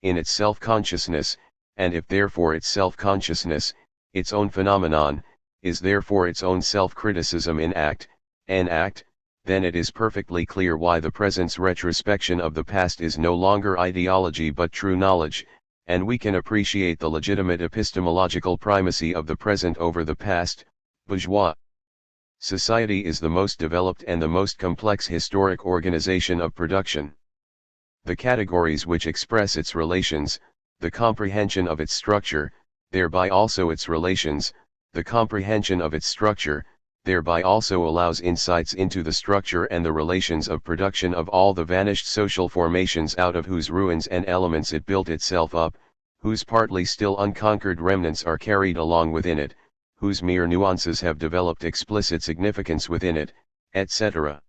in its self-consciousness, and if therefore its self-consciousness, its own phenomenon, is therefore its own self-criticism in act, then it is perfectly clear why the present's retrospection of the past is no longer ideology but true knowledge, and we can appreciate the legitimate epistemological primacy of the present over the past. Bourgeois society is the most developed and the most complex historic organization of production. The categories which express its relations, the comprehension of its structure, thereby also its relations, the comprehension of its structure, thereby also allows insights into the structure and the relations of production of all the vanished social formations out of whose ruins and elements it built itself up, whose partly still unconquered remnants are carried along within it, whose mere nuances have developed explicit significance within it, etc.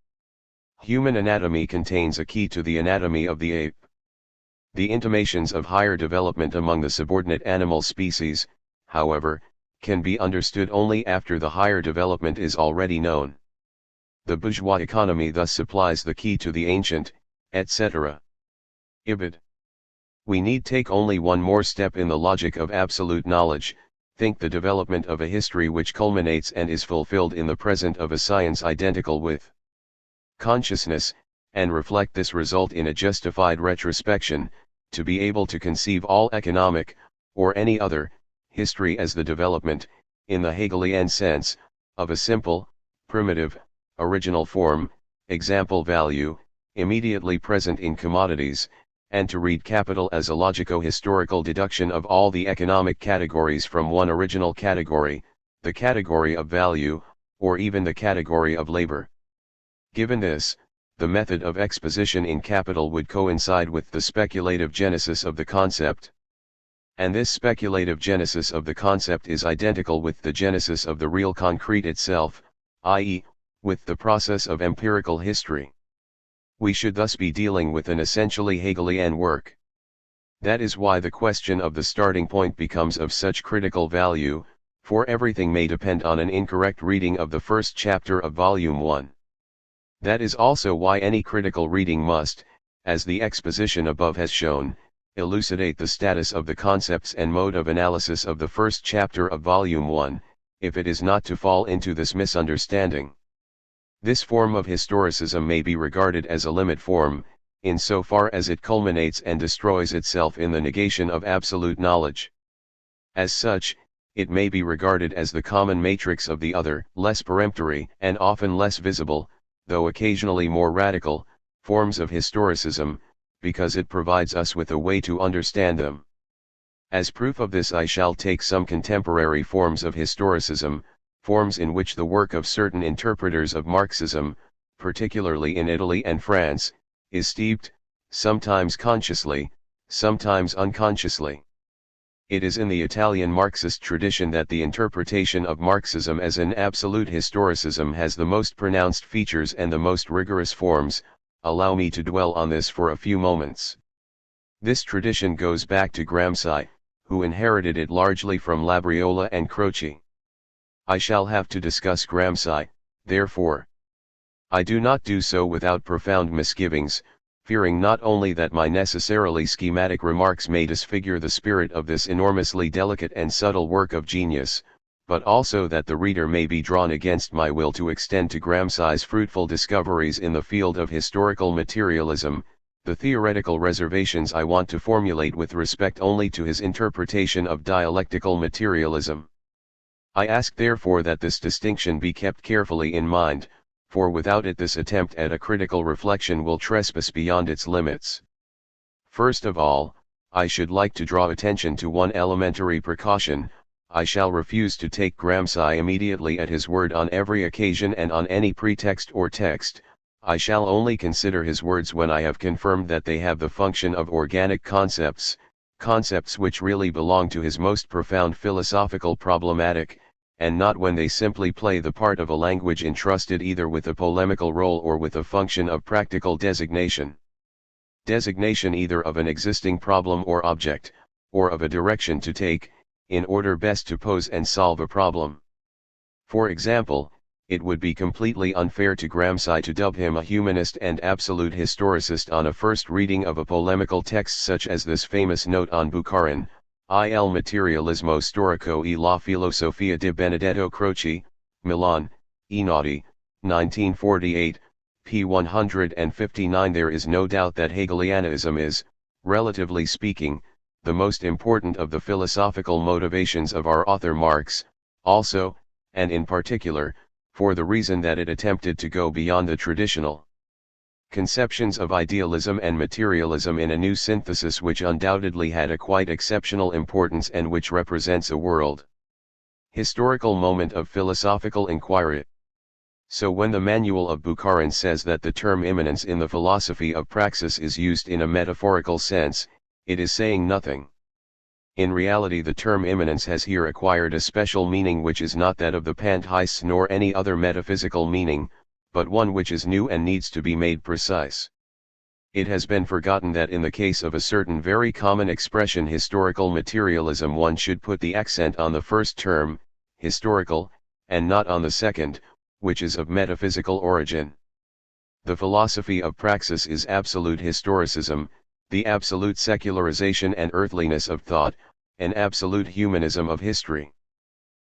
Human anatomy contains a key to the anatomy of the ape. The intimations of higher development among the subordinate animal species, however, can be understood only after the higher development is already known. The bourgeois economy thus supplies the key to the ancient, etc. Ibid. We need take only one more step in the logic of absolute knowledge, think the development of a history which culminates and is fulfilled in the present of a science identical with consciousness, and reflect this result in a justified retrospection, to be able to conceive all economic, or any other, history as the development, in the Hegelian sense, of a simple, primitive, original form, example value, immediately present in commodities, and to read capital as a logico-historical deduction of all the economic categories from one original category, the category of value, or even the category of labor. Given this, the method of exposition in capital would coincide with the speculative genesis of the concept. And this speculative genesis of the concept is identical with the genesis of the real concrete itself, i.e., with the process of empirical history. We should thus be dealing with an essentially Hegelian work. That is why the question of the starting point becomes of such critical value, for everything may depend on an incorrect reading of the first chapter of Volume 1. That is also why any critical reading must, as the exposition above has shown, elucidate the status of the concepts and mode of analysis of the first chapter of Volume 1, if it is not to fall into this misunderstanding. This form of historicism may be regarded as a limit form, insofar as it culminates and destroys itself in the negation of absolute knowledge. As such, it may be regarded as the common matrix of the other, less peremptory and often less visible, though occasionally more radical, forms of historicism, because it provides us with a way to understand them. As proof of this I shall take some contemporary forms of historicism, forms in which the work of certain interpreters of Marxism, particularly in Italy and France, is steeped, sometimes consciously, sometimes unconsciously. It is in the Italian Marxist tradition that the interpretation of Marxism as an absolute historicism has the most pronounced features and the most rigorous forms. Allow me to dwell on this for a few moments. This tradition goes back to Gramsci, who inherited it largely from Labriola and Croce. I shall have to discuss Gramsci, therefore. I do not do so without profound misgivings, fearing not only that my necessarily schematic remarks may disfigure the spirit of this enormously delicate and subtle work of genius, but also that the reader may be drawn against my will to extend to Gramsci's fruitful discoveries in the field of historical materialism, the theoretical reservations I want to formulate with respect only to his interpretation of dialectical materialism. I ask therefore that this distinction be kept carefully in mind, for without it this attempt at a critical reflection will trespass beyond its limits. First of all, I should like to draw attention to one elementary precaution. I shall refuse to take Gramsci immediately at his word on every occasion and on any pretext or text. I shall only consider his words when I have confirmed that they have the function of organic concepts, concepts which really belong to his most profound philosophical problematic, and not when they simply play the part of a language entrusted either with a polemical role or with a function of practical designation. Designation either of an existing problem or object, or of a direction to take, in order best to pose and solve a problem. For example, it would be completely unfair to Gramsci to dub him a humanist and absolute historicist on a first reading of a polemical text such as this famous note on Bukharin, Il materialismo storico e la filosofia di Benedetto Croce, Milan, Einaudi, 1948, p. 159. There is no doubt that Hegelianism is, relatively speaking, the most important of the philosophical motivations of our author Marx, also, and in particular, for the reason that it attempted to go beyond the traditional conceptions of idealism and materialism in a new synthesis which undoubtedly had a quite exceptional importance and which represents a world historical moment of philosophical inquiry. So when the manual of Bukharin says that the term immanence in the philosophy of praxis is used in a metaphorical sense, it is saying nothing. In reality the term immanence has here acquired a special meaning which is not that of the pantheist nor any other metaphysical meaning, but one which is new and needs to be made precise. It has been forgotten that in the case of a certain very common expression historical materialism one should put the accent on the first term, historical, and not on the second, which is of metaphysical origin. The philosophy of praxis is absolute historicism, the absolute secularization and earthliness of thought, an absolute humanism of history.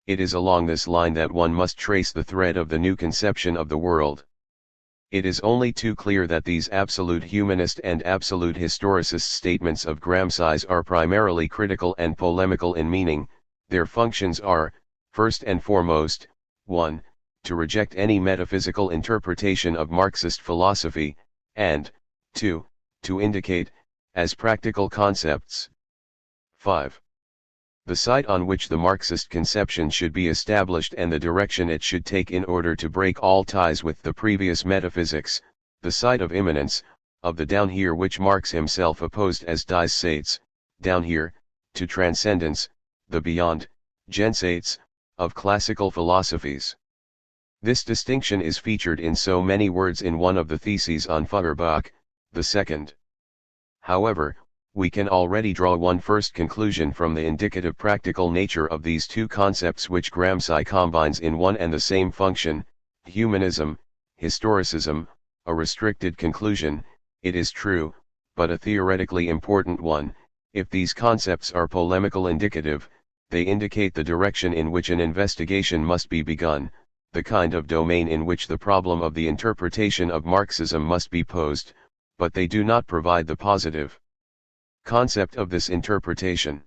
It is along this line that one must trace the thread of the new conception of the world. It is only too clear that these absolute humanist and absolute historicist statements of Gramsci's are primarily critical and polemical in meaning. Their functions are, first and foremost, 1. To reject any metaphysical interpretation of Marxist philosophy, and, 2. To indicate, as practical concepts. 5. The site on which the Marxist conception should be established and the direction it should take in order to break all ties with the previous metaphysics, the site of immanence, of the down here which Marx himself opposed as dies Sates, down here, to transcendence, the beyond, Jenseits, of classical philosophies. This distinction is featured in so many words in one of the theses on Feuerbach, the second. However, we can already draw one first conclusion from the indicative practical nature of these two concepts which Gramsci combines in one and the same function, humanism, historicism, a restricted conclusion, it is true, but a theoretically important one. If these concepts are polemical indicative, they indicate the direction in which an investigation must be begun, the kind of domain in which the problem of the interpretation of Marxism must be posed, but they do not provide the positive concept of this interpretation.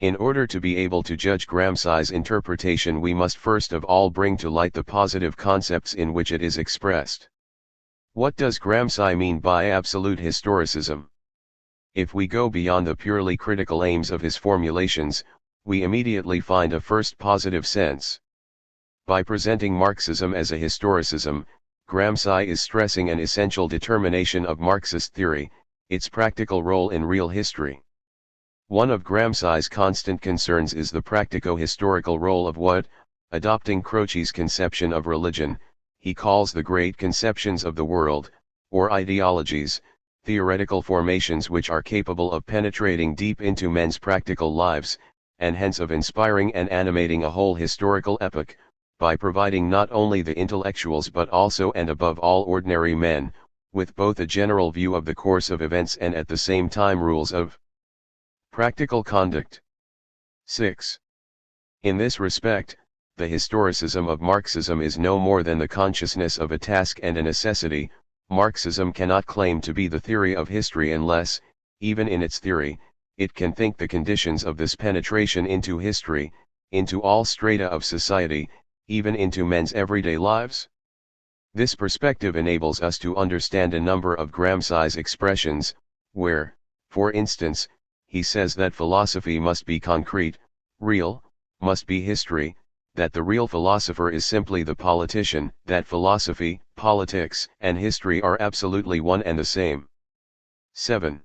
In order to be able to judge Gramsci's interpretation we must first of all bring to light the positive concepts in which it is expressed. What does Gramsci mean by absolute historicism? If we go beyond the purely critical aims of his formulations, we immediately find a first positive sense. By presenting Marxism as a historicism, Gramsci is stressing an essential determination of Marxist theory, its practical role in real history. One of Gramsci's constant concerns is the practico-historical role of what, adopting Croce's conception of religion, he calls the great conceptions of the world, or ideologies, theoretical formations which are capable of penetrating deep into men's practical lives, and hence of inspiring and animating a whole historical epoch, by providing not only the intellectuals but also and above all ordinary men, with both a general view of the course of events and at the same time rules of practical conduct. 6. In this respect, the historicism of Marxism is no more than the consciousness of a task and a necessity. Marxism cannot claim to be the theory of history unless, even in its theory, it can think the conditions of this penetration into history, into all strata of society, even into men's everyday lives. This perspective enables us to understand a number of Gramsci's expressions, where, for instance, he says that philosophy must be concrete, real, must be history, that the real philosopher is simply the politician, that philosophy, politics, and history are absolutely one and the same. 7.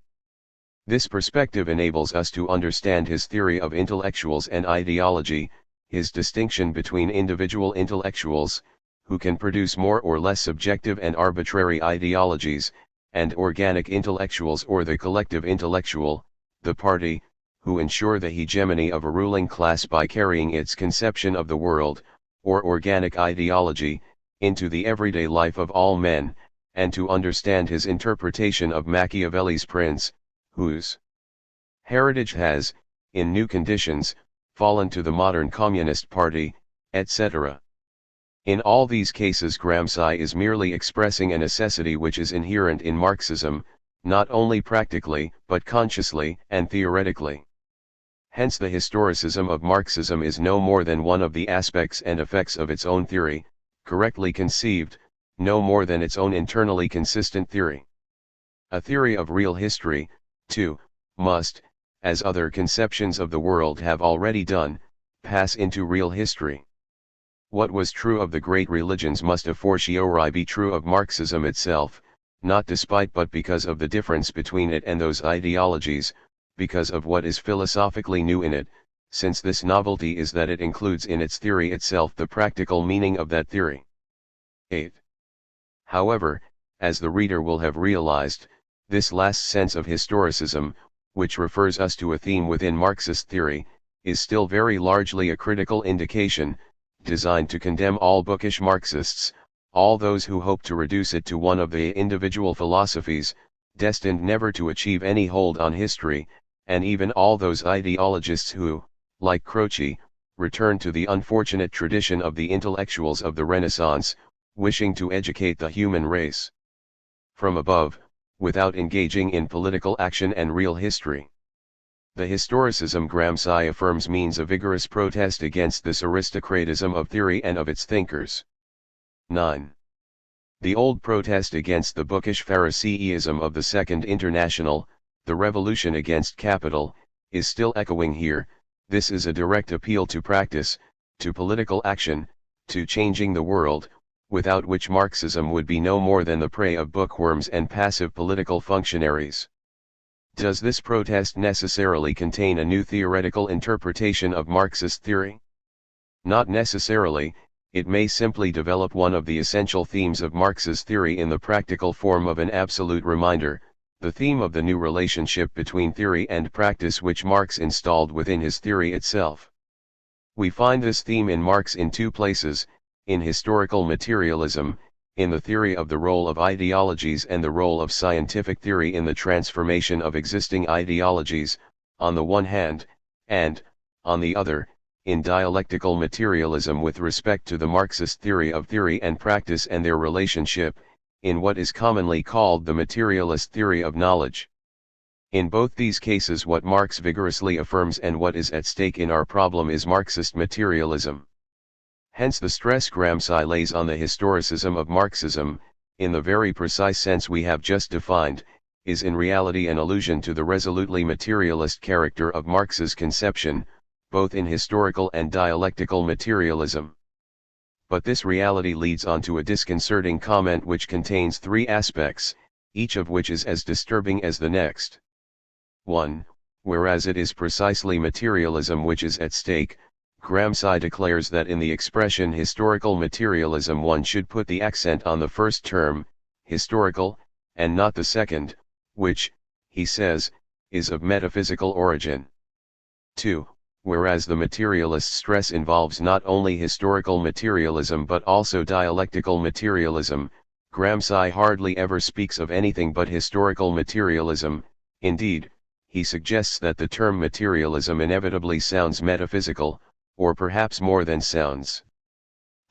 This perspective enables us to understand his theory of intellectuals and ideology, his distinction between individual intellectuals, who can produce more or less subjective and arbitrary ideologies, and organic intellectuals or the collective intellectual, the party, who ensure the hegemony of a ruling class by carrying its conception of the world, or organic ideology, into the everyday life of all men, and to understand his interpretation of Machiavelli's Prince, whose heritage has, in new conditions, fallen to the modern Communist Party, etc. In all these cases Gramsci is merely expressing a necessity which is inherent in Marxism, not only practically, but consciously and theoretically. Hence the historicism of Marxism is no more than one of the aspects and effects of its own theory, correctly conceived, no more than its own internally consistent theory. A theory of real history, too, must, as other conceptions of the world have already done, pass into real history. What was true of the great religions must a fortiori be true of Marxism itself, not despite but because of the difference between it and those ideologies, because of what is philosophically new in it, since this novelty is that it includes in its theory itself the practical meaning of that theory. 8. However, as the reader will have realized, this last sense of historicism, which refers us to a theme within Marxist theory, is still very largely a critical indication, designed to condemn all bookish Marxists, all those who hope to reduce it to one of the individual philosophies, destined never to achieve any hold on history, and even all those ideologists who, like Croce, return to the unfortunate tradition of the intellectuals of the Renaissance, wishing to educate the human race from above, without engaging in political action and real history. The historicism Gramsci affirms means a vigorous protest against this aristocratism of theory and of its thinkers. 9. The old protest against the bookish Phariseeism of the Second International, the revolution against capital, is still echoing here. This is a direct appeal to practice, to political action, to changing the world, without which Marxism would be no more than the prey of bookworms and passive political functionaries. Does this protest necessarily contain a new theoretical interpretation of Marxist theory? Not necessarily. It may simply develop one of the essential themes of Marx's theory in the practical form of an absolute reminder, the theme of the new relationship between theory and practice which Marx installed within his theory itself. We find this theme in Marx in two places, in historical materialism, in the theory of the role of ideologies and the role of scientific theory in the transformation of existing ideologies, on the one hand, and, on the other, in dialectical materialism with respect to the Marxist theory of theory and practice and their relationship, in what is commonly called the materialist theory of knowledge. In both these cases what Marx vigorously affirms and what is at stake in our problem is Marxist materialism. Hence the stress Gramsci lays on the historicism of Marxism, in the very precise sense we have just defined, is in reality an allusion to the resolutely materialist character of Marx's conception, both in historical and dialectical materialism. But this reality leads on to a disconcerting comment which contains three aspects, each of which is as disturbing as the next. 1. Whereas it is precisely materialism which is at stake, Gramsci declares that in the expression historical materialism one should put the accent on the first term, historical, and not the second, which, he says, is of metaphysical origin. 2. Whereas the materialist stress involves not only historical materialism but also dialectical materialism, Gramsci hardly ever speaks of anything but historical materialism. Indeed, he suggests that the term materialism inevitably sounds metaphysical, or perhaps more than sounds.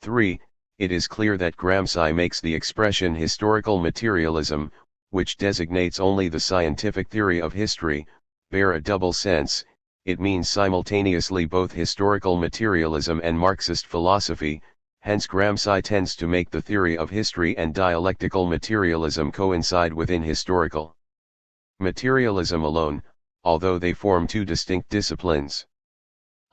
3. It is clear that Gramsci makes the expression historical materialism, which designates only the scientific theory of history, bear a double sense. It means simultaneously both historical materialism and Marxist philosophy. Hence Gramsci tends to make the theory of history and dialectical materialism coincide within historical materialism alone, although they form two distinct disciplines.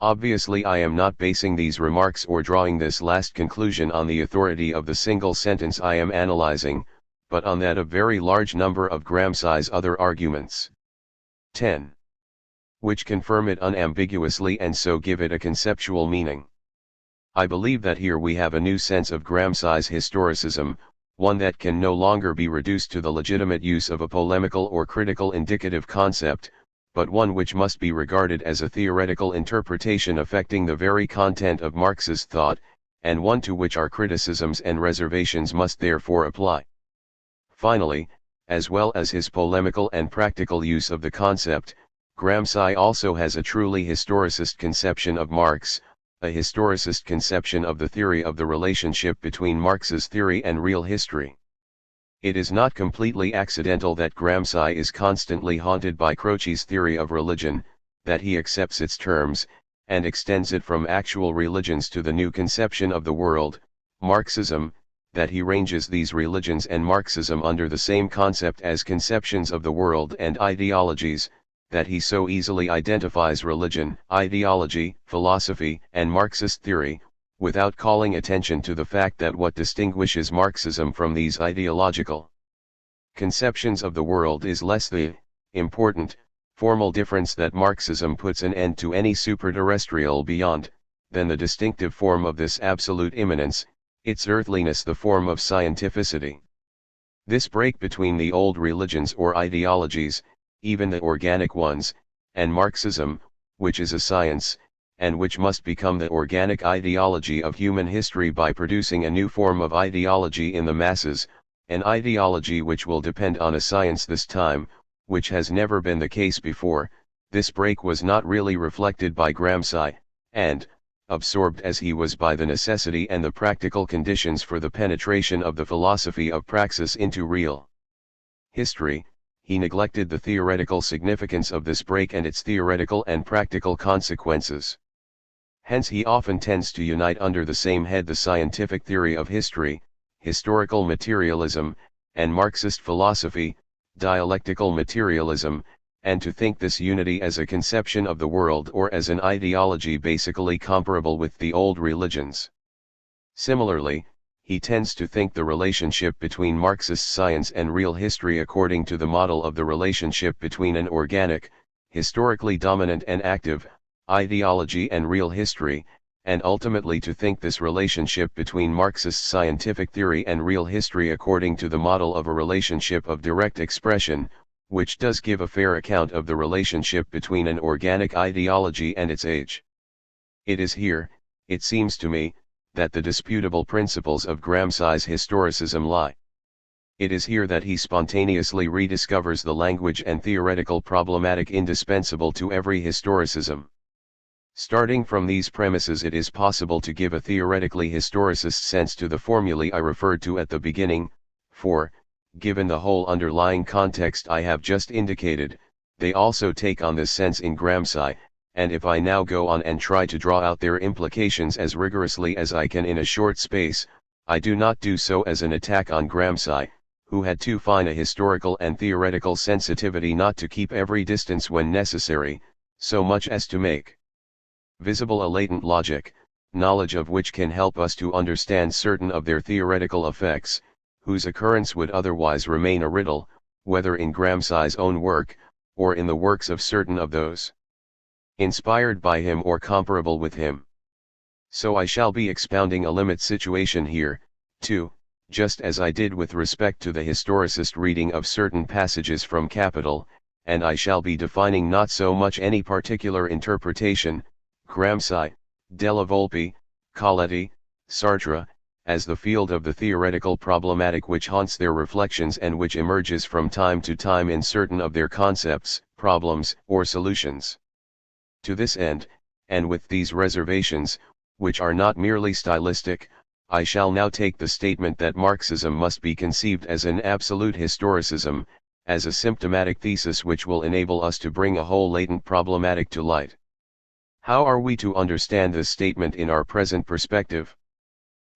Obviously I am not basing these remarks or drawing this last conclusion on the authority of the single sentence I am analyzing, but on that of very large number of Gramsci's other arguments. 10. Which confirm it unambiguously and so give it a conceptual meaning. I believe that here we have a new sense of Gramsci's historicism, one that can no longer be reduced to the legitimate use of a polemical or critical indicative concept, but one which must be regarded as a theoretical interpretation affecting the very content of Marx's thought, and one to which our criticisms and reservations must therefore apply. Finally, as well as his polemical and practical use of the concept, Gramsci also has a truly historicist conception of Marx, a historicist conception of the theory of the relationship between Marx's theory and real history. It is not completely accidental that Gramsci is constantly haunted by Croce's theory of religion, that he accepts its terms, and extends it from actual religions to the new conception of the world, Marxism, that he ranges these religions and Marxism under the same concept as conceptions of the world and ideologies, that he so easily identifies religion, ideology, philosophy, and Marxist theory, without calling attention to the fact that what distinguishes Marxism from these ideological conceptions of the world is less the important, formal difference that Marxism puts an end to any superterrestrial beyond, than the distinctive form of this absolute immanence, its earthliness, the form of scientificity. This break between the old religions or ideologies, even the organic ones, and Marxism, which is a science, and which must become the organic ideology of human history by producing a new form of ideology in the masses, an ideology which will depend on a science this time, which has never been the case before. This break was not really reflected by Gramsci, and, absorbed as he was by the necessity and the practical conditions for the penetration of the philosophy of praxis into real history, he neglected the theoretical significance of this break and its theoretical and practical consequences. Hence he often tends to unite under the same head the scientific theory of history, historical materialism, and Marxist philosophy, dialectical materialism, and to think this unity as a conception of the world or as an ideology basically comparable with the old religions. Similarly, he tends to think the relationship between Marxist science and real history according to the model of the relationship between an organic, historically dominant and active, ideology and real history, and ultimately to think this relationship between Marxist scientific theory and real history according to the model of a relationship of direct expression, which does give a fair account of the relationship between an organic ideology and its age. It is here, it seems to me, that the disputable principles of Gramsci's historicism lie. It is here that he spontaneously rediscovers the language and theoretical problematic indispensable to every historicism. Starting from these premises, it is possible to give a theoretically historicist sense to the formulae I referred to at the beginning, for, given the whole underlying context I have just indicated, they also take on this sense in Gramsci, and if I now go on and try to draw out their implications as rigorously as I can in a short space, I do not do so as an attack on Gramsci, who had too fine a historical and theoretical sensitivity not to keep every distance when necessary, so much as to make visible a latent logic, knowledge of which can help us to understand certain of their theoretical effects, whose occurrence would otherwise remain a riddle, whether in Gramsci's own work, or in the works of certain of those inspired by him or comparable with him. So I shall be expounding a limit situation here, too, just as I did with respect to the historicist reading of certain passages from Capital, and I shall be defining not so much any particular interpretation, Gramsci, Della Volpe, Coletti, Sartre, as the field of the theoretical problematic which haunts their reflections and which emerges from time to time in certain of their concepts, problems, or solutions. To this end, and with these reservations, which are not merely stylistic, I shall now take the statement that Marxism must be conceived as an absolute historicism, as a symptomatic thesis which will enable us to bring a whole latent problematic to light. How are we to understand this statement in our present perspective?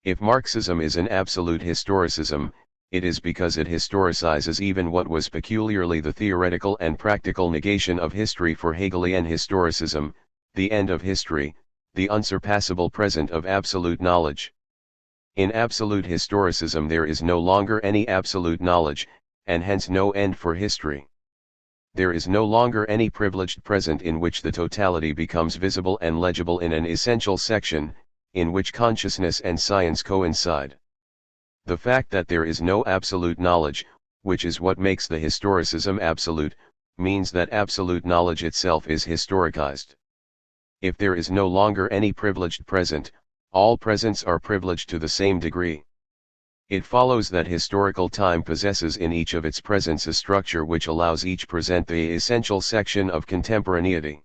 If Marxism is an absolute historicism, it is because it historicizes even what was peculiarly the theoretical and practical negation of history for Hegelian historicism, the end of history, the unsurpassable present of absolute knowledge. In absolute historicism there is no longer any absolute knowledge, and hence no end for history. There is no longer any privileged present in which the totality becomes visible and legible in an essential section, in which consciousness and science coincide. The fact that there is no absolute knowledge, which is what makes the historicism absolute, means that absolute knowledge itself is historicized. If there is no longer any privileged present, all presents are privileged to the same degree. It follows that historical time possesses in each of its presents a structure which allows each present the essential section of contemporaneity.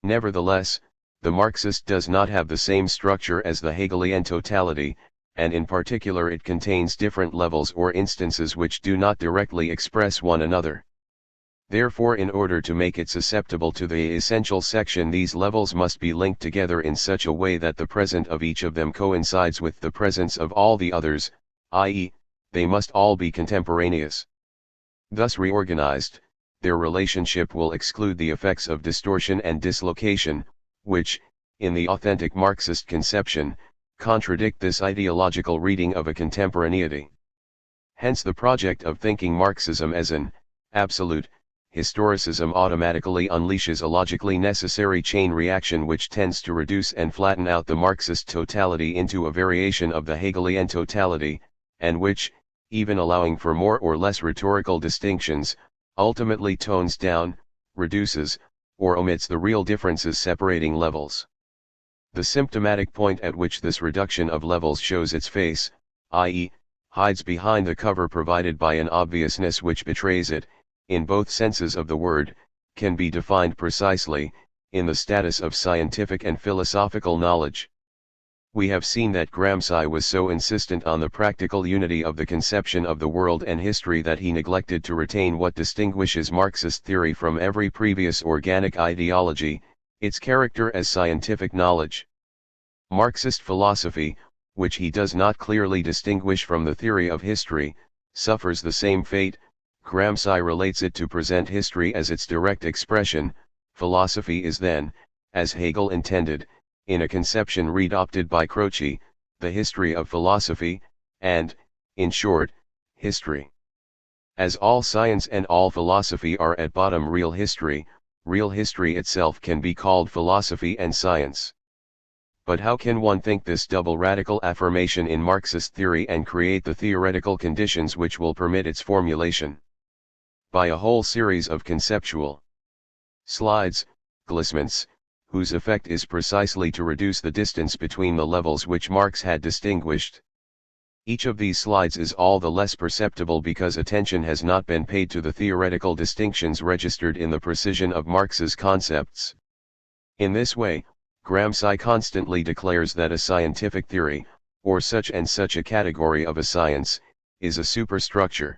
Nevertheless, the Marxist does not have the same structure as the Hegelian totality, and in particular it contains different levels or instances which do not directly express one another. Therefore, in order to make it susceptible to the essential section, these levels must be linked together in such a way that the present of each of them coincides with the presence of all the others, i.e., they must all be contemporaneous. Thus reorganized, their relationship will exclude the effects of distortion and dislocation, which, in the authentic Marxist conception, contradict this ideological reading of a contemporaneity. Hence the project of thinking Marxism as an absolute historicism automatically unleashes a logically necessary chain reaction which tends to reduce and flatten out the Marxist totality into a variation of the Hegelian totality, and which, even allowing for more or less rhetorical distinctions, ultimately tones down, reduces, or omits the real differences separating levels. The symptomatic point at which this reduction of levels shows its face, i.e., hides behind the cover provided by an obviousness which betrays it, in both senses of the word, can be defined precisely, in the status of scientific and philosophical knowledge. We have seen that Gramsci was so insistent on the practical unity of the conception of the world and history that he neglected to retain what distinguishes Marxist theory from every previous organic ideology, its character as scientific knowledge. Marxist philosophy, which he does not clearly distinguish from the theory of history, suffers the same fate. Gramsci relates it to present history as its direct expression. Philosophy is then, as Hegel intended, in a conception readopted by Croce, the history of philosophy, and, in short, history. As all science and all philosophy are at bottom real history itself can be called philosophy and science. But how can one think this double radical affirmation in Marxist theory and create the theoretical conditions which will permit its formulation? By a whole series of conceptual slides, glissments, whose effect is precisely to reduce the distance between the levels which Marx had distinguished. Each of these slides is all the less perceptible because attention has not been paid to the theoretical distinctions registered in the precision of Marx's concepts. In this way, Gramsci constantly declares that a scientific theory, or such and such a category of a science, is a superstructure.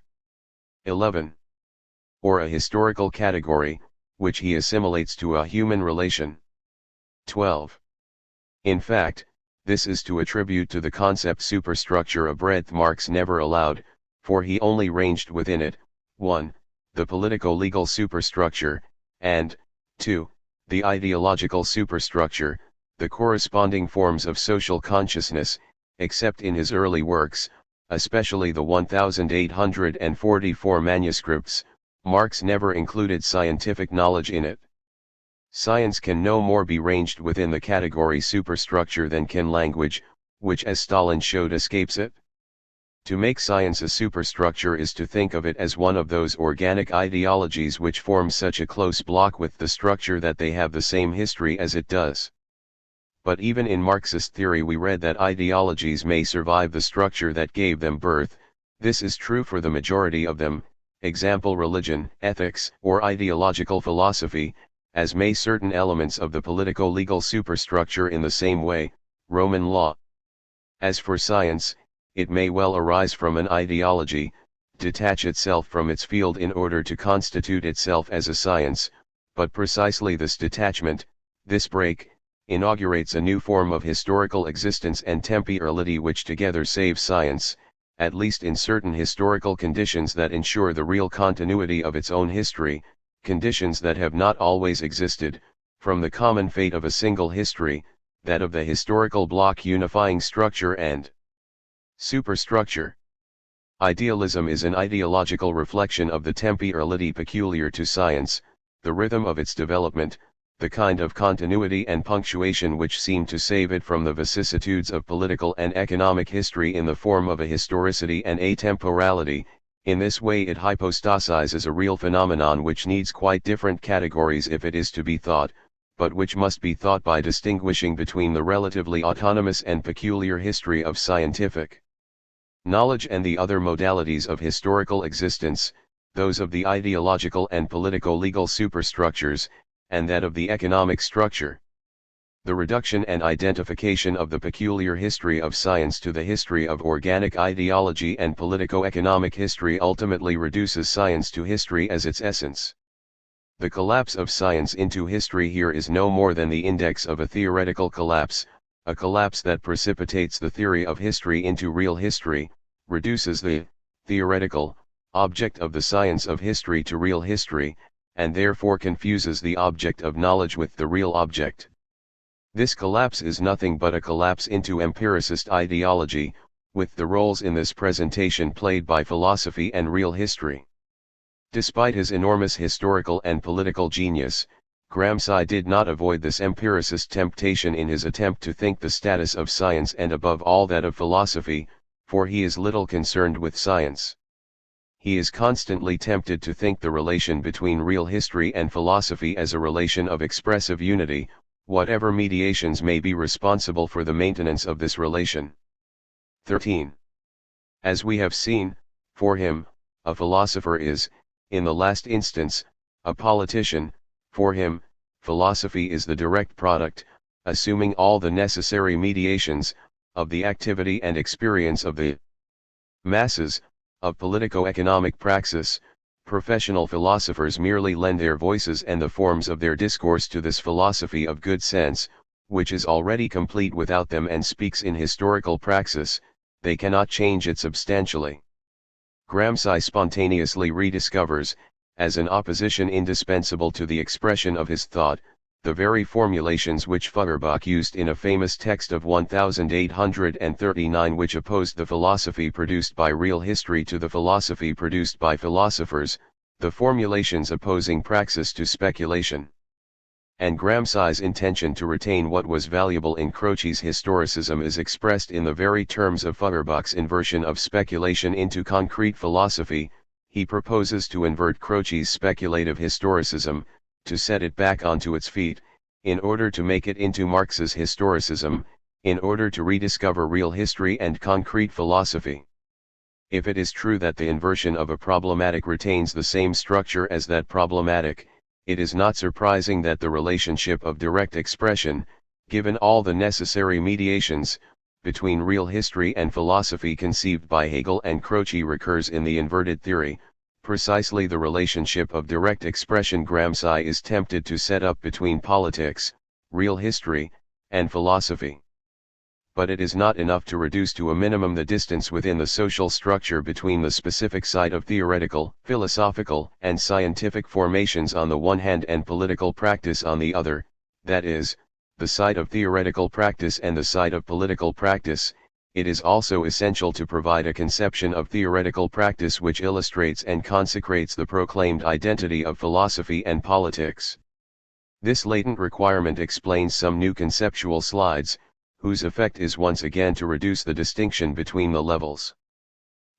11. Or a historical category, which he assimilates to a human relation. 12. In fact, this is to attribute to the concept superstructure a breadth Marx never allowed, for he only ranged within it, 1. The politico-legal superstructure, and, 2. The ideological superstructure, the corresponding forms of social consciousness, except in his early works, especially the 1844 manuscripts, Marx never included scientific knowledge in it. Science can no more be ranged within the category superstructure than can language, which as Stalin showed escapes it. To make science a superstructure is to think of it as one of those organic ideologies which form such a close block with the structure that they have the same history as it does. But even in Marxist theory we read that ideologies may survive the structure that gave them birth. This is true for the majority of them, example religion, ethics, or ideological philosophy, as may certain elements of the politico-legal superstructure in the same way, Roman law. As for science, it may well arise from an ideology, detach itself from its field in order to constitute itself as a science, but precisely this detachment, this break, inaugurates a new form of historical existence and temporality which together save science, at least in certain historical conditions that ensure the real continuity of its own history, conditions that have not always existed, from the common fate of a single history, that of the historical block unifying structure and superstructure. Idealism is an ideological reflection of the temporality peculiar to science, the rhythm of its development, the kind of continuity and punctuation which seem to save it from the vicissitudes of political and economic history in the form of a historicity and atemporality. In this way it hypostasizes a real phenomenon which needs quite different categories if it is to be thought, but which must be thought by distinguishing between the relatively autonomous and peculiar history of scientific knowledge and the other modalities of historical existence, those of the ideological and politico-legal superstructures, and that of the economic structure. The reduction and identification of the peculiar history of science to the history of organic ideology and politico-economic history ultimately reduces science to history as its essence. The collapse of science into history here is no more than the index of a theoretical collapse, a collapse that precipitates the theory of history into real history, reduces the theoretical object of the science of history to real history, and therefore confuses the object of knowledge with the real object. This collapse is nothing but a collapse into empiricist ideology, with the roles in this presentation played by philosophy and real history. Despite his enormous historical and political genius, Gramsci did not avoid this empiricist temptation in his attempt to think the status of science and above all that of philosophy, for he is little concerned with science. He is constantly tempted to think the relation between real history and philosophy as a relation of expressive unity, whatever mediations may be responsible for the maintenance of this relation. 13. As we have seen, for him, a philosopher is, in the last instance, a politician. For him, philosophy is the direct product, assuming all the necessary mediations, of the activity and experience of the masses, of politico-economic praxis. Professional philosophers merely lend their voices and the forms of their discourse to this philosophy of good sense, which is already complete without them and speaks in historical praxis. They cannot change it substantially. Gramsci spontaneously rediscovers, as an opposition indispensable to the expression of his thought, the very formulations which Feuerbach used in a famous text of 1839 which opposed the philosophy produced by real history to the philosophy produced by philosophers, the formulations opposing praxis to speculation. And Gramsci's intention to retain what was valuable in Croce's historicism is expressed in the very terms of Feuerbach's inversion of speculation into concrete philosophy. He proposes to invert Croce's speculative historicism, to set it back onto its feet, in order to make it into Marx's historicism, in order to rediscover real history and concrete philosophy. If it is true that the inversion of a problematic retains the same structure as that problematic, it is not surprising that the relationship of direct expression, given all the necessary mediations, between real history and philosophy conceived by Hegel and Croce recurs in the inverted theory, precisely the relationship of direct expression Gramsci is tempted to set up between politics, real history, and philosophy. But it is not enough to reduce to a minimum the distance within the social structure between the specific site of theoretical, philosophical, and scientific formations on the one hand and political practice on the other, that is, the site of theoretical practice and the site of political practice. It is also essential to provide a conception of theoretical practice which illustrates and consecrates the proclaimed identity of philosophy and politics. This latent requirement explains some new conceptual slides, whose effect is once again to reduce the distinction between the levels.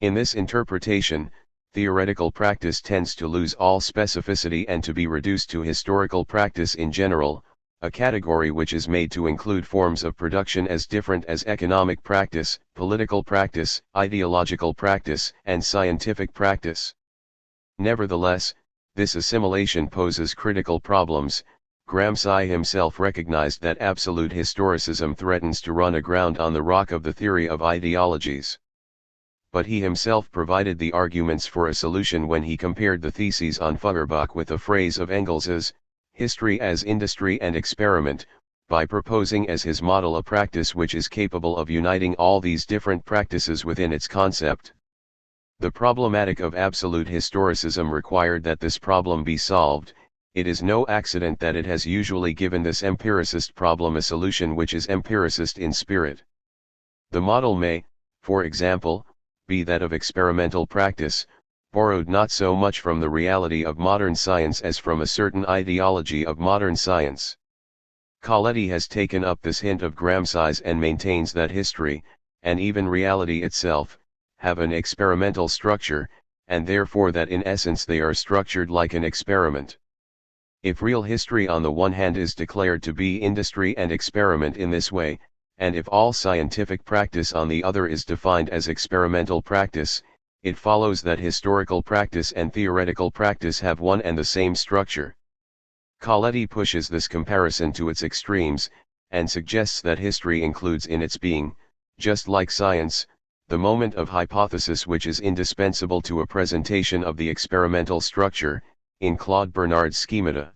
In this interpretation, theoretical practice tends to lose all specificity and to be reduced to historical practice in general, a category which is made to include forms of production as different as economic practice, political practice, ideological practice, and scientific practice. Nevertheless, this assimilation poses critical problems. Gramsci himself recognized that absolute historicism threatens to run aground on the rock of the theory of ideologies. But he himself provided the arguments for a solution when he compared the theses on Feuerbach with a phrase of Engels's, history as industry and experiment, by proposing as his model a practice which is capable of uniting all these different practices within its concept. The problematic of absolute historicism required that this problem be solved. It is no accident that it has usually given this empiricist problem a solution which is empiricist in spirit. The model may, for example, be that of experimental practice, borrowed not so much from the reality of modern science as from a certain ideology of modern science. Colletti has taken up this hint of Gramsci's and maintains that history, and even reality itself, have an experimental structure, and therefore that in essence they are structured like an experiment. If real history on the one hand is declared to be industry and experiment in this way, and if all scientific practice on the other is defined as experimental practice, it follows that historical practice and theoretical practice have one and the same structure. Colletti pushes this comparison to its extremes, and suggests that history includes in its being, just like science, the moment of hypothesis which is indispensable to a presentation of the experimental structure, in Claude Bernard's schemata.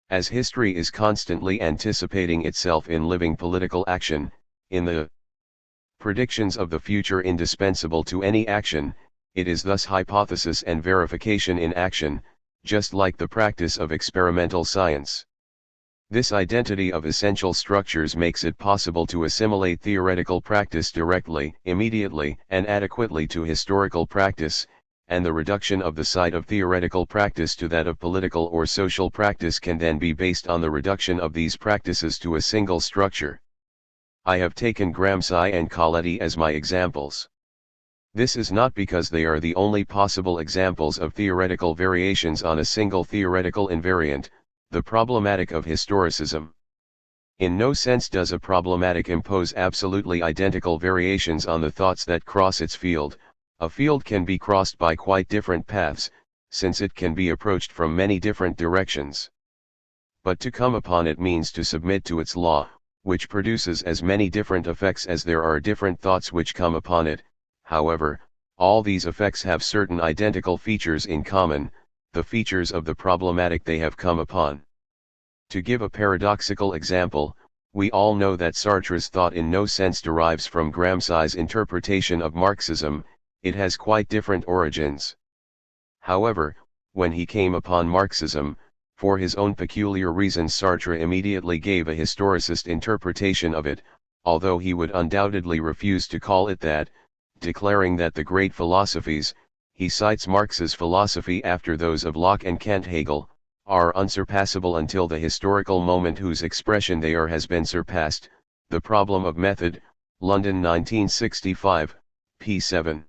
As history is constantly anticipating itself in living political action, in the predictions of the future indispensable to any action, it is thus hypothesis and verification in action, just like the practice of experimental science. This identity of essential structures makes it possible to assimilate theoretical practice directly, immediately, and adequately to historical practice, and the reduction of the site of theoretical practice to that of political or social practice can then be based on the reduction of these practices to a single structure. I have taken Gramsci and Colletti as my examples. This is not because they are the only possible examples of theoretical variations on a single theoretical invariant, the problematic of historicism. In no sense does a problematic impose absolutely identical variations on the thoughts that cross its field. A field can be crossed by quite different paths, since it can be approached from many different directions. But to come upon it means to submit to its law, which produces as many different effects as there are different thoughts which come upon it. However, all these effects have certain identical features in common, the features of the problematic they have come upon. To give a paradoxical example, we all know that Sartre's thought in no sense derives from Gramsci's interpretation of Marxism. It has quite different origins. However, when he came upon Marxism, for his own peculiar reasons Sartre immediately gave a historicist interpretation of it, although he would undoubtedly refuse to call it that, declaring that the great philosophies, he cites Marx's philosophy after those of Locke and Kant Hegel, are unsurpassable until the historical moment whose expression they are has been surpassed. The Problem of Method, London 1965, p. 7.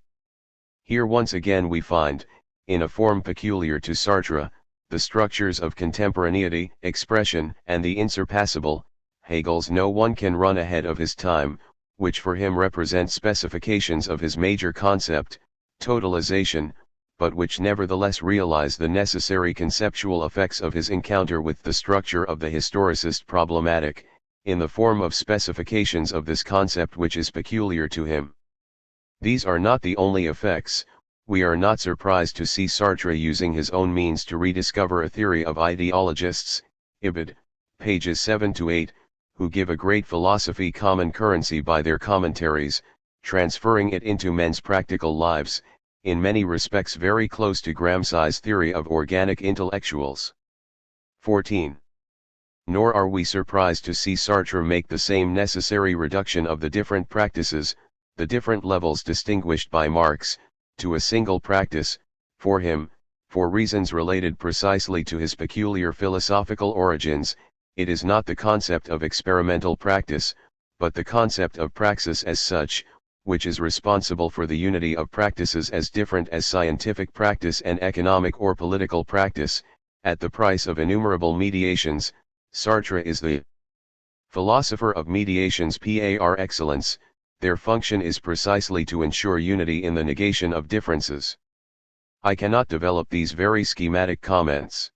Here once again we find, in a form peculiar to Sartre, the structures of contemporaneity, expression, and the insurpassable, Hegel's no one can run ahead of his time, which for him represent specifications of his major concept, totalization, but which nevertheless realize the necessary conceptual effects of his encounter with the structure of the historicist problematic, in the form of specifications of this concept which is peculiar to him. These are not the only effects. We are not surprised to see Sartre using his own means to rediscover a theory of ideologists, Ibid, pages 7-8, who give a great philosophy common currency by their commentaries, transferring it into men's practical lives, in many respects very close to Gramsci's theory of organic intellectuals. 14. Nor are we surprised to see Sartre make the same necessary reduction of the different practices, the different levels distinguished by Marx, to a single practice. For him, for reasons related precisely to his peculiar philosophical origins, it is not the concept of experimental practice, but the concept of praxis as such, which is responsible for the unity of practices as different as scientific practice and economic or political practice, at the price of innumerable mediations. Sartre is the philosopher of mediations par excellence. Their function is precisely to ensure unity in the negation of differences. I cannot develop these very schematic comments,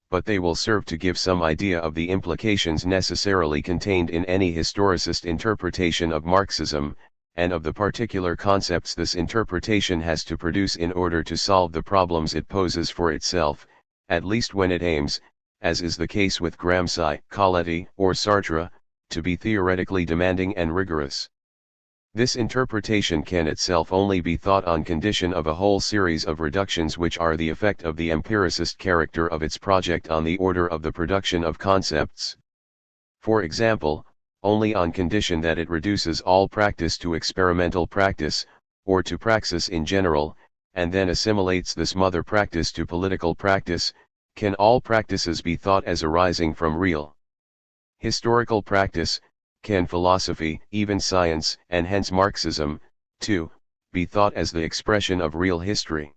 but they will serve to give some idea of the implications necessarily contained in any historicist interpretation of Marxism, and of the particular concepts this interpretation has to produce in order to solve the problems it poses for itself, at least when it aims, as is the case with Gramsci, Colletti, or Sartre, to be theoretically demanding and rigorous. This interpretation can itself only be thought on condition of a whole series of reductions which are the effect of the empiricist character of its project on the order of the production of concepts. For example, only on condition that it reduces all practice to experimental practice, or to praxis in general, and then assimilates this mother practice to political practice, can all practices be thought as arising from real historical practice. Can philosophy, even science, and hence Marxism, too, be thought as the expression of real history?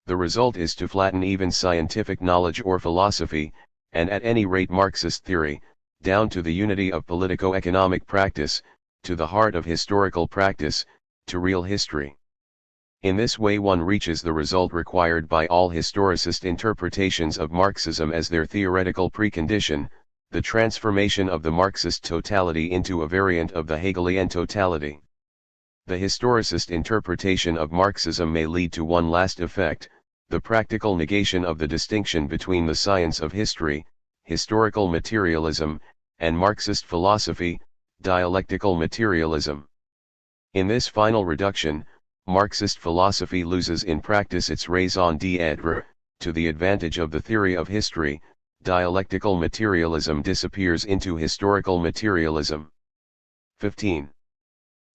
The result is to flatten even scientific knowledge or philosophy, and at any rate Marxist theory, down to the unity of politico-economic practice, to the heart of historical practice, to real history. In this way one reaches the result required by all historicist interpretations of Marxism as their theoretical precondition, the transformation of the Marxist totality into a variant of the Hegelian totality. The historicist interpretation of Marxism may lead to one last effect, the practical negation of the distinction between the science of history, historical materialism, and Marxist philosophy, dialectical materialism. In this final reduction, Marxist philosophy loses in practice its raison d'être, to the advantage of the theory of history, dialectical materialism disappears into historical materialism. 15.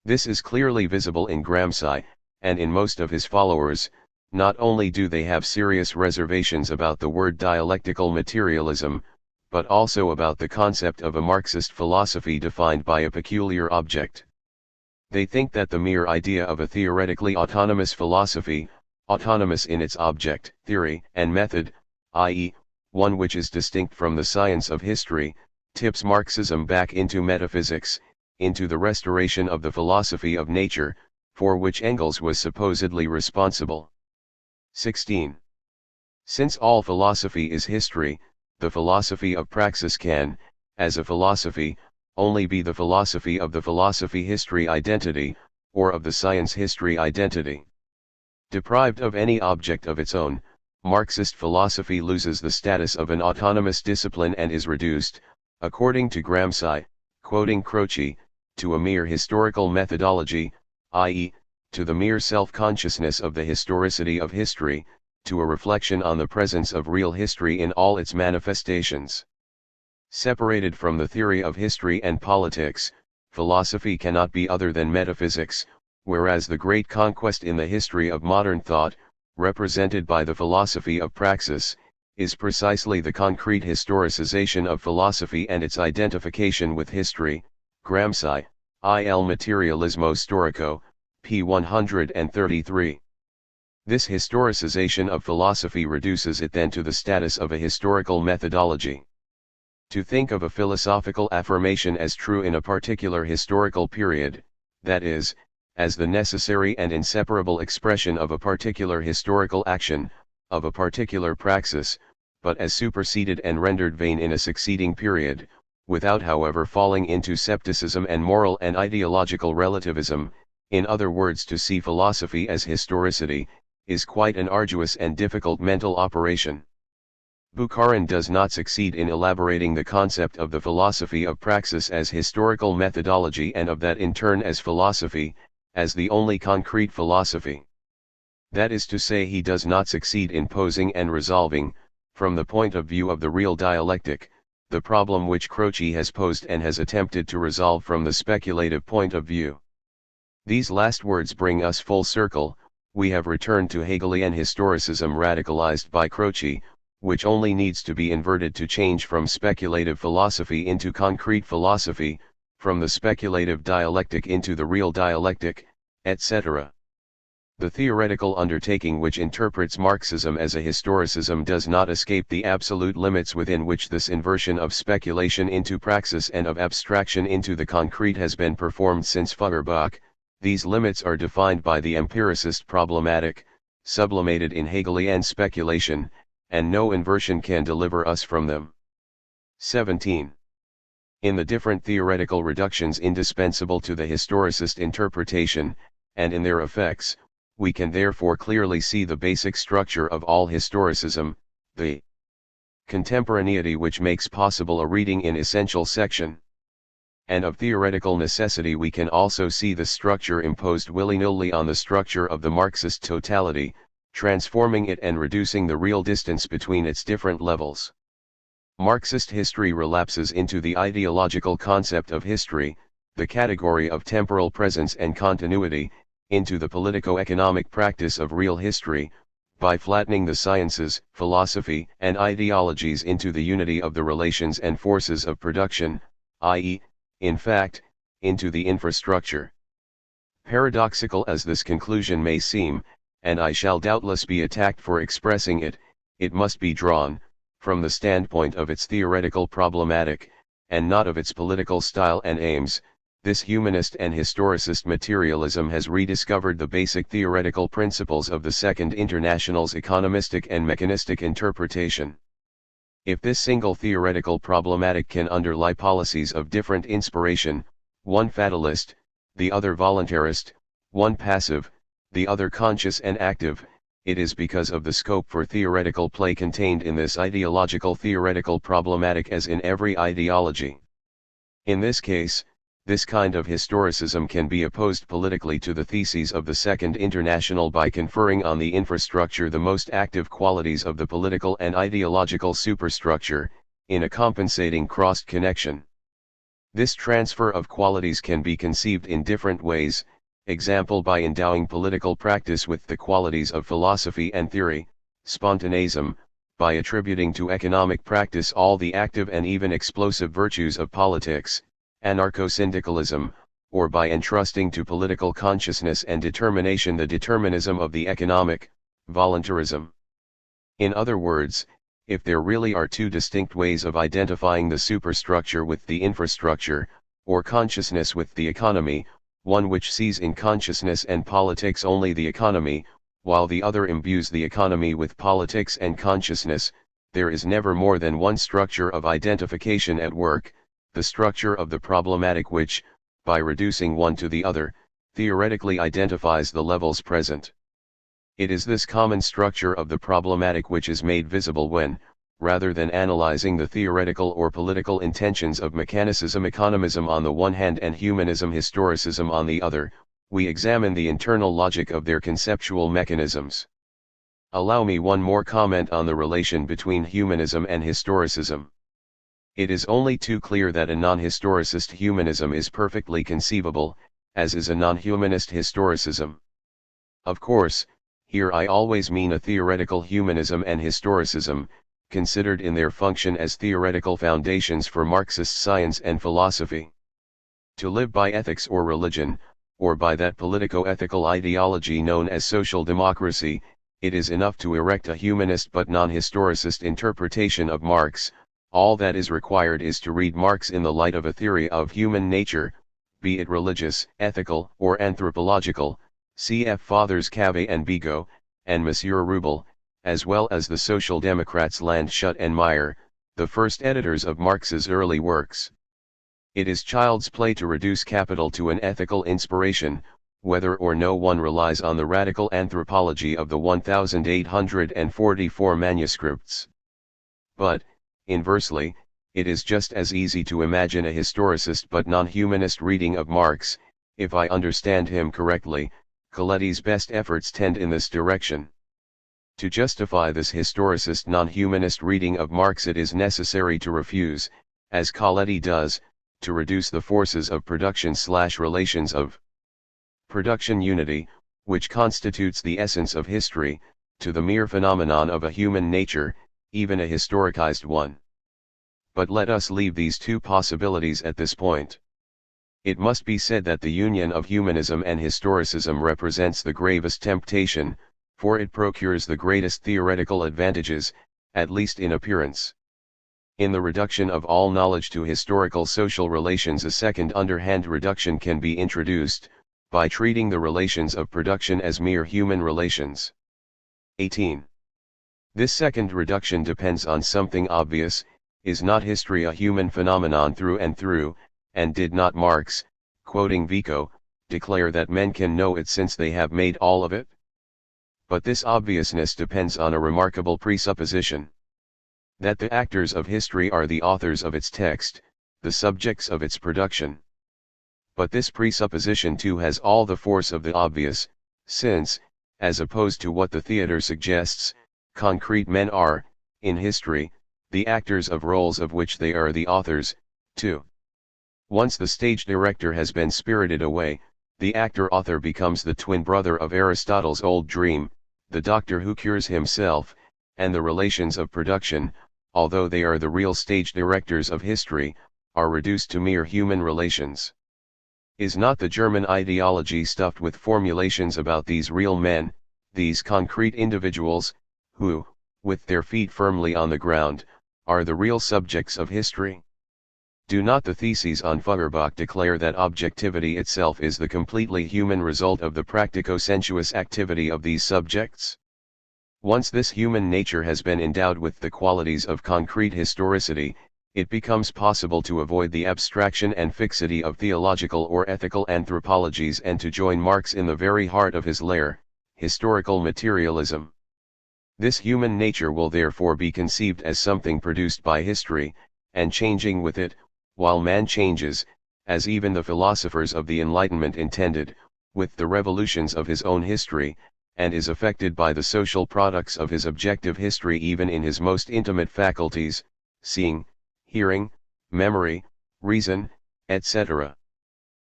This is clearly visible in Gramsci, and in most of his followers. Not only do they have serious reservations about the word dialectical materialism, but also about the concept of a Marxist philosophy defined by a peculiar object. They think that the mere idea of a theoretically autonomous philosophy, autonomous in its object, theory, and method, i.e., one which is distinct from the science of history, tips Marxism back into metaphysics, into the restoration of the philosophy of nature, for which Engels was supposedly responsible. 16. Since all philosophy is history, the philosophy of praxis can, as a philosophy, only be the philosophy of the philosophy-history identity, or of the science-history identity. Deprived of any object of its own, Marxist philosophy loses the status of an autonomous discipline and is reduced, according to Gramsci, quoting Croce, to a mere historical methodology, i.e., to the mere self-consciousness of the historicity of history, to a reflection on the presence of real history in all its manifestations. Separated from the theory of history and politics, philosophy cannot be other than metaphysics, whereas the great conquest in the history of modern thought, represented by the philosophy of praxis, is precisely the concrete historicization of philosophy and its identification with history. Gramsci, Il Materialismo Storico, p. 133. This historicization of philosophy reduces it then to the status of a historical methodology. To think of a philosophical affirmation as true in a particular historical period, that is, as the necessary and inseparable expression of a particular historical action, of a particular praxis, but as superseded and rendered vain in a succeeding period, without however falling into scepticism and moral and ideological relativism, in other words to see philosophy as historicity, is quite an arduous and difficult mental operation. Bukharin does not succeed in elaborating the concept of the philosophy of praxis as historical methodology and of that in turn as philosophy, as the only concrete philosophy. That is to say, he does not succeed in posing and resolving, from the point of view of the real dialectic, the problem which Croce has posed and has attempted to resolve from the speculative point of view. These last words bring us full circle. We have returned to Hegelian historicism radicalized by Croce, which only needs to be inverted to change from speculative philosophy into concrete philosophy, from the speculative dialectic into the real dialectic, etc. The theoretical undertaking which interprets Marxism as a historicism does not escape the absolute limits within which this inversion of speculation into praxis and of abstraction into the concrete has been performed since Feuerbach. These limits are defined by the empiricist problematic, sublimated in Hegelian speculation, and no inversion can deliver us from them. 17. In the different theoretical reductions indispensable to the historicist interpretation, and in their effects, we can therefore clearly see the basic structure of all historicism, the contemporaneity which makes possible a reading in essential section. And of theoretical necessity we can also see the structure imposed willy-nilly on the structure of the Marxist totality, transforming it and reducing the real distance between its different levels. Marxist history relapses into the ideological concept of history, the category of temporal presence and continuity, into the politico-economic practice of real history, by flattening the sciences, philosophy, and ideologies into the unity of the relations and forces of production, i.e., in fact, into the infrastructure. Paradoxical as this conclusion may seem, and I shall doubtless be attacked for expressing it, it must be drawn, from the standpoint of its theoretical problematic, and not of its political style and aims. This humanist and historicist materialism has rediscovered the basic theoretical principles of the Second International's economistic and mechanistic interpretation. If this single theoretical problematic can underlie policies of different inspiration, one fatalist, the other voluntarist, one passive, the other conscious and active, it is because of the scope for theoretical play contained in this ideological theoretical problematic as in every ideology. In this case, this kind of historicism can be opposed politically to the theses of the Second International by conferring on the infrastructure the most active qualities of the political and ideological superstructure, in a compensating crossed connection. This transfer of qualities can be conceived in different ways, example by endowing political practice with the qualities of philosophy and theory, spontaneism, by attributing to economic practice all the active and even explosive virtues of politics, anarcho-syndicalism, or by entrusting to political consciousness and determination the determinism of the economic, voluntarism. In other words, if there really are two distinct ways of identifying the superstructure with the infrastructure, or consciousness with the economy, one which sees in consciousness and politics only the economy, while the other imbues the economy with politics and consciousness, there is never more than one structure of identification at work, the structure of the problematic which, by reducing one to the other, theoretically identifies the levels present. It is this common structure of the problematic which is made visible when, rather than analyzing the theoretical or political intentions of mechanicism economism on the one hand and humanism historicism on the other, we examine the internal logic of their conceptual mechanisms. Allow me one more comment on the relation between humanism and historicism. It is only too clear that a non-historicist humanism is perfectly conceivable, as is a non-humanist historicism. Of course, here I always mean a theoretical humanism and historicism, considered in their function as theoretical foundations for Marxist science and philosophy. To live by ethics or religion, or by that politico-ethical ideology known as social democracy, it is enough to erect a humanist but non-historicist interpretation of Marx. All that is required is to read Marx in the light of a theory of human nature, be it religious, ethical, or anthropological, cf. Fathers Cave and Bigot, and Monsieur Rubel, as well as the Social Democrats Landshut and Meyer, the first editors of Marx's early works. It is child's play to reduce capital to an ethical inspiration, whether or no one relies on the radical anthropology of the 1844 manuscripts. But, inversely, it is just as easy to imagine a historicist but non-humanist reading of Marx. If I understand him correctly, Coletti's best efforts tend in this direction. To justify this historicist non-humanist reading of Marx it is necessary to refuse, as Coletti does, to reduce the forces of production/relations of production unity, which constitutes the essence of history, to the mere phenomenon of a human nature, even a historicized one. But let us leave these two possibilities at this point. It must be said that the union of humanism and historicism represents the gravest temptation, for it procures the greatest theoretical advantages, at least in appearance. In the reduction of all knowledge to historical social relations a second underhand reduction can be introduced, by treating the relations of production as mere human relations. 18. This second reduction depends on something obvious. Is not history a human phenomenon through and through, and did not Marx, quoting Vico, declare that men can know it since they have made all of it? But this obviousness depends on a remarkable presupposition. That the actors of history are the authors of its text, the subjects of its production. But this presupposition too has all the force of the obvious, since, as opposed to what the theater suggests, concrete men are, in history, the actors of roles of which they are the authors, too. Once the stage director has been spirited away, the actor-author becomes the twin brother of Aristotle's old dream, the doctor who cures himself, and the relations of production, although they are the real stage directors of history, are reduced to mere human relations. Is not the German ideology stuffed with formulations about these real men, these concrete individuals, who, with their feet firmly on the ground, are the real subjects of history? Do not the theses on Feuerbach declare that objectivity itself is the completely human result of the practico-sensuous activity of these subjects? Once this human nature has been endowed with the qualities of concrete historicity, it becomes possible to avoid the abstraction and fixity of theological or ethical anthropologies and to join Marx in the very heart of his lair, historical materialism. This human nature will therefore be conceived as something produced by history, and changing with it, while man changes, as even the philosophers of the Enlightenment intended, with the revolutions of his own history, and is affected by the social products of his objective history even in his most intimate faculties, seeing, hearing, memory, reason, etc.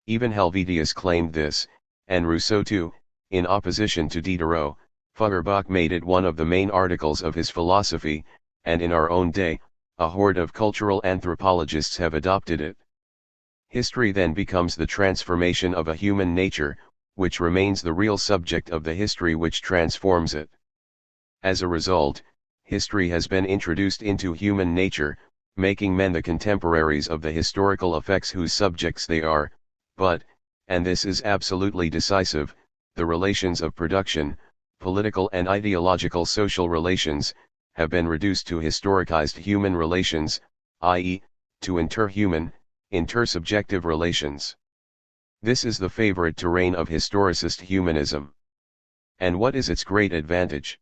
Even Helvetius claimed this, and Rousseau too. In opposition to Diderot, Feuerbach made it one of the main articles of his philosophy, and in our own day, a horde of cultural anthropologists have adopted it. History then becomes the transformation of a human nature, which remains the real subject of the history which transforms it. As a result, history has been introduced into human nature, making men the contemporaries of the historical effects whose subjects they are, but, and this is absolutely decisive, the relations of production, political and ideological social relations, have been reduced to historicized human relations, i.e., to interhuman, intersubjective relations. This is the favorite terrain of historicist humanism. And what is its great advantage?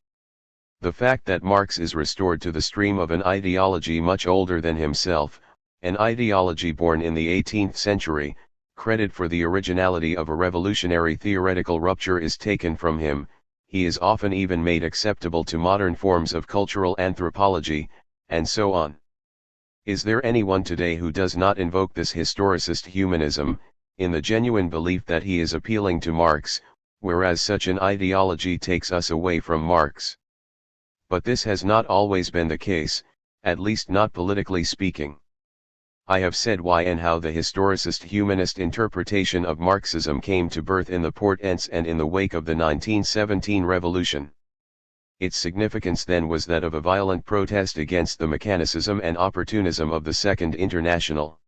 The fact that Marx is restored to the stream of an ideology much older than himself, an ideology born in the 18th century, credit for the originality of a revolutionary theoretical rupture is taken from him, he is often even made acceptable to modern forms of cultural anthropology, and so on. Is there anyone today who does not invoke this historicist humanism, in the genuine belief that he is appealing to Marx, whereas such an ideology takes us away from Marx? But this has not always been the case, at least not politically speaking. I have said why and how the historicist humanist interpretation of Marxism came to birth in the portents and in the wake of the 1917 revolution. Its significance then was that of a violent protest against the mechanicism and opportunism of the Second International.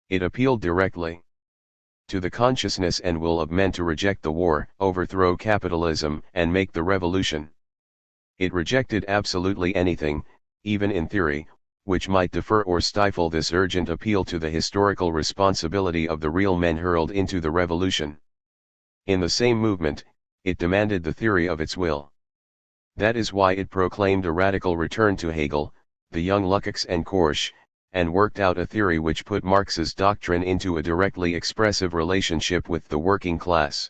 It appealed directly to the consciousness and will of men to reject the war, overthrow capitalism, and make the revolution. It rejected absolutely anything, even in theory, which might defer or stifle this urgent appeal to the historical responsibility of the real men hurled into the revolution. In the same movement, it demanded the theory of its will. That is why it proclaimed a radical return to Hegel, the young Lukács and Korsch, and worked out a theory which put Marx's doctrine into a directly expressive relationship with the working class.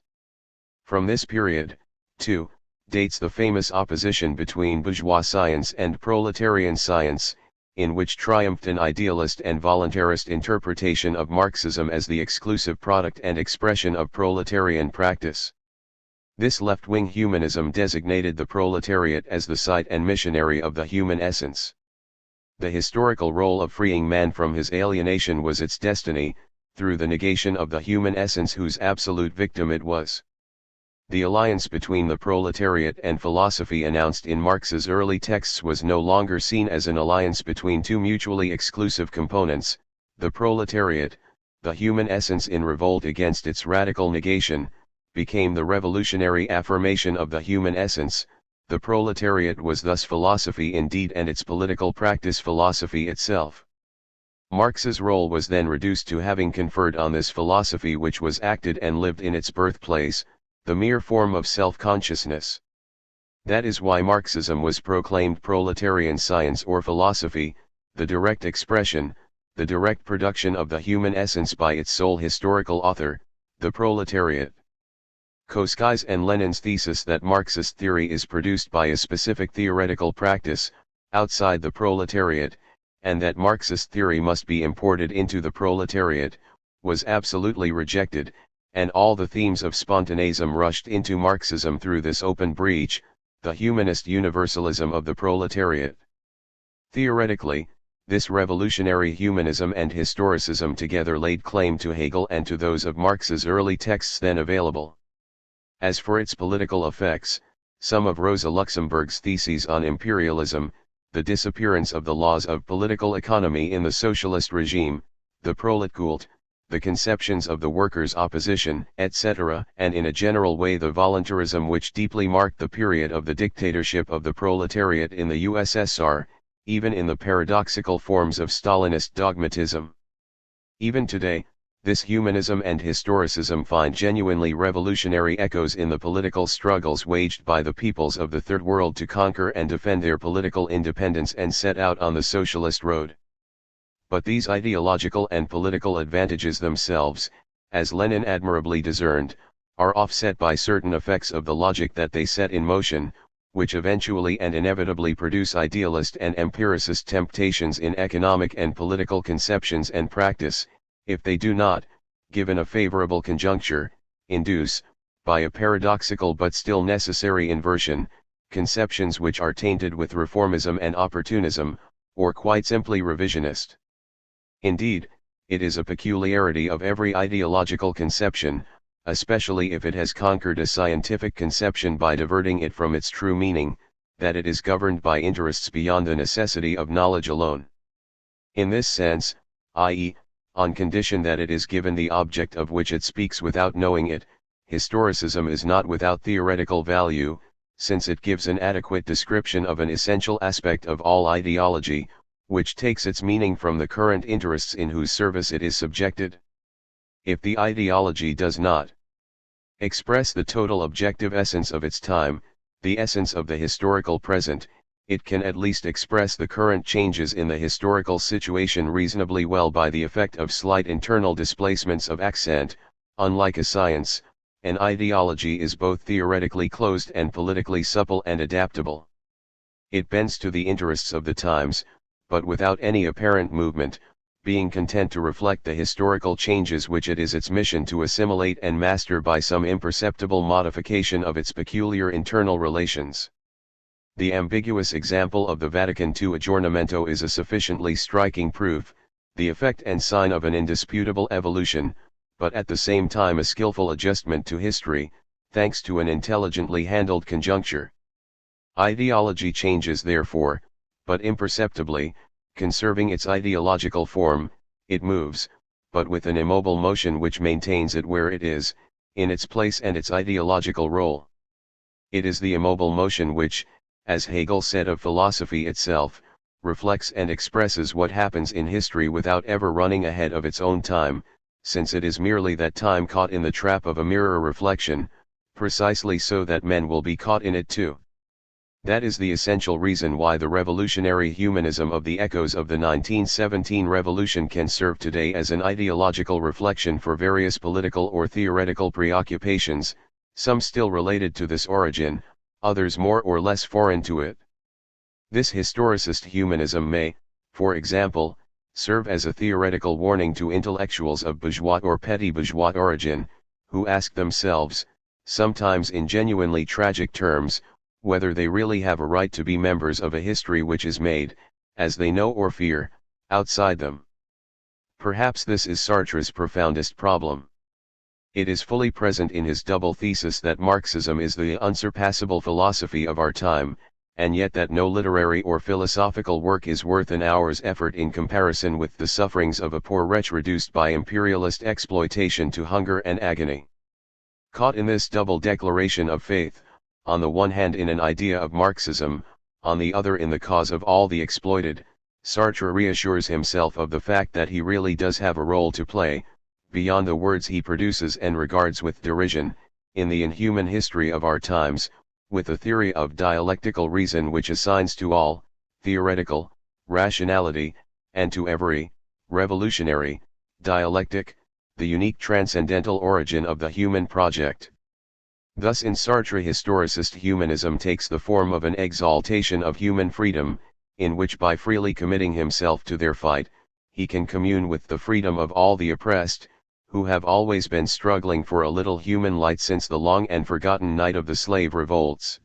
From this period, too, dates the famous opposition between bourgeois science and proletarian science, in which triumphed an idealist and voluntarist interpretation of Marxism as the exclusive product and expression of proletarian practice. This left-wing humanism designated the proletariat as the site and missionary of the human essence. The historical role of freeing man from his alienation was its destiny, through the negation of the human essence whose absolute victim it was. The alliance between the proletariat and philosophy announced in Marx's early texts was no longer seen as an alliance between two mutually exclusive components, the proletariat, the human essence in revolt against its radical negation, became the revolutionary affirmation of the human essence. The proletariat was thus philosophy indeed and its political practice philosophy itself. Marx's role was then reduced to having conferred on this philosophy which was acted and lived in its birthplace, the mere form of self-consciousness. That is why Marxism was proclaimed proletarian science or philosophy, the direct expression, the direct production of the human essence by its sole historical author, the proletariat. Koskai's and Lenin's thesis that Marxist theory is produced by a specific theoretical practice, outside the proletariat, and that Marxist theory must be imported into the proletariat, was absolutely rejected, and all the themes of spontaneism rushed into Marxism through this open breach, the humanist universalism of the proletariat. Theoretically, this revolutionary humanism and historicism together laid claim to Hegel and to those of Marx's early texts then available. As for its political effects, some of Rosa Luxemburg's theses on imperialism, the disappearance of the laws of political economy in the socialist regime, the proletkult, the conceptions of the workers' opposition, etc., and in a general way the voluntarism which deeply marked the period of the dictatorship of the proletariat in the USSR, even in the paradoxical forms of Stalinist dogmatism. Even today, this humanism and historicism find genuinely revolutionary echoes in the political struggles waged by the peoples of the Third World to conquer and defend their political independence and set out on the socialist road. But these ideological and political advantages themselves, as Lenin admirably discerned, are offset by certain effects of the logic that they set in motion, which eventually and inevitably produce idealist and empiricist temptations in economic and political conceptions and practice, if they do not, given a favorable conjuncture, induce, by a paradoxical but still necessary inversion, conceptions which are tainted with reformism and opportunism, or quite simply revisionist. Indeed, it is a peculiarity of every ideological conception, especially if it has conquered a scientific conception by diverting it from its true meaning, that it is governed by interests beyond the necessity of knowledge alone. In this sense, i.e., on condition that it is given the object of which it speaks without knowing it, historicism is not without theoretical value, since it gives an adequate description of an essential aspect of all ideology, which takes its meaning from the current interests in whose service it is subjected. If the ideology does not express the total objective essence of its time, the essence of the historical present, it can at least express the current changes in the historical situation reasonably well by the effect of slight internal displacements of accent. Unlike a science, an ideology is both theoretically closed and politically supple and adaptable. It bends to the interests of the times, but without any apparent movement, being content to reflect the historical changes which it is its mission to assimilate and master by some imperceptible modification of its peculiar internal relations. The ambiguous example of the Vatican II aggiornamento is a sufficiently striking proof, the effect and sign of an indisputable evolution, but at the same time a skillful adjustment to history, thanks to an intelligently handled conjuncture. Ideology changes therefore, but imperceptibly, conserving its ideological form, it moves, but with an immobile motion which maintains it where it is, in its place and its ideological role. It is the immobile motion which, as Hegel said of philosophy itself, reflects and expresses what happens in history without ever running ahead of its own time, since it is merely that time caught in the trap of a mirror reflection, precisely so that men will be caught in it too. That is the essential reason why the revolutionary humanism of the echoes of the 1917 revolution can serve today as an ideological reflection for various political or theoretical preoccupations, some still related to this origin, others more or less foreign to it. This historicist humanism may, for example, serve as a theoretical warning to intellectuals of bourgeois or petty bourgeois origin, who ask themselves, sometimes in genuinely tragic terms, whether they really have a right to be members of a history which is made, as they know or fear, outside them. Perhaps this is Sartre's profoundest problem. It is fully present in his double thesis that Marxism is the unsurpassable philosophy of our time, and yet that no literary or philosophical work is worth an hour's effort in comparison with the sufferings of a poor wretch reduced by imperialist exploitation to hunger and agony. Caught in this double declaration of faith, on the one hand in an idea of Marxism, on the other in the cause of all the exploited, Sartre reassures himself of the fact that he really does have a role to play, beyond the words he produces and regards with derision, in the inhuman history of our times, with a theory of dialectical reason which assigns to all, theoretical, rationality, and to every, revolutionary, dialectic, the unique transcendental origin of the human project. Thus in Sartre historicist humanism takes the form of an exaltation of human freedom, in which by freely committing himself to their fight, he can commune with the freedom of all the oppressed, who have always been struggling for a little human light since the long and forgotten night of the slave revolts.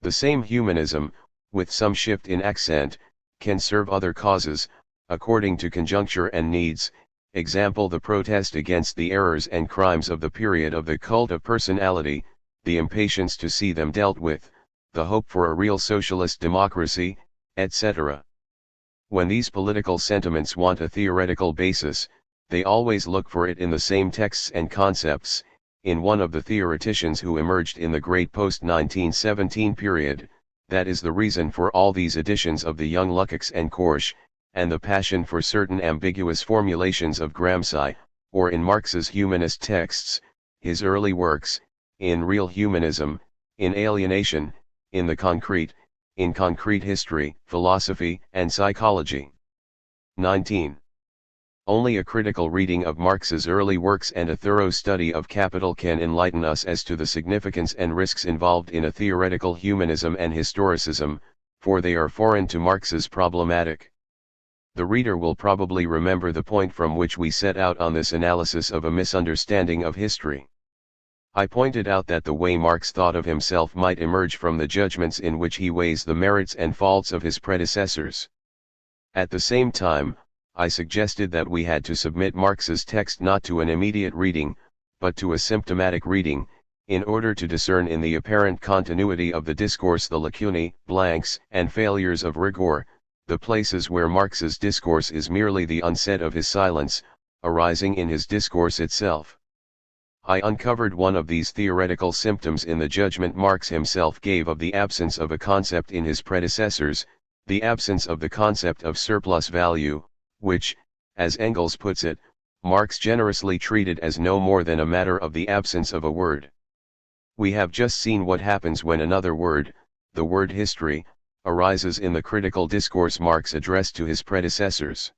The same humanism, with some shift in accent, can serve other causes, according to conjuncture and needs, example the protest against the errors and crimes of the period of the cult of personality, the impatience to see them dealt with, the hope for a real socialist democracy, etc. When these political sentiments want a theoretical basis, they always look for it in the same texts and concepts, in one of the theoreticians who emerged in the great post-1917 period. That is the reason for all these editions of the young Lukács and Korsch, and the passion for certain ambiguous formulations of Gramsci, or in Marx's humanist texts, his early works, in Real Humanism, in Alienation, in the Concrete, in Concrete History, Philosophy, and Psychology. 19. Only a critical reading of Marx's early works and a thorough study of Capital can enlighten us as to the significance and risks involved in a theoretical humanism and historicism, for they are foreign to Marx's problematic. The reader will probably remember the point from which we set out on this analysis of a misunderstanding of history. I pointed out that the way Marx thought of himself might emerge from the judgments in which he weighs the merits and faults of his predecessors. At the same time, I suggested that we had to submit Marx's text not to an immediate reading, but to a symptomatic reading, in order to discern in the apparent continuity of the discourse the lacunae, blanks, and failures of rigor, the places where Marx's discourse is merely the unsaid of his silence, arising in his discourse itself. I uncovered one of these theoretical symptoms in the judgment Marx himself gave of the absence of a concept in his predecessors, the absence of the concept of surplus value, which, as Engels puts it, Marx generously treated as no more than a matter of the absence of a word. We have just seen what happens when another word, the word history, arises in the critical discourse Marx addressed to his predecessors.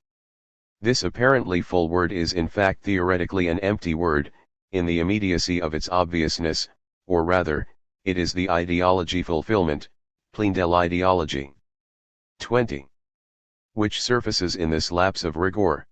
This apparently full word is in fact theoretically an empty word, in the immediacy of its obviousness, or rather, it is the ideology fulfillment, plein de l'idéologie. 20. Which surfaces in this lapse of rigor.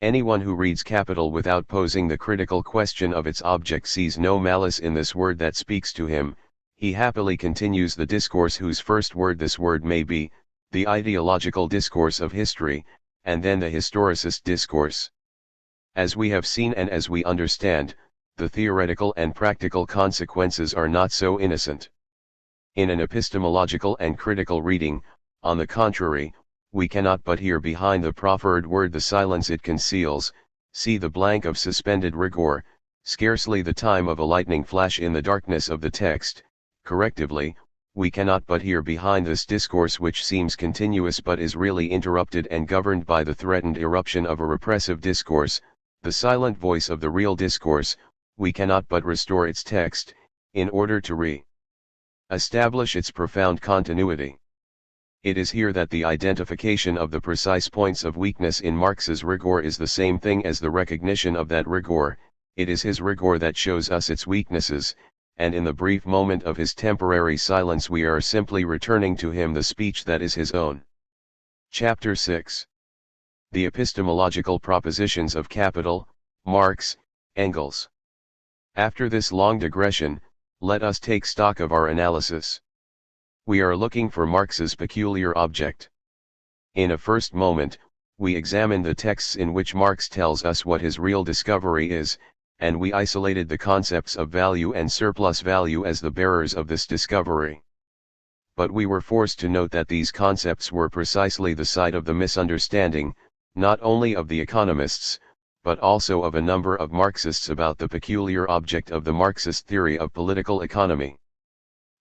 Anyone who reads Capital without posing the critical question of its object sees no malice in this word that speaks to him. He happily continues the discourse whose first word this word may be, the ideological discourse of history, and then the historicist discourse. As we have seen and as we understand, the theoretical and practical consequences are not so innocent. In an epistemological and critical reading, on the contrary, we cannot but hear behind the proffered word the silence it conceals, see the blank of suspended rigor, scarcely the time of a lightning flash in the darkness of the text. Correctively, we cannot but hear behind this discourse which seems continuous but is really interrupted and governed by the threatened eruption of a repressive discourse, the silent voice of the real discourse, we cannot but restore its text, in order to re-establish its profound continuity. It is here that the identification of the precise points of weakness in Marx's rigor is the same thing as the recognition of that rigor. It is his rigor that shows us its weaknesses, and in the brief moment of his temporary silence we are simply returning to him the speech that is his own. Chapter 6. The Epistemological Propositions of Capital, Marx, Engels. After this long digression, let us take stock of our analysis. We are looking for Marx's peculiar object. In a first moment, we examined the texts in which Marx tells us what his real discovery is, and we isolated the concepts of value and surplus value as the bearers of this discovery. But we were forced to note that these concepts were precisely the site of the misunderstanding, not only of the economists, but also of a number of Marxists about the peculiar object of the Marxist theory of political economy.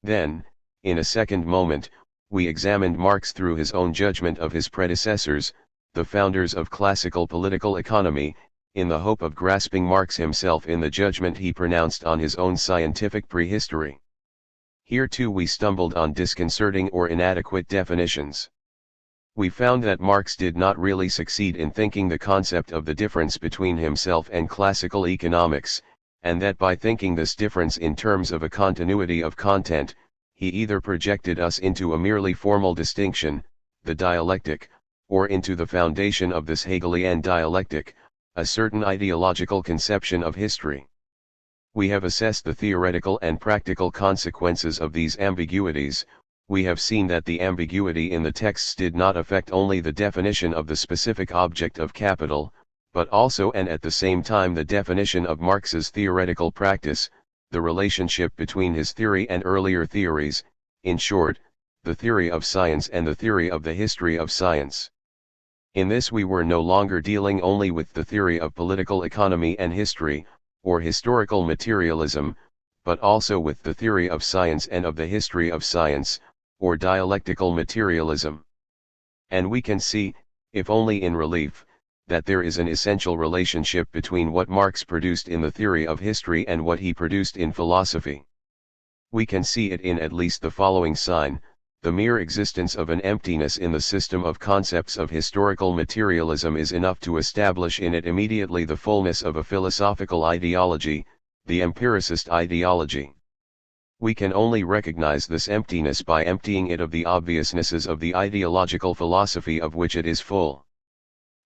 Then, in a second moment, we examined Marx through his own judgment of his predecessors, the founders of classical political economy, in the hope of grasping Marx himself in the judgment he pronounced on his own scientific prehistory. Here too we stumbled on disconcerting or inadequate definitions. We found that Marx did not really succeed in thinking the concept of the difference between himself and classical economics, and that by thinking this difference in terms of a continuity of content, he either projected us into a merely formal distinction, the dialectic, or into the foundation of this Hegelian dialectic, a certain ideological conception of history. We have assessed the theoretical and practical consequences of these ambiguities. We have seen that the ambiguity in the texts did not affect only the definition of the specific object of capital, but also and at the same time the definition of Marx's theoretical practice, the relationship between his theory and earlier theories, in short, the theory of science and the theory of the history of science. In this we were no longer dealing only with the theory of political economy and history, or historical materialism, but also with the theory of science and of the history of science, or dialectical materialism. And we can see, if only in relief, that there is an essential relationship between what Marx produced in the theory of history and what he produced in philosophy. We can see it in at least the following sign: the mere existence of an emptiness in the system of concepts of historical materialism is enough to establish in it immediately the fullness of a philosophical ideology, the empiricist ideology. We can only recognize this emptiness by emptying it of the obviousnesses of the ideological philosophy of which it is full.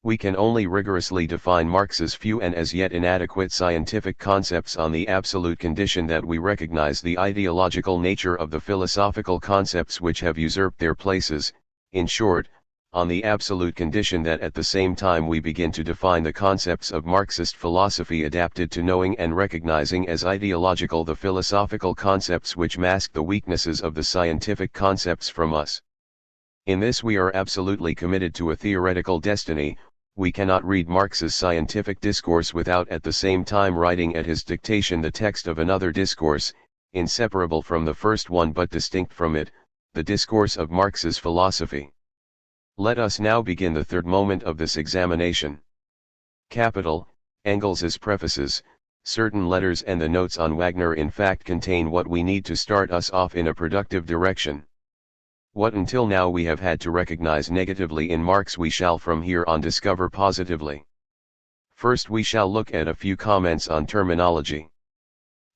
We can only rigorously define Marx's few and as yet inadequate scientific concepts on the absolute condition that we recognize the ideological nature of the philosophical concepts which have usurped their places, in short, on the absolute condition that at the same time we begin to define the concepts of Marxist philosophy adapted to knowing and recognizing as ideological the philosophical concepts which mask the weaknesses of the scientific concepts from us. In this we are absolutely committed to a theoretical destiny. We cannot read Marx's scientific discourse without at the same time writing at his dictation the text of another discourse, inseparable from the first one but distinct from it, the discourse of Marx's philosophy. Let us now begin the third moment of this examination. Capital, Engels's prefaces, certain letters and the notes on Wagner in fact contain what we need to start us off in a productive direction. What until now we have had to recognize negatively in Marx we shall from here on discover positively. First we shall look at a few comments on terminology.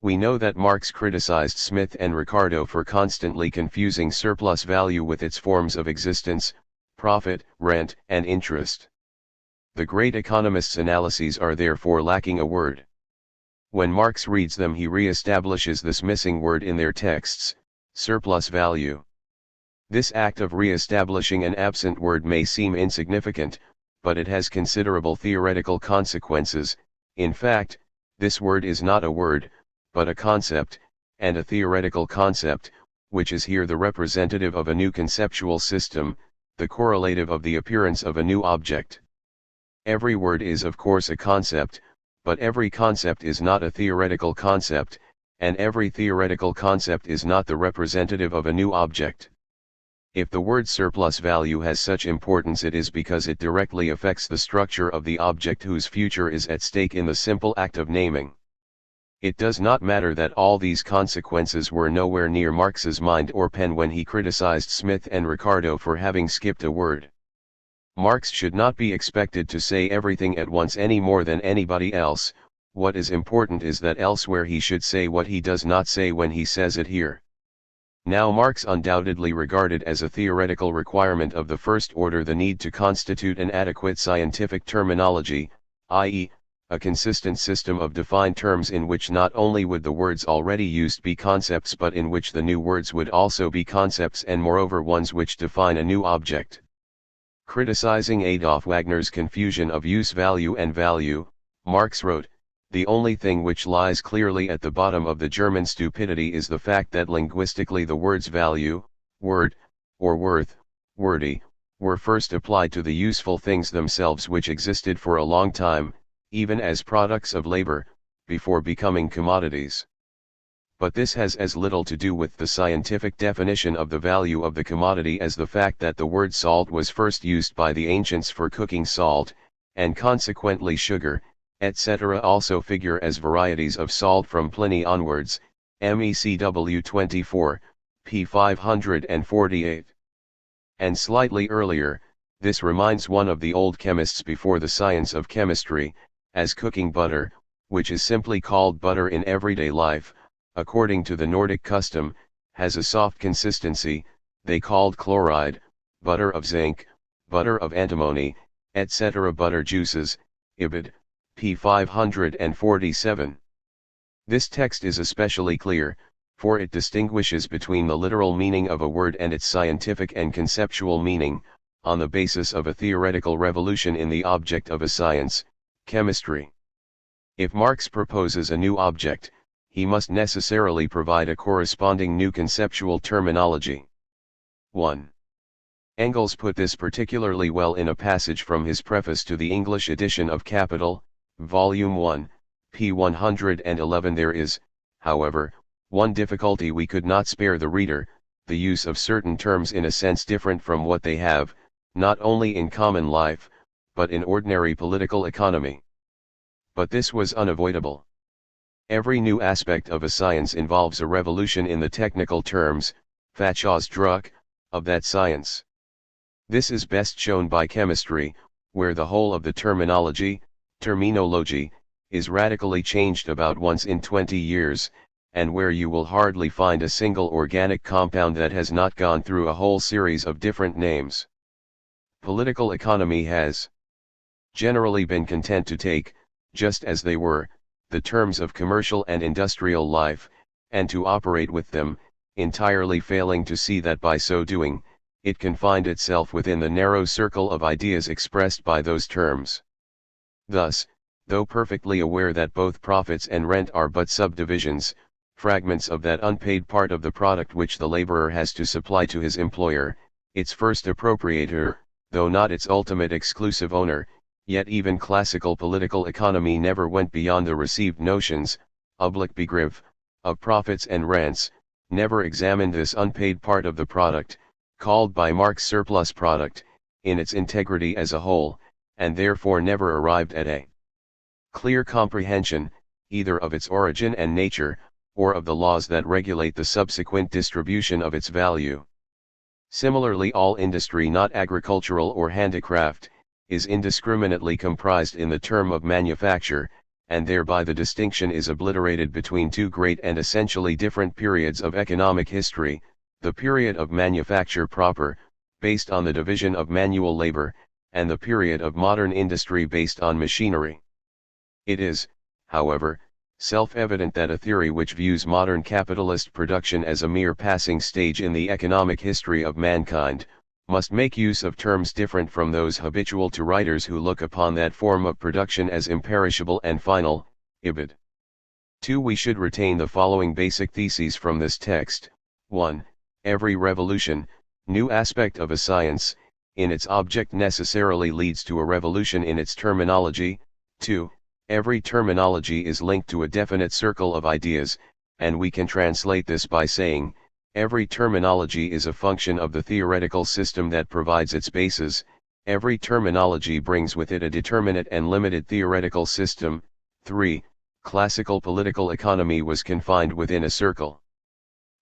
We know that Marx criticized Smith and Ricardo for constantly confusing surplus value with its forms of existence, profit, rent, and interest. The great economist's analyses are therefore lacking a word. When Marx reads them he re-establishes this missing word in their texts, surplus value. This act of re-establishing an absent word may seem insignificant, but it has considerable theoretical consequences. In fact, this word is not a word, but a concept, and a theoretical concept, which is here the representative of a new conceptual system, the correlative of the appearance of a new object. Every word is of course a concept, but every concept is not a theoretical concept, and every theoretical concept is not the representative of a new object. If the word surplus value has such importance, it is because it directly affects the structure of the object whose future is at stake in the simple act of naming. It does not matter that all these consequences were nowhere near Marx's mind or pen when he criticized Smith and Ricardo for having skipped a word. Marx should not be expected to say everything at once any more than anybody else. What is important is that elsewhere he should say what he does not say when he says it here. Now Marx undoubtedly regarded as a theoretical requirement of the first order the need to constitute an adequate scientific terminology, i.e., a consistent system of defined terms in which not only would the words already used be concepts but in which the new words would also be concepts and moreover ones which define a new object. Criticizing Adolf Wagner's confusion of use value and value, Marx wrote, "The only thing which lies clearly at the bottom of the German stupidity is the fact that linguistically the words value, word, or worth, wordy, were first applied to the useful things themselves which existed for a long time, even as products of labor, before becoming commodities. But this has as little to do with the scientific definition of the value of the commodity as the fact that the word salt was first used by the ancients for cooking salt, and consequently sugar, etc. also figure as varieties of salt from Pliny onwards, MECW 24, p. 548. And slightly earlier, this reminds one of the old chemists before the science of chemistry, as cooking butter, which is simply called butter in everyday life, according to the Nordic custom, has a soft consistency, they called chloride, butter of zinc, butter of antimony, etc. Butter juices, Ibid, p. 547. This text is especially clear, for it distinguishes between the literal meaning of a word and its scientific and conceptual meaning, on the basis of a theoretical revolution in the object of a science, chemistry. If Marx proposes a new object, he must necessarily provide a corresponding new conceptual terminology. 1. Engels put this particularly well in a passage from his preface to the English edition of Capital, Volume 1, p. 111. There is, however, one difficulty we could not spare the reader, the use of certain terms in a sense different from what they have, not only in common life, but in ordinary political economy. But this was unavoidable. Every new aspect of a science involves a revolution in the technical terms, Fachausdruck, of that science. This is best shown by chemistry, where the whole of the terminology, terminology, is radically changed about once in 20 years, and where you will hardly find a single organic compound that has not gone through a whole series of different names. Political economy has generally been content to take, just as they were, the terms of commercial and industrial life, and to operate with them, entirely failing to see that by so doing, it confined itself within the narrow circle of ideas expressed by those terms. Thus, though perfectly aware that both profits and rent are but subdivisions, fragments of that unpaid part of the product which the laborer has to supply to his employer, its first appropriator, though not its ultimate exclusive owner, yet even classical political economy never went beyond the received notions, Oblickbegriff, of profits and rents, never examined this unpaid part of the product, called by Marx surplus product, in its integrity as a whole, and therefore never arrived at a clear comprehension, either of its origin and nature, or of the laws that regulate the subsequent distribution of its value. Similarly, all industry not agricultural or handicraft, is indiscriminately comprised in the term of manufacture, and thereby the distinction is obliterated between two great and essentially different periods of economic history, the period of manufacture proper, based on the division of manual labor, and the period of modern industry based on machinery. It is, however, self-evident that a theory which views modern capitalist production as a mere passing stage in the economic history of mankind, must make use of terms different from those habitual to writers who look upon that form of production as imperishable and final, ibid. 2. We should retain the following basic theses from this text. 1. Every revolution, new aspect of a science, in its object necessarily leads to a revolution in its terminology. 2. Every terminology is linked to a definite circle of ideas, and we can translate this by saying, every terminology is a function of the theoretical system that provides its basis. Every terminology brings with it a determinate and limited theoretical system. 3. Classical political economy was confined within a circle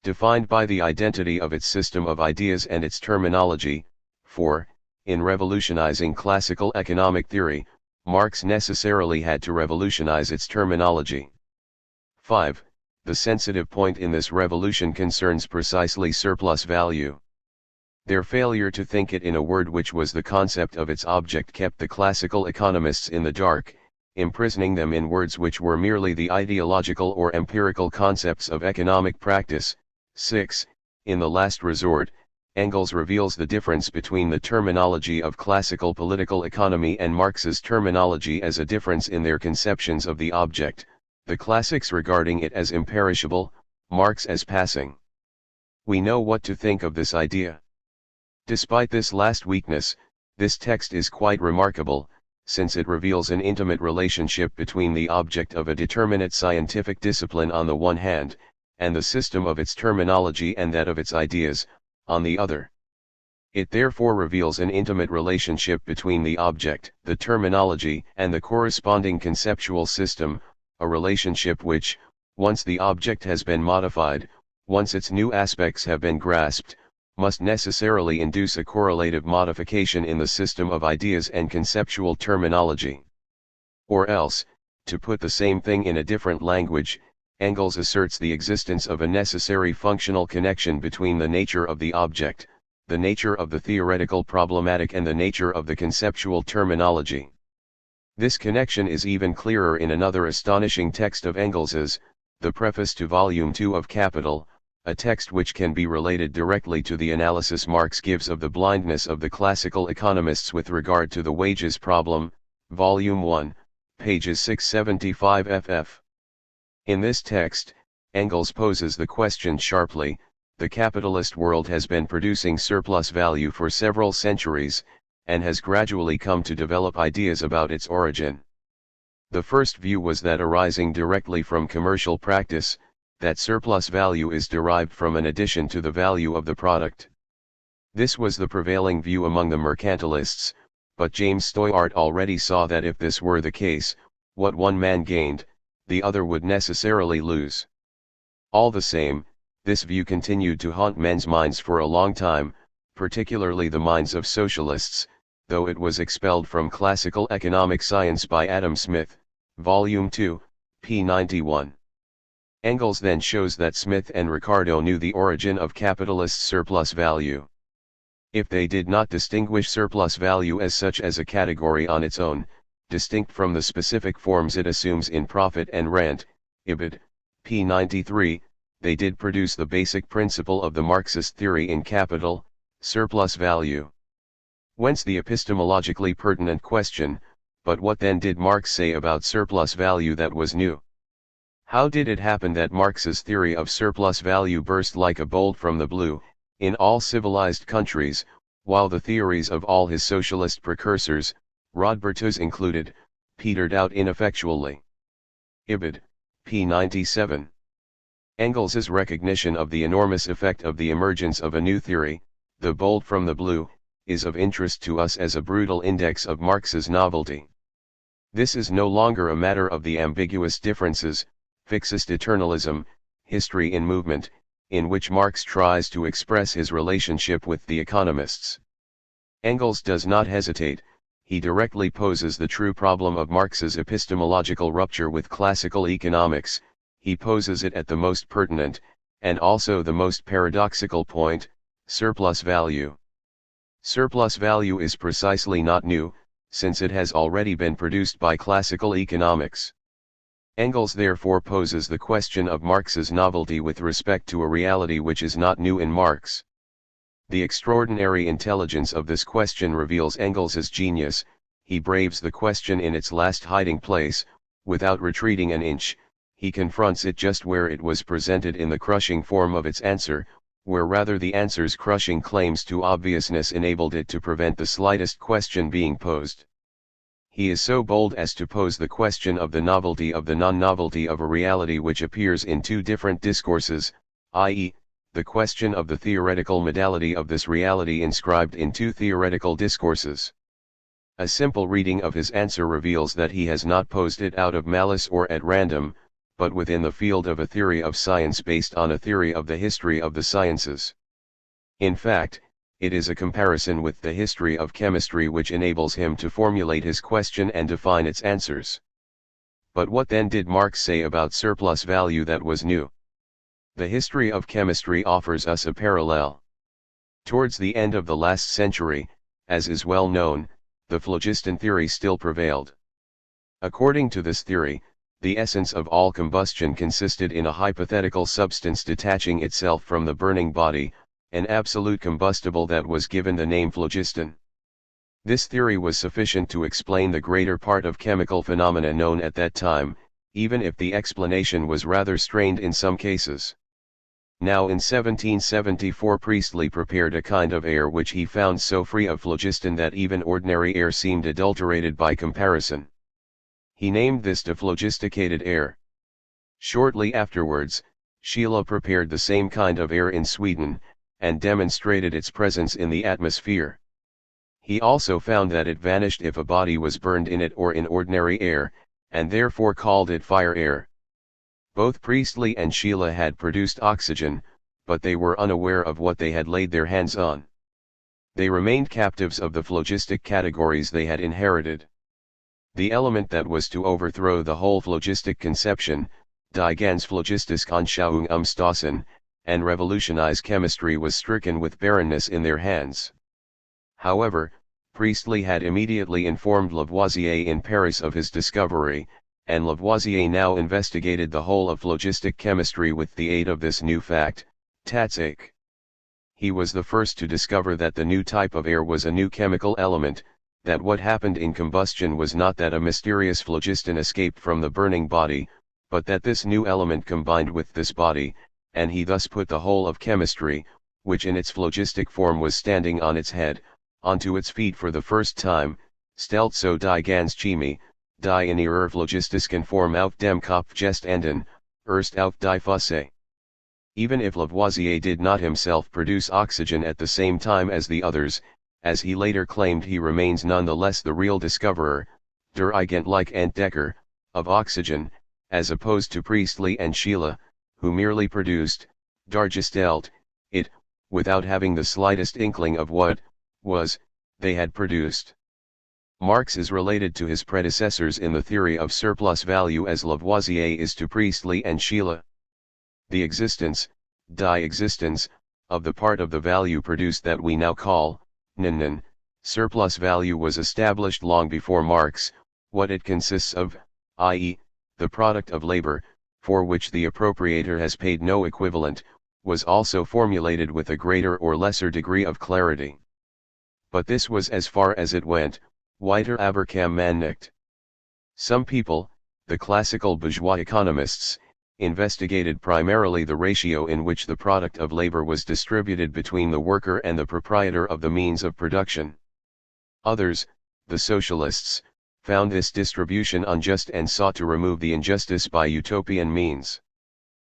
defined by the identity of its system of ideas and its terminology. 4. In revolutionizing classical economic theory, Marx necessarily had to revolutionize its terminology. 5. The sensitive point in this revolution concerns precisely surplus value. Their failure to think it in a word which was the concept of its object kept the classical economists in the dark, imprisoning them in words which were merely the ideological or empirical concepts of economic practice. 6. In the last resort, Engels reveals the difference between the terminology of classical political economy and Marx's terminology as a difference in their conceptions of the object, the classics regarding it as imperishable, Marx as passing. We know what to think of this idea. Despite this last weakness, this text is quite remarkable, since it reveals an intimate relationship between the object of a determinate scientific discipline on the one hand, and the system of its terminology and that of its ideas, on the other. It therefore reveals an intimate relationship between the object, the terminology, and the corresponding conceptual system, a relationship which, once the object has been modified, once its new aspects have been grasped, must necessarily induce a correlative modification in the system of ideas and conceptual terminology. Or else, to put the same thing in a different language, Engels asserts the existence of a necessary functional connection between the nature of the object, the nature of the theoretical problematic, and the nature of the conceptual terminology. This connection is even clearer in another astonishing text of Engels's, the preface to Volume 2 of Capital, a text which can be related directly to the analysis Marx gives of the blindness of the classical economists with regard to the wages problem, Volume 1, pages 675 ff. In this text, Engels poses the question sharply: the capitalist world has been producing surplus value for several centuries, and has gradually come to develop ideas about its origin. The first view was that arising directly from commercial practice, that surplus value is derived from an addition to the value of the product. This was the prevailing view among the mercantilists, but James Steuart already saw that if this were the case, what one man gained, the other would necessarily lose. All the same, this view continued to haunt men's minds for a long time, particularly the minds of socialists, though it was expelled from Classical Economic Science by Adam Smith, Volume 2, p. 91. Engels then shows that Smith and Ricardo knew the origin of capitalist surplus value. If they did not distinguish surplus value as such as a category on its own, distinct from the specific forms it assumes in profit and rent, Ibid, p. 93, they did produce the basic principle of the Marxist theory in Capital, surplus value. Whence the epistemologically pertinent question: but what then did Marx say about surplus value that was new? How did it happen that Marx's theory of surplus value burst like a bolt from the blue, in all civilized countries, while the theories of all his socialist precursors, Rodbertus included, petered out ineffectually? Ibid, p. 97. Engels's recognition of the enormous effect of the emergence of a new theory, the bolt from the blue, is of interest to us as a brutal index of Marx's novelty. This is no longer a matter of the ambiguous differences, fixist eternalism, history in movement, in which Marx tries to express his relationship with the economists. Engels does not hesitate, he directly poses the true problem of Marx's epistemological rupture with classical economics. He poses it at the most pertinent, and also the most paradoxical point: surplus value. Surplus value is precisely not new, since it has already been produced by classical economics. Engels therefore poses the question of Marx's novelty with respect to a reality which is not new in Marx. The extraordinary intelligence of this question reveals Engels's genius. He braves the question in its last hiding place, without retreating an inch. He confronts it just where it was presented in the crushing form of its answer, where rather the answer's crushing claims to obviousness enabled it to prevent the slightest question being posed. He is so bold as to pose the question of the novelty of the non-novelty of a reality which appears in two different discourses, i.e., the question of the theoretical modality of this reality inscribed in two theoretical discourses. A simple reading of his answer reveals that he has not posed it out of malice or at random, but within the field of a theory of science based on a theory of the history of the sciences. In fact, it is a comparison with the history of chemistry which enables him to formulate his question and define its answers. But what then did Marx say about surplus value that was new? The history of chemistry offers us a parallel. Towards the end of the last century, as is well known, the phlogiston theory still prevailed. According to this theory, the essence of all combustion consisted in a hypothetical substance detaching itself from the burning body, an absolute combustible that was given the name phlogiston. This theory was sufficient to explain the greater part of chemical phenomena known at that time, even if the explanation was rather strained in some cases. Now in 1774 Priestley prepared a kind of air which he found so free of phlogiston that even ordinary air seemed adulterated by comparison. He named this dephlogisticated air. Shortly afterwards, Scheele prepared the same kind of air in Sweden, and demonstrated its presence in the atmosphere. He also found that it vanished if a body was burned in it or in ordinary air, and therefore called it fire air. Both Priestley and Scheele had produced oxygen, but they were unaware of what they had laid their hands on. They remained captives of the phlogistic categories they had inherited. The element that was to overthrow the whole phlogistic conception, die ganz phlogistische Anschauung umstoßen, and revolutionize chemistry was stricken with barrenness in their hands. However, Priestley had immediately informed Lavoisier in Paris of his discovery, and Lavoisier now investigated the whole of phlogistic chemistry with the aid of this new fact, Tatsache. He was the first to discover that the new type of air was a new chemical element, that what happened in combustion was not that a mysterious phlogiston escaped from the burning body, but that this new element combined with this body, and he thus put the whole of chemistry, which in its phlogistic form was standing on its head, onto its feet for the first time, stelt so die ganz Chemie, die in ihrer phlogistisken Form auf dem Kopf gest enden, erst auf die Füße. Even if Lavoisier did not himself produce oxygen at the same time as the others, as he later claimed, he remains nonetheless the real discoverer, der eigentliche Entdecker, of oxygen, as opposed to Priestley and Scheele, who merely produced, dargestellt, it, without having the slightest inkling of what, they had produced. Marx is related to his predecessors in the theory of surplus value as Lavoisier is to Priestley and Scheele. The existence, die Existenz, of the part of the value produced that we now call, Nen, surplus value was established long before Marx. What it consists of, i.e., the product of labor, for which the appropriator has paid no equivalent, was also formulated with a greater or lesser degree of clarity. But this was as far as it went, weiter aber kam man nicht. Some people, the classical bourgeois economists, investigated primarily the ratio in which the product of labor was distributed between the worker and the proprietor of the means of production. Others, the socialists, found this distribution unjust and sought to remove the injustice by utopian means.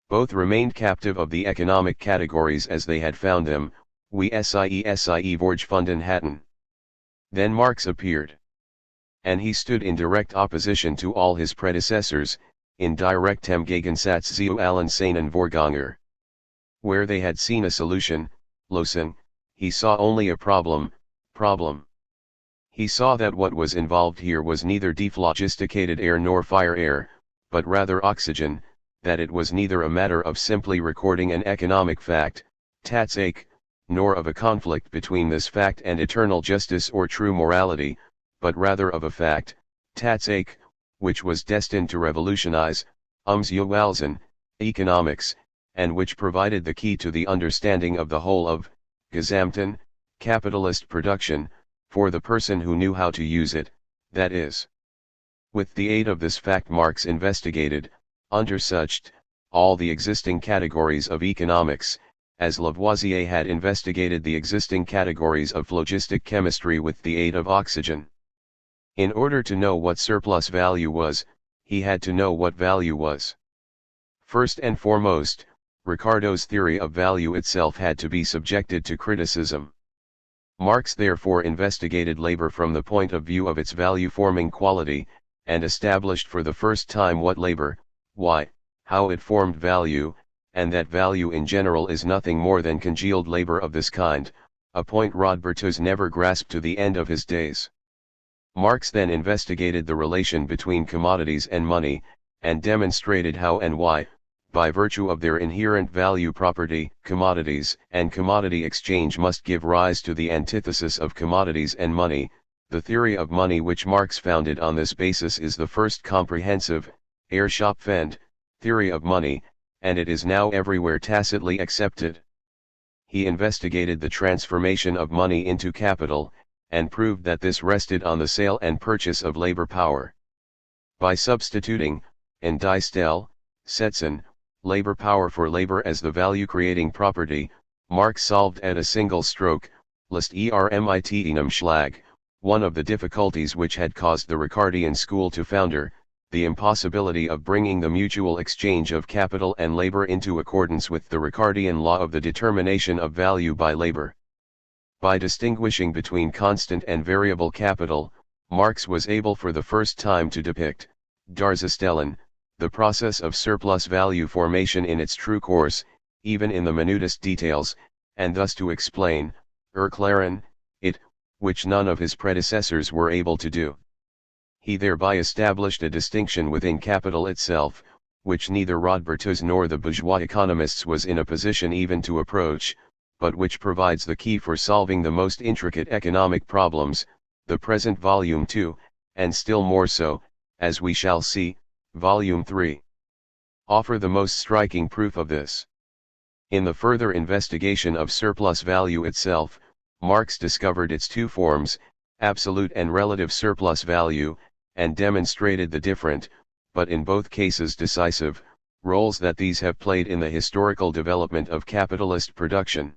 Both remained captive of the economic categories as they had found them, wie sie vorgefunden hatten. Then Marx appeared. And he stood in direct opposition to all his predecessors, in directem Gegensatz zu allen seinen Vorgängern. Where they had seen a solution, Lösung, he saw only a problem. He saw that what was involved here was neither dephlogisticated air nor fire air, but rather oxygen, that it was neither a matter of simply recording an economic fact, Tatsache, nor of a conflict between this fact and eternal justice or true morality, but rather of a fact, Tatsache, which was destined to revolutionize, Umswälzen, economics, and which provided the key to the understanding of the whole of, Gesamten, capitalist production, for the person who knew how to use it, that is. With the aid of this fact Marx investigated, untersucht, all the existing categories of economics, as Lavoisier had investigated the existing categories of phlogistic chemistry with the aid of oxygen. In order to know what surplus value was, he had to know what value was. First and foremost, Ricardo's theory of value itself had to be subjected to criticism. Marx therefore investigated labor from the point of view of its value-forming quality, and established for the first time what labor, why, how it formed value, and that value in general is nothing more than congealed labor of this kind, a point Rodbertus never grasped to the end of his days. Marx then investigated the relation between commodities and money, and demonstrated how and why, by virtue of their inherent value property, commodities and commodity exchange must give rise to the antithesis of commodities and money. The theory of money which Marx founded on this basis is the first comprehensive, Herrschaftsfund, theory of money, and it is now everywhere tacitly accepted. He investigated the transformation of money into capital, and proved that this rested on the sale and purchase of labor power. By substituting, in die Stelle, setzen, labor power for labor as the value-creating property, Marx solved at a single stroke, lest mit einem Schlag, one of the difficulties which had caused the Ricardian school to founder, the impossibility of bringing the mutual exchange of capital and labor into accordance with the Ricardian law of the determination of value by labor. By distinguishing between constant and variable capital, Marx was able for the first time to depict, Darzustellen, the process of surplus value formation in its true course, even in the minutest details, and thus to explain, erklären, it, which none of his predecessors were able to do. He thereby established a distinction within capital itself, which neither Rodbertus nor the bourgeois economists was in a position even to approach, but which provides the key for solving the most intricate economic problems. The present Volume 2, and still more so, as we shall see, Volume 3, offer the most striking proof of this. In the further investigation of surplus value itself, Marx discovered its two forms, absolute and relative surplus value, and demonstrated the different, but in both cases decisive, roles that these have played in the historical development of capitalist production.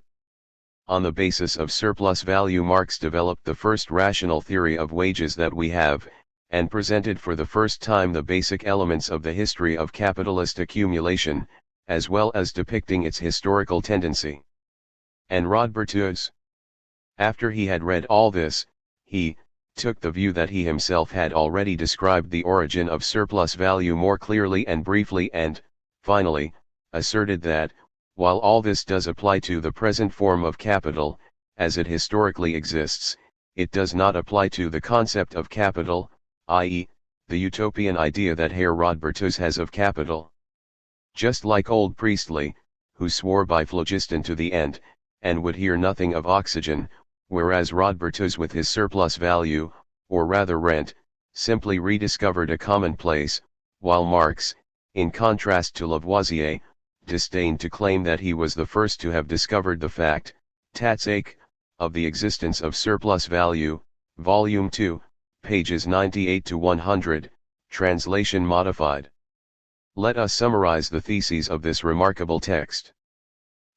On the basis of surplus value, Marx developed the first rational theory of wages that we have, and presented for the first time the basic elements of the history of capitalist accumulation, as well as depicting its historical tendency. And Rodbertus, after he had read all this, he took the view that he himself had already described the origin of surplus value more clearly and briefly, and, finally, asserted that, while all this does apply to the present form of capital, as it historically exists, it does not apply to the concept of capital, i.e., the utopian idea that Herr Rodbertus has of capital. Just like old Priestley, who swore by phlogiston to the end, and would hear nothing of oxygen, whereas Rodbertus with his surplus value, or rather rent, simply rediscovered a commonplace, while Marx, in contrast to Lavoisier, disdained to claim that he was the first to have discovered the fact, Tatsache, of the existence of surplus value, Volume 2, pages 98 to 100, translation modified. Let us summarize the theses of this remarkable text.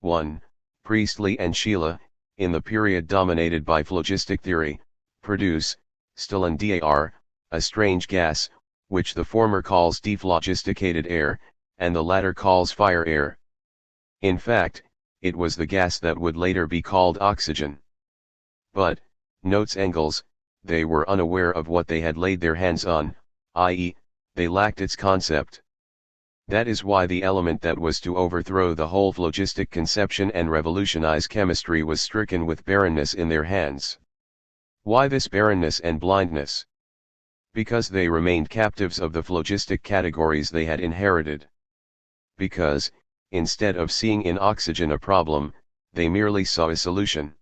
1. Priestley and Schiele, in the period dominated by phlogistic theory, produce, still and dar, a strange gas, which the former calls dephlogisticated air, and the latter calls fire air. In fact, it was the gas that would later be called oxygen. But, notes Engels, they were unaware of what they had laid their hands on, i.e., they lacked its concept. That is why the element that was to overthrow the whole phlogistic conception and revolutionize chemistry was stricken with barrenness in their hands. Why this barrenness and blindness? Because they remained captives of the phlogistic categories they had inherited. Because, instead of seeing in oxygen a problem, they merely saw a solution.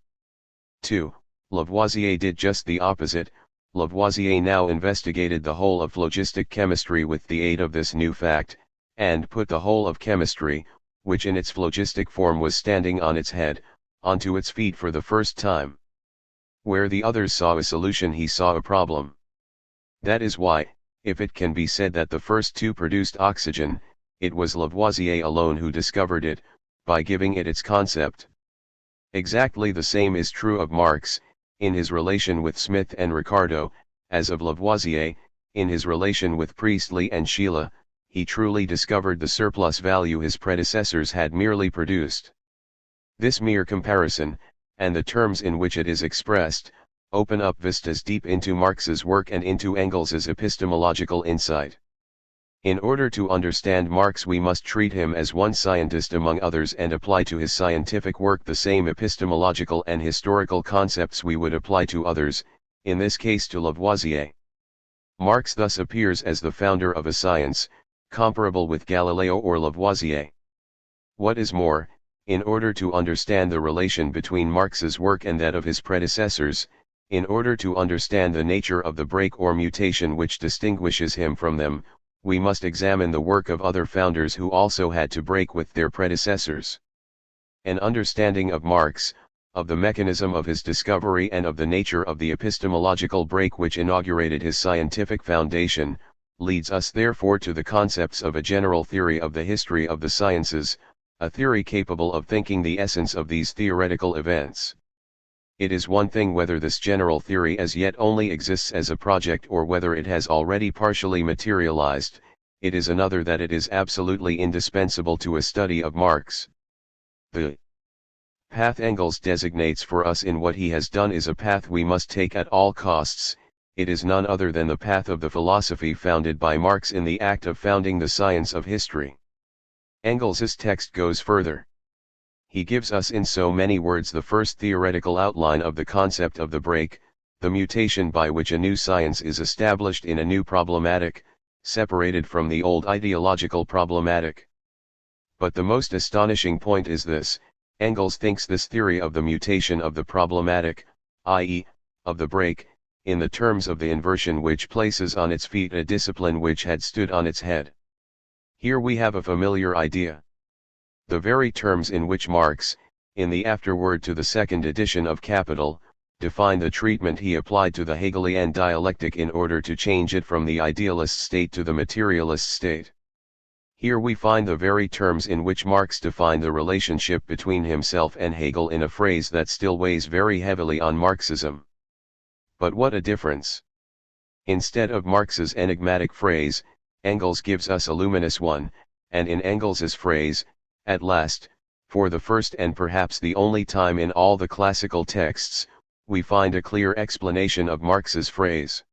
2. Lavoisier did just the opposite. Lavoisier now investigated the whole of phlogistic chemistry with the aid of this new fact, and put the whole of chemistry, which in its phlogistic form was standing on its head, onto its feet for the first time. Where the others saw a solution, he saw a problem. That is why, if it can be said that the first two produced oxygen, it was Lavoisier alone who discovered it, by giving it its concept. Exactly the same is true of Marx, in his relation with Smith and Ricardo, as of Lavoisier, in his relation with Priestley and Schiele. He truly discovered the surplus value his predecessors had merely produced. This mere comparison, and the terms in which it is expressed, open up vistas deep into Marx's work and into Engels's epistemological insight. In order to understand Marx, we must treat him as one scientist among others and apply to his scientific work the same epistemological and historical concepts we would apply to others, in this case to Lavoisier. Marx thus appears as the founder of a science, comparable with Galileo or Lavoisier. What is more, in order to understand the relation between Marx's work and that of his predecessors, in order to understand the nature of the break or mutation which distinguishes him from them, we must examine the work of other founders who also had to break with their predecessors. An understanding of Marx, of the mechanism of his discovery and of the nature of the epistemological break which inaugurated his scientific foundation, leads us therefore to the concepts of a general theory of the history of the sciences, a theory capable of thinking the essence of these theoretical events. It is one thing whether this general theory as yet only exists as a project or whether it has already partially materialized. It is another that it is absolutely indispensable to a study of Marx. The path Engels designates for us in what he has done is a path we must take at all costs. It is none other than the path of the philosophy founded by Marx in the act of founding the science of history. Engels's text goes further. He gives us in so many words the first theoretical outline of the concept of the break, the mutation by which a new science is established in a new problematic, separated from the old ideological problematic. But the most astonishing point is this: Engels thinks this theory of the mutation of the problematic, i.e., of the break, in the terms of the inversion which places on its feet a discipline which had stood on its head. Here we have a familiar idea. The very terms in which Marx, in the afterword to the second edition of Capital, define the treatment he applied to the Hegelian dialectic in order to change it from the idealist state to the materialist state. Here we find the very terms in which Marx defined the relationship between himself and Hegel in a phrase that still weighs very heavily on Marxism. But what a difference! Instead of Marx's enigmatic phrase, Engels gives us a luminous one, and in Engels's phrase, at last, for the first and perhaps the only time in all the classical texts, we find a clear explanation of Marx's phrase.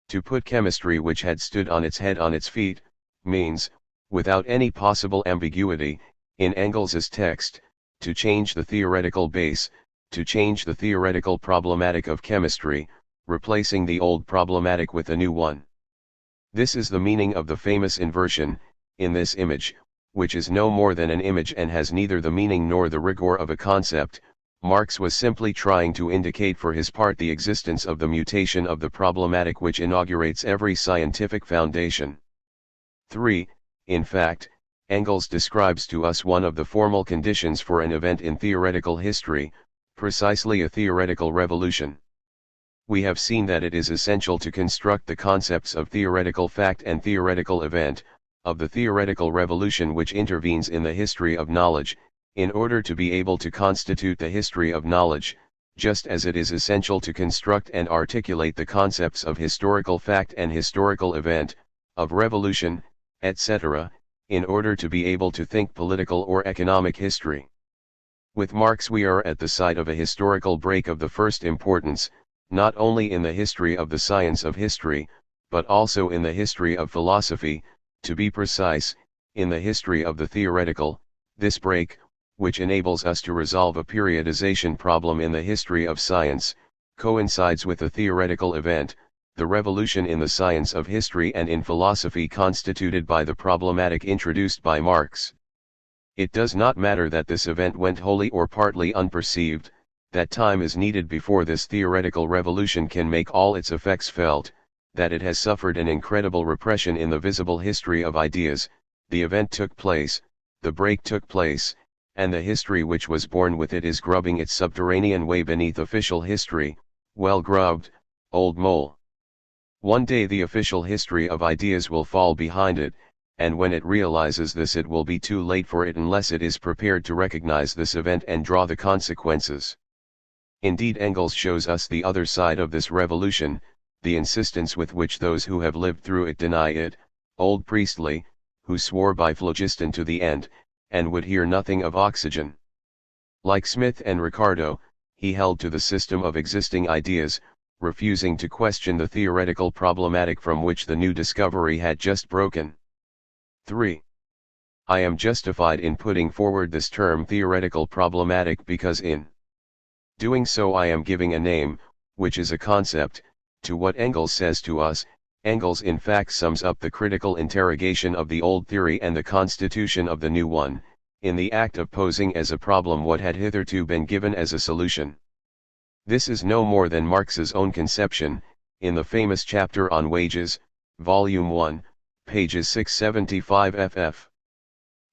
To put chemistry which had stood on its head on its feet, means, without any possible ambiguity, in Engels's text, to change the theoretical base, to change the theoretical problematic of chemistry, replacing the old problematic with a new one. This is the meaning of the famous inversion, in this image, which is no more than an image and has neither the meaning nor the rigor of a concept. Marx was simply trying to indicate for his part the existence of the mutation of the problematic which inaugurates every scientific foundation. 3. In fact, Engels describes to us one of the formal conditions for an event in theoretical history, precisely a theoretical revolution. We have seen that it is essential to construct the concepts of theoretical fact and theoretical event, of the theoretical revolution which intervenes in the history of knowledge, in order to be able to constitute the history of knowledge, just as it is essential to construct and articulate the concepts of historical fact and historical event, of revolution, etc., in order to be able to think political or economic history. With Marx we are at the site of a historical break of the first importance, not only in the history of the science of history, but also in the history of philosophy, to be precise, in the history of the theoretical. This break, which enables us to resolve a periodization problem in the history of science, coincides with a theoretical event, the revolution in the science of history and in philosophy constituted by the problematic introduced by Marx. It does not matter that this event went wholly or partly unperceived, that time is needed before this theoretical revolution can make all its effects felt, that it has suffered an incredible repression in the visible history of ideas. The event took place, the break took place, and the history which was born with it is grubbing its subterranean way beneath official history, well grubbed, old mole. One day the official history of ideas will fall behind it, and when it realizes this it will be too late for it unless it is prepared to recognize this event and draw the consequences. Indeed, Engels shows us the other side of this revolution, the insistence with which those who have lived through it deny it, old Priestley, who swore by phlogiston to the end, and would hear nothing of oxygen. Like Smith and Ricardo, he held to the system of existing ideas, refusing to question the theoretical problematic from which the new discovery had just broken. 3. I am justified in putting forward this term theoretical problematic because in doing so I am giving a name, which is a concept, to what Engels says to us. Engels in fact sums up the critical interrogation of the old theory and the constitution of the new one, in the act of posing as a problem what had hitherto been given as a solution. This is no more than Marx's own conception, in the famous chapter on wages, Volume 1, pages 675 ff.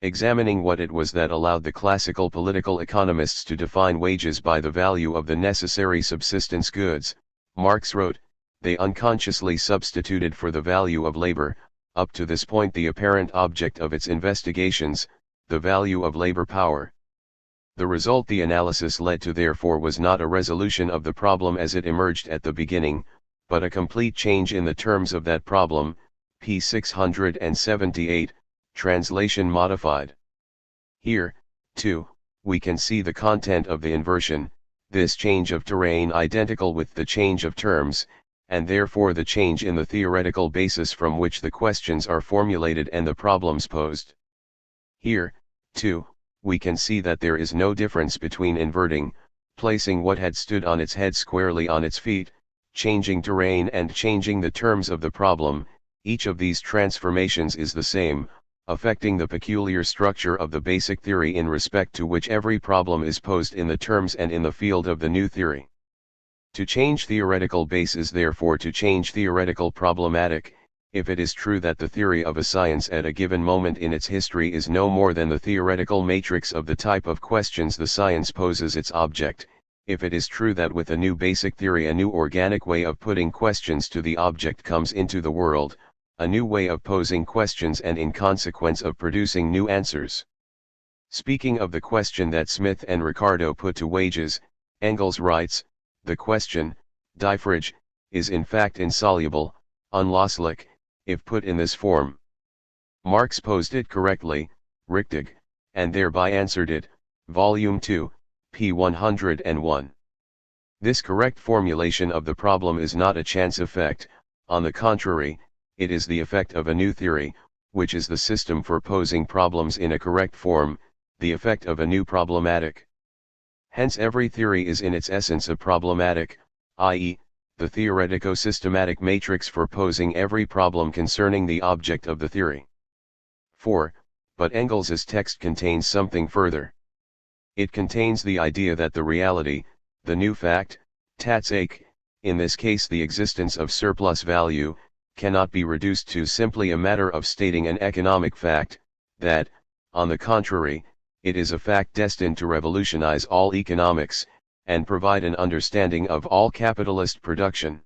Examining what it was that allowed the classical political economists to define wages by the value of the necessary subsistence goods, Marx wrote, they unconsciously substituted for the value of labor, up to this point the apparent object of its investigations, the value of labor power. The result the analysis led to therefore was not a resolution of the problem as it emerged at the beginning, but a complete change in the terms of that problem, p. 678, translation modified. Here, too, we can see the content of the inversion, this change of terrain identical with the change of terms, and therefore the change in the theoretical basis from which the questions are formulated and the problems posed. Here, too, we can see that there is no difference between inverting, placing what had stood on its head squarely on its feet, changing terrain and changing the terms of the problem. Each of these transformations is the same, affecting the peculiar structure of the basic theory in respect to which every problem is posed in the terms and in the field of the new theory. To change theoretical base is therefore to change theoretical problematic. If it is true that the theory of a science at a given moment in its history is no more than the theoretical matrix of the type of questions the science poses its object, if it is true that with a new basic theory a new organic way of putting questions to the object comes into the world, a new way of posing questions and in consequence of producing new answers. Speaking of the question that Smith and Ricardo put to wages, Engels writes, the question, die Frage, is in fact insoluble, unlöslich, if put in this form. Marx posed it correctly, richtig, and thereby answered it, Volume 2, p. 101. This correct formulation of the problem is not a chance effect, on the contrary, it is the effect of a new theory, which is the system for posing problems in a correct form, the effect of a new problematic. Hence every theory is in its essence a problematic, i.e., the theoretico-systematic matrix for posing every problem concerning the object of the theory. 4. But Engels's text contains something further. It contains the idea that the reality, the new fact, Tatsache, in this case the existence of surplus value, cannot be reduced to simply a matter of stating an economic fact, that, on the contrary, it is a fact destined to revolutionize all economics, and provide an understanding of all capitalist production.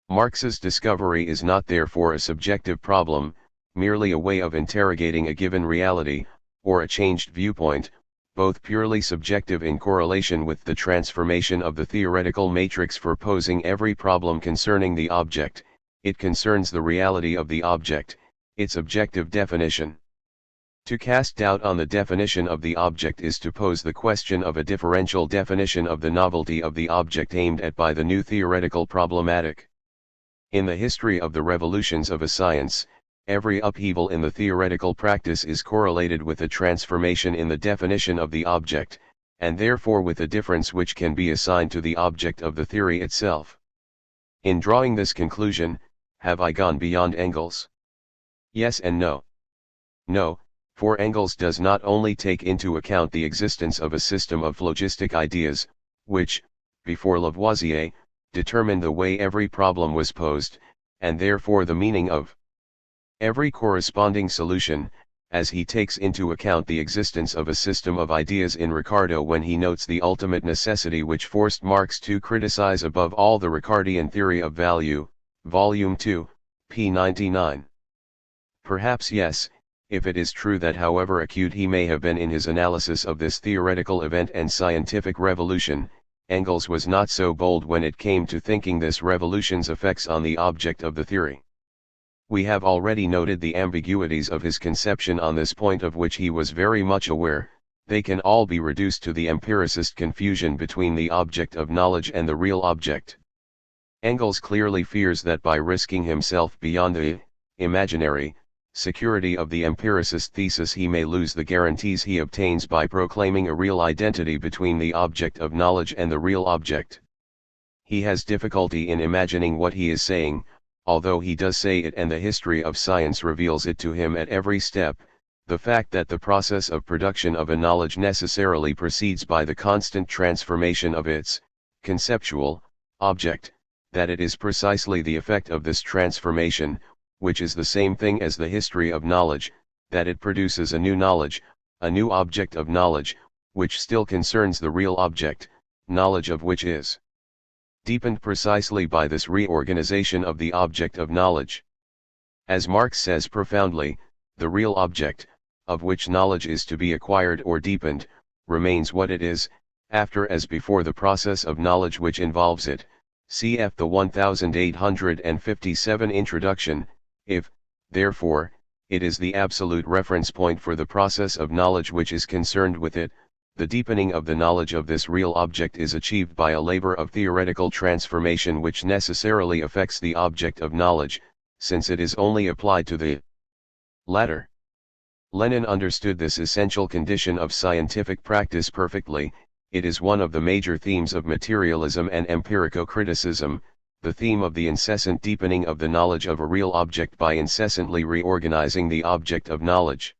Marx's discovery is not therefore a subjective problem, merely a way of interrogating a given reality, or a changed viewpoint, both purely subjective in correlation with the transformation of the theoretical matrix for posing every problem concerning the object. It concerns the reality of the object, its objective definition. To cast doubt on the definition of the object is to pose the question of a differential definition of the novelty of the object aimed at by the new theoretical problematic. In the history of the revolutions of a science, every upheaval in the theoretical practice is correlated with a transformation in the definition of the object, and therefore with a difference which can be assigned to the object of the theory itself. In drawing this conclusion, have I gone beyond Engels? Yes and no. No, for Engels does not only take into account the existence of a system of phlogistic ideas, which, before Lavoisier, determined the way every problem was posed, and therefore the meaning of every corresponding solution, as he takes into account the existence of a system of ideas in Ricardo when he notes the ultimate necessity which forced Marx to criticize above all the Ricardian theory of value, Volume 2, p. 99. Perhaps yes, if it is true that however acute he may have been in his analysis of this theoretical event and scientific revolution, Engels was not so bold when it came to thinking this revolution's effects on the object of the theory. We have already noted the ambiguities of his conception on this point of which he was very much aware. They can all be reduced to the empiricist confusion between the object of knowledge and the real object. Engels clearly fears that by risking himself beyond the imaginary security of the empiricist thesis he may lose the guarantees he obtains by proclaiming a real identity between the object of knowledge and the real object. He has difficulty in imagining what he is saying, although he does say it and the history of science reveals it to him at every step, the fact that the process of production of a knowledge necessarily proceeds by the constant transformation of its conceptual object, that it is precisely the effect of this transformation, which is the same thing as the history of knowledge, that it produces a new knowledge, a new object of knowledge, which still concerns the real object, knowledge of which is deepened precisely by this reorganization of the object of knowledge. As Marx says profoundly, the real object, of which knowledge is to be acquired or deepened, remains what it is, after as before the process of knowledge which involves it, cf. the 1857 introduction. If, therefore, it is the absolute reference point for the process of knowledge which is concerned with it, the deepening of the knowledge of this real object is achieved by a labor of theoretical transformation which necessarily affects the object of knowledge, since it is only applied to the latter. Lenin understood this essential condition of scientific practice perfectly. It is one of the major themes of materialism and empirico-criticism, the theme of the incessant deepening of the knowledge of a real object by incessantly reorganizing the object of knowledge.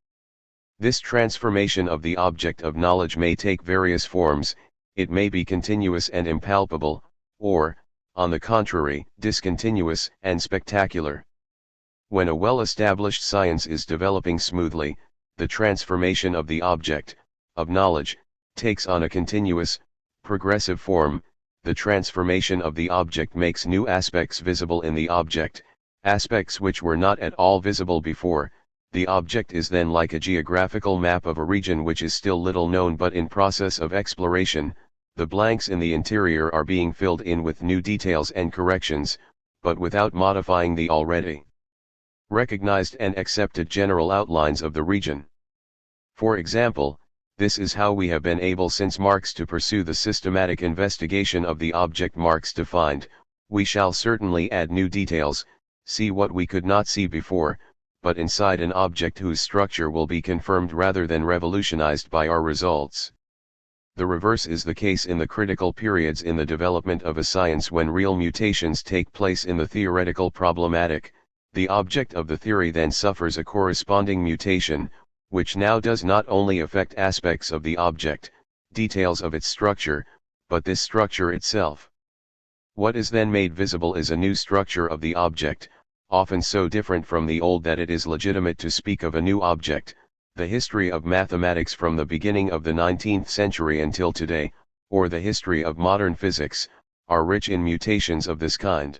This transformation of the object of knowledge may take various forms. It may be continuous and impalpable, or, on the contrary, discontinuous and spectacular. When a well-established science is developing smoothly, the transformation of the object of knowledge takes on a continuous, progressive form, the transformation of the object makes new aspects visible in the object, aspects which were not at all visible before. The object is then like a geographical map of a region which is still little known but in process of exploration. The blanks in the interior are being filled in with new details and corrections, but without modifying the already recognized and accepted general outlines of the region. For example, this is how we have been able since Marx to pursue the systematic investigation of the object Marx defined. We shall certainly add new details, see what we could not see before, but inside an object whose structure will be confirmed rather than revolutionized by our results. The reverse is the case in the critical periods in the development of a science when real mutations take place in the theoretical problematic. The object of the theory then suffers a corresponding mutation, which now does not only affect aspects of the object, details of its structure, but this structure itself. What is then made visible is a new structure of the object, often so different from the old that it is legitimate to speak of a new object. The history of mathematics from the beginning of the 19th century until today, or the history of modern physics, are rich in mutations of this kind.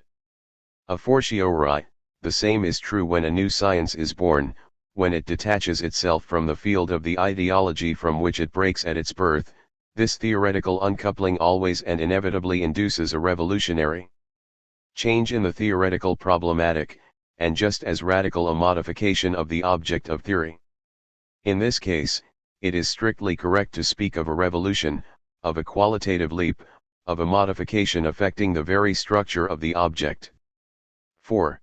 A fortiori, the same is true when a new science is born, when it detaches itself from the field of the ideology from which it breaks at its birth. This theoretical uncoupling always and inevitably induces a revolutionary change in the theoretical problematic, and just as radical a modification of the object of theory. In this case, it is strictly correct to speak of a revolution, of a qualitative leap, of a modification affecting the very structure of the object. 4.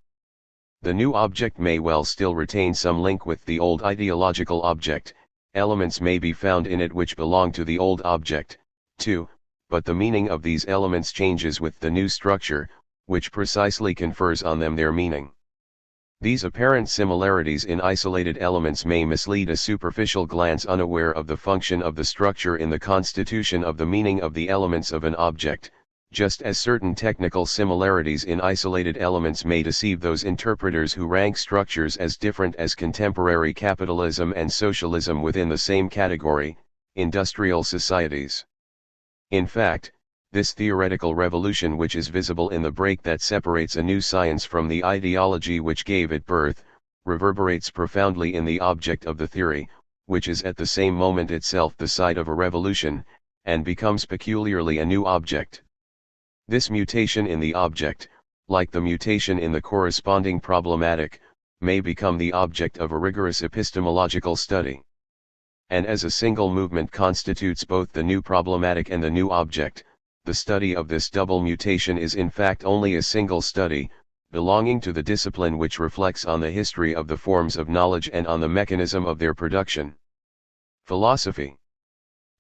The new object may well still retain some link with the old ideological object, elements may be found in it which belong to the old object, too, but the meaning of these elements changes with the new structure, which precisely confers on them their meaning. These apparent similarities in isolated elements may mislead a superficial glance unaware of the function of the structure in the constitution of the meaning of the elements of an object, just as certain technical similarities in isolated elements may deceive those interpreters who rank structures as different as contemporary capitalism and socialism within the same category, industrial societies. In fact, this theoretical revolution which is visible in the break that separates a new science from the ideology which gave it birth, reverberates profoundly in the object of the theory, which is at the same moment itself the site of a revolution, and becomes peculiarly a new object. This mutation in the object, like the mutation in the corresponding problematic, may become the object of a rigorous epistemological study. And as a single movement constitutes both the new problematic and the new object, the study of this double mutation is in fact only a single study, belonging to the discipline which reflects on the history of the forms of knowledge and on the mechanism of their production. Philosophy.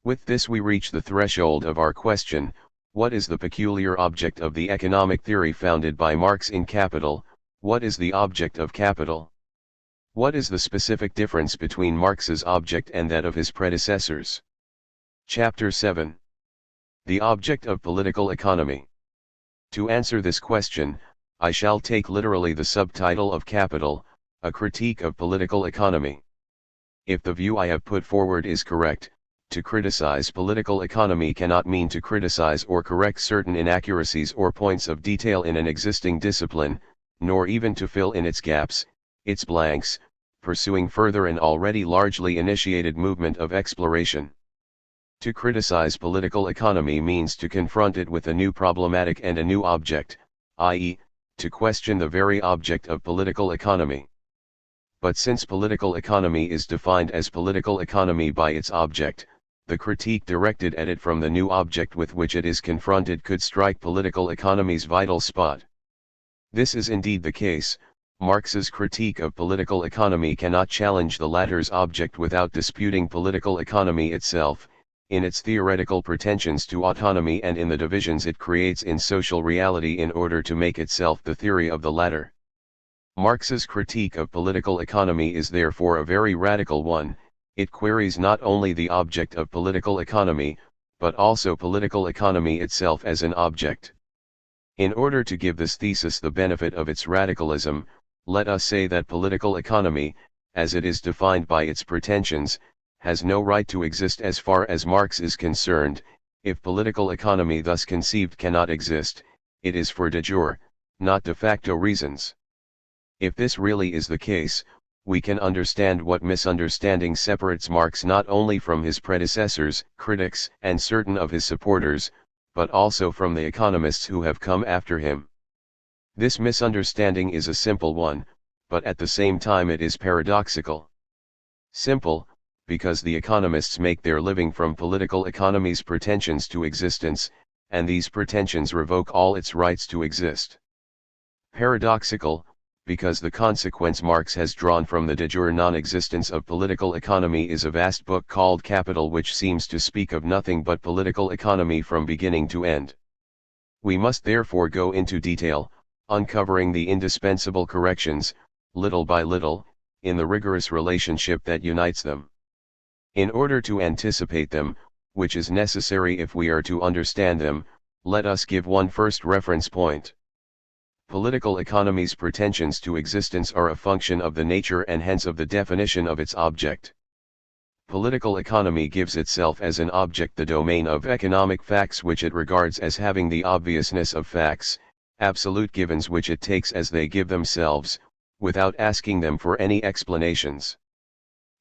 With this we reach the threshold of our question: what is the peculiar object of the economic theory founded by Marx in Capital? What is the object of Capital? What is the specific difference between Marx's object and that of his predecessors? Chapter 7. The object of political economy. To answer this question, I shall take literally the subtitle of Capital, a critique of political economy. If the view I have put forward is correct, to criticize political economy cannot mean to criticize or correct certain inaccuracies or points of detail in an existing discipline, nor even to fill in its gaps, its blanks, pursuing further an already largely initiated movement of exploration. To criticize political economy means to confront it with a new problematic and a new object, i.e., to question the very object of political economy. But since political economy is defined as political economy by its object, the critique directed at it from the new object with which it is confronted could strike political economy's vital spot. This is indeed the case. Marx's critique of political economy cannot challenge the latter's object without disputing political economy itself, in its theoretical pretensions to autonomy and in the divisions it creates in social reality in order to make itself the theory of the latter. Marx's critique of political economy is therefore a very radical one. It queries not only the object of political economy, but also political economy itself as an object. In order to give this thesis the benefit of its radicalism, let us say that political economy, as it is defined by its pretensions, has no right to exist as far as Marx is concerned. If political economy thus conceived cannot exist, it is for de jure, not de facto reasons. If this really is the case, we can understand what misunderstanding separates Marx not only from his predecessors, critics, and certain of his supporters, but also from the economists who have come after him. This misunderstanding is a simple one, but at the same time it is paradoxical. Simple, because the economists make their living from political economy's pretensions to existence, and these pretensions revoke all its rights to exist. Paradoxical, because the consequence Marx has drawn from the de jure non-existence of political economy is a vast book called Capital, which seems to speak of nothing but political economy from beginning to end. We must therefore go into detail, uncovering the indispensable corrections, little by little, in the rigorous relationship that unites them. In order to anticipate them, which is necessary if we are to understand them, let us give one first reference point. Political economy's pretensions to existence are a function of the nature and hence of the definition of its object. Political economy gives itself as an object the domain of economic facts which it regards as having the obviousness of facts, absolute givens which it takes as they give themselves, without asking them for any explanations.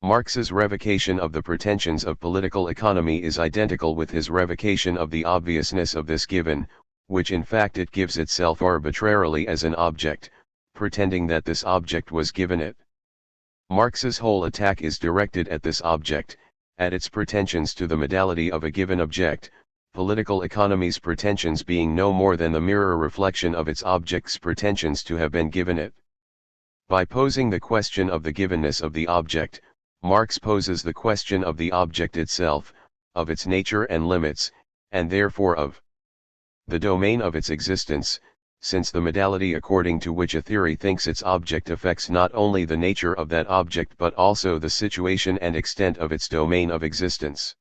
Marx's revocation of the pretensions of political economy is identical with his revocation of the obviousness of this given, which in fact it gives itself arbitrarily as an object, pretending that this object was given it. Marx's whole attack is directed at this object, at its pretensions to the modality of a given object, political economy's pretensions being no more than the mirror reflection of its object's pretensions to have been given it. By posing the question of the givenness of the object, Marx poses the question of the object itself, of its nature and limits, and therefore of the domain of its existence, since the modality according to which a theory thinks its object affects not only the nature of that object but also the situation and extent of its domain of existence.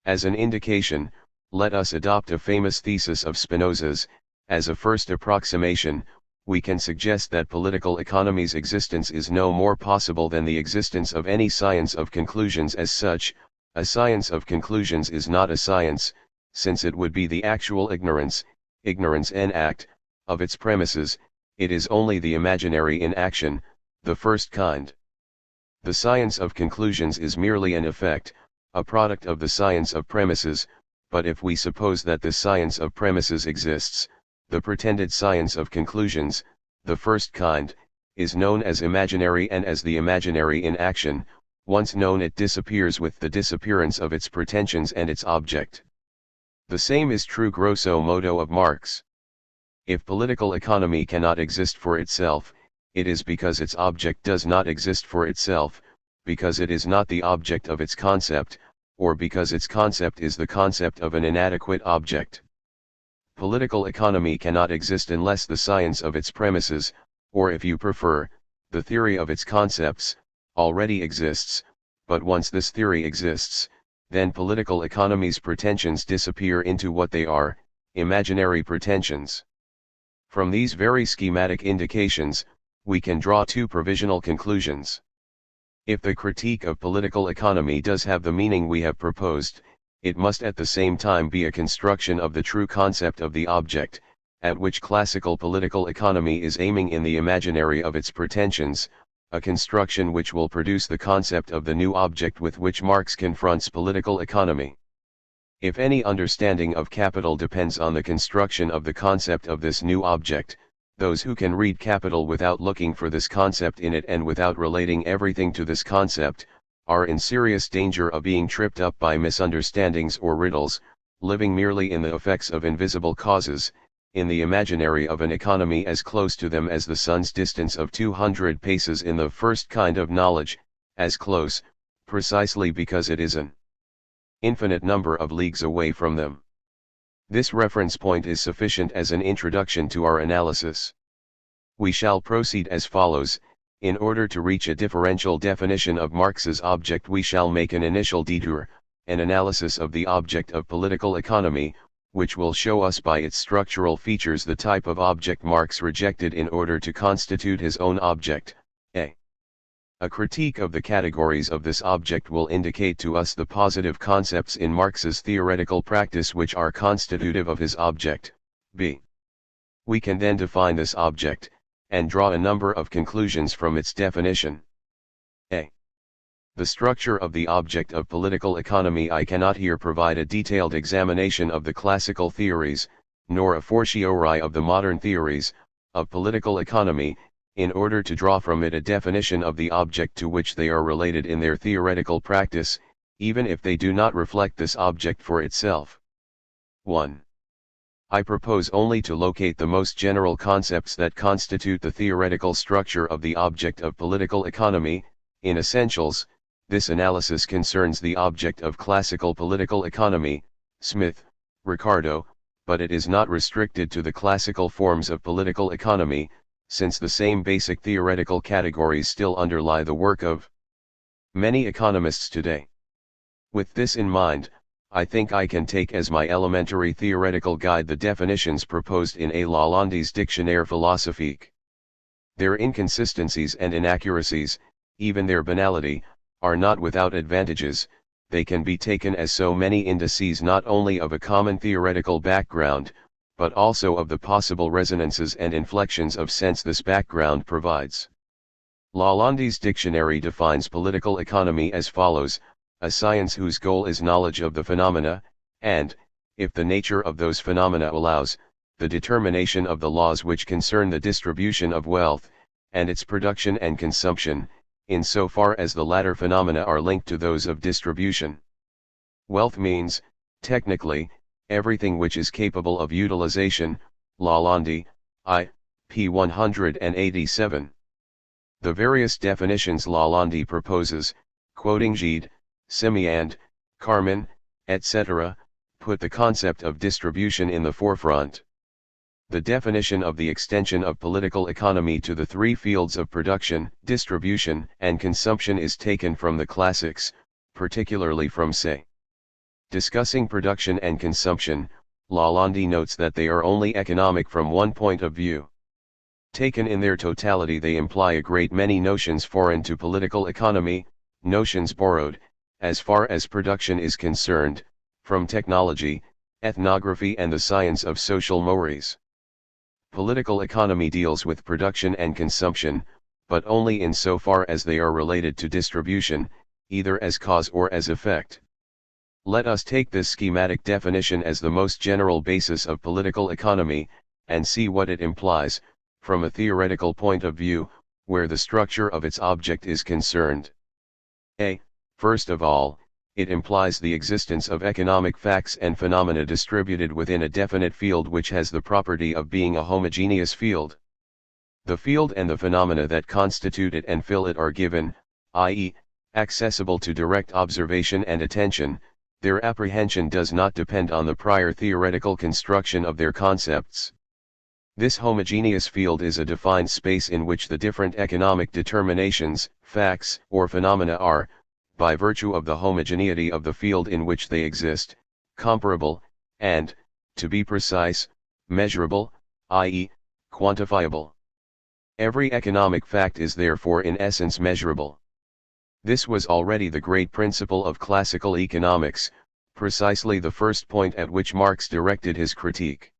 As an indication, let us adopt a famous thesis of Spinoza's. As a first approximation, we can suggest that political economy's existence is no more possible than the existence of any science of conclusions as such. A science of conclusions is not a science, since it would be the actual ignorance in act, of its premises. It is only the imaginary in action, the first kind. The science of conclusions is merely an effect, a product of the science of premises, but if we suppose that the science of premises exists, the pretended science of conclusions, the first kind, is known as imaginary, and as the imaginary in action, once known it disappears with the disappearance of its pretensions and its object. The same is true grosso modo of Marx. If political economy cannot exist for itself, it is because its object does not exist for itself, because it is not the object of its concept, or because its concept is the concept of an inadequate object. Political economy cannot exist unless the science of its premises, or if you prefer, the theory of its concepts, already exists, but once this theory exists, then political economy's pretensions disappear into what they are, imaginary pretensions. From these very schematic indications, we can draw two provisional conclusions. If the critique of political economy does have the meaning we have proposed, it must at the same time be a construction of the true concept of the object, at which classical political economy is aiming in the imaginary of its pretensions, a construction which will produce the concept of the new object with which Marx confronts political economy. If any understanding of capital depends on the construction of the concept of this new object, those who can read Capital without looking for this concept in it and without relating everything to this concept, are in serious danger of being tripped up by misunderstandings or riddles, living merely in the effects of invisible causes, in the imaginary of an economy as close to them as the sun's distance of 200 paces in the first kind of knowledge, as close, precisely because it is an infinite number of leagues away from them. This reference point is sufficient as an introduction to our analysis. We shall proceed as follows. In order to reach a differential definition of Marx's object, we shall make an initial detour, an analysis of the object of political economy, which will show us by its structural features the type of object Marx rejected in order to constitute his own object, a A critique of the categories of this object will indicate to us the positive concepts in Marx's theoretical practice which are constitutive of his object. b. We can then define this object, and draw a number of conclusions from its definition. a. The structure of the object of political economy. I cannot here provide a detailed examination of the classical theories, nor a fortiori of the modern theories, of political economy, in order to draw from it a definition of the object to which they are related in their theoretical practice, even if they do not reflect this object for itself. 1. I propose only to locate the most general concepts that constitute the theoretical structure of the object of political economy. In essentials, this analysis concerns the object of classical political economy, Smith, Ricardo, but it is not restricted to the classical forms of political economy, since the same basic theoretical categories still underlie the work of many economists today. With this in mind, I think I can take as my elementary theoretical guide the definitions proposed in A. Lalande's Dictionnaire philosophique. Their inconsistencies and inaccuracies, even their banality, are not without advantages. They can be taken as so many indices not only of a common theoretical background, but also of the possible resonances and inflections of sense this background provides. Lalande's dictionary defines political economy as follows: a science whose goal is knowledge of the phenomena, and, if the nature of those phenomena allows, the determination of the laws which concern the distribution of wealth, and its production and consumption, in so far as the latter phenomena are linked to those of distribution. Wealth means, technically, everything which is capable of utilization. Lalande, p. 187. The various definitions Lalande proposes, quoting Gide, Simiand, Carmen, etc., put the concept of distribution in the forefront. The definition of the extension of political economy to the three fields of production, distribution, and consumption is taken from the classics, particularly from Say. Discussing production and consumption, Lalande notes that they are only economic from one point of view. Taken in their totality, they imply a great many notions foreign to political economy, notions borrowed, as far as production is concerned, from technology, ethnography, and the science of social mores. Political economy deals with production and consumption, but only in so far as they are related to distribution, either as cause or as effect. Let us take this schematic definition as the most general basis of political economy, and see what it implies, from a theoretical point of view, where the structure of its object is concerned. a. First of all, it implies the existence of economic facts and phenomena distributed within a definite field which has the property of being a homogeneous field. The field and the phenomena that constitute it and fill it are given, i.e., accessible to direct observation and attention. Their apprehension does not depend on the prior theoretical construction of their concepts. This homogeneous field is a defined space in which the different economic determinations, facts, or phenomena are, by virtue of the homogeneity of the field in which they exist, comparable, and, to be precise, measurable, i.e., quantifiable. Every economic fact is therefore in essence measurable. This was already the great principle of classical economics, precisely the first point at which Marx directed his critique.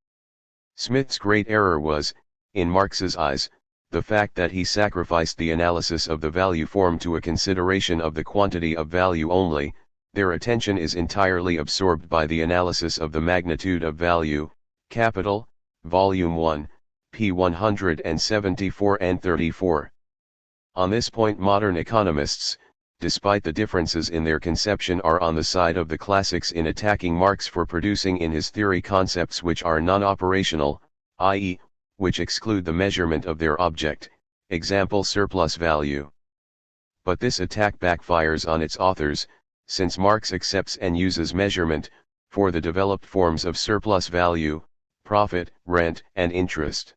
Smith's great error was, in Marx's eyes, the fact that he sacrificed the analysis of the value form to a consideration of the quantity of value only. Their attention is entirely absorbed by the analysis of the magnitude of value, capital, Volume 1, p. 174 and 34. On this point modern economists, despite the differences in their conception, are on the side of the classics in attacking Marx for producing in his theory concepts which are non-operational, i.e., which exclude the measurement of their object, example surplus value. But this attack backfires on its authors, since Marx accepts and uses measurement, for the developed forms of surplus value, profit, rent, and interest.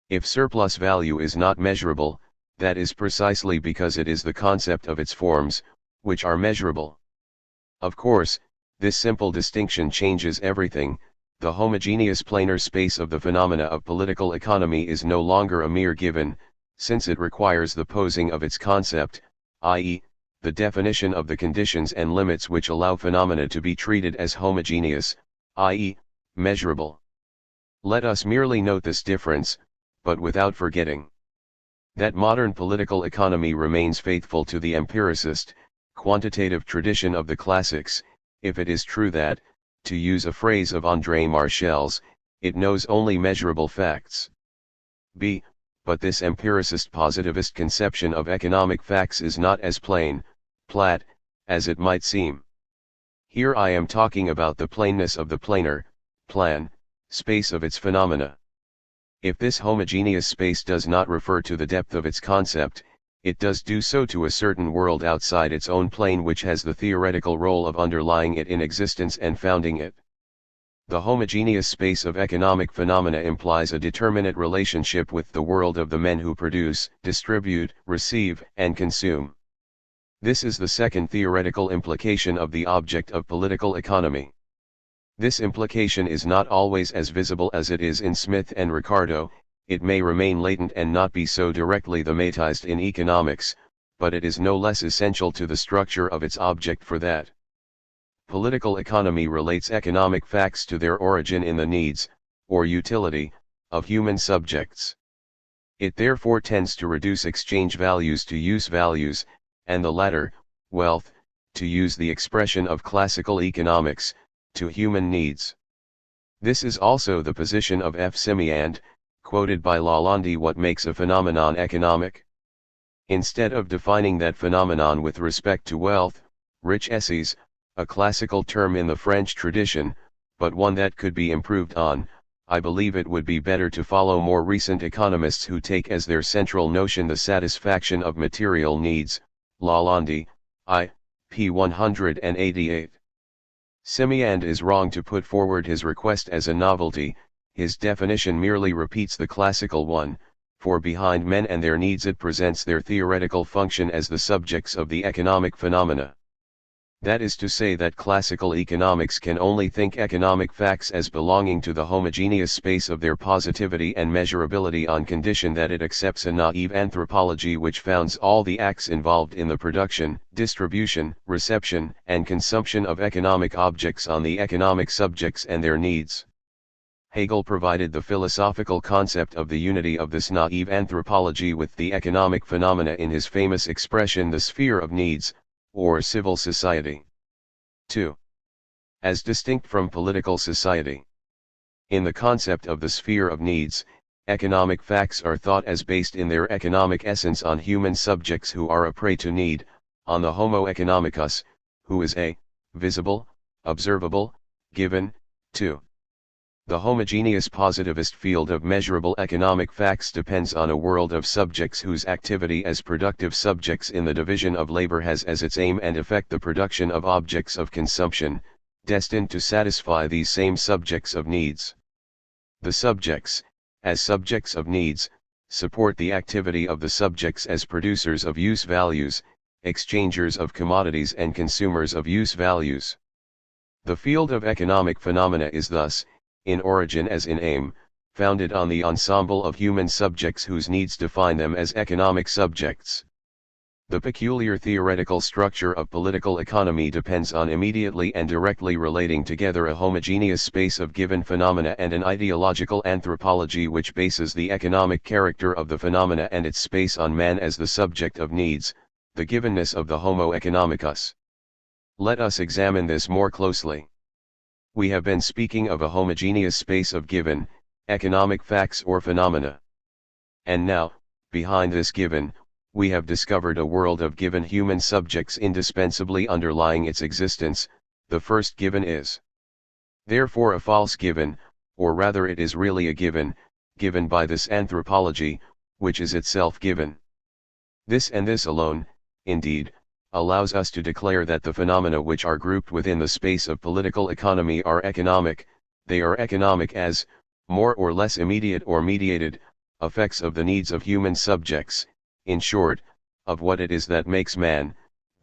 If surplus value is not measurable, that is precisely because it is the concept of its forms, which are measurable. Of course, this simple distinction changes everything. The homogeneous planar space of the phenomena of political economy is no longer a mere given, since it requires the posing of its concept, i.e., the definition of the conditions and limits which allow phenomena to be treated as homogeneous, i.e., measurable. Let us merely note this difference, but without forgetting that modern political economy remains faithful to the empiricist, quantitative tradition of the classics, if it is true that, to use a phrase of André Marchel's, it knows only measurable facts. But this empiricist positivist conception of economic facts is not as plain, flat, as it might seem. Here I am talking about the plainness of the planar, plan, space of its phenomena. If this homogeneous space does not refer to the depth of its concept, it does do so to a certain world outside its own plane which has the theoretical role of underlying it in existence and founding it. The homogeneous space of economic phenomena implies a determinate relationship with the world of the men who produce, distribute, receive, and consume. This is the second theoretical implication of the object of political economy. This implication is not always as visible as it is in Smith and Ricardo. It may remain latent and not be so directly thematized in economics, but it is no less essential to the structure of its object for that. Political economy relates economic facts to their origin in the needs, or utility, of human subjects. It therefore tends to reduce exchange values to use values, and the latter, wealth, to use the expression of classical economics, to human needs. This is also the position of F. Simiand, quoted by Lalande. What makes a phenomenon economic? Instead of defining that phenomenon with respect to wealth, richesses, a classical term in the French tradition, but one that could be improved on, I believe it would be better to follow more recent economists who take as their central notion the satisfaction of material needs. Lalande, p. 188. Simiand is wrong to put forward his request as a novelty. His definition merely repeats the classical one, for behind men and their needs it presents their theoretical function as the subjects of the economic phenomena. That is to say that classical economics can only think economic facts as belonging to the homogeneous space of their positivity and measurability on condition that it accepts a naive anthropology which founds all the acts involved in the production, distribution, reception, and consumption of economic objects on the economic subjects and their needs. Hegel provided the philosophical concept of the unity of this naive anthropology with the economic phenomena in his famous expression the sphere of needs, or civil society. 2. As distinct from political society. In the concept of the sphere of needs, economic facts are thought as based in their economic essence on human subjects who are a prey to need, on the homo economicus, who is a, visible, observable, given, 2. The homogeneous positivist field of measurable economic facts depends on a world of subjects whose activity as productive subjects in the division of labor has as its aim and effect the production of objects of consumption, destined to satisfy these same subjects of needs. The subjects, as subjects of needs, support the activity of the subjects as producers of use values, exchangers of commodities and consumers of use values. The field of economic phenomena is thus, in origin as in aim, founded on the ensemble of human subjects whose needs define them as economic subjects. The peculiar theoretical structure of political economy depends on immediately and directly relating together a homogeneous space of given phenomena and an ideological anthropology which bases the economic character of the phenomena and its space on man as the subject of needs, the givenness of the homo economicus. Let us examine this more closely. We have been speaking of a homogeneous space of given, economic facts or phenomena. And now, behind this given, we have discovered a world of given human subjects indispensably underlying its existence. The first given is therefore a false given, or rather it is really a given by this anthropology, which is itself given. This and this alone, indeed, allows us to declare that the phenomena which are grouped within the space of political economy are economic. They are economic as, more or less immediate or mediated, effects of the needs of human subjects, in short, of what it is that makes man,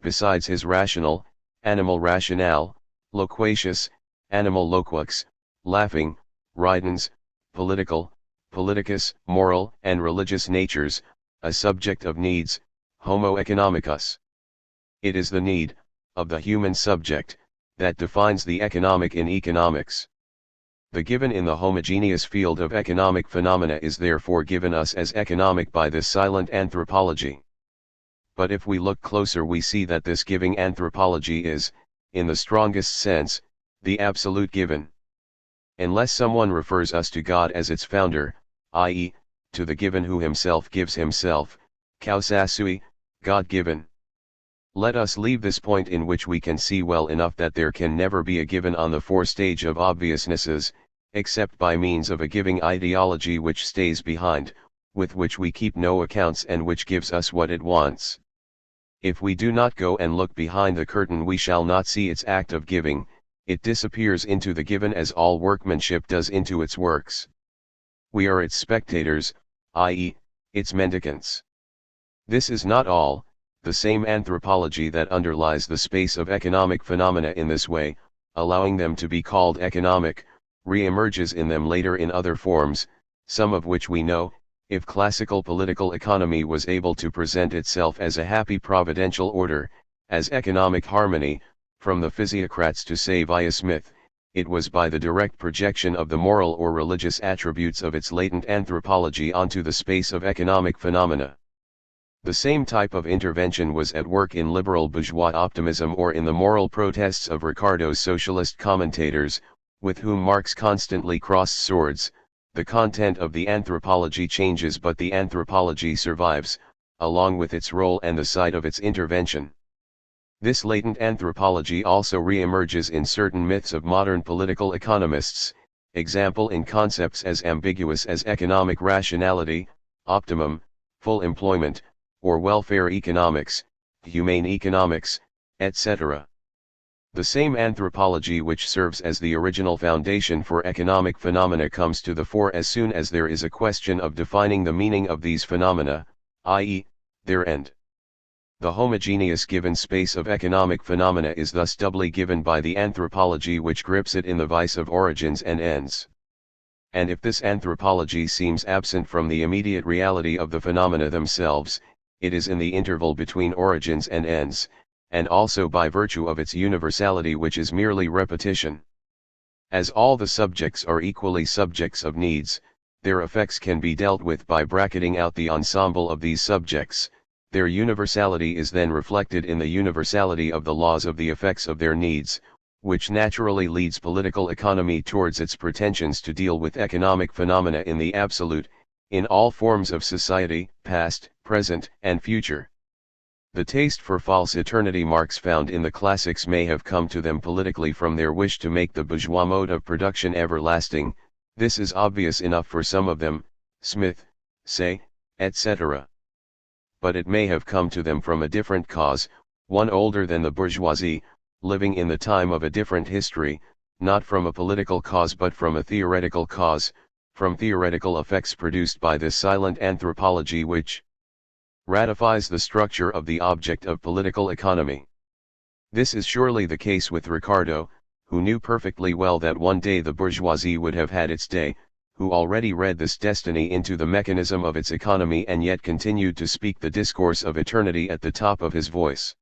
besides his rational, animal rationale, loquacious, animal loquax, laughing, ridens, political, politicus, moral and religious natures, a subject of needs, Homo economicus. It is the need, of the human subject, that defines the economic in economics. The given in the homogeneous field of economic phenomena is therefore given us as economic by this silent anthropology. But if we look closer we see that this giving anthropology is, in the strongest sense, the absolute given. Unless someone refers us to God as its founder, i.e., to the given who himself gives himself, kausasui, God-given. Let us leave this point in which we can see well enough that there can never be a given on the forestage of obviousnesses, except by means of a giving ideology which stays behind, with which we keep no accounts and which gives us what it wants. If we do not go and look behind the curtain we shall not see its act of giving, it disappears into the given as all workmanship does into its works. We are its spectators, i.e., its mendicants. This is not all. The same anthropology that underlies the space of economic phenomena in this way, allowing them to be called economic, re-emerges in them later in other forms, some of which we know. If classical political economy was able to present itself as a happy providential order, as economic harmony, from the physiocrats to Saviah Smith, it was by the direct projection of the moral or religious attributes of its latent anthropology onto the space of economic phenomena. The same type of intervention was at work in liberal bourgeois optimism or in the moral protests of Ricardo's socialist commentators, with whom Marx constantly crossed swords. The content of the anthropology changes but the anthropology survives, along with its role and the site of its intervention. This latent anthropology also re-emerges in certain myths of modern political economists, example in concepts as ambiguous as economic rationality, optimum, full employment, or welfare economics, humane economics, etc. The same anthropology which serves as the original foundation for economic phenomena comes to the fore as soon as there is a question of defining the meaning of these phenomena, i.e., their end. The homogeneous given space of economic phenomena is thus doubly given by the anthropology which grips it in the vice of origins and ends. And if this anthropology seems absent from the immediate reality of the phenomena themselves, it is in the interval between origins and ends, and also by virtue of its universality which is merely repetition. As all the subjects are equally subjects of needs, their effects can be dealt with by bracketing out the ensemble of these subjects. Their universality is then reflected in the universality of the laws of the effects of their needs, which naturally leads political economy towards its pretensions to deal with economic phenomena in the absolute, in all forms of society, past, present, and future. The taste for false eternity Marx found in the classics may have come to them politically from their wish to make the bourgeois mode of production everlasting. This is obvious enough for some of them, Smith, say, etc. But it may have come to them from a different cause, one older than the bourgeoisie, living in the time of a different history, not from a political cause but from a theoretical cause, from theoretical effects produced by this silent anthropology which ratifies the structure of the object of political economy. This is surely the case with Ricardo, who knew perfectly well that one day the bourgeoisie would have had its day, who already read this destiny into the mechanism of its economy and yet continued to speak the discourse of eternity at the top of his voice.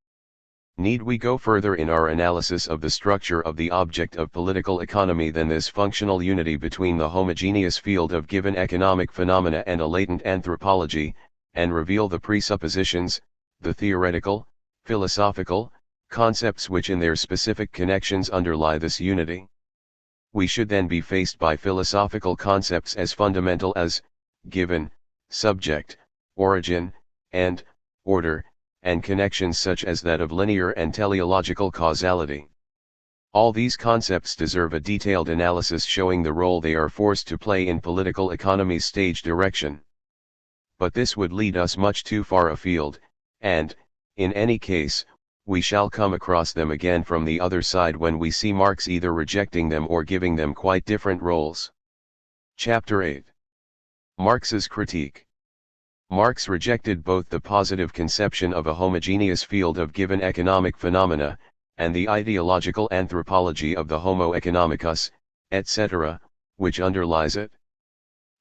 Need we go further in our analysis of the structure of the object of political economy than this functional unity between the homogeneous field of given economic phenomena and a latent anthropology, and reveal the presuppositions, the theoretical, philosophical, concepts which in their specific connections underlie this unity? We should then be faced by philosophical concepts as fundamental as given, subject, origin, and order, and connections such as that of linear and teleological causality. All these concepts deserve a detailed analysis showing the role they are forced to play in political economy's stage direction. But this would lead us much too far afield, and, in any case, we shall come across them again from the other side when we see Marx either rejecting them or giving them quite different roles. Chapter 8. Marx's critique. Marx rejected both the positive conception of a homogeneous field of given economic phenomena, and the ideological anthropology of the Homo economicus, etc., which underlies it.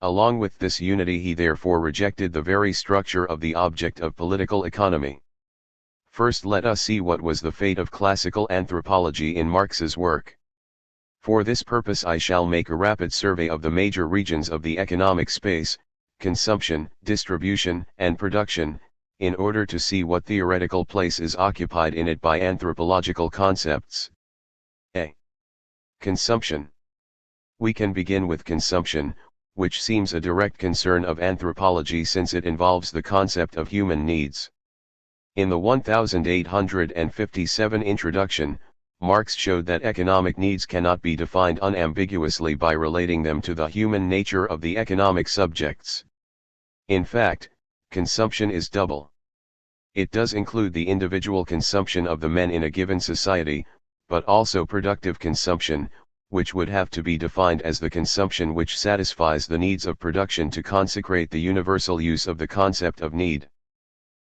Along with this unity he therefore rejected the very structure of the object of political economy. First let us see what was the fate of classical anthropology in Marx's work. For this purpose I shall make a rapid survey of the major regions of the economic space, consumption, distribution, and production, in order to see what theoretical place is occupied in it by anthropological concepts. A. Consumption. We can begin with consumption, which seems a direct concern of anthropology since it involves the concept of human needs. In the 1857 introduction, Marx showed that economic needs cannot be defined unambiguously by relating them to the human nature of the economic subjects. In fact, consumption is double. It does include the individual consumption of the men in a given society, but also productive consumption, which would have to be defined as the consumption which satisfies the needs of production to consecrate the universal use of the concept of need.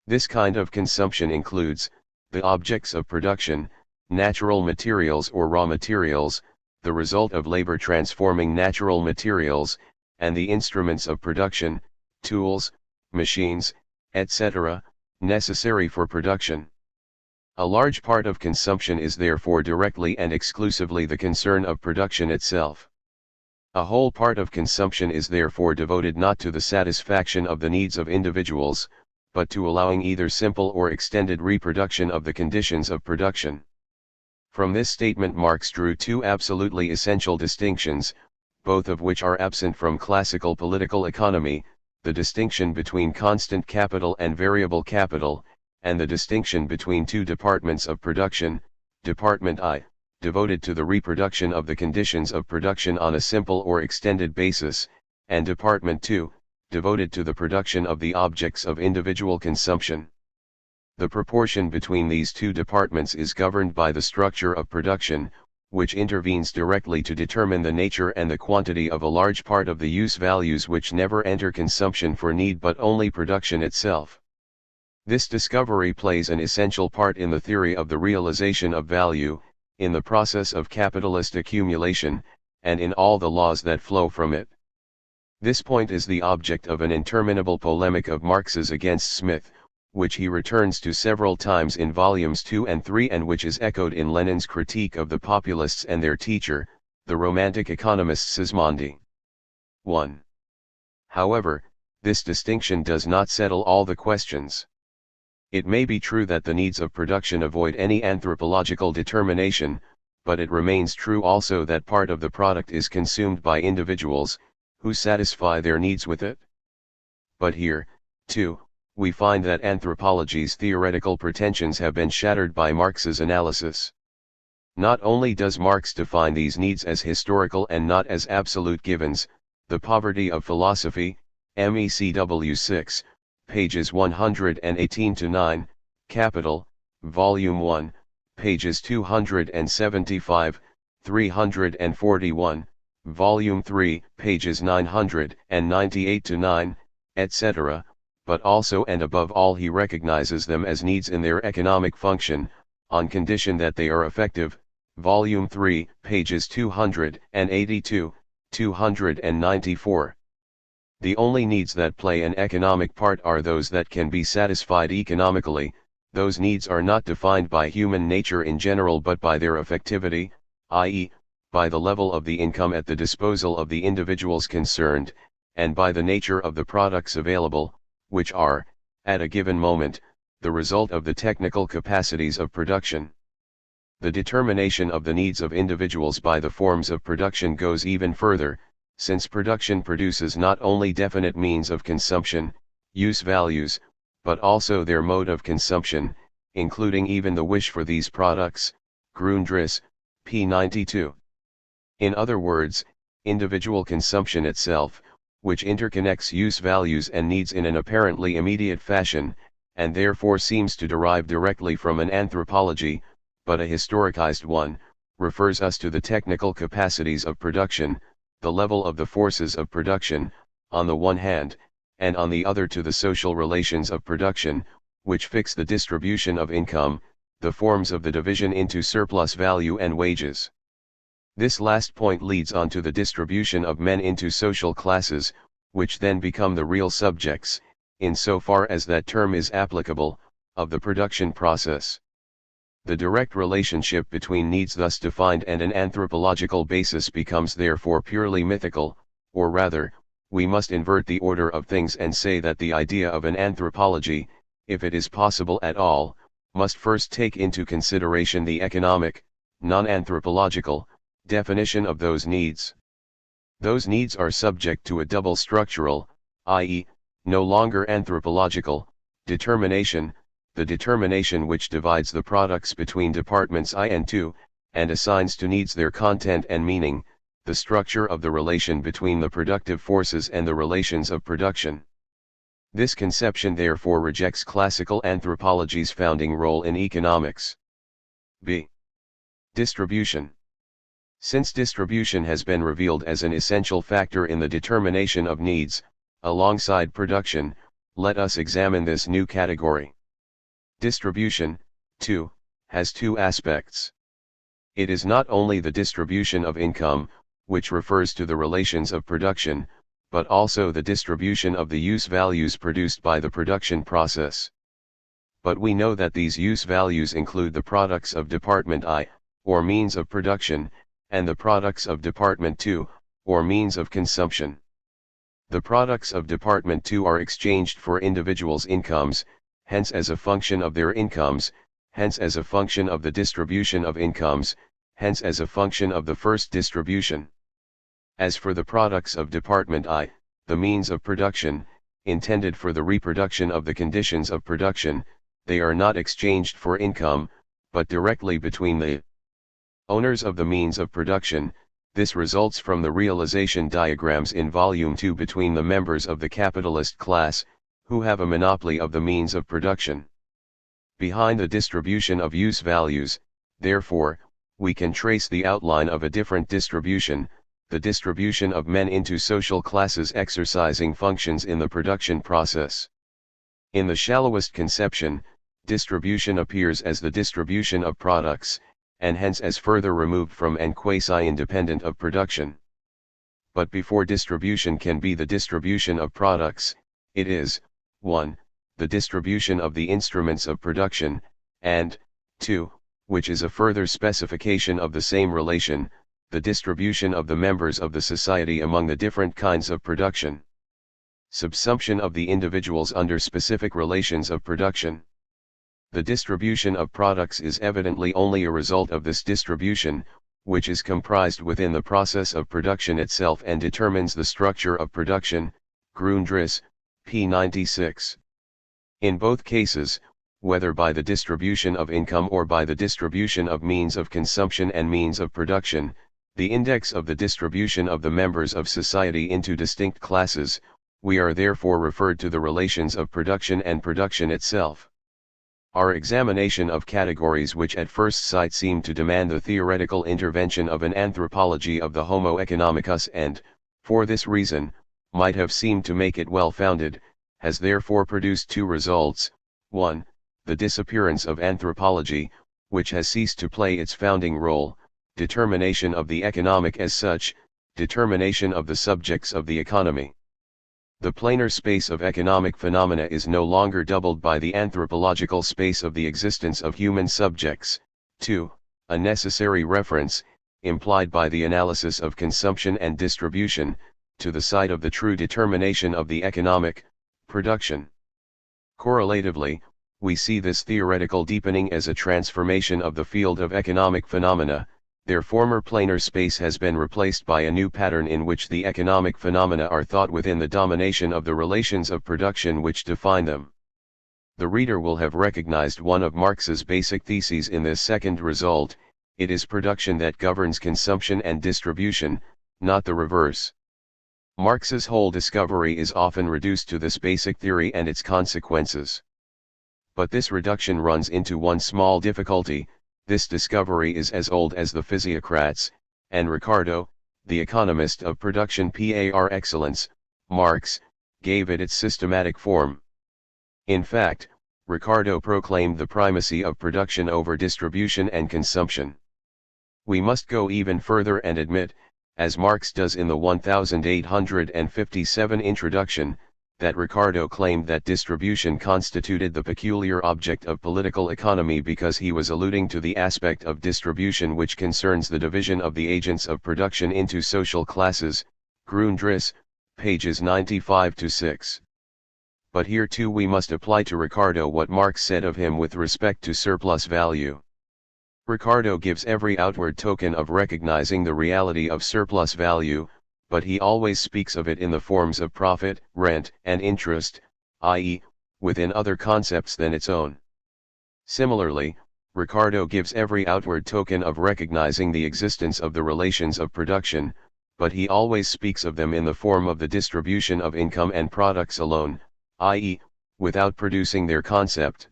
This kind of consumption includes the objects of production, natural materials or raw materials, the result of labor transforming natural materials, and the instruments of production, tools, machines, etc., necessary for production. A large part of consumption is therefore directly and exclusively the concern of production itself. A whole part of consumption is therefore devoted not to the satisfaction of the needs of individuals, but to allowing either simple or extended reproduction of the conditions of production. From this statement Marx drew two absolutely essential distinctions, both of which are absent from classical political economy, the distinction between constant capital and variable capital, and the distinction between two departments of production, Department I, devoted to the reproduction of the conditions of production on a simple or extended basis, and Department II, devoted to the production of the objects of individual consumption. The proportion between these two departments is governed by the structure of production, which intervenes directly to determine the nature and the quantity of a large part of the use values which never enter consumption for need but only production itself. This discovery plays an essential part in the theory of the realization of value, in the process of capitalist accumulation, and in all the laws that flow from it. This point is the object of an interminable polemic of Marx's against Smith, which he returns to several times in volumes 2 and 3 and which is echoed in Lenin's critique of the populists and their teacher, the romantic economist Sismondi. 1. However, this distinction does not settle all the questions. It may be true that the needs of production avoid any anthropological determination, but it remains true also that part of the product is consumed by individuals, who satisfy their needs with it. But here, too, we find that anthropology's theoretical pretensions have been shattered by Marx's analysis. Not only does Marx define these needs as historical and not as absolute givens, The Poverty of Philosophy, MECW 6, pages 118-9, Capital, Volume 1, pages 275, 341, Volume 3, pages 998-9, etc., but also and above all he recognizes them as needs in their economic function, on condition that they are effective, Volume 3, pages 282, 294. The only needs that play an economic part are those that can be satisfied economically. Those needs are not defined by human nature in general but by their effectivity, i.e., by the level of the income at the disposal of the individuals concerned, and by the nature of the products available, which are, at a given moment, the result of the technical capacities of production. The determination of the needs of individuals by the forms of production goes even further, since production produces not only definite means of consumption, use values, but also their mode of consumption, including even the wish for these products, Grundriss, p. 92. In other words, individual consumption itself, which interconnects use values and needs in an apparently immediate fashion, and therefore seems to derive directly from an anthropology, but a historicized one, refers us to the technical capacities of production, the level of the forces of production, on the one hand, and on the other to the social relations of production, which fix the distribution of income, the forms of the division into surplus value and wages. This last point leads on to the distribution of men into social classes, which then become the real subjects, in so far as that term is applicable, of the production process. The direct relationship between needs thus defined and an anthropological basis becomes therefore purely mythical, or rather, we must invert the order of things and say that the idea of an anthropology, if it is possible at all, must first take into consideration the economic, non-anthropological, definition of those needs. Those needs are subject to a double structural, i.e., no longer anthropological, determination, the determination which divides the products between departments I and II, and assigns to needs their content and meaning, the structure of the relation between the productive forces and the relations of production. This conception therefore rejects classical anthropology's founding role in economics. B. Distribution. Since distribution has been revealed as an essential factor in the determination of needs, alongside production, let us examine this new category. Distribution, too, has two aspects. It is not only the distribution of income, which refers to the relations of production, but also the distribution of the use values produced by the production process. But we know that these use values include the products of Department I, or means of production, and the products of Department II, or means of consumption. The products of Department II are exchanged for individuals' incomes, hence as a function of their incomes, hence as a function of the distribution of incomes, hence as a function of the first distribution. As for the products of Department I, the means of production, intended for the reproduction of the conditions of production, they are not exchanged for income, but directly between the owners of the means of production. This results from the realization diagrams in Volume 2 between the members of the capitalist class, who have a monopoly of the means of production. Behind the distribution of use values, therefore, we can trace the outline of a different distribution, the distribution of men into social classes exercising functions in the production process. In the shallowest conception, distribution appears as the distribution of products, and hence as further removed from and quasi-independent of production. But before distribution can be the distribution of products, it is, 1. The distribution of the instruments of production, and, 2, which is a further specification of the same relation, the distribution of the members of the society among the different kinds of production. Subsumption of the individuals under specific relations of production. The distribution of products is evidently only a result of this distribution, which is comprised within the process of production itself and determines the structure of production. Grundriss, p. 96. In both cases, whether by the distribution of income or by the distribution of means of consumption and means of production, the index of the distribution of the members of society into distinct classes, we are therefore referred to the relations of production and production itself. Our examination of categories which at first sight seem to demand the theoretical intervention of an anthropology of the Homo economicus and, for this reason, might have seemed to make it well-founded, has therefore produced two results. 1. The disappearance of anthropology, which has ceased to play its founding role, determination of the economic as such, determination of the subjects of the economy. The planar space of economic phenomena is no longer doubled by the anthropological space of the existence of human subjects. 2. A necessary reference, implied by the analysis of consumption and distribution, to the side of the true determination of the economic, production. Correlatively, we see this theoretical deepening as a transformation of the field of economic phenomena. Their former planar space has been replaced by a new pattern in which the economic phenomena are thought within the domination of the relations of production which define them. The reader will have recognized one of Marx's basic theses in this second result: it is production that governs consumption and distribution, not the reverse. Marx's whole discovery is often reduced to this basic theory and its consequences. But this reduction runs into one small difficulty: this discovery is as old as the physiocrats, and Ricardo, the economist of production par excellence, Marx, gave it its systematic form. In fact, Ricardo proclaimed the primacy of production over distribution and consumption. We must go even further and admit, as Marx does in the 1857 introduction, that Ricardo claimed that distribution constituted the peculiar object of political economy because he was alluding to the aspect of distribution which concerns the division of the agents of production into social classes, Grundriss, pages 95-6. But here too we must apply to Ricardo what Marx said of him with respect to surplus value. Ricardo gives every outward token of recognizing the reality of surplus value, but he always speaks of it in the forms of profit, rent, and interest, i.e., within other concepts than its own. Similarly, Ricardo gives every outward token of recognizing the existence of the relations of production, but he always speaks of them in the form of the distribution of income and products alone, i.e., without producing their concept.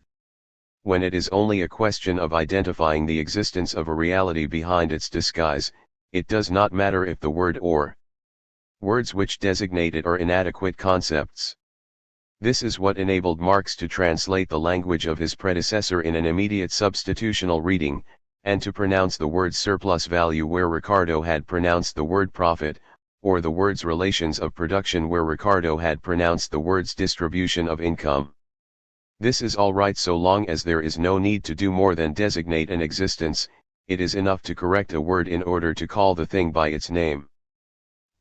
When it is only a question of identifying the existence of a reality behind its disguise, it does not matter if the word or words which designate it are inadequate concepts. This is what enabled Marx to translate the language of his predecessor in an immediate substitutional reading, and to pronounce the word surplus value where Ricardo had pronounced the word profit, or the words relations of production where Ricardo had pronounced the words distribution of income. This is all right so long as there is no need to do more than designate an existence. It is enough to correct a word in order to call the thing by its name.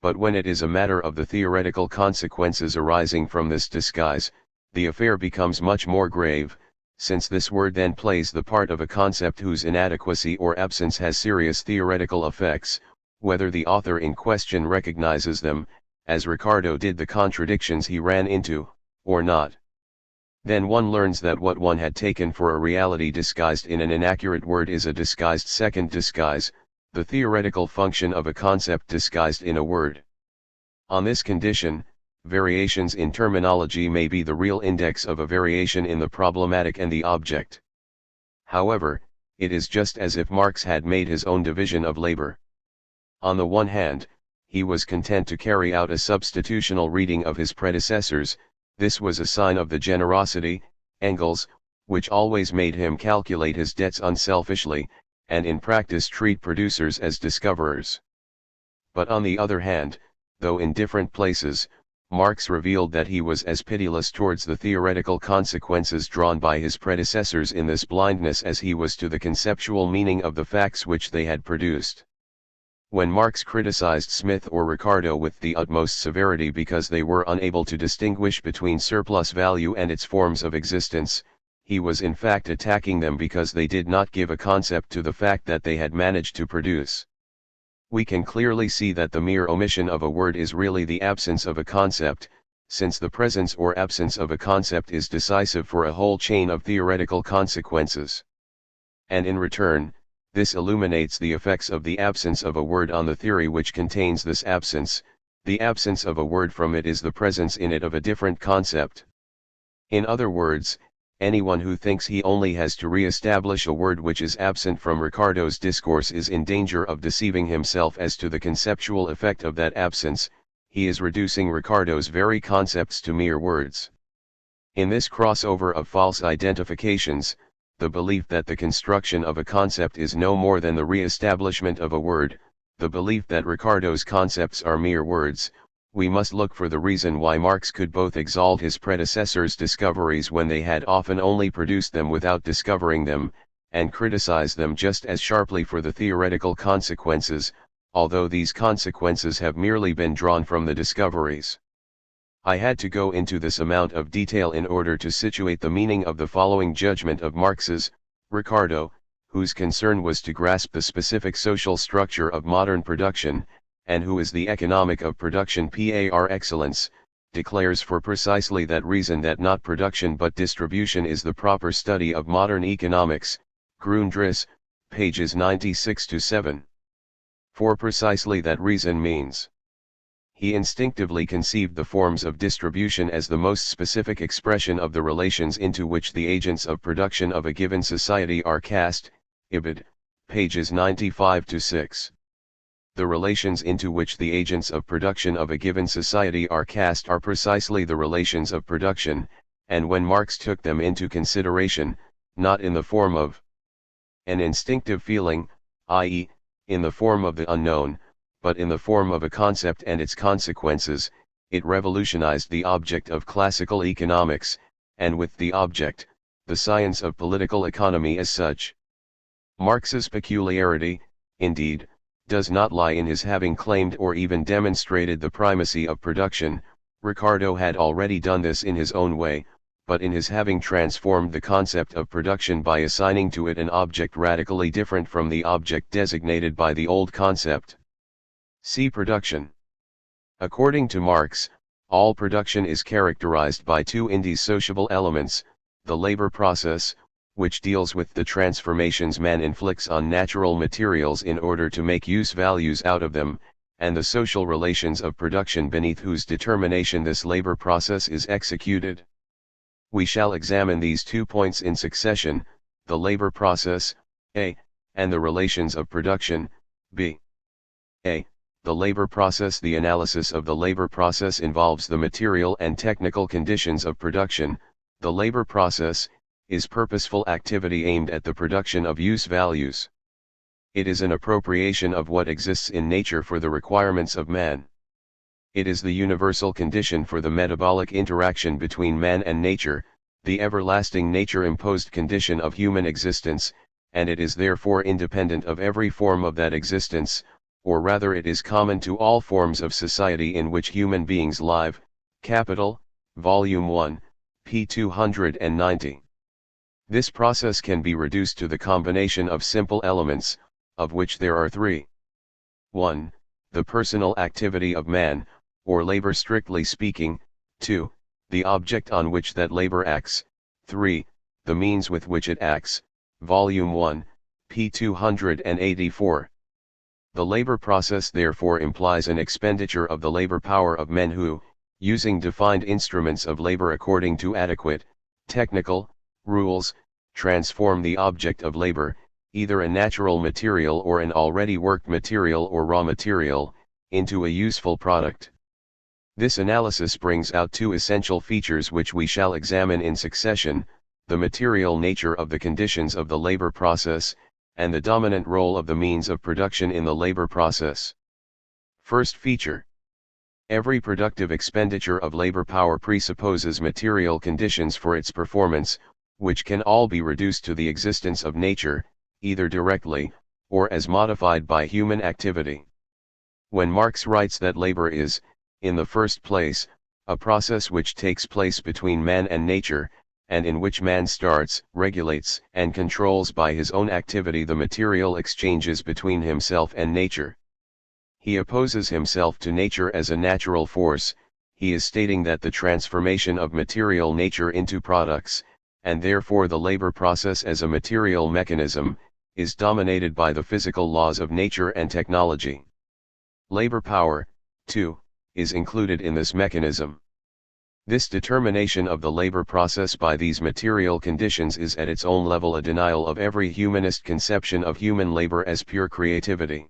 But when it is a matter of the theoretical consequences arising from this disguise, the affair becomes much more grave, since this word then plays the part of a concept whose inadequacy or absence has serious theoretical effects, whether the author in question recognizes them, as Ricardo did the contradictions he ran into, or not. Then one learns that what one had taken for a reality disguised in an inaccurate word is a disguised second disguise, the theoretical function of a concept disguised in a word. On this condition, variations in terminology may be the real index of a variation in the problematic and the object. However, it is just as if Marx had made his own division of labor. On the one hand, he was content to carry out a substitutional reading of his predecessors. This was a sign of the generosity, Engels, which always made him calculate his debts unselfishly, and in practice treat producers as discoverers. But on the other hand, though in different places, Marx revealed that he was as pitiless towards the theoretical consequences drawn by his predecessors in this blindness as he was to the conceptual meaning of the facts which they had produced. When Marx criticized Smith or Ricardo with the utmost severity because they were unable to distinguish between surplus value and its forms of existence, he was in fact attacking them because they did not give a concept to the fact that they had managed to produce. We can clearly see that the mere omission of a word is really the absence of a concept, since the presence or absence of a concept is decisive for a whole chain of theoretical consequences. And in return, this illuminates the effects of the absence of a word on the theory which contains this absence. The absence of a word from it is the presence in it of a different concept. In other words, anyone who thinks he only has to re-establish a word which is absent from Ricardo's discourse is in danger of deceiving himself as to the conceptual effect of that absence. He is reducing Ricardo's very concepts to mere words. In this crossover of false identifications, the belief that the construction of a concept is no more than the re-establishment of a word, the belief that Ricardo's concepts are mere words, we must look for the reason why Marx could both exalt his predecessors' discoveries when they had often only produced them without discovering them, and criticize them just as sharply for the theoretical consequences, although these consequences have merely been drawn from the discoveries. I had to go into this amount of detail in order to situate the meaning of the following judgment of Marx's, Ricardo, whose concern was to grasp the specific social structure of modern production, and who is the economic of production par excellence, declares for precisely that reason that not production but distribution is the proper study of modern economics, Grundriss, pages 96-7. For precisely that reason means. He instinctively conceived the forms of distribution as the most specific expression of the relations into which the agents of production of a given society are cast, Ibid, pages 95-6. The relations into which the agents of production of a given society are cast are precisely the relations of production, and when Marx took them into consideration, not in the form of an instinctive feeling, i.e., in the form of the unknown, but in the form of a concept and its consequences, it revolutionized the object of classical economics, and with the object, the science of political economy as such. Marx's peculiarity, indeed, does not lie in his having claimed or even demonstrated the primacy of production. Ricardo had already done this in his own way, but in his having transformed the concept of production by assigning to it an object radically different from the object designated by the old concept. See production. According to Marx, all production is characterized by two indissociable elements: the labor process, which deals with the transformations man inflicts on natural materials in order to make use values out of them, and the social relations of production beneath whose determination this labor process is executed. We shall examine these 2 points in succession: the labor process, A, and the relations of production, B. A. The labor process. The analysis of the labor process involves the material and technical conditions of production. The labor process is purposeful activity aimed at the production of use values. It is an appropriation of what exists in nature for the requirements of man. It is the universal condition for the metabolic interaction between man and nature, the everlasting nature-imposed condition of human existence, and it is therefore independent of every form of that existence, or rather it is common to all forms of society in which human beings live. Capital, Volume 1, p. 290. This process can be reduced to the combination of simple elements, of which there are three. 1. The personal activity of man, or labor strictly speaking. 2. The object on which that labor acts. 3. The means with which it acts. Volume 1, p. 284. The labor process therefore implies an expenditure of the labor power of men who, using defined instruments of labor according to adequate, technical, rules, transform the object of labor, either a natural material or an already worked material or raw material, into a useful product. This analysis brings out two essential features which we shall examine in succession: the material nature of the conditions of the labor process, and the dominant role of the means of production in the labor process. First feature. Every productive expenditure of labor power presupposes material conditions for its performance, which can all be reduced to the existence of nature, either directly, or as modified by human activity. When Marx writes that labor is, in the first place, a process which takes place between man and nature, and in which man starts, regulates, and controls by his own activity the material exchanges between himself and nature. He opposes himself to nature as a natural force. He is stating that the transformation of material nature into products, and therefore the labor process as a material mechanism, is dominated by the physical laws of nature and technology. Labor power, too, is included in this mechanism. This determination of the labor process by these material conditions is at its own level a denial of every humanist conception of human labor as pure creativity.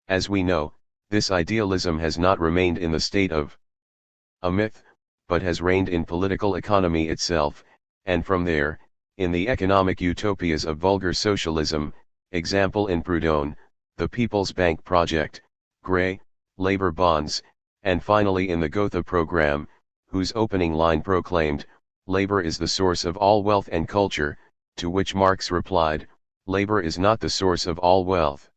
As we know, this idealism has not remained in the state of a myth, but has reigned in political economy itself, and from there, in the economic utopias of vulgar socialism, example in Proudhon, the People's Bank Project, Gray, labor bonds, and finally in the Gotha program, whose opening line proclaimed, "Labor is the source of all wealth and culture," to which Marx replied, "Labor is not the source of all wealth.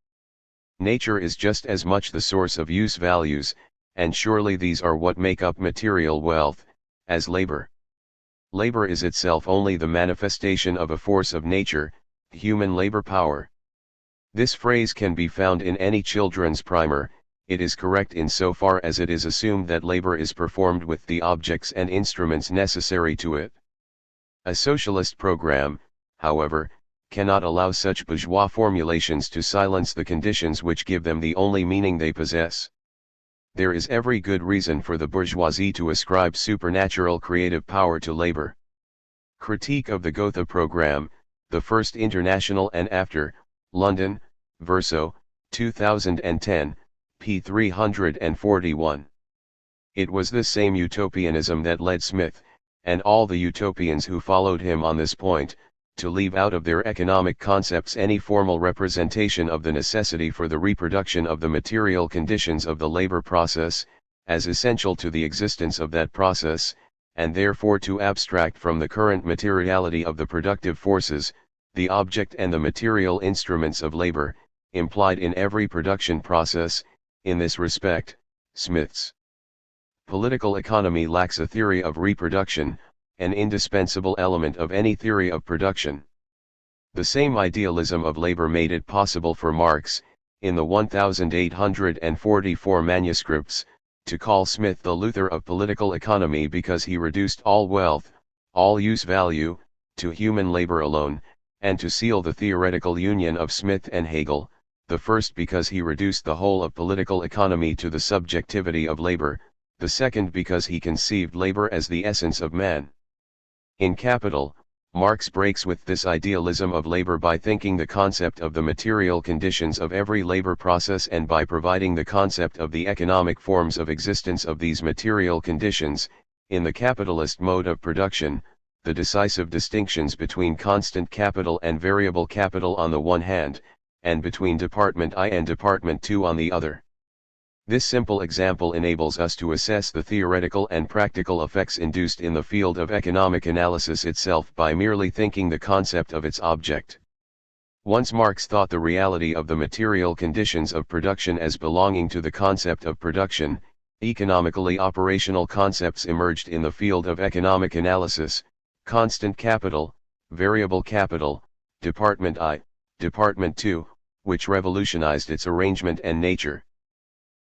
Nature is just as much the source of use values, and surely these are what make up material wealth, as labor. Labor is itself only the manifestation of a force of nature, human labor power." This phrase can be found in any children's primer. It is correct in so far as it is assumed that labor is performed with the objects and instruments necessary to it. A socialist program, however, cannot allow such bourgeois formulations to silence the conditions which give them the only meaning they possess. There is every good reason for the bourgeoisie to ascribe supernatural creative power to labor. Critique of the Gotha Program, the First International and After, London, Verso, 2010, p. 341. It was this same utopianism that led Smith, and all the utopians who followed him on this point, to leave out of their economic concepts any formal representation of the necessity for the reproduction of the material conditions of the labor process, as essential to the existence of that process, and therefore to abstract from the current materiality of the productive forces, the object and the material instruments of labor, implied in every production process. In this respect, Smith's political economy lacks a theory of reproduction, an indispensable element of any theory of production. The same idealism of labor made it possible for Marx, in the 1844 manuscripts, to call Smith the Luther of political economy because he reduced all wealth, all use value, to human labor alone, and to seal the theoretical union of Smith and Hegel, the first because he reduced the whole of political economy to the subjectivity of labor, the second because he conceived labor as the essence of man. In Capital, Marx breaks with this idealism of labor by thinking the concept of the material conditions of every labor process and by providing the concept of the economic forms of existence of these material conditions. In the capitalist mode of production, the decisive distinctions between constant capital and variable capital on the one hand, and between Department I and Department II on the other. This simple example enables us to assess the theoretical and practical effects induced in the field of economic analysis itself by merely thinking the concept of its object. Once Marx thought the reality of the material conditions of production as belonging to the concept of production, economically operational concepts emerged in the field of economic analysis: constant capital, variable capital, Department I, Department II, which revolutionized its arrangement and nature.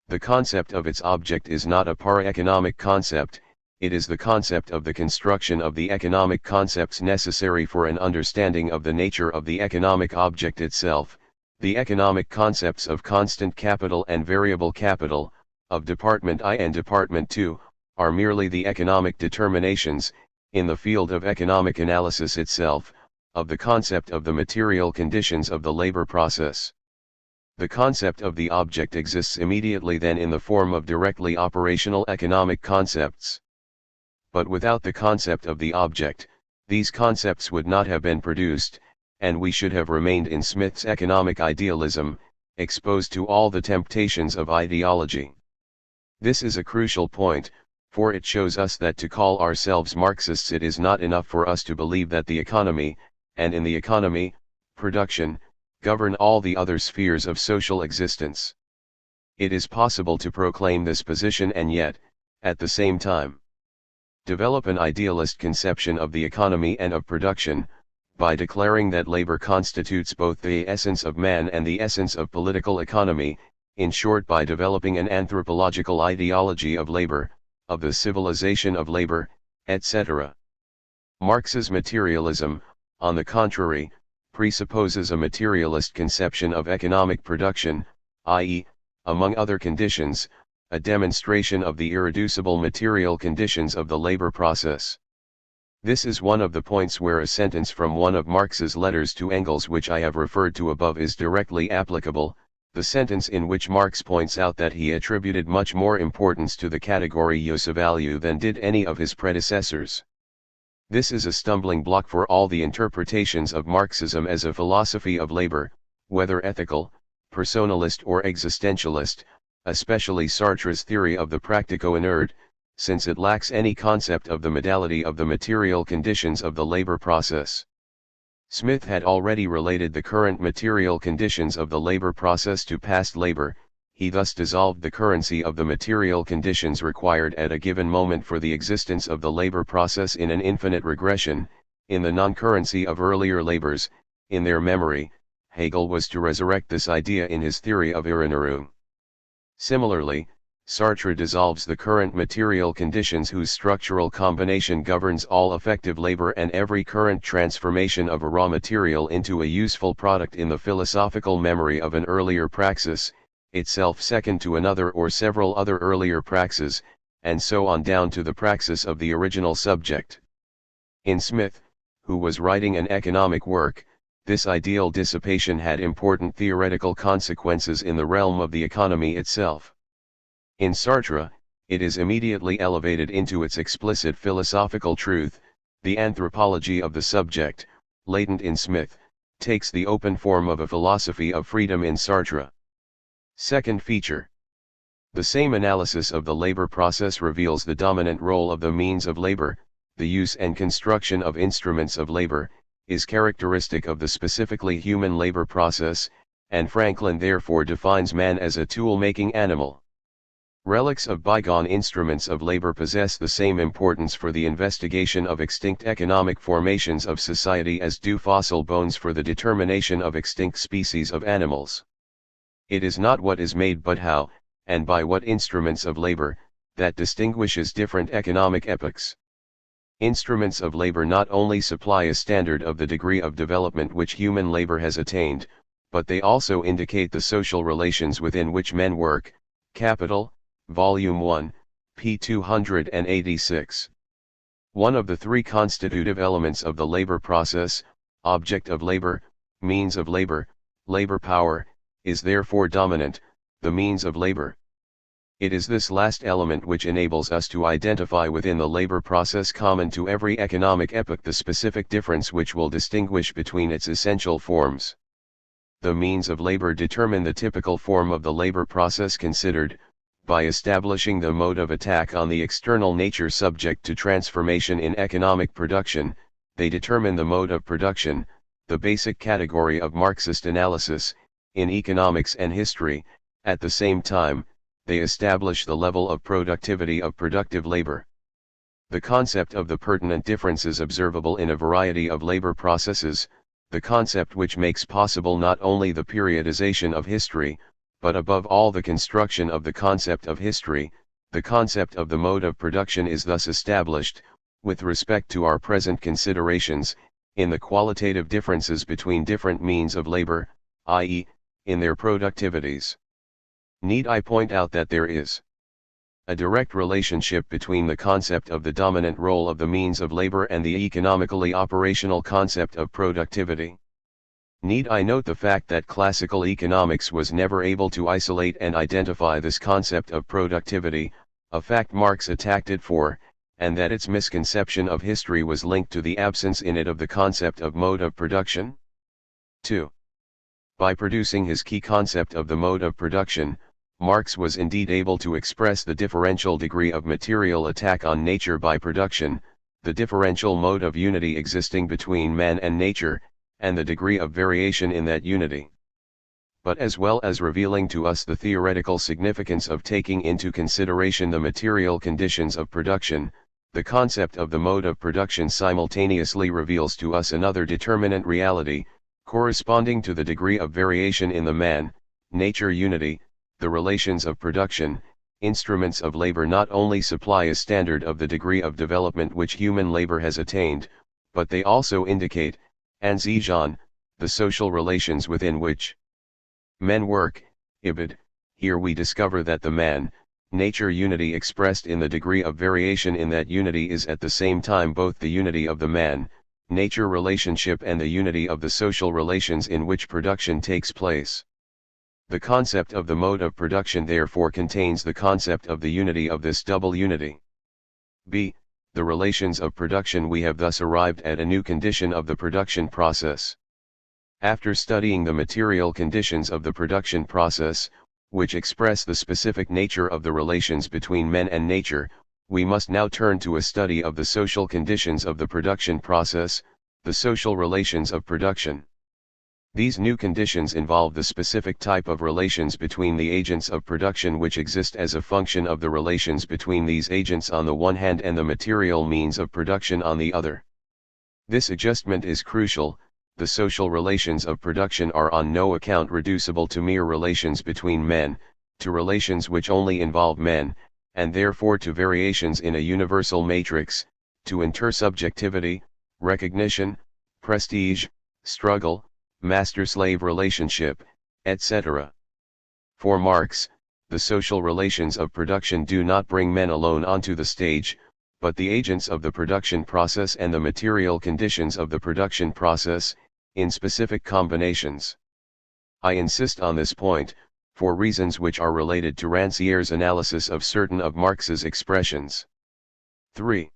The concept of its object is not a para-economic concept, it is the concept of the construction of the economic concepts necessary for an understanding of the nature of the economic object itself. The economic concepts of constant capital and variable capital, of Department I and Department II, are merely the economic determinations, in the field of economic analysis itself, of the concept of the material conditions of the labor process. The concept of the object exists immediately then in the form of directly operational economic concepts. But without the concept of the object, these concepts would not have been produced, and we should have remained in Smith's economic idealism, exposed to all the temptations of ideology. This is a crucial point, for it shows us that to call ourselves Marxists it is not enough for us to believe that the economy, and in the economy, production, govern all the other spheres of social existence. It is possible to proclaim this position and yet, at the same time, develop an idealist conception of the economy and of production, by declaring that labor constitutes both the essence of man and the essence of political economy, in short by developing an anthropological ideology of labor, of the civilization of labor, etc. Marx's materialism, on the contrary, presupposes a materialist conception of economic production, i.e., among other conditions, a demonstration of the irreducible material conditions of the labor process. This is one of the points where a sentence from one of Marx's letters to Engels which I have referred to above is directly applicable, the sentence in which Marx points out that he attributed much more importance to the category use value than did any of his predecessors. This is a stumbling block for all the interpretations of Marxism as a philosophy of labor, whether ethical, personalist or existentialist, especially Sartre's theory of the practico-inert, since it lacks any concept of the modality of the material conditions of the labor process. Smith had already related the current material conditions of the labor process to past labor. He thus dissolved the currency of the material conditions required at a given moment for the existence of the labor process in an infinite regression, in the non-currency of earlier labors, in their memory. Hegel was to resurrect this idea in his theory of Erinnerung. Similarly, Sartre dissolves the current material conditions whose structural combination governs all effective labor and every current transformation of a raw material into a useful product in the philosophical memory of an earlier praxis, itself second to another or several other earlier praxes, and so on down to the praxis of the original subject. In Smith, who was writing an economic work, this ideal dissipation had important theoretical consequences in the realm of the economy itself. In Sartre, it is immediately elevated into its explicit philosophical truth, the anthropology of the subject, latent in Smith, takes the open form of a philosophy of freedom in Sartre. Second feature. The same analysis of the labor process reveals the dominant role of the means of labor. The use and construction of instruments of labor is characteristic of the specifically human labor process, and Franklin therefore defines man as a tool-making animal. Relics of bygone instruments of labor possess the same importance for the investigation of extinct economic formations of society as do fossil bones for the determination of extinct species of animals. It is not what is made but how, and by what instruments of labor, that distinguishes different economic epochs. Instruments of labor not only supply a standard of the degree of development which human labor has attained, but they also indicate the social relations within which men work. Capital, Volume 1, p. 286. One of the three constitutive elements of the labor process, object of labor, means of labor, labor power, is therefore dominant, the means of labor. It is this last element which enables us to identify within the labor process common to every economic epoch the specific difference which will distinguish between its essential forms. The means of labor determine the typical form of the labor process considered. By establishing the mode of attack on the external nature subject to transformation in economic production, they determine the mode of production, the basic category of Marxist analysis, in economics and history. At the same time, they establish the level of productivity of productive labor. The concept of the pertinent differences observable in a variety of labor processes, the concept which makes possible not only the periodization of history, but above all the construction of the concept of history, the concept of the mode of production is thus established, with respect to our present considerations, in the qualitative differences between different means of labor, i.e., in their productivities. Need I point out that there is a direct relationship between the concept of the dominant role of the means of labor and the economically operational concept of productivity? Need I note the fact that classical economics was never able to isolate and identify this concept of productivity, a fact Marx attacked it for, and that its misconception of history was linked to the absence in it of the concept of mode of production? 2. By producing his key concept of the mode of production, Marx was indeed able to express the differential degree of material attack on nature by production, the differential mode of unity existing between man and nature, and the degree of variation in that unity. But as well as revealing to us the theoretical significance of taking into consideration the material conditions of production, the concept of the mode of production simultaneously reveals to us another determinant reality, corresponding to the degree of variation in the man-nature unity, the relations of production. Instruments of labor not only supply a standard of the degree of development which human labor has attained, but they also indicate, Anzijan, the social relations within which men work. Ibid. Here we discover that the man-nature unity expressed in the degree of variation in that unity is at the same time both the unity of the man-nature relationship and the unity of the social relations in which production takes place. The concept of the mode of production therefore contains the concept of the unity of this double unity. b. The relations of production. We have thus arrived at a new condition of the production process. After studying the material conditions of the production process, which express the specific nature of the relations between men and nature, we must now turn to a study of the social conditions of the production process, the social relations of production. These new conditions involve the specific type of relations between the agents of production which exist as a function of the relations between these agents on the one hand and the material means of production on the other. This adjustment is crucial. The social relations of production are on no account reducible to mere relations between men, to relations which only involve men, and therefore to variations in a universal matrix, to intersubjectivity, recognition, prestige, struggle, master-slave relationship, etc. For Marx, the social relations of production do not bring men alone onto the stage, but the agents of the production process and the material conditions of the production process, in specific combinations. I insist on this point, for reasons which are related to Ranciere's analysis of certain of Marx's expressions. 3.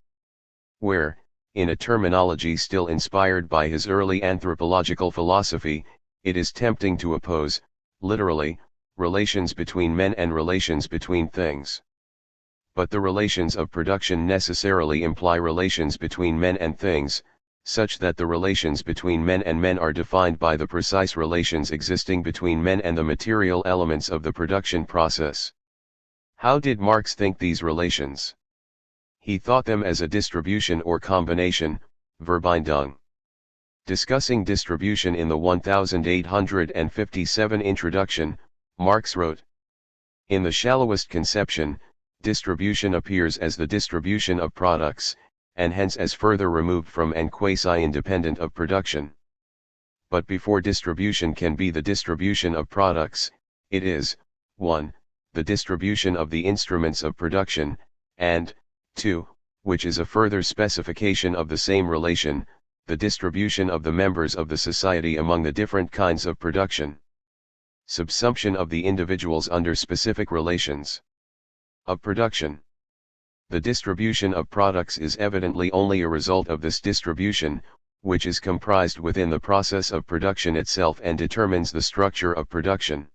Where, in a terminology still inspired by his early anthropological philosophy, it is tempting to oppose, literally, relations between men and relations between things. But the relations of production necessarily imply relations between men and things, such that the relations between men and men are defined by the precise relations existing between men and the material elements of the production process. How did Marx think these relations? He thought them as a distribution or combination, Verbindung. Discussing distribution in the 1857 introduction, Marx wrote, "In the shallowest conception, distribution appears as the distribution of products, and hence as further removed from and quasi-independent of production. But before distribution can be the distribution of products, it is, 1. The distribution of the instruments of production, and, 2, which is a further specification of the same relation, the distribution of the members of the society among the different kinds of production. Subsumption of the individuals under specific relations of production. The distribution of products is evidently only a result of this distribution, which is comprised within the process of production itself and determines the structure of production.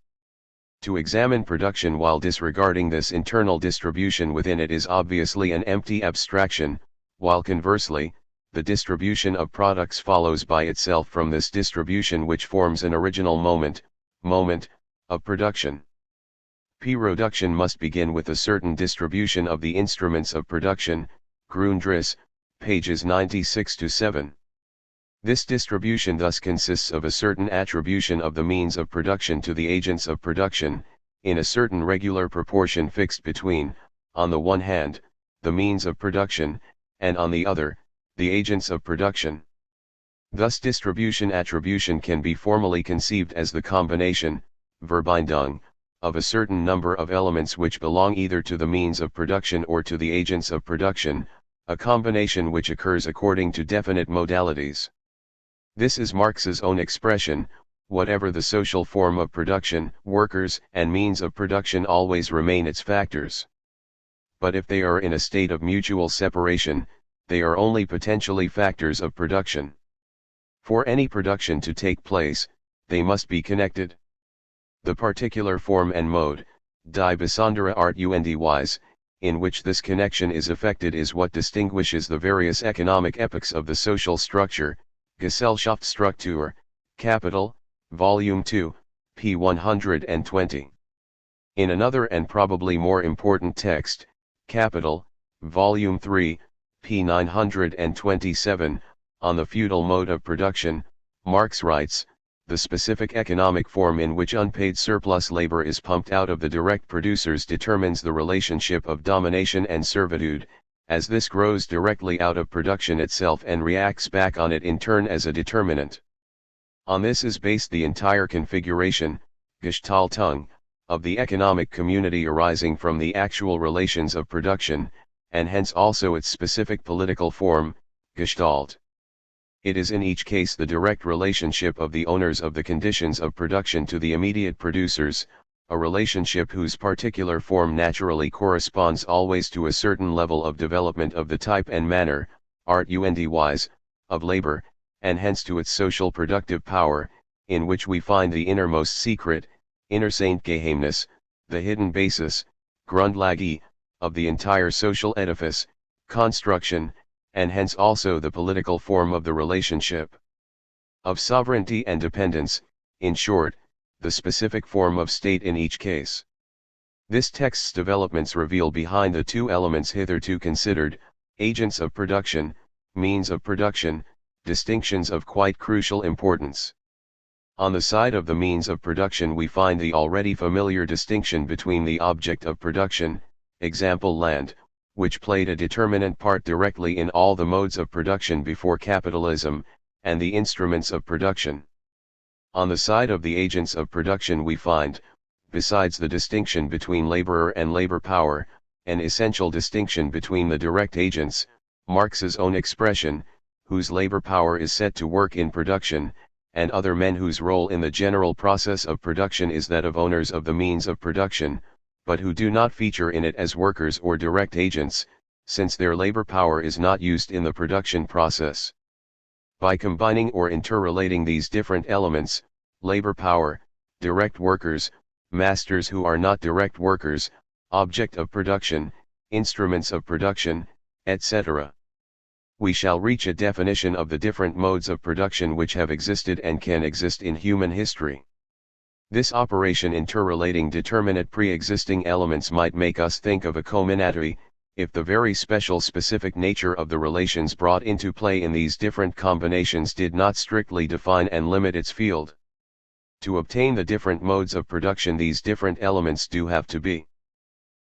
To examine production while disregarding this internal distribution within it is obviously an empty abstraction, while conversely, the distribution of products follows by itself from this distribution, which forms an original moment, of production. Production must begin with a certain distribution of the instruments of production, Grundriss, pages 96-7. This distribution thus consists of a certain attribution of the means of production to the agents of production, in a certain regular proportion fixed between, on the one hand, the means of production, and on the other, the agents of production. Thus attribution can be formally conceived as the combination, Verbindung, of a certain number of elements which belong either to the means of production or to the agents of production, a combination which occurs according to definite modalities. This is Marx's own expression: whatever the social form of production, workers and means of production always remain its factors. But if they are in a state of mutual separation, they are only potentially factors of production. For any production to take place, they must be connected. The particular form and mode, die besondere Art und Weise, in which this connection is effected is what distinguishes the various economic epochs of the social structure, Gesellschaftsstruktur, Capital, Volume 2, p. 120. In another and probably more important text, Capital, Volume 3, p. 927, on the feudal mode of production, Marx writes, "The specific economic form in which unpaid surplus labor is pumped out of the direct producers determines the relationship of domination and servitude, as this grows directly out of production itself and reacts back on it in turn as a determinant. On this is based the entire configuration, Gestaltung, of the economic community arising from the actual relations of production, and hence also its specific political form, Gestalt. It is in each case the direct relationship of the owners of the conditions of production to the immediate producers, a relationship whose particular form naturally corresponds always to a certain level of development of the type and manner, Art und Weise, of labor, and hence to its social productive power, in which we find the innermost secret, Innersaintgeheimnis, the hidden basis, Grundlage, of the entire social edifice, construction, and hence also the political form of the relationship of sovereignty and dependence, in short, the specific form of state in each case. This text's developments reveal behind the two elements hitherto considered, agents of production, means of production, distinctions of quite crucial importance. On the side of the means of production we find the already familiar distinction between the object of production, example land, which played a determinant part directly in all the modes of production before capitalism, and the instruments of production. On the side of the agents of production we find, besides the distinction between laborer and labor power, an essential distinction between the direct agents, Marx's own expression, whose labor power is set to work in production, and other men whose role in the general process of production is that of owners of the means of production, but who do not feature in it as workers or direct agents, since their labor power is not used in the production process. By combining or interrelating these different elements, labor power, direct workers, masters who are not direct workers, object of production, instruments of production, etc., we shall reach a definition of the different modes of production which have existed and can exist in human history. This operation interrelating determinate pre-existing elements might make us think of a combinatory, if the very specific nature of the relations brought into play in these different combinations did not strictly define and limit its field. To obtain the different modes of production, these different elements do have to be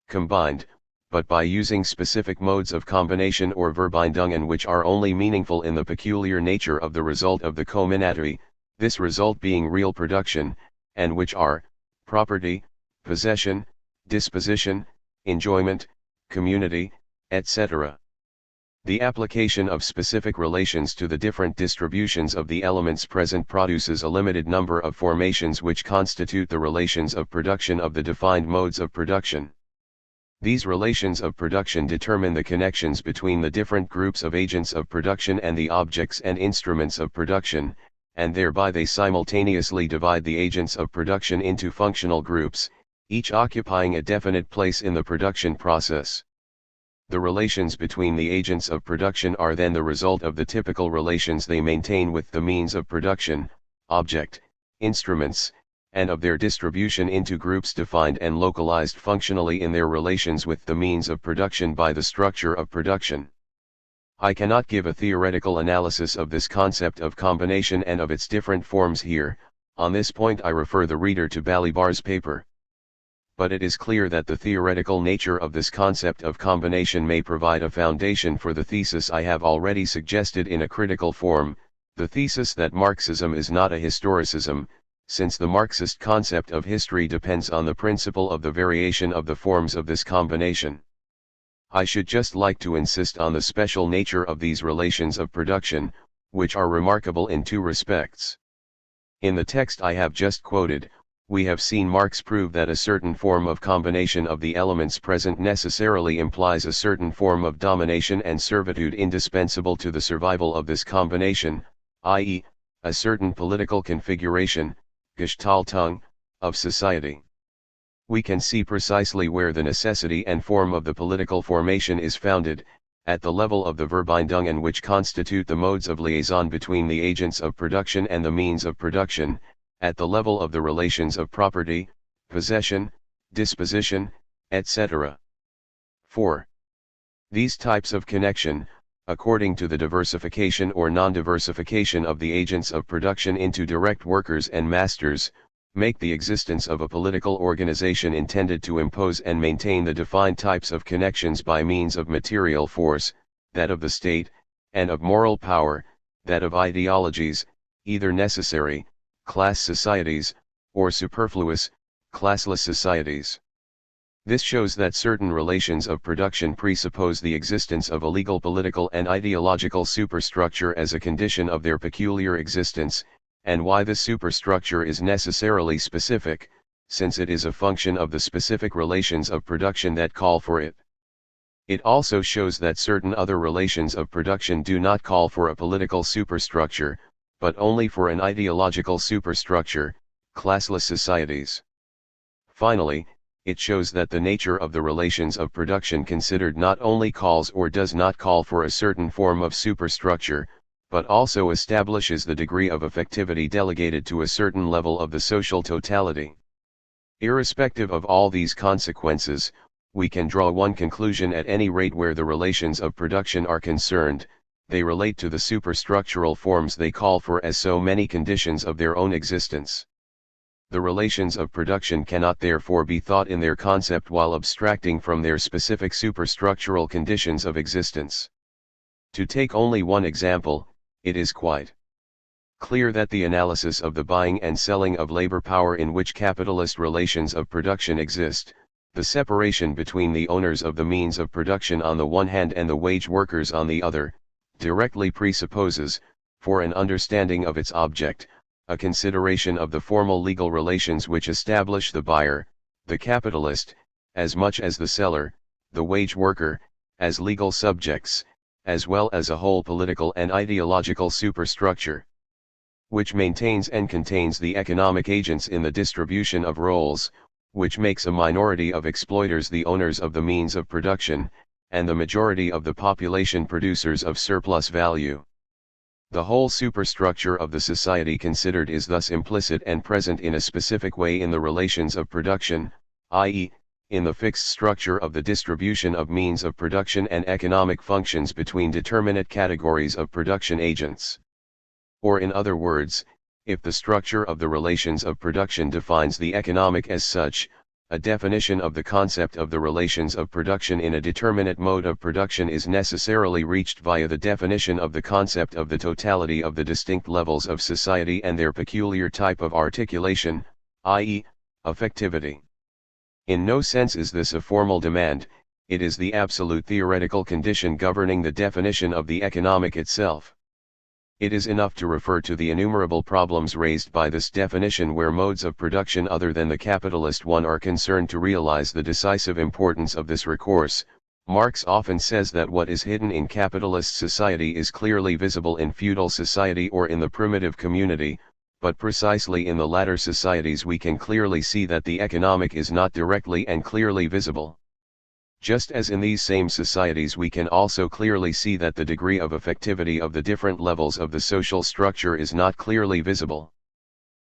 combined, but by using specific modes of combination or Verbindungen which are only meaningful in the peculiar nature of the result of the combinatory, this result being real production, and which are property, possession, disposition, enjoyment, community, etc. The application of specific relations to the different distributions of the elements present produces a limited number of formations which constitute the relations of production of the defined modes of production. These relations of production determine the connections between the different groups of agents of production and the objects and instruments of production, and thereby they simultaneously divide the agents of production into functional groups, each occupying a definite place in the production process. The relations between the agents of production are then the result of the typical relations they maintain with the means of production, object, instruments, and of their distribution into groups defined and localized functionally in their relations with the means of production by the structure of production. I cannot give a theoretical analysis of this concept of combination and of its different forms here. On this point I refer the reader to Balibar's paper. But it is clear that the theoretical nature of this concept of combination may provide a foundation for the thesis I have already suggested in a critical form, the thesis that Marxism is not a historicism, since the Marxist concept of history depends on the principle of the variation of the forms of this combination. I should just like to insist on the special nature of these relations of production, which are remarkable in two respects. In the text I have just quoted, we have seen Marx prove that a certain form of combination of the elements present necessarily implies a certain form of domination and servitude indispensable to the survival of this combination, i.e., a certain political configuration, Gestaltung, of society. We can see precisely where the necessity and form of the political formation is founded, at the level of the Verbindungen which constitute the modes of liaison between the agents of production and the means of production, at the level of the relations of property, possession, disposition, etc. 4. These types of connection, according to the diversification or non-diversification of the agents of production into direct workers and masters, make the existence of a political organization intended to impose and maintain the defined types of connections by means of material force, that of the state, and of moral power, that of ideologies, either necessary, class societies, or superfluous, classless societies. This shows that certain relations of production presuppose the existence of a legal political and ideological superstructure as a condition of their peculiar existence, and why this superstructure is necessarily specific, since it is a function of the specific relations of production that call for it. It also shows that certain other relations of production do not call for a political superstructure, but only for an ideological superstructure, classless societies. Finally, it shows that the nature of the relations of production considered not only calls or does not call for a certain form of superstructure, but also establishes the degree of effectivity delegated to a certain level of the social totality. Irrespective of all these consequences, we can draw one conclusion at any rate where the relations of production are concerned: they relate to the superstructural forms they call for as so many conditions of their own existence. The relations of production cannot therefore be thought in their concept while abstracting from their specific superstructural conditions of existence. To take only one example, it is quite clear that the analysis of the buying and selling of labor power in which capitalist relations of production exist, the separation between the owners of the means of production on the one hand and the wage workers on the other, directly presupposes, for an understanding of its object, a consideration of the formal legal relations which establish the buyer, the capitalist, as much as the seller, the wage worker, as legal subjects, as well as a whole political and ideological superstructure, which maintains and contains the economic agents in the distribution of roles, which makes a minority of exploiters the owners of the means of production, and the majority of the population producers of surplus value. The whole superstructure of the society considered is thus implicit and present in a specific way in the relations of production, i.e., in the fixed structure of the distribution of means of production and economic functions between determinate categories of production agents. Or in other words, if the structure of the relations of production defines the economic as such, a definition of the concept of the relations of production in a determinate mode of production is necessarily reached via the definition of the concept of the totality of the distinct levels of society and their peculiar type of articulation, i.e., affectivity. In no sense is this a formal demand, it is the absolute theoretical condition governing the definition of the economic itself. It is enough to refer to the innumerable problems raised by this definition where modes of production other than the capitalist one are concerned to realize the decisive importance of this recourse. Marx often says that what is hidden in capitalist society is clearly visible in feudal society or in the primitive community, but precisely in the latter societies we can clearly see that the economic is not directly and clearly visible. Just as in these same societies we can also clearly see that the degree of effectivity of the different levels of the social structure is not clearly visible.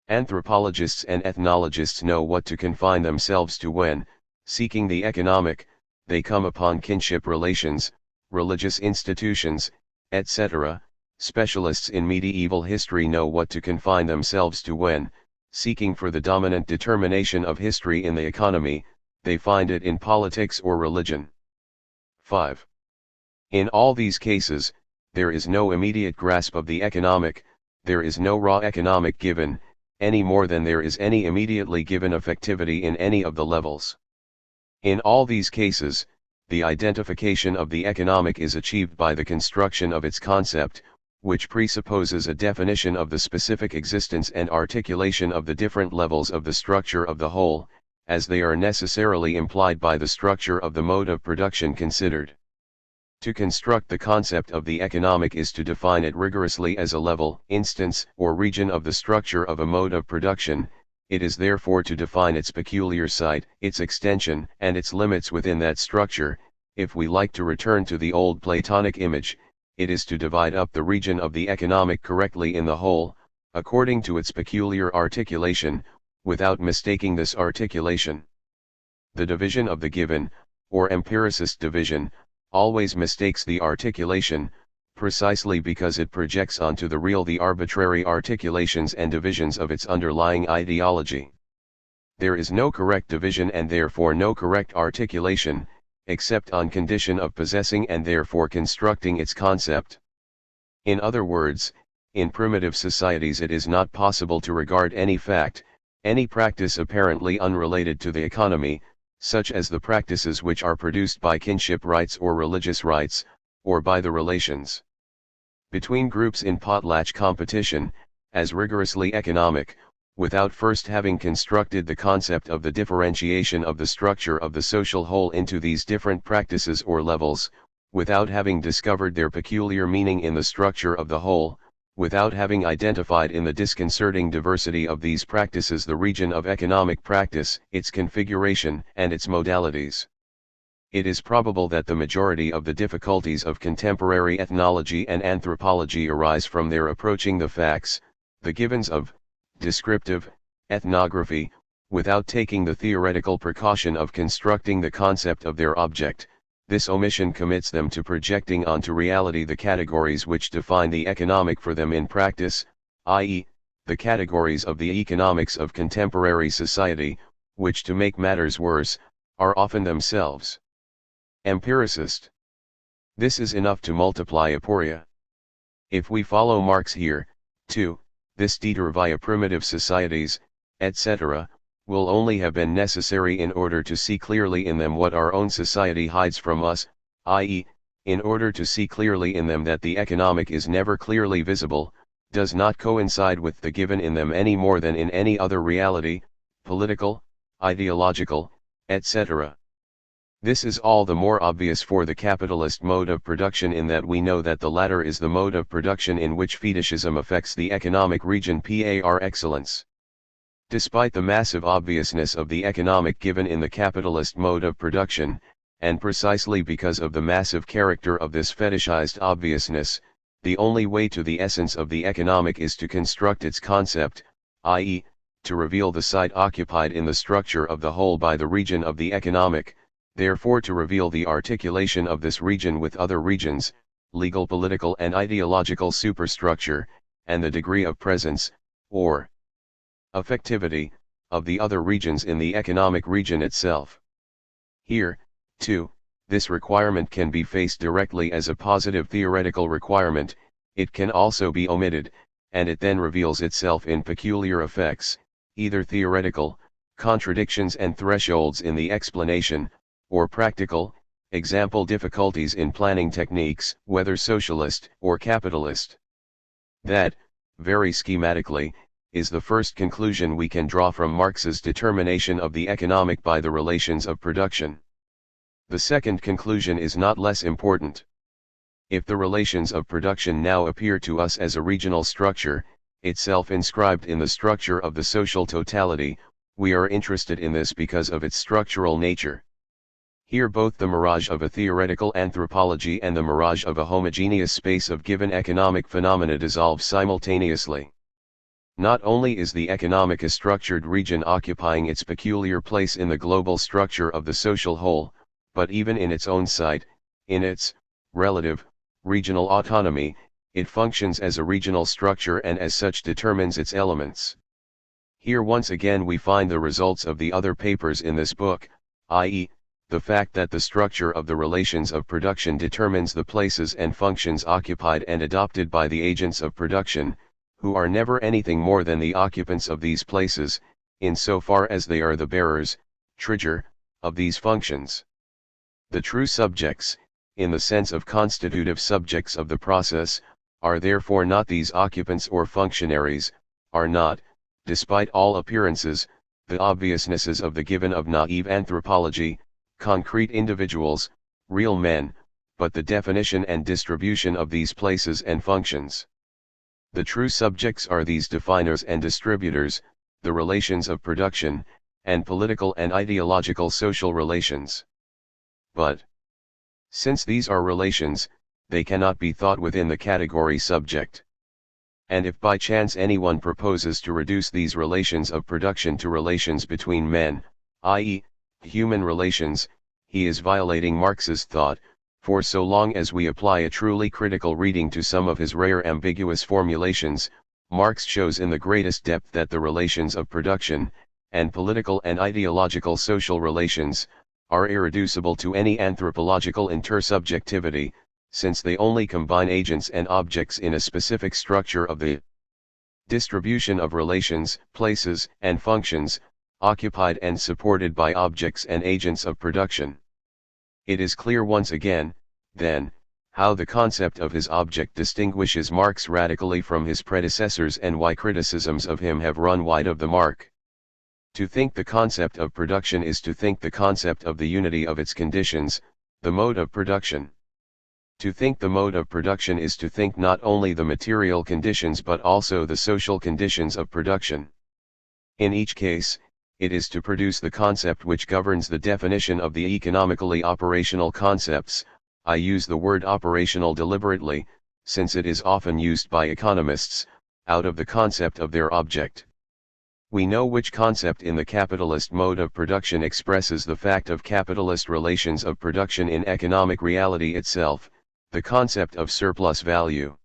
Anthropologists and ethnologists know what to confine themselves to when, seeking the economic, they come upon kinship relations, religious institutions, etc. Specialists in medieval history know what to confine themselves to when, seeking for the dominant determination of history in the economy, they find it in politics or religion. 5. In all these cases, there is no immediate grasp of the economic, there is no raw economic given, any more than there is any immediately given effectivity in any of the levels. In all these cases, the identification of the economic is achieved by the construction of its concept, which presupposes a definition of the specific existence and articulation of the different levels of the structure of the whole, as they are necessarily implied by the structure of the mode of production considered. To construct the concept of the economic is to define it rigorously as a level, instance, or region of the structure of a mode of production. It is therefore to define its peculiar site, its extension, and its limits within that structure. If we like to return to the old Platonic image, it is to divide up the region of the economic correctly in the whole, according to its peculiar articulation, without mistaking this articulation. The division of the given, or empiricist division, always mistakes the articulation, precisely because it projects onto the real the arbitrary articulations and divisions of its underlying ideology. There is no correct division and therefore no correct articulation, except on condition of possessing and therefore constructing its concept. In other words, in primitive societies it is not possible to regard any fact, any practice apparently unrelated to the economy, such as the practices which are produced by kinship rights or religious rights, or by the relations between groups in potlatch competition, as rigorously economic, without first having constructed the concept of the differentiation of the structure of the social whole into these different practices or levels, without having discovered their peculiar meaning in the structure of the whole, without having identified in the disconcerting diversity of these practices the region of economic practice, its configuration, and its modalities. It is probable that the majority of the difficulties of contemporary ethnology and anthropology arise from their approaching the facts, the givens of descriptive ethnography, without taking the theoretical precaution of constructing the concept of their object. This omission commits them to projecting onto reality the categories which define the economic for them in practice, i.e., the categories of the economics of contemporary society, which, to make matters worse, are often themselves empiricist. This is enough to multiply aporia. If we follow Marx here, too, this detour via primitive societies, etc., will only have been necessary in order to see clearly in them what our own society hides from us, i.e., in order to see clearly in them that the economic is never clearly visible, does not coincide with the given in them any more than in any other reality, political, ideological, etc. This is all the more obvious for the capitalist mode of production in that we know that the latter is the mode of production in which fetishism affects the economic region par excellence. Despite the massive obviousness of the economic given in the capitalist mode of production, and precisely because of the massive character of this fetishized obviousness, the only way to the essence of the economic is to construct its concept, i.e., to reveal the site occupied in the structure of the whole by the region of the economic, therefore to reveal the articulation of this region with other regions, legal, political and ideological superstructure, and the degree of presence, or affectivity, of the other regions in the economic region itself. Here, too, this requirement can be faced directly as a positive theoretical requirement, it can also be omitted, and it then reveals itself in peculiar effects, either theoretical, contradictions and thresholds in the explanation, or practical, example difficulties in planning techniques, whether socialist or capitalist. That, very schematically, is the first conclusion we can draw from Marx's determination of the economic by the relations of production. The second conclusion is not less important. If the relations of production now appear to us as a regional structure, itself inscribed in the structure of the social totality, we are interested in this because of its structural nature. Here both the mirage of a theoretical anthropology and the mirage of a homogeneous space of given economic phenomena dissolve simultaneously. Not only is the economic a structured region occupying its peculiar place in the global structure of the social whole, but even in its own site, in its relative, regional autonomy, it functions as a regional structure and as such determines its elements. Here once again we find the results of the other papers in this book, i.e., the fact that the structure of the relations of production determines the places and functions occupied and adopted by the agents of production, who are never anything more than the occupants of these places, in so far as they are the bearers, trigger, of these functions. The true subjects, in the sense of constitutive subjects of the process, are therefore not these occupants or functionaries, are not, despite all appearances, the obviousnesses of the given of naive anthropology, concrete individuals, real men, but the definition and distribution of these places and functions. The true subjects are these definers and distributors, the relations of production, and political and ideological social relations. But, since these are relations, they cannot be thought within the category subject. And if by chance anyone proposes to reduce these relations of production to relations between men, i.e., human relations, he is violating Marx's thought, for so long as we apply a truly critical reading to some of his rare ambiguous formulations, Marx shows in the greatest depth that the relations of production, and political and ideological social relations, are irreducible to any anthropological intersubjectivity, since they only combine agents and objects in a specific structure of the distribution of relations, places, and functions, occupied and supported by objects and agents of production. It is clear once again, then, how the concept of his object distinguishes Marx radically from his predecessors and why criticisms of him have run wide of the mark. To think the concept of production is to think the concept of the unity of its conditions, the mode of production. To think the mode of production is to think not only the material conditions but also the social conditions of production. In each case, it is to produce the concept which governs the definition of the economically operational concepts. I use the word operational deliberately, since it is often used by economists, out of the concept of their object. We know which concept in the capitalist mode of production expresses the fact of capitalist relations of production in economic reality itself, the concept of surplus value.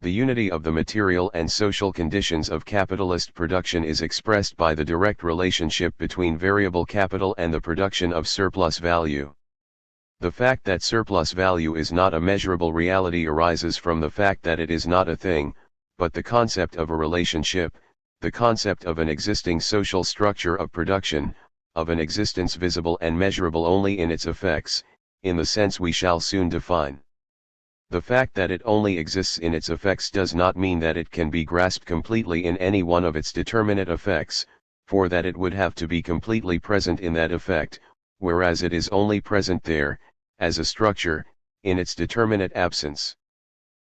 The unity of the material and social conditions of capitalist production is expressed by the direct relationship between variable capital and the production of surplus value. The fact that surplus value is not a measurable reality arises from the fact that it is not a thing, but the concept of a relationship, the concept of an existing social structure of production, of an existence visible and measurable only in its effects, in the sense we shall soon define. The fact that it only exists in its effects does not mean that it can be grasped completely in any one of its determinate effects, for that it would have to be completely present in that effect, whereas it is only present there, as a structure, in its determinate absence.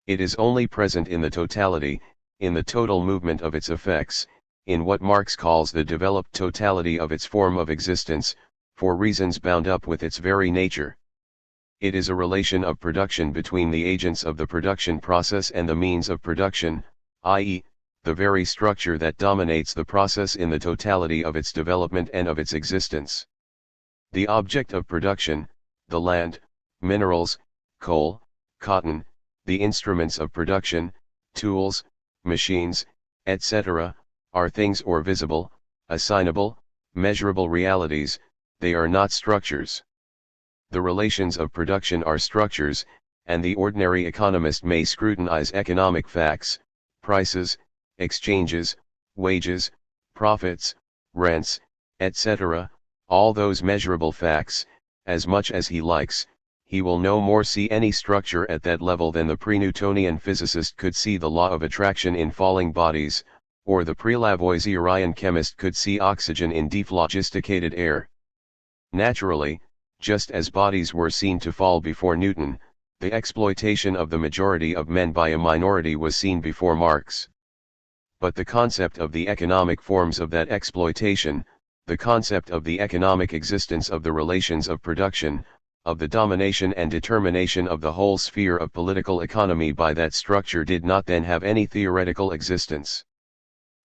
It is only present in the totality, in the total movement of its effects, in what Marx calls the developed totality of its form of existence, for reasons bound up with its very nature. It is a relation of production between the agents of the production process and the means of production, i.e., the very structure that dominates the process in the totality of its development and of its existence. The object of production, the land, minerals, coal, cotton, the instruments of production, tools, machines, etc., are things or visible, assignable, measurable realities, they are not structures. The relations of production are structures, and the ordinary economist may scrutinize economic facts, prices, exchanges, wages, profits, rents, etc., all those measurable facts, as much as he likes. He will no more see any structure at that level than the pre-Newtonian physicist could see the law of attraction in falling bodies, or the pre-Lavoisierian chemist could see oxygen in dephlogisticated air. Naturally, just as bodies were seen to fall before Newton, the exploitation of the majority of men by a minority was seen before Marx. But the concept of the economic forms of that exploitation, the concept of the economic existence of the relations of production, of the domination and determination of the whole sphere of political economy by that structure did not then have any theoretical existence.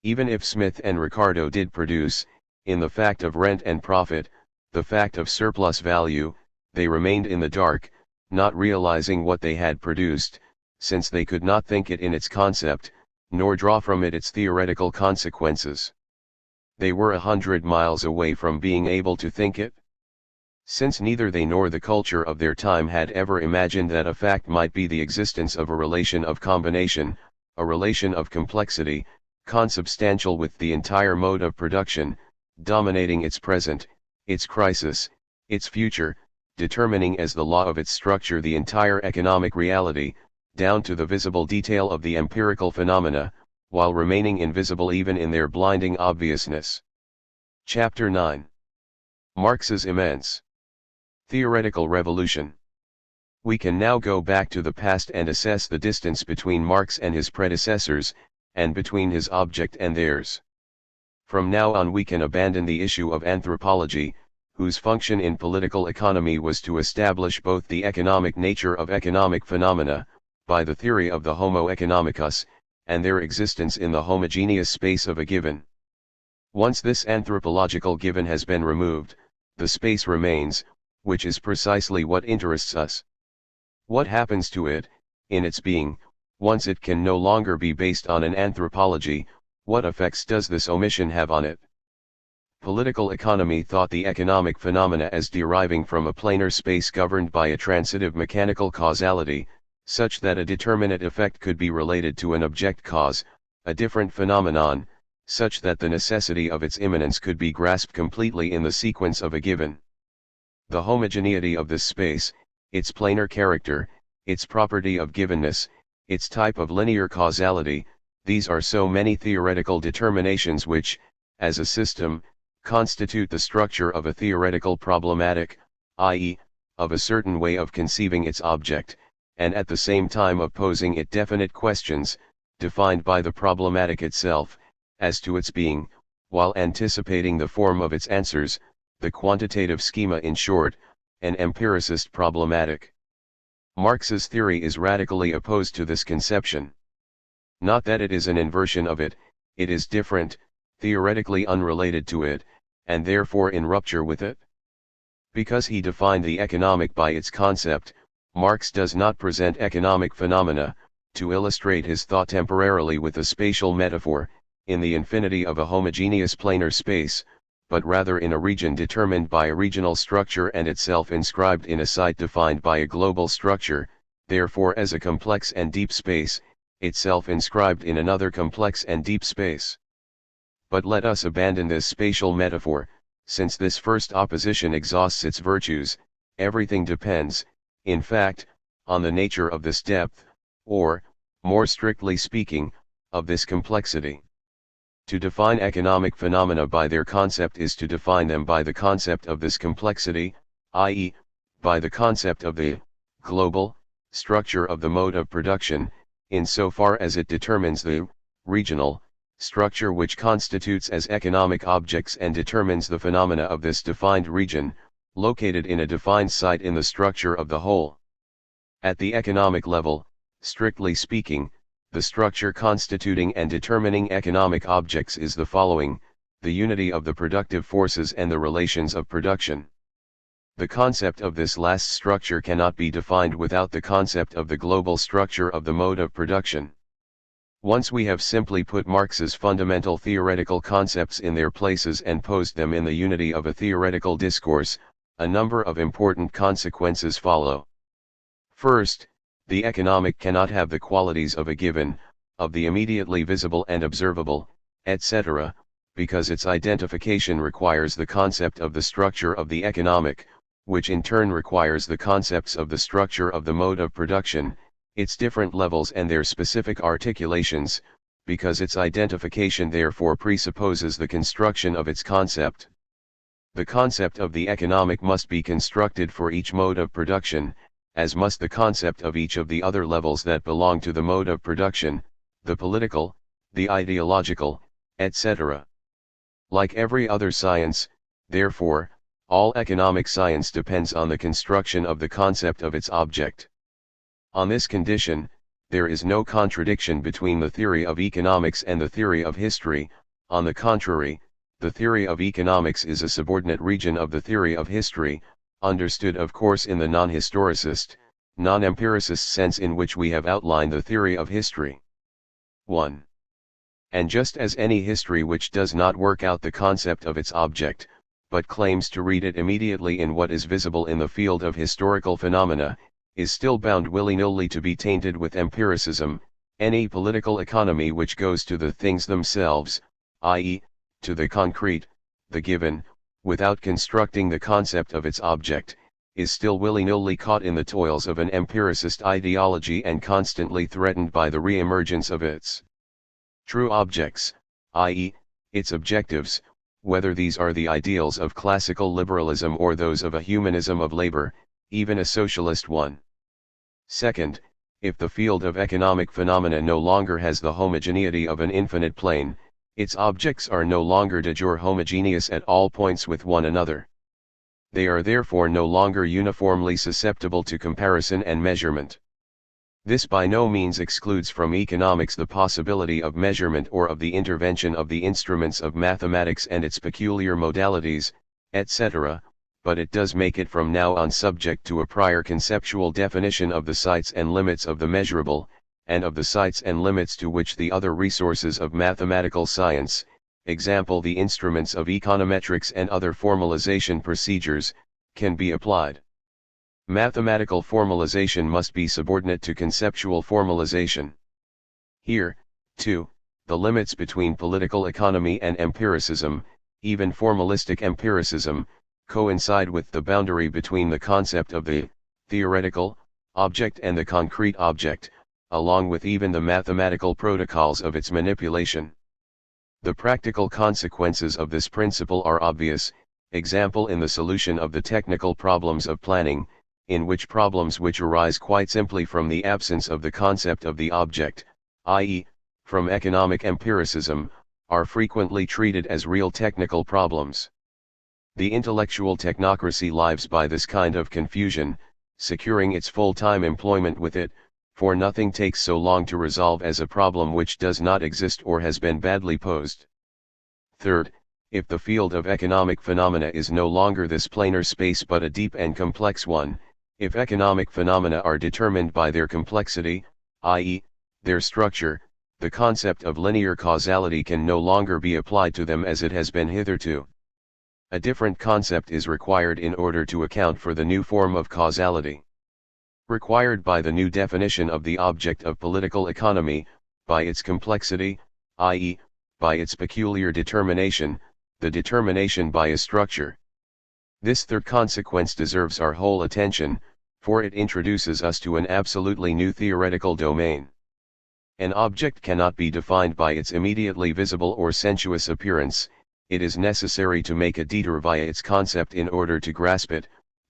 Even if Smith and Ricardo did produce, in the fact of rent and profit, the fact of surplus value, they remained in the dark, not realizing what they had produced, since they could not think it in its concept, nor draw from it its theoretical consequences. They were 100 miles away from being able to think it. Since neither they nor the culture of their time had ever imagined that a fact might be the existence of a relation of combination, a relation of complexity, consubstantial with the entire mode of production, dominating its present, its crisis, its future, determining as the law of its structure the entire economic reality, down to the visible detail of the empirical phenomena, while remaining invisible even in their blinding obviousness. Chapter 9. Marx's immense theoretical revolution. We can now go back to the past and assess the distance between Marx and his predecessors, and between his object and theirs. From now on we can abandon the issue of anthropology, whose function in political economy was to establish both the economic nature of economic phenomena, by the theory of the homo economicus, and their existence in the homogeneous space of a given. Once this anthropological given has been removed, the space remains, which is precisely what interests us. What happens to it, in its being, once it can no longer be based on an anthropology? What effects does this omission have on it? Political economy thought the economic phenomena as deriving from a planar space governed by a transitive mechanical causality, such that a determinate effect could be related to an object cause, a different phenomenon, such that the necessity of its immanence could be grasped completely in the sequence of a given. The homogeneity of this space, its planar character, its property of givenness, its type of linear causality, these are so many theoretical determinations which, as a system, constitute the structure of a theoretical problematic, i.e., of a certain way of conceiving its object, and at the same time of posing it definite questions, defined by the problematic itself, as to its being, while anticipating the form of its answers, the quantitative schema in short, an empiricist problematic. Marx's theory is radically opposed to this conception. Not that it is an inversion of it, it is different, theoretically unrelated to it, and therefore in rupture with it. Because he defined the economic by its concept, Marx does not present economic phenomena, to illustrate his thought temporarily with a spatial metaphor, in the infinity of a homogeneous planar space, but rather in a region determined by a regional structure and itself inscribed in a site defined by a global structure, therefore as a complex and deep space, itself inscribed in another complex and deep space. But let us abandon this spatial metaphor, since this first opposition exhausts its virtues. Everything depends, in fact, on the nature of this depth, or, more strictly speaking, of this complexity. To define economic phenomena by their concept is to define them by the concept of this complexity, i.e., by the concept of the global structure of the mode of production, insofar as it determines the regional structure which constitutes as economic objects and determines the phenomena of this defined region, located in a defined site in the structure of the whole. At the economic level, strictly speaking, the structure constituting and determining economic objects is the following: the unity of the productive forces and the relations of production. The concept of this last structure cannot be defined without the concept of the global structure of the mode of production. Once we have simply put Marx's fundamental theoretical concepts in their places and posed them in the unity of a theoretical discourse, a number of important consequences follow. First, the economic cannot have the qualities of a given, of the immediately visible and observable, etc., because its identification requires the concept of the structure of the economic, which in turn requires the concepts of the structure of the mode of production, its different levels and their specific articulations, because its identification therefore presupposes the construction of its concept. The concept of the economic must be constructed for each mode of production, as must the concept of each of the other levels that belong to the mode of production, the political, the ideological, etc. Like every other science, therefore, all economic science depends on the construction of the concept of its object. On this condition, there is no contradiction between the theory of economics and the theory of history. On the contrary, the theory of economics is a subordinate region of the theory of history, understood of course in the non-historicist, non-empiricist sense in which we have outlined the theory of history. 1. And just as any history which does not work out the concept of its object, but claims to read it immediately in what is visible in the field of historical phenomena, is still bound willy-nilly to be tainted with empiricism, any political economy which goes to the things themselves, i.e., to the concrete, the given, without constructing the concept of its object, is still willy-nilly caught in the toils of an empiricist ideology and constantly threatened by the re-emergence of its true objects, i.e., its objectives, whether these are the ideals of classical liberalism or those of a humanism of labor, even a socialist one. Second, if the field of economic phenomena no longer has the homogeneity of an infinite plane, its objects are no longer de jure homogeneous at all points with one another. They are therefore no longer uniformly susceptible to comparison and measurement. This by no means excludes from economics the possibility of measurement or of the intervention of the instruments of mathematics and its peculiar modalities, etc., but it does make it from now on subject to a prior conceptual definition of the sites and limits of the measurable, and of the sites and limits to which the other resources of mathematical science, example the instruments of econometrics and other formalization procedures, can be applied. Mathematical formalization must be subordinate to conceptual formalization. Here, too, the limits between political economy and empiricism, even formalistic empiricism, coincide with the boundary between the concept of the theoretical object and the concrete object, along with even the mathematical protocols of its manipulation. The practical consequences of this principle are obvious, example in the solution of the technical problems of planning, in which problems which arise quite simply from the absence of the concept of the object, i.e., from economic empiricism, are frequently treated as real technical problems. The intellectual technocracy lives by this kind of confusion, securing its full-time employment with it, for nothing takes so long to resolve as a problem which does not exist or has been badly posed. Third, if the field of economic phenomena is no longer this planar space but a deep and complex one, if economic phenomena are determined by their complexity, i.e., their structure, the concept of linear causality can no longer be applied to them as it has been hitherto. A different concept is required in order to account for the new form of causality, required by the new definition of the object of political economy, by its complexity, i.e., by its peculiar determination, the determination by a structure. This third consequence deserves our whole attention, for it introduces us to an absolutely new theoretical domain. An object cannot be defined by its immediately visible or sensuous appearance. It is necessary to make a detour via its concept in order to grasp it.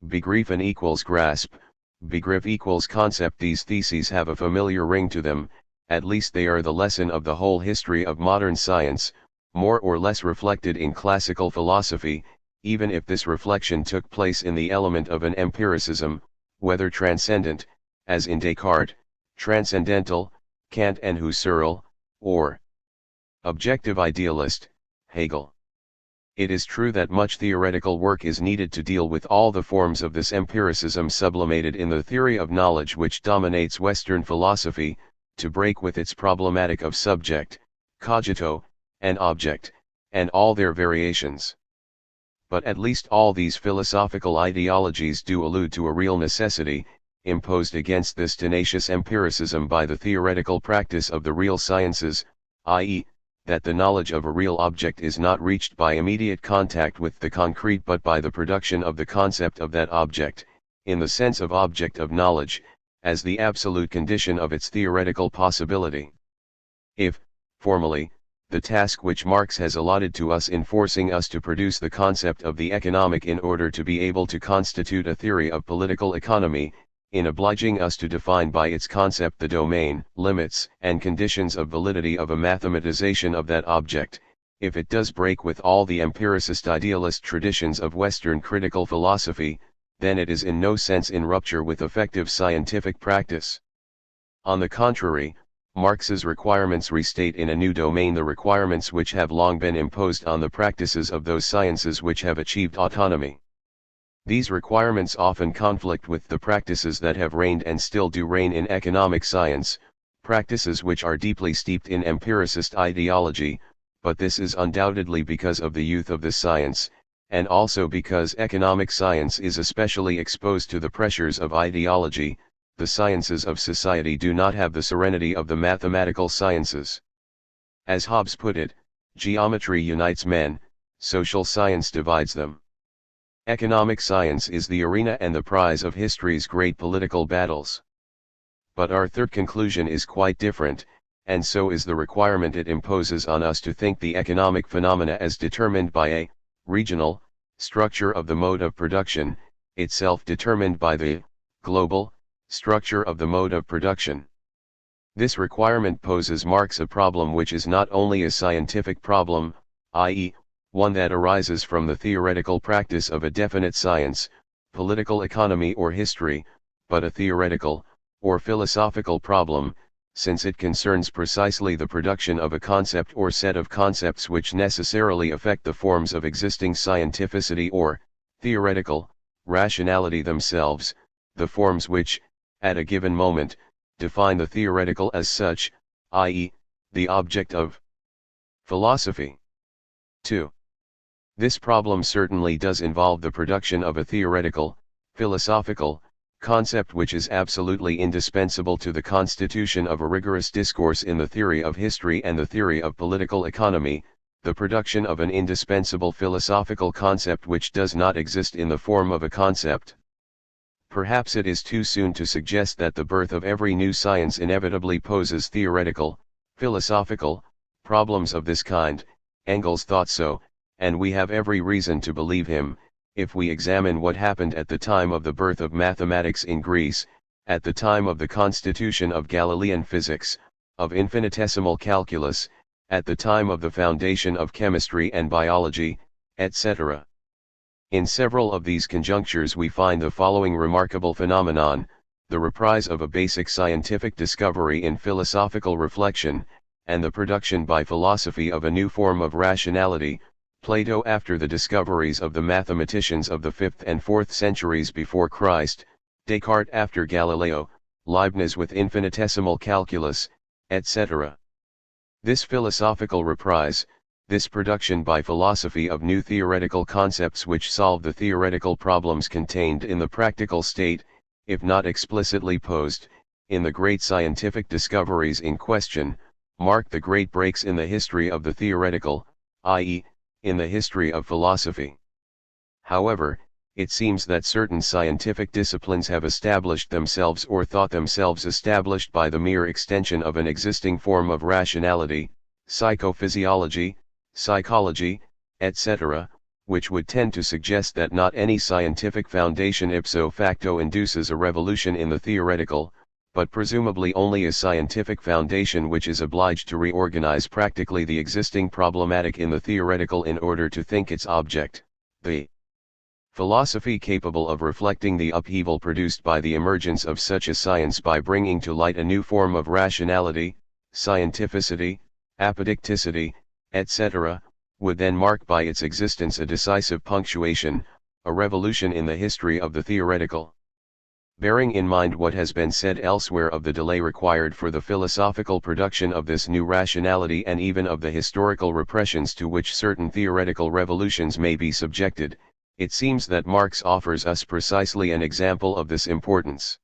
Begriffen equals grasp, Begriff equals concept. These theses have a familiar ring to them, at least they are the lesson of the whole history of modern science, more or less reflected in classical philosophy, even if this reflection took place in the element of an empiricism, whether transcendent, as in Descartes, transcendental, Kant and Husserl, or objective idealist, Hegel. It is true that much theoretical work is needed to deal with all the forms of this empiricism sublimated in the theory of knowledge which dominates Western philosophy, to break with its problematic of subject, cogito, and object, and all their variations. But at least all these philosophical ideologies do allude to a real necessity, imposed against this tenacious empiricism by the theoretical practice of the real sciences, i.e., that the knowledge of a real object is not reached by immediate contact with the concrete but by the production of the concept of that object, in the sense of object of knowledge, as the absolute condition of its theoretical possibility. If, formally, the task which Marx has allotted to us in forcing us to produce the concept of the economic in order to be able to constitute a theory of political economy, in obliging us to define by its concept the domain, limits, and conditions of validity of a mathematization of that object, if it does break with all the empiricist idealist traditions of Western critical philosophy, then it is in no sense in rupture with effective scientific practice. On the contrary, Marx's requirements restate in a new domain the requirements which have long been imposed on the practices of those sciences which have achieved autonomy. These requirements often conflict with the practices that have reigned and still do reign in economic science, practices which are deeply steeped in empiricist ideology, but this is undoubtedly because of the youth of this science, and also because economic science is especially exposed to the pressures of ideology. The sciences of society do not have the serenity of the mathematical sciences. As Hobbes put it, geometry unites men, social science divides them. Economic science is the arena and the prize of history's great political battles. But our third conclusion is quite different, and so is the requirement it imposes on us to think the economic phenomena as determined by a regional structure of the mode of production, itself determined by the global structure of the mode of production. This requirement poses Marx a problem which is not only a scientific problem, i.e., one that arises from the theoretical practice of a definite science, political economy or history, but a theoretical, or philosophical problem, since it concerns precisely the production of a concept or set of concepts which necessarily affect the forms of existing scientificity or theoretical rationality themselves, the forms which, at a given moment, define the theoretical as such, i.e., the object of philosophy. 2. This problem certainly does involve the production of a theoretical, philosophical, concept which is absolutely indispensable to the constitution of a rigorous discourse in the theory of history and the theory of political economy, the production of an indispensable philosophical concept which does not exist in the form of a concept. Perhaps it is too soon to suggest that the birth of every new science inevitably poses theoretical, philosophical, problems of this kind. Engels thought so, and we have every reason to believe him, if we examine what happened at the time of the birth of mathematics in Greece, at the time of the constitution of Galilean physics, of infinitesimal calculus, at the time of the foundation of chemistry and biology, etc. In several of these conjunctures we find the following remarkable phenomenon: the reprise of a basic scientific discovery in philosophical reflection, and the production by philosophy of a new form of rationality. Plato after the discoveries of the mathematicians of the 5th and 4th centuries before Christ, Descartes after Galileo, Leibniz with infinitesimal calculus, etc. This philosophical reprise, this production by philosophy of new theoretical concepts which solve the theoretical problems contained in the practical state, if not explicitly posed, in the great scientific discoveries in question, mark the great breaks in the history of the theoretical, i.e., in the history of philosophy. However, it seems that certain scientific disciplines have established themselves or thought themselves established by the mere extension of an existing form of rationality, psychophysiology, psychology, etc., which would tend to suggest that not any scientific foundation ipso facto induces a revolution in the theoretical, but presumably only a scientific foundation which is obliged to reorganize practically the existing problematic in the theoretical in order to think its object, the philosophy capable of reflecting the upheaval produced by the emergence of such a science by bringing to light a new form of rationality, scientificity, apodicticity, etc., would then mark by its existence a decisive punctuation, a revolution in the history of the theoretical. Bearing in mind what has been said elsewhere of the delay required for the philosophical production of this new rationality and even of the historical repressions to which certain theoretical revolutions may be subjected, it seems that Marx offers us precisely an example of this importance.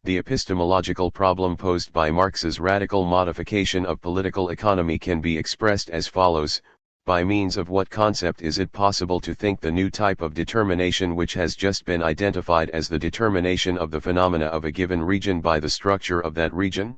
The epistemological problem posed by Marx's radical modification of political economy can be expressed as follows: by means of what concept is it possible to think the new type of determination which has just been identified as the determination of the phenomena of a given region by the structure of that region?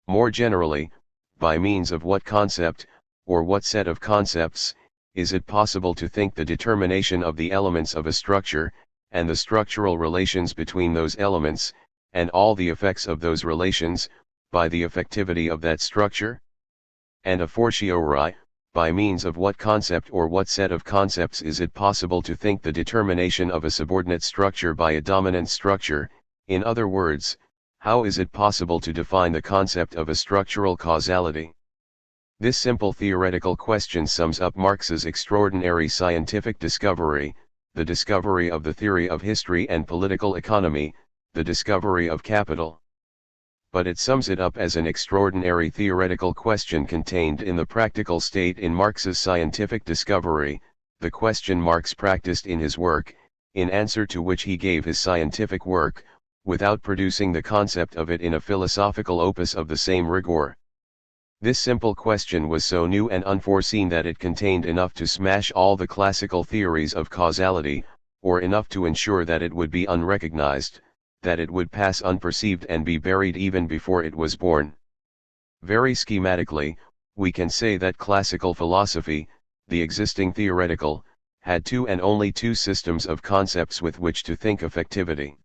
More generally, by means of what concept, or what set of concepts, is it possible to think the determination of the elements of a structure, and the structural relations between those elements, and all the effects of those relations, by the effectivity of that structure? And a fortiori, by means of what concept or what set of concepts is it possible to think the determination of a subordinate structure by a dominant structure? In other words, how is it possible to define the concept of a structural causality? This simple theoretical question sums up Marx's extraordinary scientific discovery, the discovery of the theory of history and political economy, the discovery of capital. But it sums it up as an extraordinary theoretical question contained in the practical state in Marx's scientific discovery, the question Marx practiced in his work, in answer to which he gave his scientific work, without producing the concept of it in a philosophical opus of the same rigor. This simple question was so new and unforeseen that it contained enough to smash all the classical theories of causality, or enough to ensure that it would be unrecognized, that it would pass unperceived and be buried even before it was born. Very schematically, we can say that classical philosophy, the existing theoretical, had two and only two systems of concepts with which to think effectivity.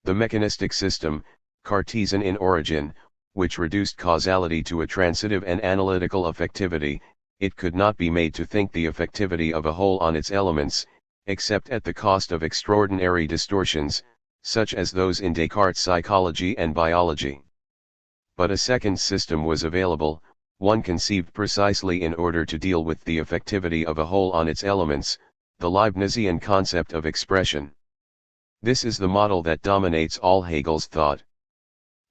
The mechanistic system, Cartesian in origin, which reduced causality to a transitive and analytical effectivity, it could not be made to think the effectivity of a whole on its elements, except at the cost of extraordinary distortions, such as those in Descartes' psychology and biology. But a second system was available, one conceived precisely in order to deal with the effectivity of a whole on its elements, the Leibnizian concept of expression. This is the model that dominates all Hegel's thought.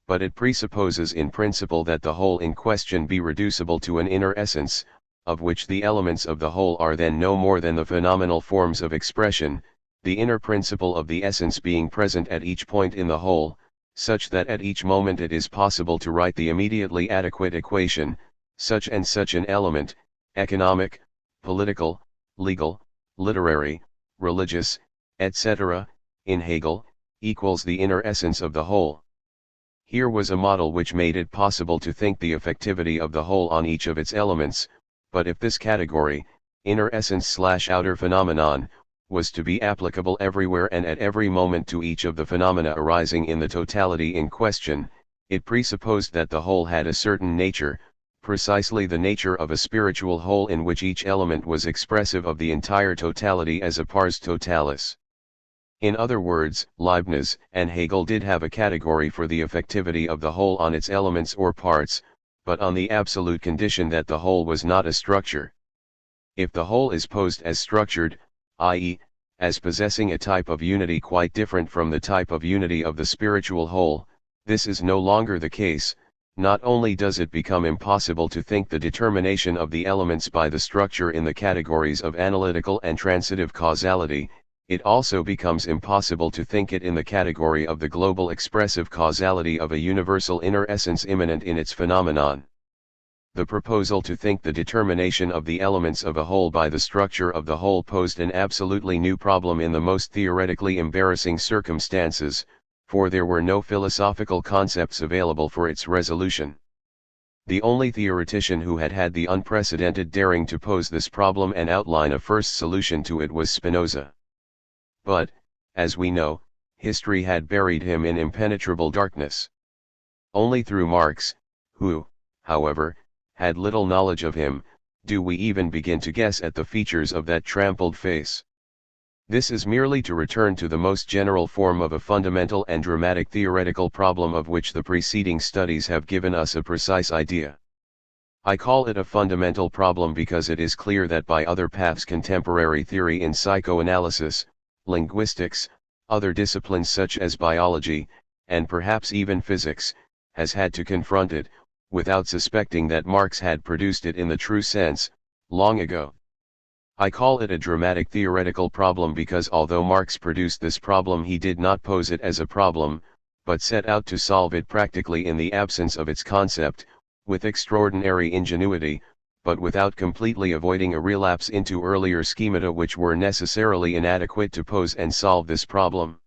But it presupposes in principle that the whole in question be reducible to an inner essence, of which the elements of the whole are then no more than the phenomenal forms of expression, the inner principle of the essence being present at each point in the whole, such that at each moment it is possible to write the immediately adequate equation: such and such an element, economic, political, legal, literary, religious, etc., in Hegel, equals the inner essence of the whole. Here was a model which made it possible to think the effectivity of the whole on each of its elements, but if this category, inner essence/outer phenomenon, was to be applicable everywhere and at every moment to each of the phenomena arising in the totality in question, it presupposed that the whole had a certain nature, precisely the nature of a spiritual whole in which each element was expressive of the entire totality as a pars totalis. In other words, Leibniz and Hegel did have a category for the effectivity of the whole on its elements or parts, but on the absolute condition that the whole was not a structure. If the whole is posed as structured, i.e., as possessing a type of unity quite different from the type of unity of the spiritual whole, this is no longer the case. Not only does it become impossible to think the determination of the elements by the structure in the categories of analytical and transitive causality, it also becomes impossible to think it in the category of the global expressive causality of a universal inner essence immanent in its phenomenon. The proposal to think the determination of the elements of a whole by the structure of the whole posed an absolutely new problem in the most theoretically embarrassing circumstances, for there were no philosophical concepts available for its resolution. The only theoretician who had had the unprecedented daring to pose this problem and outline a first solution to it was Spinoza. But, as we know, history had buried him in impenetrable darkness. Only through Marx, who, however, had little knowledge of him, do we even begin to guess at the features of that trampled face. This is merely to return to the most general form of a fundamental and dramatic theoretical problem of which the preceding studies have given us a precise idea. I call it a fundamental problem because it is clear that by other paths contemporary theory in psychoanalysis, linguistics, other disciplines such as biology, and perhaps even physics, has had to confront it, without suspecting that Marx had produced it in the true sense, long ago. I call it a dramatic theoretical problem because although Marx produced this problem he did not pose it as a problem, but set out to solve it practically in the absence of its concept, with extraordinary ingenuity, but without completely avoiding a relapse into earlier schemata which were necessarily inadequate to pose and solve this problem.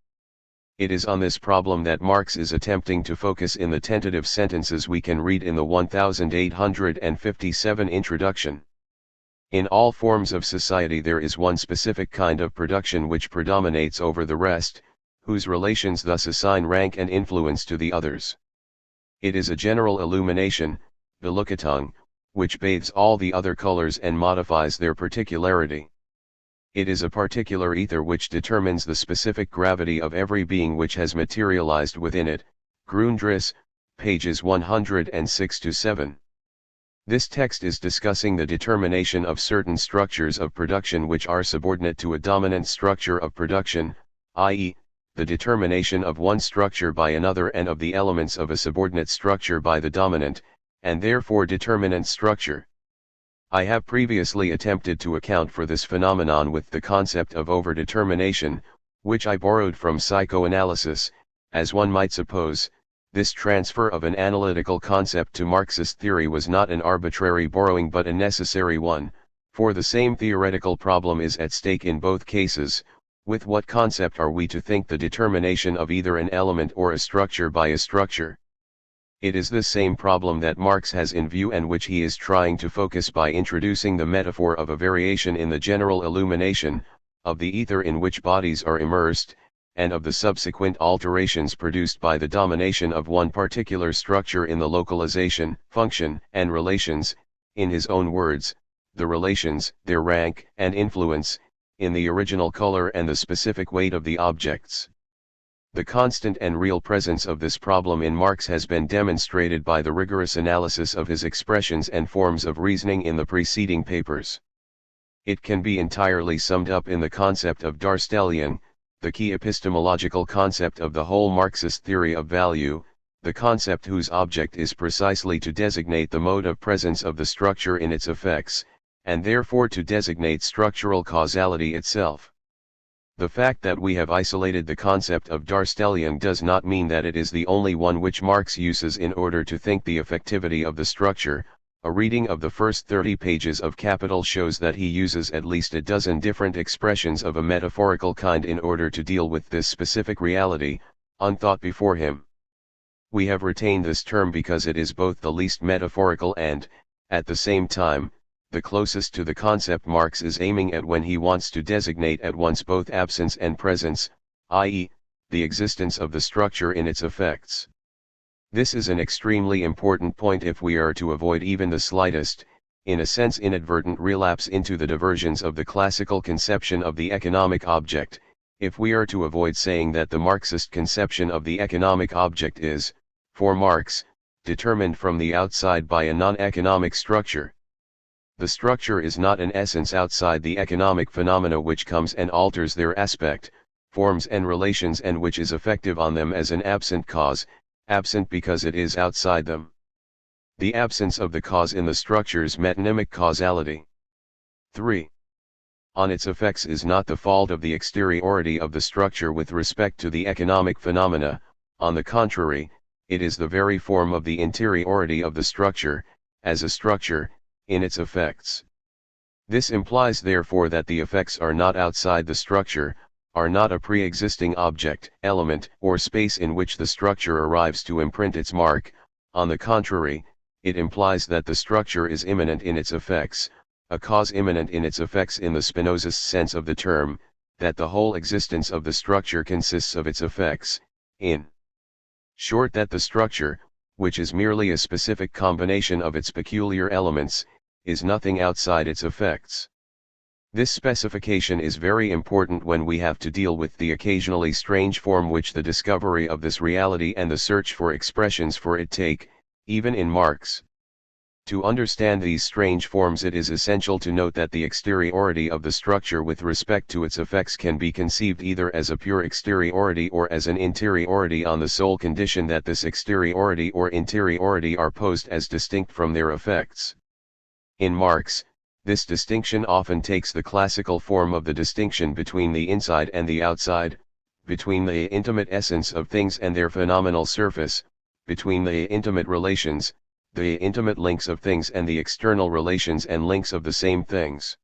It is on this problem that Marx is attempting to focus in the tentative sentences we can read in the 1857 introduction. In all forms of society there is one specific kind of production which predominates over the rest, whose relations thus assign rank and influence to the others. It is a general illumination, Beleuchtung, which bathes all the other colors and modifies their particularity. It is a particular ether which determines the specific gravity of every being which has materialized within it. Grundriss, pages 106-7. This text is discussing the determination of certain structures of production which are subordinate to a dominant structure of production, i.e., the determination of one structure by another and of the elements of a subordinate structure by the dominant, and therefore determinant structure. I have previously attempted to account for this phenomenon with the concept of overdetermination, which I borrowed from psychoanalysis. As one might suppose, this transfer of an analytical concept to Marxist theory was not an arbitrary borrowing but a necessary one, for the same theoretical problem is at stake in both cases. With what concept are we to think the determination of either an element or a structure by a structure? It is this same problem that Marx has in view and which he is trying to focus by introducing the metaphor of a variation in the general illumination, of the ether in which bodies are immersed, and of the subsequent alterations produced by the domination of one particular structure in the localization, function, and relations, in his own words, the relations, their rank and influence, in the original color and the specific weight of the objects. The constant and real presence of this problem in Marx has been demonstrated by the rigorous analysis of his expressions and forms of reasoning in the preceding papers. It can be entirely summed up in the concept of Darstellung, the key epistemological concept of the whole Marxist theory of value, the concept whose object is precisely to designate the mode of presence of the structure in its effects, and therefore to designate structural causality itself. The fact that we have isolated the concept of Darstellung does not mean that it is the only one which Marx uses in order to think the effectivity of the structure. A reading of the first 30 pages of Capital shows that he uses at least a dozen different expressions of a metaphorical kind in order to deal with this specific reality, unthought before him. We have retained this term because it is both the least metaphorical and, at the same time, the closest to the concept Marx is aiming at when he wants to designate at once both absence and presence, i.e., the existence of the structure in its effects. This is an extremely important point if we are to avoid even the slightest, in a sense inadvertent relapse into the diversions of the classical conception of the economic object, if we are to avoid saying that the Marxist conception of the economic object is, for Marx, determined from the outside by a non-economic structure. The structure is not an essence outside the economic phenomena which comes and alters their aspect, forms and relations and which is effective on them as an absent cause, absent because it is outside them. The absence of the cause in the structure's metonymic causality. 3. On its effects is not the fault of the exteriority of the structure with respect to the economic phenomena, on the contrary, it is the very form of the interiority of the structure, as a structure, in its effects. This implies therefore that the effects are not outside the structure, are not a pre-existing object, element, or space in which the structure arrives to imprint its mark. On the contrary, it implies that the structure is immanent in its effects, a cause immanent in its effects in the Spinozist sense of the term, that the whole existence of the structure consists of its effects, in short that the structure, which is merely a specific combination of its peculiar elements, is nothing outside its effects. This specification is very important when we have to deal with the occasionally strange form which the discovery of this reality and the search for expressions for it take, even in Marx. To understand these strange forms, it is essential to note that the exteriority of the structure with respect to its effects can be conceived either as a pure exteriority or as an interiority on the sole condition that this exteriority or interiority are posed as distinct from their effects. In Marx, this distinction often takes the classical form of the distinction between the inside and the outside, between the intimate essence of things and their phenomenal surface, between the intimate relations, the intimate links of things and the external relations and links of the same things.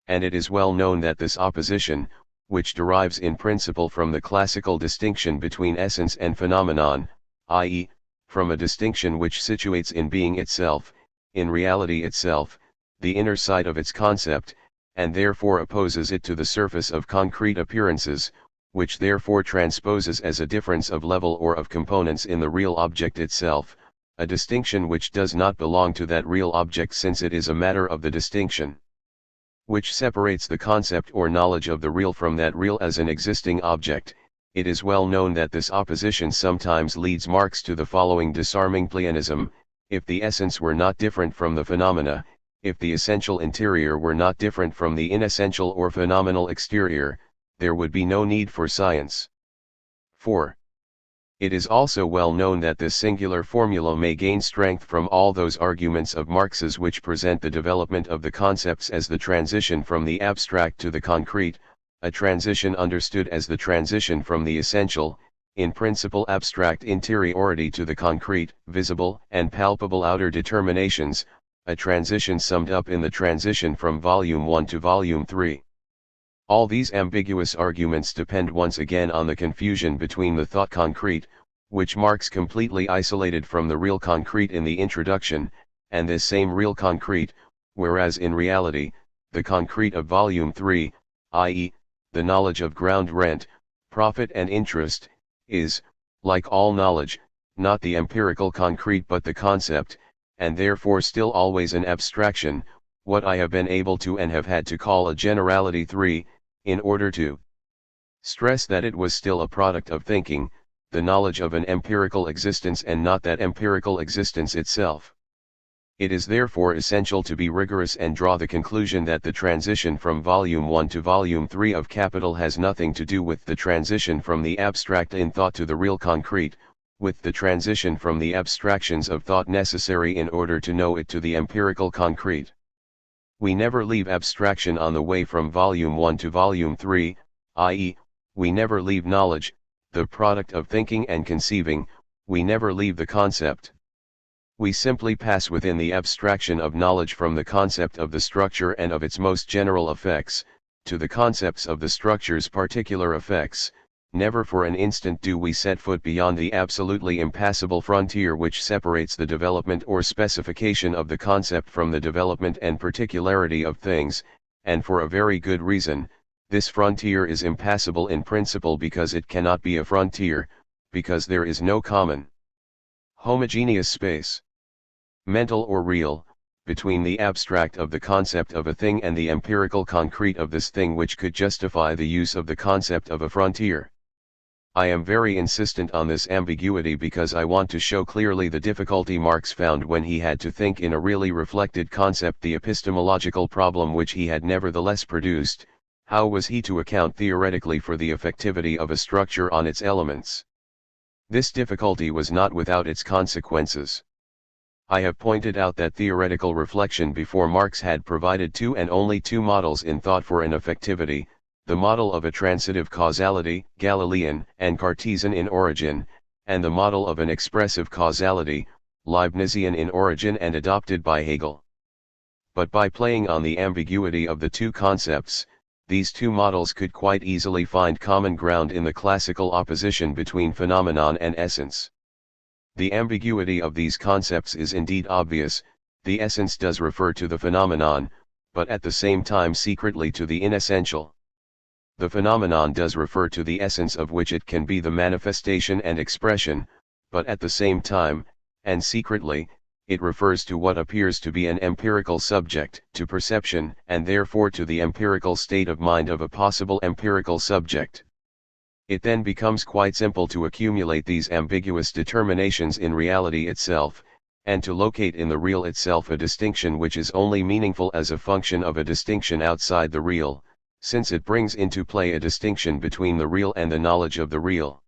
And it is well known that this opposition, which derives in principle from the classical distinction between essence and phenomenon, i.e., from a distinction which situates in being itself, in reality itself, the inner side of its concept, and therefore opposes it to the surface of concrete appearances, which therefore transposes as a difference of level or of components in the real object itself, a distinction which does not belong to that real object since it is a matter of the distinction which separates the concept or knowledge of the real from that real as an existing object. It is well known that this opposition sometimes leads Marx to the following disarming pleonasm: if the essence were not different from the phenomena, if the essential interior were not different from the inessential or phenomenal exterior, there would be no need for science. 4. It is also well known that this singular formula may gain strength from all those arguments of Marx's which present the development of the concepts as the transition from the abstract to the concrete, a transition understood as the transition from the essential, in principle abstract interiority to the concrete, visible and palpable outer determinations, a transition summed up in the transition from Volume 1 to Volume 3. All these ambiguous arguments depend once again on the confusion between the thought concrete, which Marx completely isolated from the real concrete in the introduction, and this same real concrete, whereas in reality, the concrete of Volume 3, i.e., the knowledge of ground rent, profit and interest, is, like all knowledge, not the empirical concrete but the concept, and therefore still always an abstraction, what I have been able to and have had to call a generality 3, in order to stress that it was still a product of thinking, the knowledge of an empirical existence and not that empirical existence itself. It is therefore essential to be rigorous and draw the conclusion that the transition from Volume 1 to Volume 3 of Capital has nothing to do with the transition from the abstract in thought to the real concrete, with the transition from the abstractions of thought necessary in order to know it to the empirical concrete. We never leave abstraction on the way from Volume 1 to Volume 3, i.e., we never leave knowledge, the product of thinking and conceiving, we never leave the concept. We simply pass within the abstraction of knowledge from the concept of the structure and of its most general effects, to the concepts of the structure's particular effects. Never for an instant do we set foot beyond the absolutely impassable frontier which separates the development or specification of the concept from the development and particularity of things, and for a very good reason. This frontier is impassable in principle because it cannot be a frontier, because there is no common homogeneous space, mental or real, between the abstract of the concept of a thing and the empirical concrete of this thing which could justify the use of the concept of a frontier. I am very insistent on this ambiguity because I want to show clearly the difficulty Marx found when he had to think in a really reflected concept the epistemological problem which he had nevertheless produced: how was he to account theoretically for the effectivity of a structure on its elements? This difficulty was not without its consequences. I have pointed out that theoretical reflection before Marx had provided two and only two models in thought for an effectivity: the model of a transitive causality, Galilean and Cartesian in origin, and the model of an expressive causality, Leibnizian in origin and adopted by Hegel. But by playing on the ambiguity of the two concepts, these two models could quite easily find common ground in the classical opposition between phenomenon and essence. The ambiguity of these concepts is indeed obvious. The essence does refer to the phenomenon, but at the same time secretly to the inessential. The phenomenon does refer to the essence of which it can be the manifestation and expression, but at the same time, and secretly, it refers to what appears to be an empirical subject to perception and therefore to the empirical state of mind of a possible empirical subject. It then becomes quite simple to accumulate these ambiguous determinations in reality itself, and to locate in the real itself a distinction which is only meaningful as a function of a distinction outside the real, since it brings into play a distinction between the real and the knowledge of the real.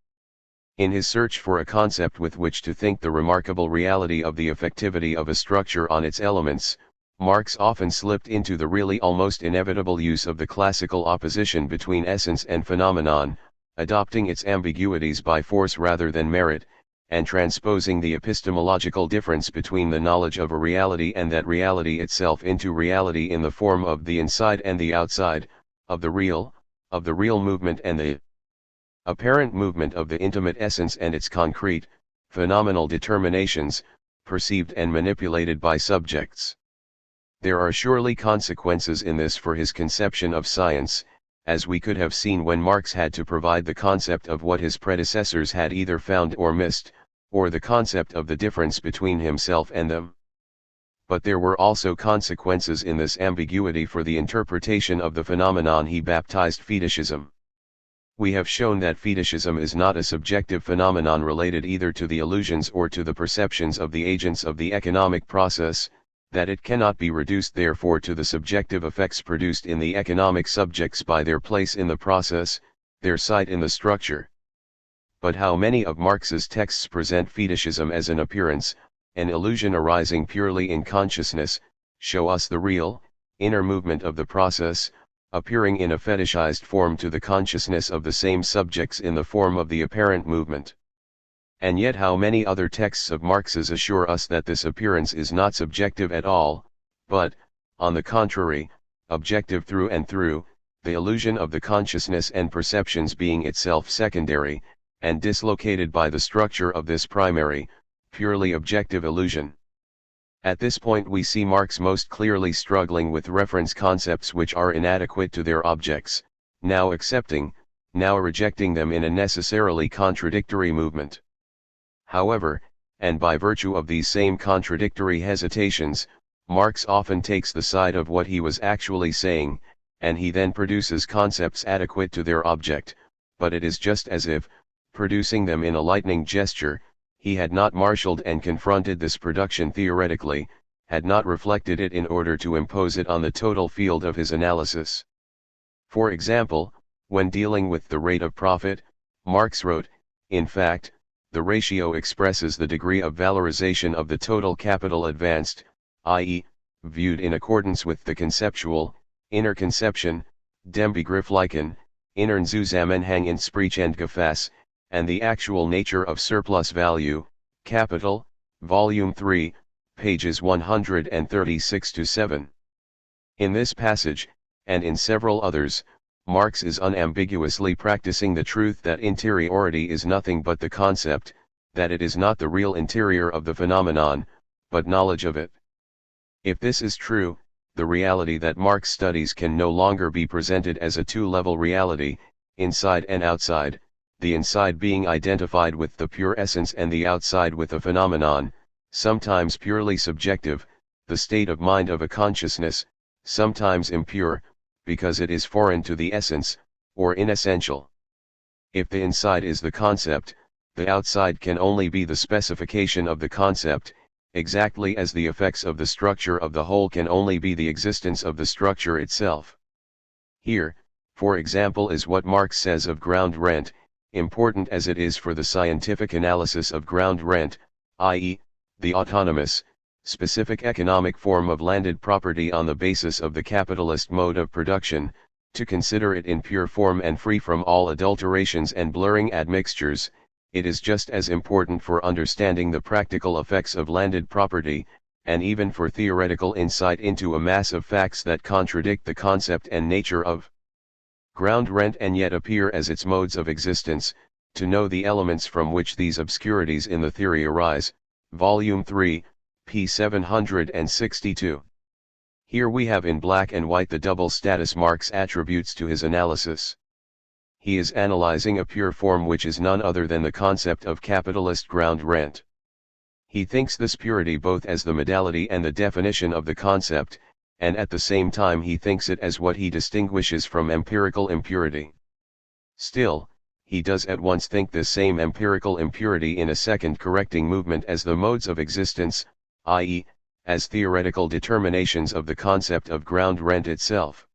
In his search for a concept with which to think the remarkable reality of the effectivity of a structure on its elements, Marx often slipped into the really almost inevitable use of the classical opposition between essence and phenomenon, adopting its ambiguities by force rather than merit, and transposing the epistemological difference between the knowledge of a reality and that reality itself into reality in the form of the inside and the outside, of the real movement and the apparent movement of the intimate essence and its concrete, phenomenal determinations, perceived and manipulated by subjects. There are surely consequences in this for his conception of science, as we could have seen when Marx had to provide the concept of what his predecessors had either found or missed, or the concept of the difference between himself and them. But there were also consequences in this ambiguity for the interpretation of the phenomenon he baptized fetishism. We have shown that fetishism is not a subjective phenomenon related either to the illusions or to the perceptions of the agents of the economic process, that it cannot be reduced therefore to the subjective effects produced in the economic subjects by their place in the process, their site in the structure. But how many of Marx's texts present fetishism as an appearance, an illusion arising purely in consciousness, show us the real, inner movement of the process, appearing in a fetishized form to the consciousness of the same subjects in the form of the apparent movement. And yet how many other texts of Marx's assure us that this appearance is not subjective at all, but, on the contrary, objective through and through, the illusion of the consciousness and perceptions being itself secondary, and dislocated by the structure of this primary, purely objective illusion. At this point we see Marx most clearly struggling with reference concepts which are inadequate to their objects, now accepting, now rejecting them in a necessarily contradictory movement. However, and by virtue of these same contradictory hesitations, Marx often takes the side of what he was actually saying, and he then produces concepts adequate to their object, but it is just as if, producing them in a lightning gesture, he had not marshaled and confronted this production theoretically, had not reflected it in order to impose it on the total field of his analysis. For example, when dealing with the rate of profit, Marx wrote, in fact, the ratio expresses the degree of valorization of the total capital advanced, i.e., viewed in accordance with the conceptual, inner conception, dem begrifflichen, inneren Zusammenhang in Sprech and Gefäß, and the actual nature of surplus value, capital, Volume 3, pages 136-7. In this passage, and in several others, Marx is unambiguously practicing the truth that interiority is nothing but the concept, that it is not the real interior of the phenomenon, but knowledge of it. If this is true, the reality that Marx studies can no longer be presented as a two-level reality, inside and outside, the inside being identified with the pure essence and the outside with a phenomenon, sometimes purely subjective, the state of mind of a consciousness, sometimes impure, because it is foreign to the essence, or inessential. If the inside is the concept, the outside can only be the specification of the concept, exactly as the effects of the structure of the whole can only be the existence of the structure itself. Here, for example, is what Marx says of ground rent, important as it is for the scientific analysis of ground rent, i.e., the autonomous, specific economic form of landed property on the basis of the capitalist mode of production, to consider it in pure form and free from all adulterations and blurring admixtures, it is just as important for understanding the practical effects of landed property, and even for theoretical insight into a mass of facts that contradict the concept and nature of ground rent and yet appear as its modes of existence, to know the elements from which these obscurities in the theory arise. Volume 3, p. 762. Here we have in black and white the double status Marx attributes to his analysis. He is analyzing a pure form which is none other than the concept of capitalist ground rent. He thinks this purity both as the modality and the definition of the concept, and at the same time he thinks it as what he distinguishes from empirical impurity. Still, he does at once think this same empirical impurity in a second correcting movement as the modes of existence, i.e., as theoretical determinations of the concept of ground rent itself.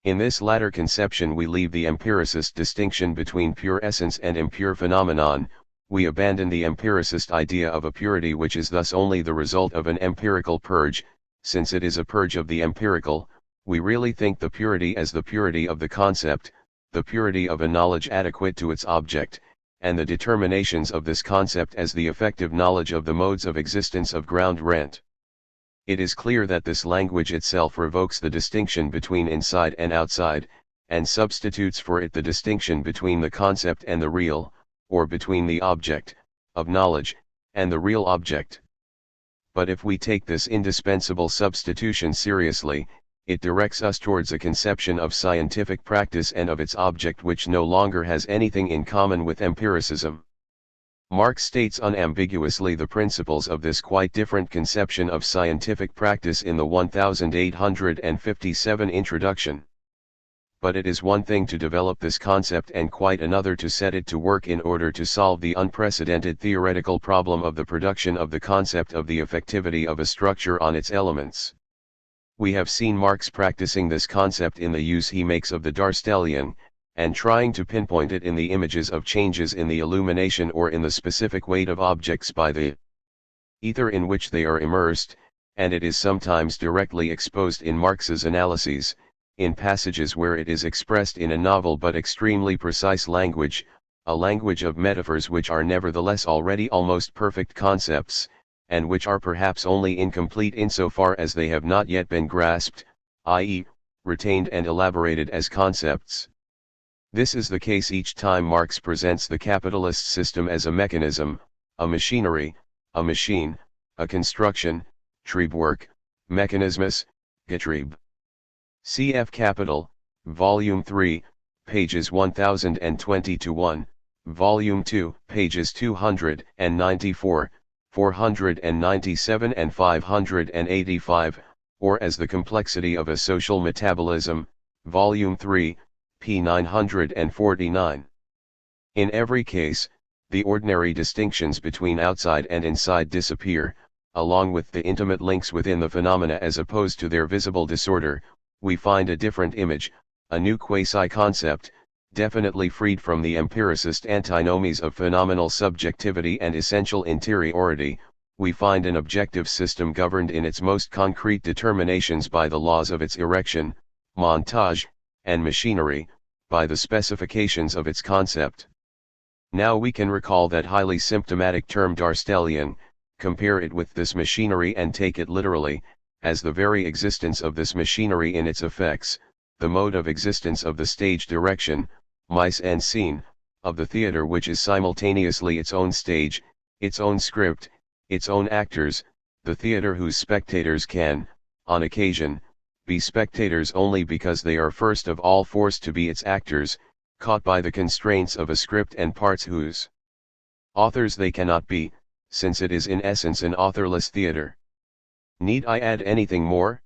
In this latter conception we leave the empiricist distinction between pure essence and impure phenomenon, we abandon the empiricist idea of a purity which is thus only the result of an empirical purge, since it is a purge of the empirical, we really think the purity as the purity of the concept, the purity of a knowledge adequate to its object, and the determinations of this concept as the effective knowledge of the modes of existence of ground rent. It is clear that this language itself revokes the distinction between inside and outside, and substitutes for it the distinction between the concept and the real, or between the object, of knowledge, and the real object. But if we take this indispensable substitution seriously, it directs us towards a conception of scientific practice and of its object which no longer has anything in common with empiricism. Marx states unambiguously the principles of this quite different conception of scientific practice in the 1857 introduction. But it is one thing to develop this concept and quite another to set it to work in order to solve the unprecedented theoretical problem of the production of the concept of the effectivity of a structure on its elements. We have seen Marx practicing this concept in the use he makes of the Darstellion, and trying to pinpoint it in the images of changes in the illumination or in the specific weight of objects by the ether in which they are immersed, and it is sometimes directly exposed in Marx's analyses, in passages where it is expressed in a novel but extremely precise language, a language of metaphors which are nevertheless already almost perfect concepts, and which are perhaps only incomplete insofar as they have not yet been grasped, i.e., retained and elaborated as concepts. This is the case each time Marx presents the capitalist system as a mechanism, a machinery, a machine, a construction, Triebwerk, Mechanismus, Getriebe. Cf. Capital, Volume 3, pages 1020-1, Volume 2, pages 294, 497 and 585, or as The Complexity of a Social Metabolism, Volume 3, p. 949. In every case, the ordinary distinctions between outside and inside disappear, along with the intimate links within the phenomena as opposed to their visible disorder. We find a different image, a new quasi-concept, definitely freed from the empiricist antinomies of phenomenal subjectivity and essential interiority. We find an objective system governed in its most concrete determinations by the laws of its erection, montage, and machinery, by the specifications of its concept. Now we can recall that highly symptomatic term Darstellion, compare it with this machinery and take it literally, as the very existence of this machinery in its effects, the mode of existence of the stage direction, mise en scene, of the theatre which is simultaneously its own stage, its own script, its own actors, the theatre whose spectators can, on occasion, be spectators only because they are first of all forced to be its actors, caught by the constraints of a script and parts whose authors they cannot be, since it is in essence an authorless theatre. Need I add anything more?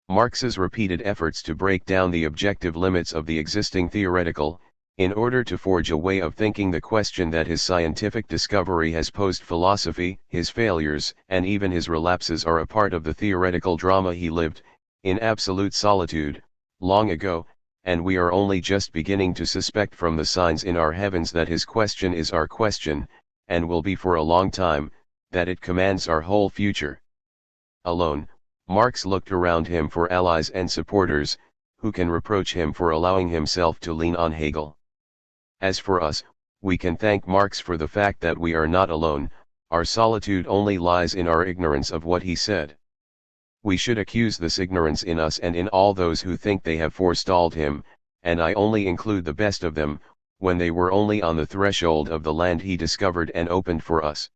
Marx's repeated efforts to break down the objective limits of the existing theoretical, in order to forge a way of thinking the question that his scientific discovery has posed philosophy, his failures and even his relapses are a part of the theoretical drama he lived, in absolute solitude, long ago, and we are only just beginning to suspect from the signs in our heavens that his question is our question, and will be for a long time, that it commands our whole future. Alone, Marx looked around him for allies and supporters, who can reproach him for allowing himself to lean on Hegel. As for us, We can thank Marx for the fact that we are not alone, our solitude only lies in our ignorance of what he said. We should accuse this ignorance in us and in all those who think they have forestalled him, and I only include the best of them, when they were only on the threshold of the land he discovered and opened for us.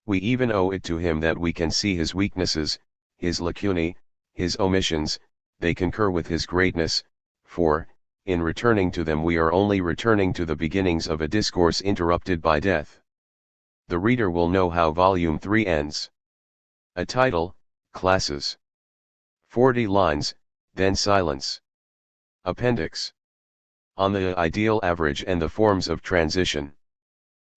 We even owe it to him that we can see his weaknesses, his lacunae, his omissions, they concur with his greatness, for, in returning to them we are only returning to the beginnings of a discourse interrupted by death. The reader will know how Volume 3 ends. A title, Classes. 40 lines, then silence. Appendix. On the ideal average and the forms of transition.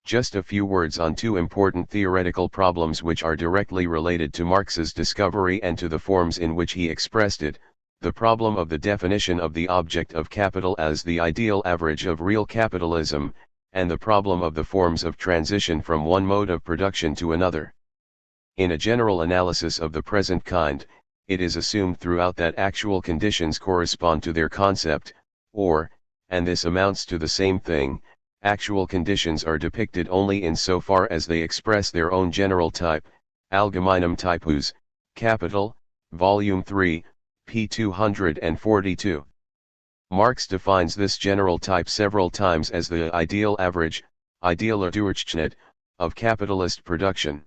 Just a few words on two important theoretical problems which are directly related to Marx's discovery and to the forms in which he expressed it, the problem of the definition of the object of capital as the ideal average of real capitalism, and the problem of the forms of transition from one mode of production to another. In a general analysis of the present kind, it is assumed throughout that actual conditions correspond to their concept, or, and this amounts to the same thing, actual conditions are depicted only in so far as they express their own general type, Allgemeinum Typus, Capital, Volume 3, p. 242. Marx defines this general type several times as the ideal average, idealer Durchschnitt, of capitalist production.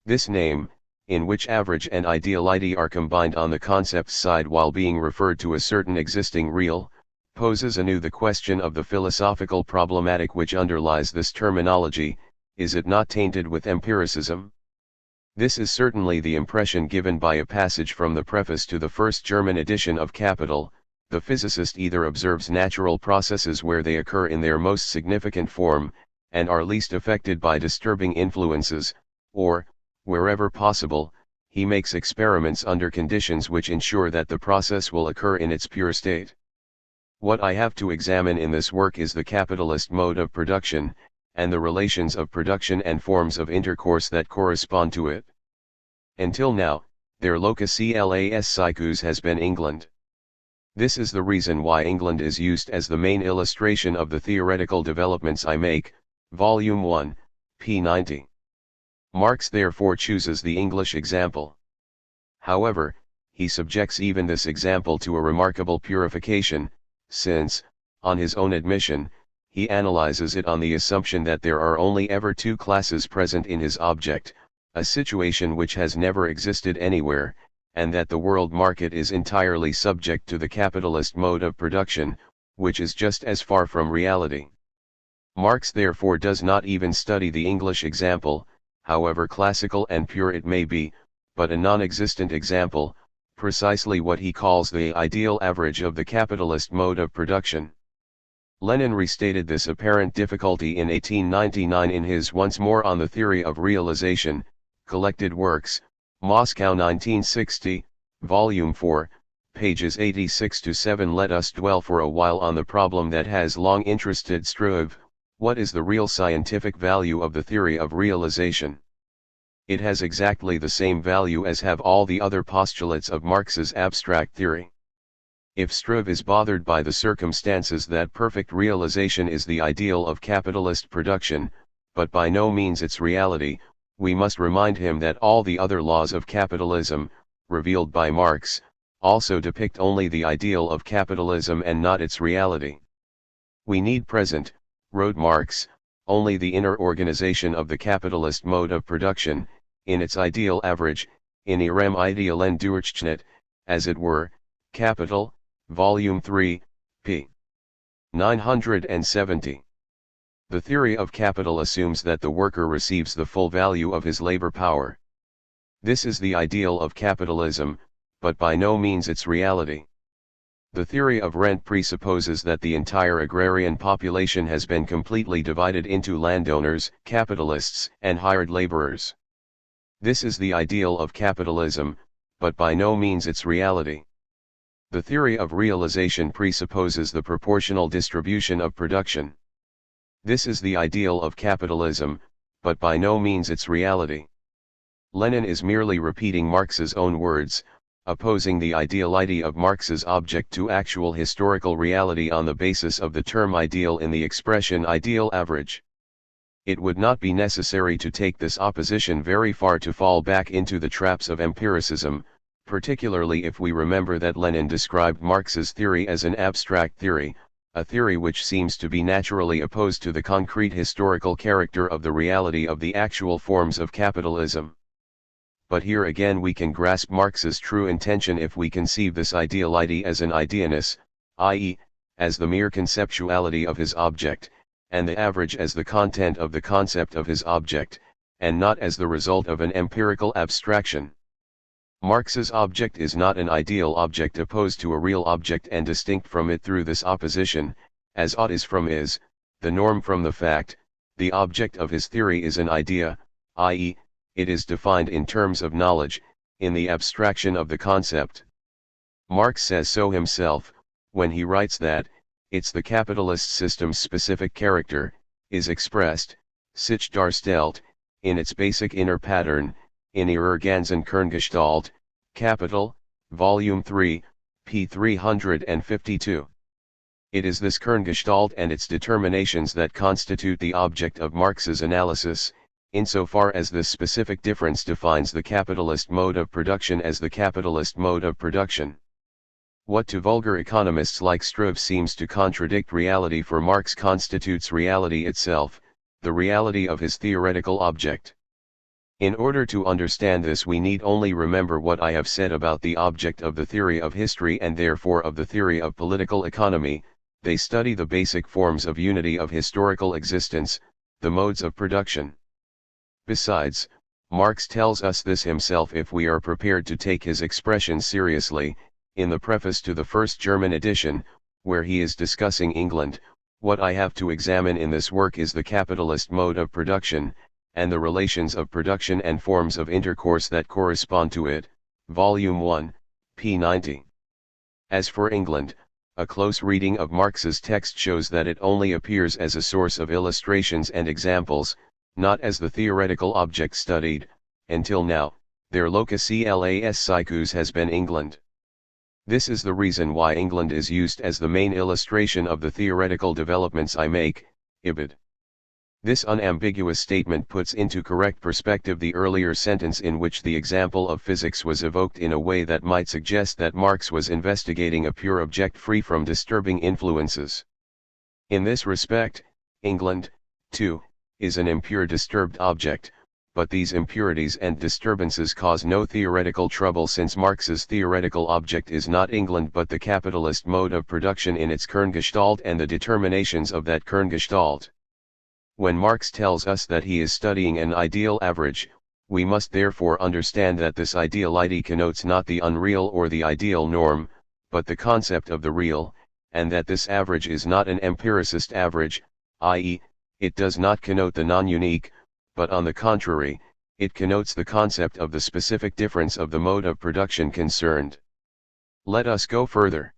This name, in which average and ideality are combined on the concept's side while being referred to a certain existing real, poses anew the question of the philosophical problematic which underlies this terminology: is it not tainted with empiricism? This is certainly the impression given by a passage from the preface to the first German edition of Capital. The physicist either observes natural processes where they occur in their most significant form, and are least affected by disturbing influences, or, wherever possible, he makes experiments under conditions which ensure that the process will occur in its pure state. What I have to examine in this work is the capitalist mode of production, and the relations of production and forms of intercourse that correspond to it. Until now, their locus clas siecus has been England. This is the reason why England is used as the main illustration of the theoretical developments I make, Volume 1, p. 90. Marx therefore chooses the English example. However, he subjects even this example to a remarkable purification, since, on his own admission, he analyzes it on the assumption that there are only ever two classes present in his object, a situation which has never existed anywhere, and that the world market is entirely subject to the capitalist mode of production, which is just as far from reality. Marx therefore does not even study the English example, however classical and pure it may be, but a non-existent example, precisely what he calls the ideal average of the capitalist mode of production. Lenin restated this apparent difficulty in 1899 in his Once More on the Theory of Realization, Collected Works, Moscow 1960, Volume 4, pages 86-7. Let us dwell for a while on the problem that has long interested Struve: what is the real scientific value of the theory of realization? It has exactly the same value as have all the other postulates of Marx's abstract theory. If Struve is bothered by the circumstances that perfect realization is the ideal of capitalist production, but by no means its reality, we must remind him that all the other laws of capitalism, revealed by Marx, also depict only the ideal of capitalism and not its reality. We need present, wrote Marx, only the inner organization of the capitalist mode of production, in its ideal average, in ihrem idealen Durchschnitt, as it were, Capital, Volume 3, p. 970. The theory of capital assumes that the worker receives the full value of his labor power. This is the ideal of capitalism, but by no means its reality. The theory of rent presupposes that the entire agrarian population has been completely divided into landowners, capitalists, and hired laborers. This is the ideal of capitalism, but by no means its reality. The theory of realization presupposes the proportional distribution of production. This is the ideal of capitalism, but by no means its reality. Lenin is merely repeating Marx's own words, opposing the ideality of Marx's object to actual historical reality on the basis of the term ideal in the expression ideal average. It would not be necessary to take this opposition very far to fall back into the traps of empiricism, particularly if we remember that Lenin described Marx's theory as an abstract theory, a theory which seems to be naturally opposed to the concrete historical character of the reality of the actual forms of capitalism. But here again we can grasp Marx's true intention if we conceive this ideality as an ideaness, i.e., as the mere conceptuality of his object, and the average as the content of the concept of his object, and not as the result of an empirical abstraction. Marx's object is not an ideal object opposed to a real object and distinct from it through this opposition, as ought is from is, the norm from the fact. The object of his theory is an idea, i.e., it is defined in terms of knowledge, in the abstraction of the concept. Marx says so himself, when he writes that, it's the capitalist system's specific character, is expressed, sich darstellt, in its basic inner pattern, in ihrer ganzen Kerngestalt, Capital, Volume 3, p. 352. It is this Kerngestalt and its determinations that constitute the object of Marx's analysis, insofar as this specific difference defines the capitalist mode of production as the capitalist mode of production. What to vulgar economists like Struve seems to contradict reality for Marx constitutes reality itself, the reality of his theoretical object. In order to understand this we need only remember what I have said about the object of the theory of history and therefore of the theory of political economy. They study the basic forms of unity of historical existence, the modes of production. Besides, Marx tells us this himself if we are prepared to take his expressions seriously. In the preface to the first German edition, where he is discussing England, what I have to examine in this work is the capitalist mode of production, and the relations of production and forms of intercourse that correspond to it, Volume 1, p. 90. As for England, a close reading of Marx's text shows that it only appears as a source of illustrations and examples, not as the theoretical object studied. Until now, their locus elas siecus has been England. This is the reason why England is used as the main illustration of the theoretical developments I make, ibid. This unambiguous statement puts into correct perspective the earlier sentence in which the example of physics was evoked in a way that might suggest that Marx was investigating a pure object free from disturbing influences. In this respect, England, too, is an impure disturbed object, but these impurities and disturbances cause no theoretical trouble since Marx's theoretical object is not England but the capitalist mode of production in its Kerngestalt and the determinations of that Kerngestalt. When Marx tells us that he is studying an ideal average, we must therefore understand that this ideality connotes not the unreal or the ideal norm, but the concept of the real, and that this average is not an empiricist average, i.e., it does not connote the non-unique, but on the contrary, it connotes the concept of the specific difference of the mode of production concerned. Let us go further.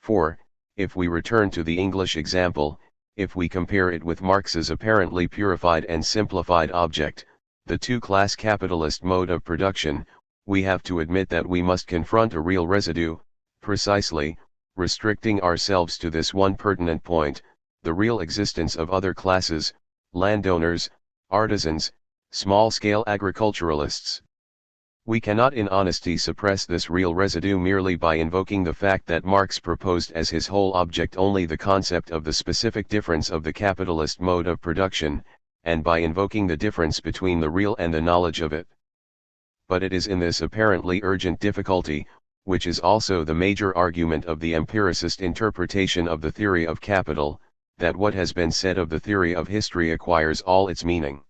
For, if we return to the English example, if we compare it with Marx's apparently purified and simplified object, the two-class capitalist mode of production, we have to admit that we must confront a real residue, precisely, restricting ourselves to this one pertinent point, the real existence of other classes, landowners, artisans, small-scale agriculturalists. We cannot in honesty suppress this real residue merely by invoking the fact that Marx proposed as his whole object only the concept of the specific difference of the capitalist mode of production, and by invoking the difference between the real and the knowledge of it. But it is in this apparently urgent difficulty, which is also the major argument of the empiricist interpretation of the theory of capital, that what has been said of the theory of history acquires all its meaning.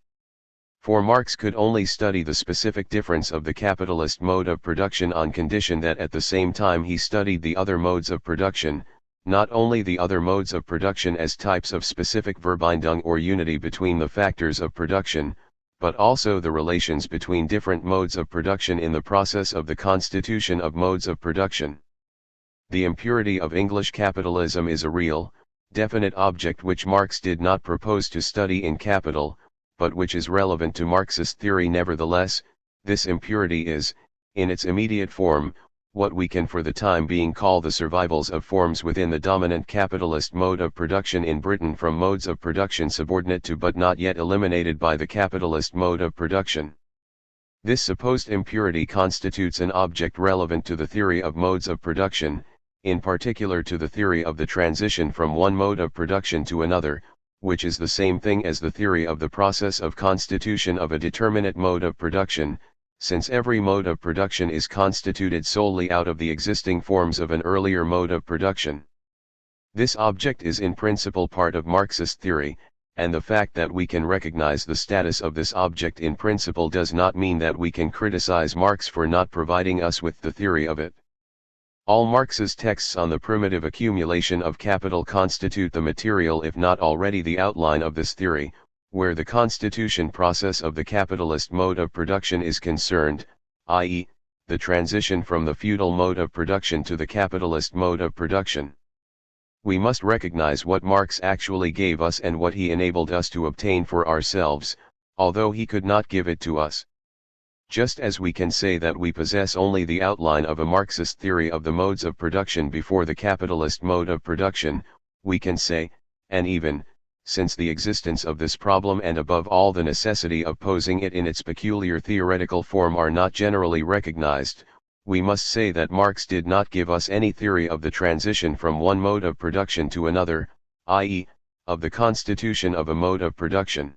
For Marx could only study the specific difference of the capitalist mode of production on condition that at the same time he studied the other modes of production, not only the other modes of production as types of specific Verbindung or unity between the factors of production, but also the relations between different modes of production in the process of the constitution of modes of production. The impurity of English capitalism is a real, definite object which Marx did not propose to study in Capital, but which is relevant to Marxist theory nevertheless. This impurity is, in its immediate form, what we can for the time being call the survivals of forms within the dominant capitalist mode of production in Britain from modes of production subordinate to but not yet eliminated by the capitalist mode of production. This supposed impurity constitutes an object relevant to the theory of modes of production, in particular to the theory of the transition from one mode of production to another, which is the same thing as the theory of the process of constitution of a determinate mode of production, since every mode of production is constituted solely out of the existing forms of an earlier mode of production. This object is in principle part of Marxist theory, and the fact that we can recognize the status of this object in principle does not mean that we can criticize Marx for not providing us with the theory of it. All Marx's texts on the primitive accumulation of capital constitute the material if not already the outline of this theory, where the constitution process of the capitalist mode of production is concerned, i.e., the transition from the feudal mode of production to the capitalist mode of production. We must recognize what Marx actually gave us and what he enabled us to obtain for ourselves, although he could not give it to us. Just as we can say that we possess only the outline of a Marxist theory of the modes of production before the capitalist mode of production, we can say, and even, since the existence of this problem and above all the necessity of posing it in its peculiar theoretical form are not generally recognized, we must say that Marx did not give us any theory of the transition from one mode of production to another, i.e., of the constitution of a mode of production.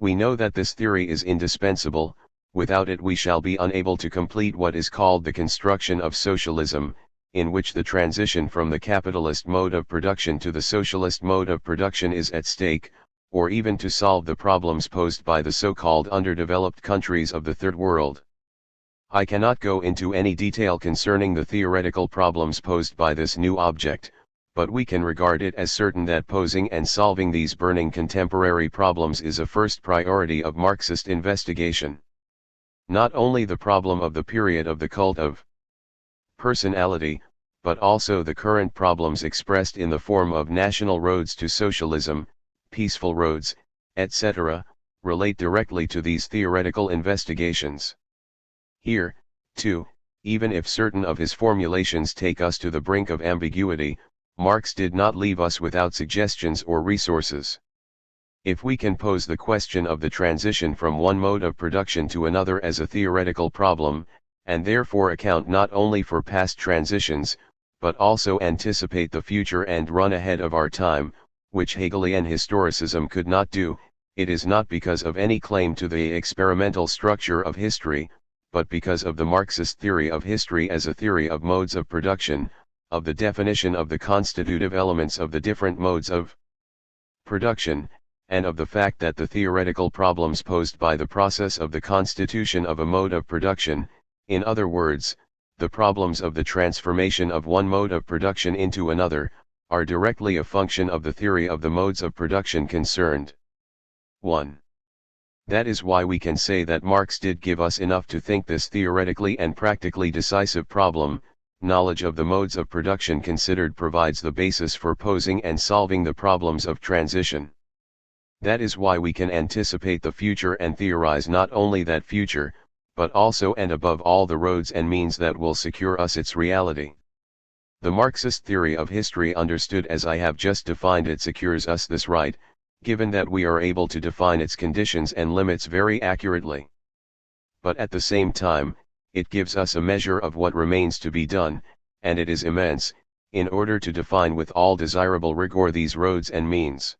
We know that this theory is indispensable. Without it we shall be unable to complete what is called the construction of socialism, in which the transition from the capitalist mode of production to the socialist mode of production is at stake, or even to solve the problems posed by the so-called underdeveloped countries of the Third World. I cannot go into any detail concerning the theoretical problems posed by this new object, but we can regard it as certain that posing and solving these burning contemporary problems is a first priority of Marxist investigation. Not only the problem of the period of the cult of personality, but also the current problems expressed in the form of national roads to socialism, peaceful roads, etc., relate directly to these theoretical investigations. Here, too, even if certain of his formulations take us to the brink of ambiguity, Marx did not leave us without suggestions or resources. If we can pose the question of the transition from one mode of production to another as a theoretical problem, and therefore account not only for past transitions, but also anticipate the future and run ahead of our time, which Hegelian historicism could not do, it is not because of any claim to the experimental structure of history, but because of the Marxist theory of history as a theory of modes of production, of the definition of the constitutive elements of the different modes of production, and of the fact that the theoretical problems posed by the process of the constitution of a mode of production, in other words, the problems of the transformation of one mode of production into another, are directly a function of the theory of the modes of production concerned. 1. That is why we can say that Marx did give us enough to think this theoretically and practically decisive problem. Knowledge of the modes of production considered provides the basis for posing and solving the problems of transition. That is why we can anticipate the future and theorize not only that future, but also and above all the roads and means that will secure us its reality. The Marxist theory of history understood as I have just defined it secures us this right, given that we are able to define its conditions and limits very accurately. But at the same time, it gives us a measure of what remains to be done, and it is immense, in order to define with all desirable rigor these roads and means.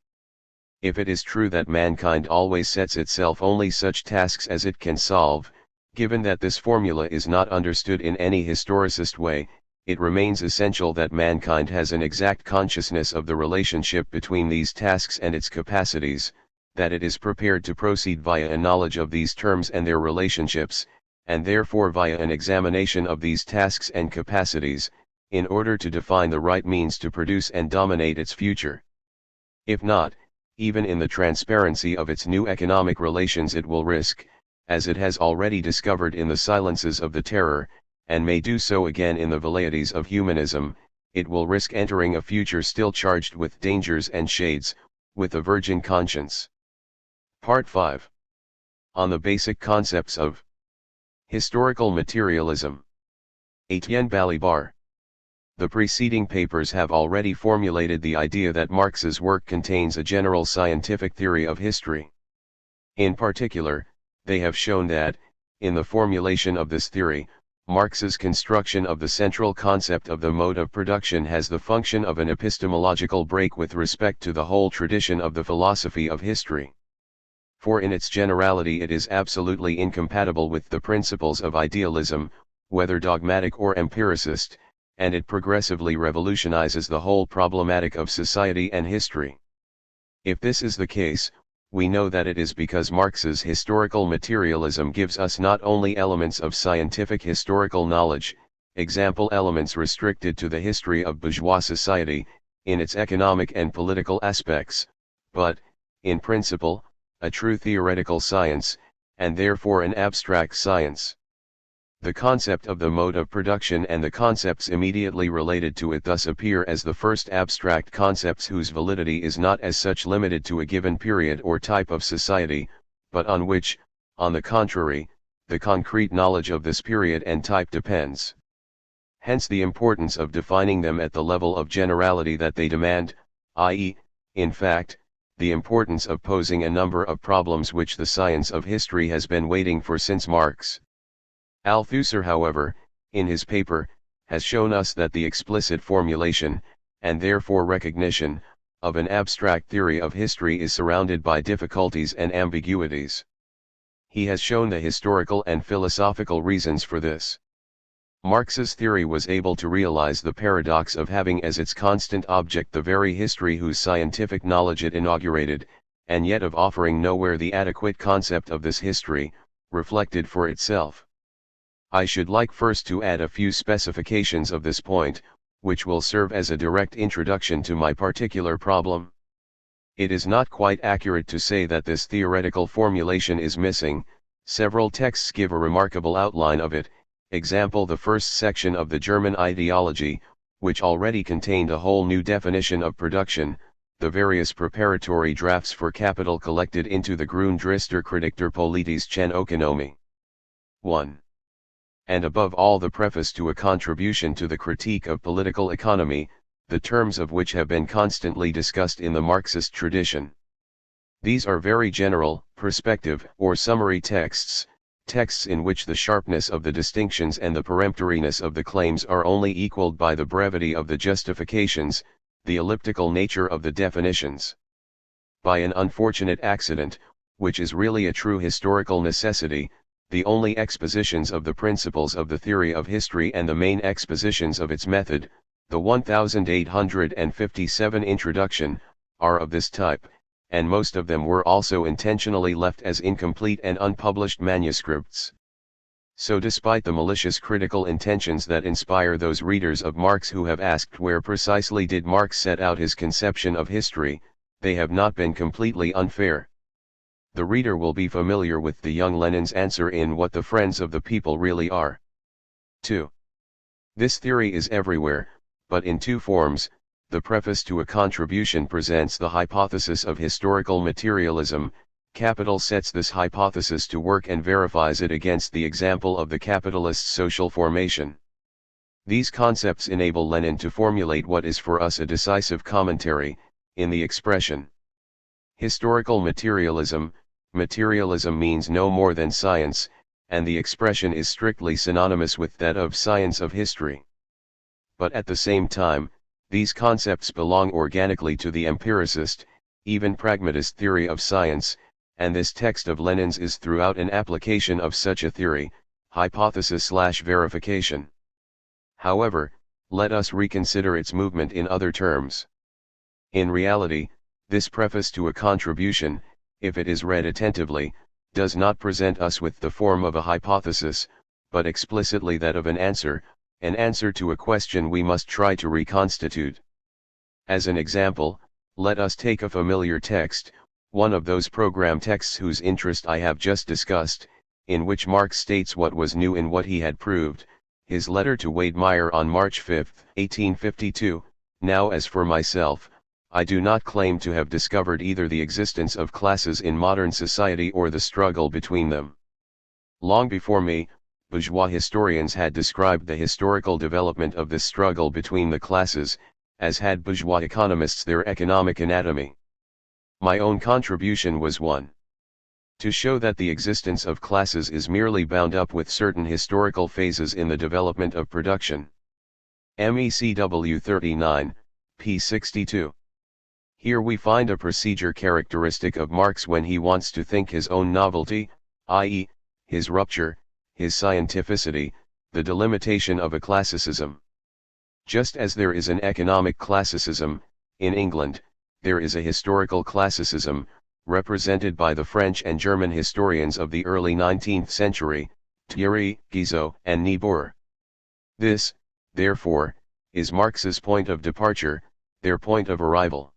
If it is true that mankind always sets itself only such tasks as it can solve, given that this formula is not understood in any historicist way, it remains essential that mankind has an exact consciousness of the relationship between these tasks and its capacities, that it is prepared to proceed via a knowledge of these terms and their relationships, and therefore via an examination of these tasks and capacities, in order to define the right means to produce and dominate its future. If not, even in the transparency of its new economic relations it will risk, as it has already discovered in the silences of the terror, and may do so again in the velleities of humanism, it will risk entering a future still charged with dangers and shades, with a virgin conscience. Part 5. On the basic concepts of historical materialism. Etienne Balibar. The preceding papers have already formulated the idea that Marx's work contains a general scientific theory of history. In particular, they have shown that, in the formulation of this theory, Marx's construction of the central concept of the mode of production has the function of an epistemological break with respect to the whole tradition of the philosophy of history. For in its generality it is absolutely incompatible with the principles of idealism, whether dogmatic or empiricist, and it progressively revolutionizes the whole problematic of society and history. If this is the case, we know that it is because Marx's historical materialism gives us not only elements of scientific historical knowledge, example elements restricted to the history of bourgeois society, in its economic and political aspects, but, in principle, a true theoretical science, and therefore an abstract science. The concept of the mode of production and the concepts immediately related to it thus appear as the first abstract concepts whose validity is not as such limited to a given period or type of society, but on which, on the contrary, the concrete knowledge of this period and type depends. Hence the importance of defining them at the level of generality that they demand, i.e., in fact, the importance of posing a number of problems which the science of history has been waiting for since Marx. Althusser, however, in his paper, has shown us that the explicit formulation, and therefore recognition, of an abstract theory of history is surrounded by difficulties and ambiguities. He has shown the historical and philosophical reasons for this. Marx's theory was able to realize the paradox of having as its constant object the very history whose scientific knowledge it inaugurated, and yet of offering nowhere the adequate concept of this history, reflected for itself. I should like first to add a few specifications of this point, which will serve as a direct introduction to my particular problem. It is not quite accurate to say that this theoretical formulation is missing. Several texts give a remarkable outline of it, example the first section of the German ideology, which already contained a whole new definition of production, the various preparatory drafts for capital collected into the Grundrister-Kritik der politischen Ökonomie. 1. And above all the preface to a contribution to the critique of political economy, the terms of which have been constantly discussed in the Marxist tradition. These are very general, perspective, or summary texts, texts in which the sharpness of the distinctions and the peremptoriness of the claims are only equaled by the brevity of the justifications, the elliptical nature of the definitions. By an unfortunate accident, which is really a true historical necessity, the only expositions of the principles of the theory of history and the main expositions of its method, the 1857 introduction, are of this type, and most of them were also intentionally left as incomplete and unpublished manuscripts. So despite the malicious critical intentions that inspire those readers of Marx who have asked where precisely did Marx set out his conception of history, they have not been completely unfair. The reader will be familiar with the young Lenin's answer in What the Friends of the People Really Are. 2. This theory is everywhere, but in two forms. The preface to a contribution presents the hypothesis of historical materialism. Capital sets this hypothesis to work and verifies it against the example of the capitalist social formation. These concepts enable Lenin to formulate what is for us a decisive commentary, in the expression historical materialism. Materialism means no more than science, and the expression is strictly synonymous with that of science of history. But at the same time, these concepts belong organically to the empiricist, even pragmatist theory of science, and this text of Lenin's is throughout an application of such a theory, hypothesis/verification. However, let us reconsider its movement in other terms. In reality, this preface to a contribution, if it is read attentively, does not present us with the form of a hypothesis, but explicitly that of an answer to a question we must try to reconstitute. As an example, let us take a familiar text, one of those program texts whose interest I have just discussed, in which Marx states what was new in what he had proved, his letter to Wedemeyer on March 5, 1852, "Now as for myself, I do not claim to have discovered either the existence of classes in modern society or the struggle between them. Long before me, bourgeois historians had described the historical development of this struggle between the classes, as had bourgeois economists their economic anatomy. My own contribution was one. To show that the existence of classes is merely bound up with certain historical phases in the development of production. MECW 39, p. 62. Here we find a procedure characteristic of Marx when he wants to think his own novelty, i.e., his rupture, his scientificity, the delimitation of a classicism. Just as there is an economic classicism, in England, there is a historical classicism, represented by the French and German historians of the early 19th century, Thierry, Guizot, and Niebuhr. This, therefore, is Marx's point of departure, their point of arrival.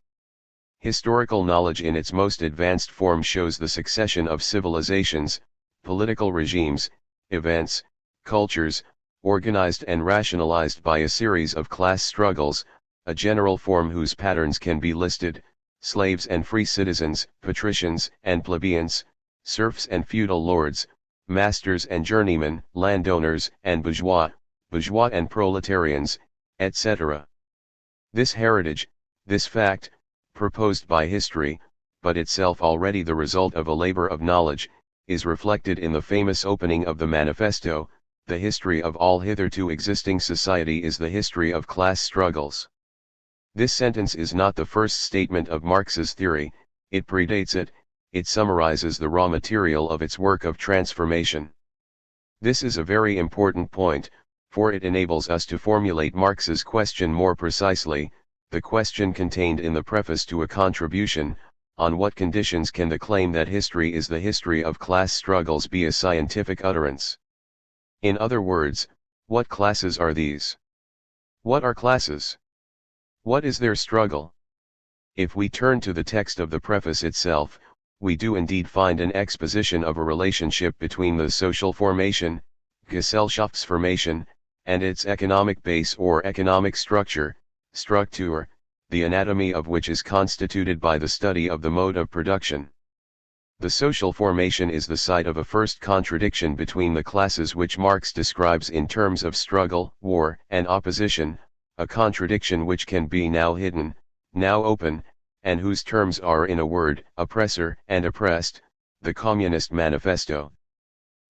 Historical knowledge in its most advanced form shows the succession of civilizations, political regimes, events, cultures, organized and rationalized by a series of class struggles, a general form whose patterns can be listed: slaves and free citizens, patricians and plebeians, serfs and feudal lords, masters and journeymen, landowners and bourgeois, bourgeois and proletarians, etc. This heritage, this fact, proposed by history, but itself already the result of a labor of knowledge, is reflected in the famous opening of the manifesto: the history of all hitherto existing society is the history of class struggles. This sentence is not the first statement of Marx's theory, it predates it, it summarizes the raw material of its work of transformation. This is a very important point, for it enables us to formulate Marx's question more precisely, the question contained in the preface to a contribution: on what conditions can the claim that history is the history of class struggles be a scientific utterance? In other words, what classes are these? What are classes? What is their struggle? If we turn to the text of the preface itself, we do indeed find an exposition of a relationship between the social formation, Gesellschaftsformation, and its economic base or economic structure, Struktur, the anatomy of which is constituted by the study of the mode of production. The social formation is the site of a first contradiction between the classes which Marx describes in terms of struggle, war, and opposition, a contradiction which can be now hidden, now open, and whose terms are, in a word, oppressor and oppressed, the Communist Manifesto.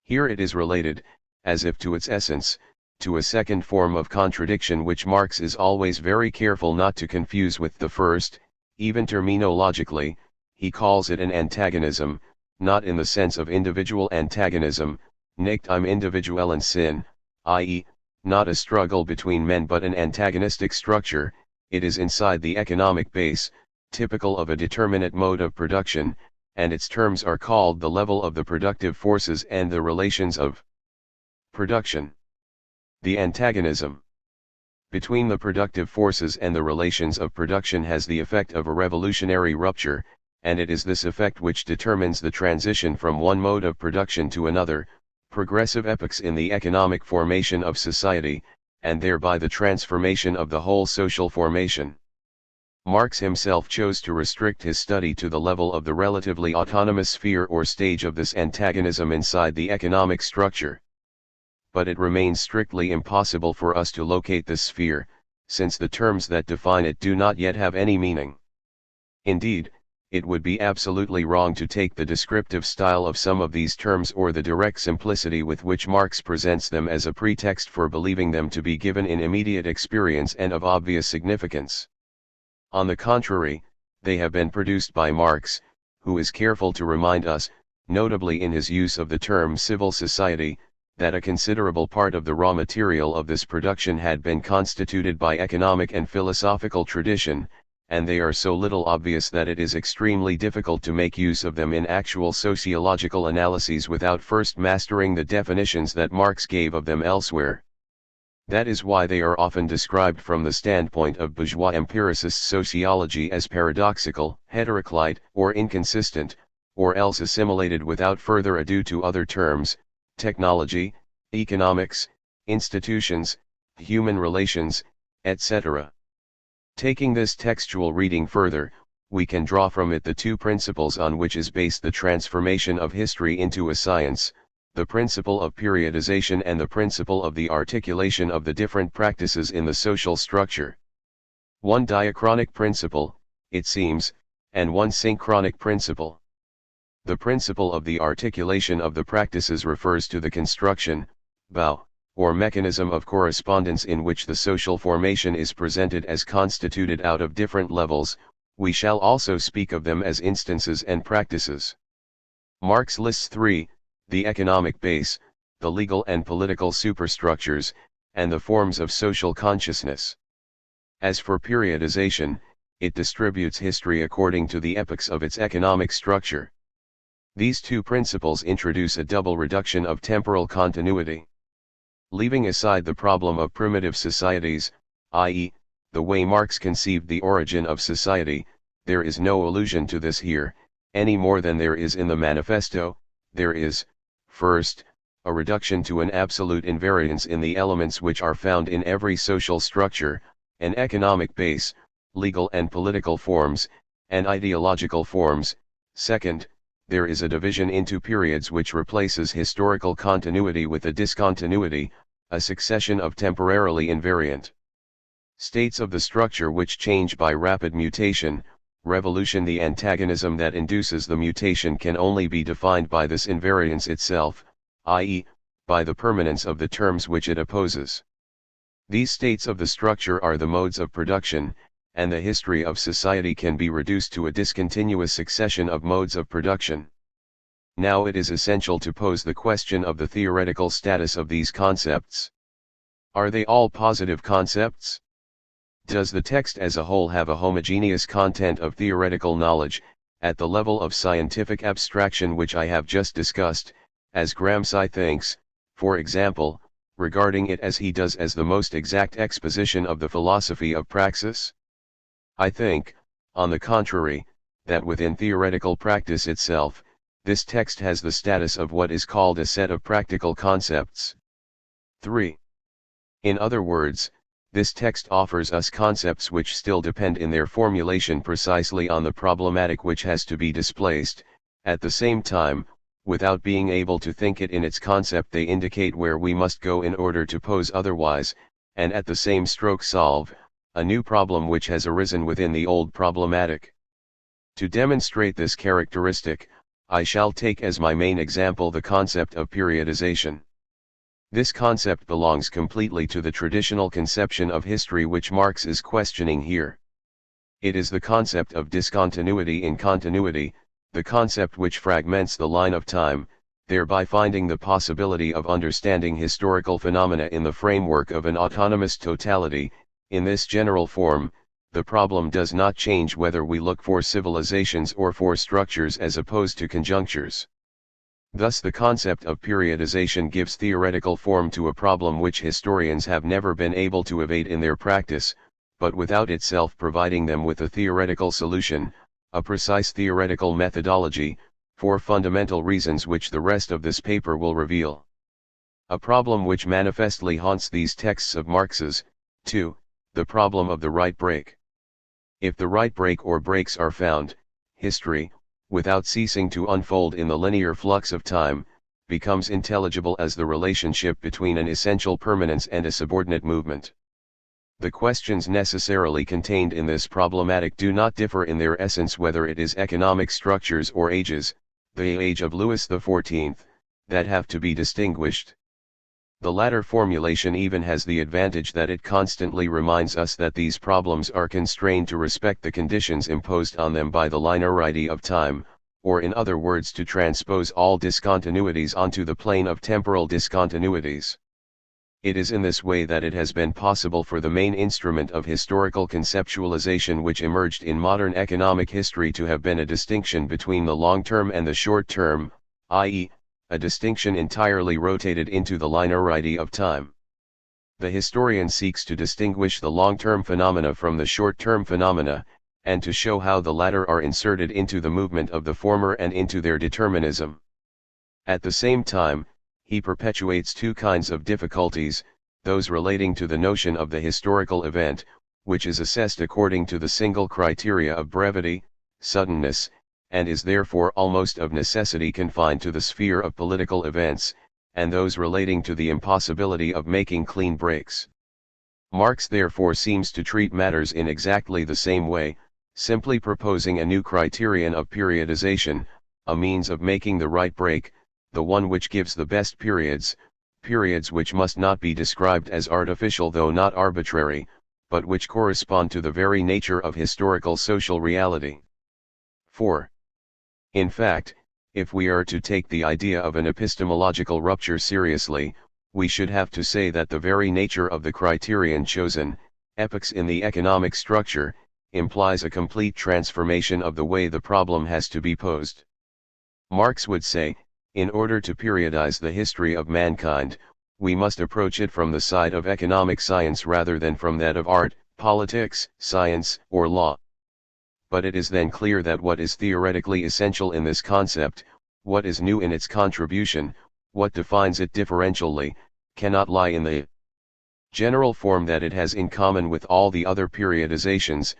Here it is related, as if to its essence, to a second form of contradiction which Marx is always very careful not to confuse with the first. Even terminologically, he calls it an antagonism, not in the sense of individual antagonism, nicht im individuellen Sinn, i.e., not a struggle between men but an antagonistic structure. It is inside the economic base, typical of a determinate mode of production, and its terms are called the level of the productive forces and the relations of production. The antagonism between the productive forces and the relations of production has the effect of a revolutionary rupture, and it is this effect which determines the transition from one mode of production to another, progressive epochs in the economic formation of society, and thereby the transformation of the whole social formation. Marx himself chose to restrict his study to the level of the relatively autonomous sphere or stage of this antagonism inside the economic structure. But it remains strictly impossible for us to locate this sphere, since the terms that define it do not yet have any meaning. Indeed, it would be absolutely wrong to take the descriptive style of some of these terms or the direct simplicity with which Marx presents them as a pretext for believing them to be given in immediate experience and of obvious significance. On the contrary, they have been produced by Marx, who is careful to remind us, notably in his use of the term civil society, that a considerable part of the raw material of this production had been constituted by economic and philosophical tradition, and they are so little obvious that it is extremely difficult to make use of them in actual sociological analyses without first mastering the definitions that Marx gave of them elsewhere. That is why they are often described from the standpoint of bourgeois empiricist sociology as paradoxical, heteroclite, or inconsistent, or else assimilated without further ado to other terms: technology, economics, institutions, human relations, etc. Taking this textual reading further, we can draw from it the two principles on which is based the transformation of history into a science: the principle of periodization and the principle of the articulation of the different practices in the social structure. One diachronic principle, it seems, and one synchronic principle. The principle of the articulation of the practices refers to the construction, or mechanism of correspondence in which the social formation is presented as constituted out of different levels. We shall also speak of them as instances and practices. Marx lists three: the economic base, the legal and political superstructures, and the forms of social consciousness. As for periodization, it distributes history according to the epochs of its economic structure. These two principles introduce a double reduction of temporal continuity. Leaving aside the problem of primitive societies, i.e., the way Marx conceived the origin of society, there is no allusion to this here, any more than there is in the manifesto. There is, first, a reduction to an absolute invariance in the elements which are found in every social structure: an economic base, legal and political forms, and ideological forms. Second, there is a division into periods which replaces historical continuity with a discontinuity, a succession of temporarily invariant states of the structure which change by rapid mutation, revolution. The antagonism that induces the mutation can only be defined by this invariance itself, i.e., by the permanence of the terms which it opposes. These states of the structure are the modes of production, and the history of society can be reduced to a discontinuous succession of modes of production. Now it is essential to pose the question of the theoretical status of these concepts. Are they all positive concepts? Does the text as a whole have a homogeneous content of theoretical knowledge, at the level of scientific abstraction which I have just discussed, as Gramsci thinks, for example, regarding it as he does as the most exact exposition of the philosophy of praxis? I think, on the contrary, that within theoretical practice itself, this text has the status of what is called a set of practical concepts. 3. In other words, this text offers us concepts which still depend in their formulation precisely on the problematic which has to be displaced. At the same time, without being able to think it in its concept, they indicate where we must go in order to pose otherwise, and at the same stroke solve a new problem which has arisen within the old problematic. To demonstrate this characteristic, I shall take as my main example the concept of periodization. This concept belongs completely to the traditional conception of history which Marx is questioning here. It is the concept of discontinuity in continuity, the concept which fragments the line of time, thereby finding the possibility of understanding historical phenomena in the framework of an autonomous totality. In this general form, the problem does not change whether we look for civilizations or for structures as opposed to conjunctures. Thus the concept of periodization gives theoretical form to a problem which historians have never been able to evade in their practice, but without itself providing them with a theoretical solution, a precise theoretical methodology, for fundamental reasons which the rest of this paper will reveal. A problem which manifestly haunts these texts of Marx's. 2. The problem of the right break. If the right break or breaks are found, history, without ceasing to unfold in the linear flux of time, becomes intelligible as the relationship between an essential permanence and a subordinate movement. The questions necessarily contained in this problematic do not differ in their essence whether it is economic structures or ages, the age of Louis XIV, that have to be distinguished. The latter formulation even has the advantage that it constantly reminds us that these problems are constrained to respect the conditions imposed on them by the linearity of time, or in other words to transpose all discontinuities onto the plane of temporal discontinuities. It is in this way that it has been possible for the main instrument of historical conceptualization which emerged in modern economic history to have been a distinction between the long term and the short term, i.e., a distinction entirely rotated into the linearity of time. The historian seeks to distinguish the long-term phenomena from the short-term phenomena, and to show how the latter are inserted into the movement of the former and into their determinism. At the same time, he perpetuates two kinds of difficulties, those relating to the notion of the historical event, which is assessed according to the single criteria of brevity, suddenness, and is therefore almost of necessity confined to the sphere of political events, and those relating to the impossibility of making clean breaks. Marx therefore seems to treat matters in exactly the same way, simply proposing a new criterion of periodization, a means of making the right break, the one which gives the best periods, periods which must not be described as artificial though not arbitrary, but which correspond to the very nature of historical social reality. 4. In fact, if we are to take the idea of an epistemological rupture seriously, we should have to say that the very nature of the criterion chosen, epochs in the economic structure, implies a complete transformation of the way the problem has to be posed. Marx would say, in order to periodize the history of mankind, we must approach it from the side of economic science rather than from that of art, politics, science, or law. But it is then clear that what is theoretically essential in this concept, what is new in its contribution, what defines it differentially, cannot lie in the general form that it has in common with all the other periodizations,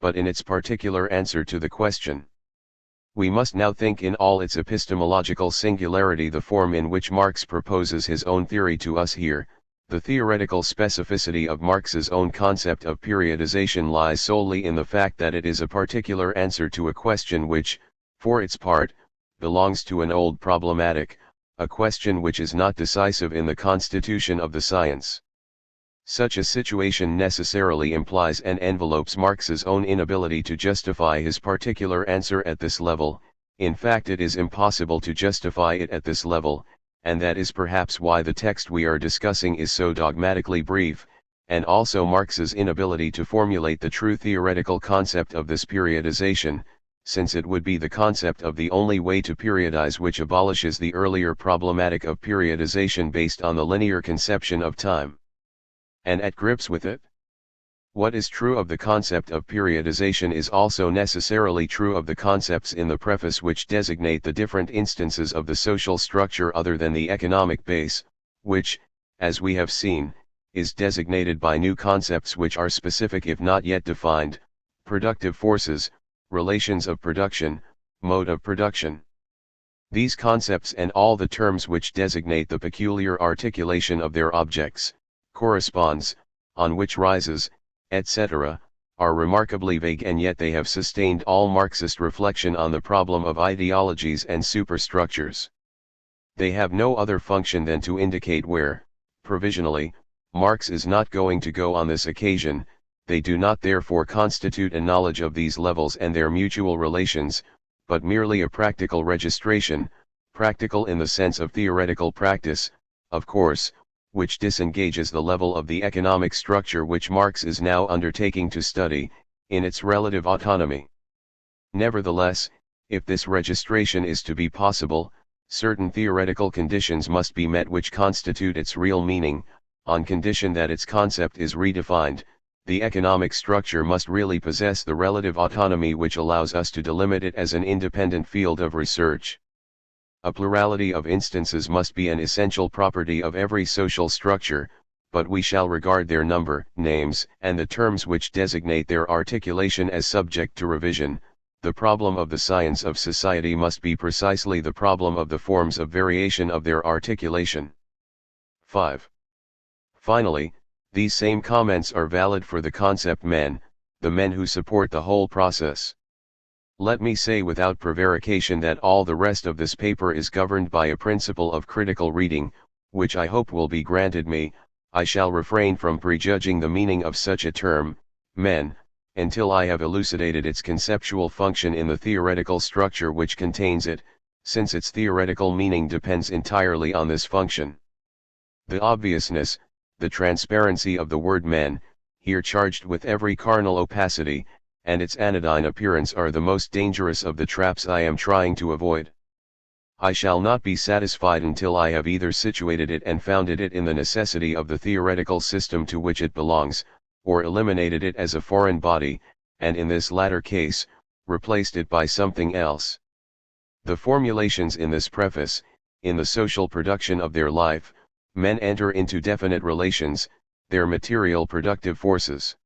but in its particular answer to the question. We must now think in all its epistemological singularity the form in which Marx proposes his own theory to us here. The theoretical specificity of Marx's own concept of periodization lies solely in the fact that it is a particular answer to a question which, for its part, belongs to an old problematic, a question which is not decisive in the constitution of the science. Such a situation necessarily implies and envelopes Marx's own inability to justify his particular answer at this level. In fact, it is impossible to justify it at this level, and that is perhaps why the text we are discussing is so dogmatically brief, and also Marx's inability to formulate the true theoretical concept of this periodization, since it would be the concept of the only way to periodize which abolishes the earlier problematic of periodization based on the linear conception of time. And at grips with it? What is true of the concept of periodization is also necessarily true of the concepts in the preface which designate the different instances of the social structure other than the economic base, which, as we have seen, is designated by new concepts which are specific if not yet defined: productive forces, relations of production, mode of production. These concepts and all the terms which designate the peculiar articulation of their objects, corresponds, on which rises, etc., are remarkably vague, and yet they have sustained all Marxist reflection on the problem of ideologies and superstructures. They have no other function than to indicate where, provisionally, Marx is not going to go on this occasion. They do not therefore constitute a knowledge of these levels and their mutual relations, but merely a practical registration, practical in the sense of theoretical practice, of course, which disengages the level of the economic structure which Marx is now undertaking to study, in its relative autonomy. Nevertheless, if this registration is to be possible, certain theoretical conditions must be met which constitute its real meaning. On condition that its concept is redefined, the economic structure must really possess the relative autonomy which allows us to delimit it as an independent field of research. A plurality of instances must be an essential property of every social structure, but we shall regard their number, names, and the terms which designate their articulation as subject to revision. The problem of the science of society must be precisely the problem of the forms of variation of their articulation. 5. Finally, these same comments are valid for the concept men, the men who support the whole process. Let me say without prevarication that all the rest of this paper is governed by a principle of critical reading, which I hope will be granted me. I shall refrain from prejudging the meaning of such a term, men, until I have elucidated its conceptual function in the theoretical structure which contains it, since its theoretical meaning depends entirely on this function. The obviousness, the transparency of the word men, here charged with every carnal opacity, and its anodyne appearance are the most dangerous of the traps I am trying to avoid. I shall not be satisfied until I have either situated it and founded it in the necessity of the theoretical system to which it belongs, or eliminated it as a foreign body, and in this latter case, replaced it by something else. The formulations in this preface, in the social production of their life, men enter into definite relations, their material productive forces.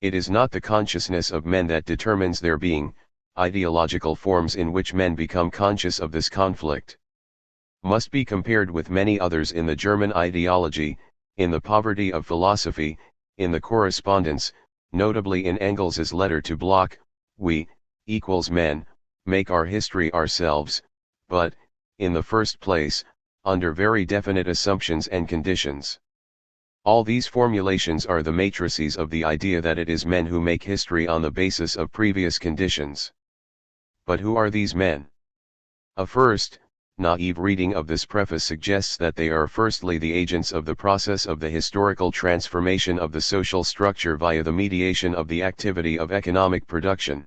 It is not the consciousness of men that determines their being, ideological forms in which men become conscious of this conflict. must be compared with many others in the German ideology, in the poverty of philosophy, in the correspondence, notably in Engels's letter to Bloch, we, equals men, make our history ourselves, but, in the first place, under very definite assumptions and conditions. All these formulations are the matrices of the idea that it is men who make history on the basis of previous conditions. But who are these men? A first, naive reading of this preface suggests that they are firstly the agents of the process of the historical transformation of the social structure via the mediation of the activity of economic production.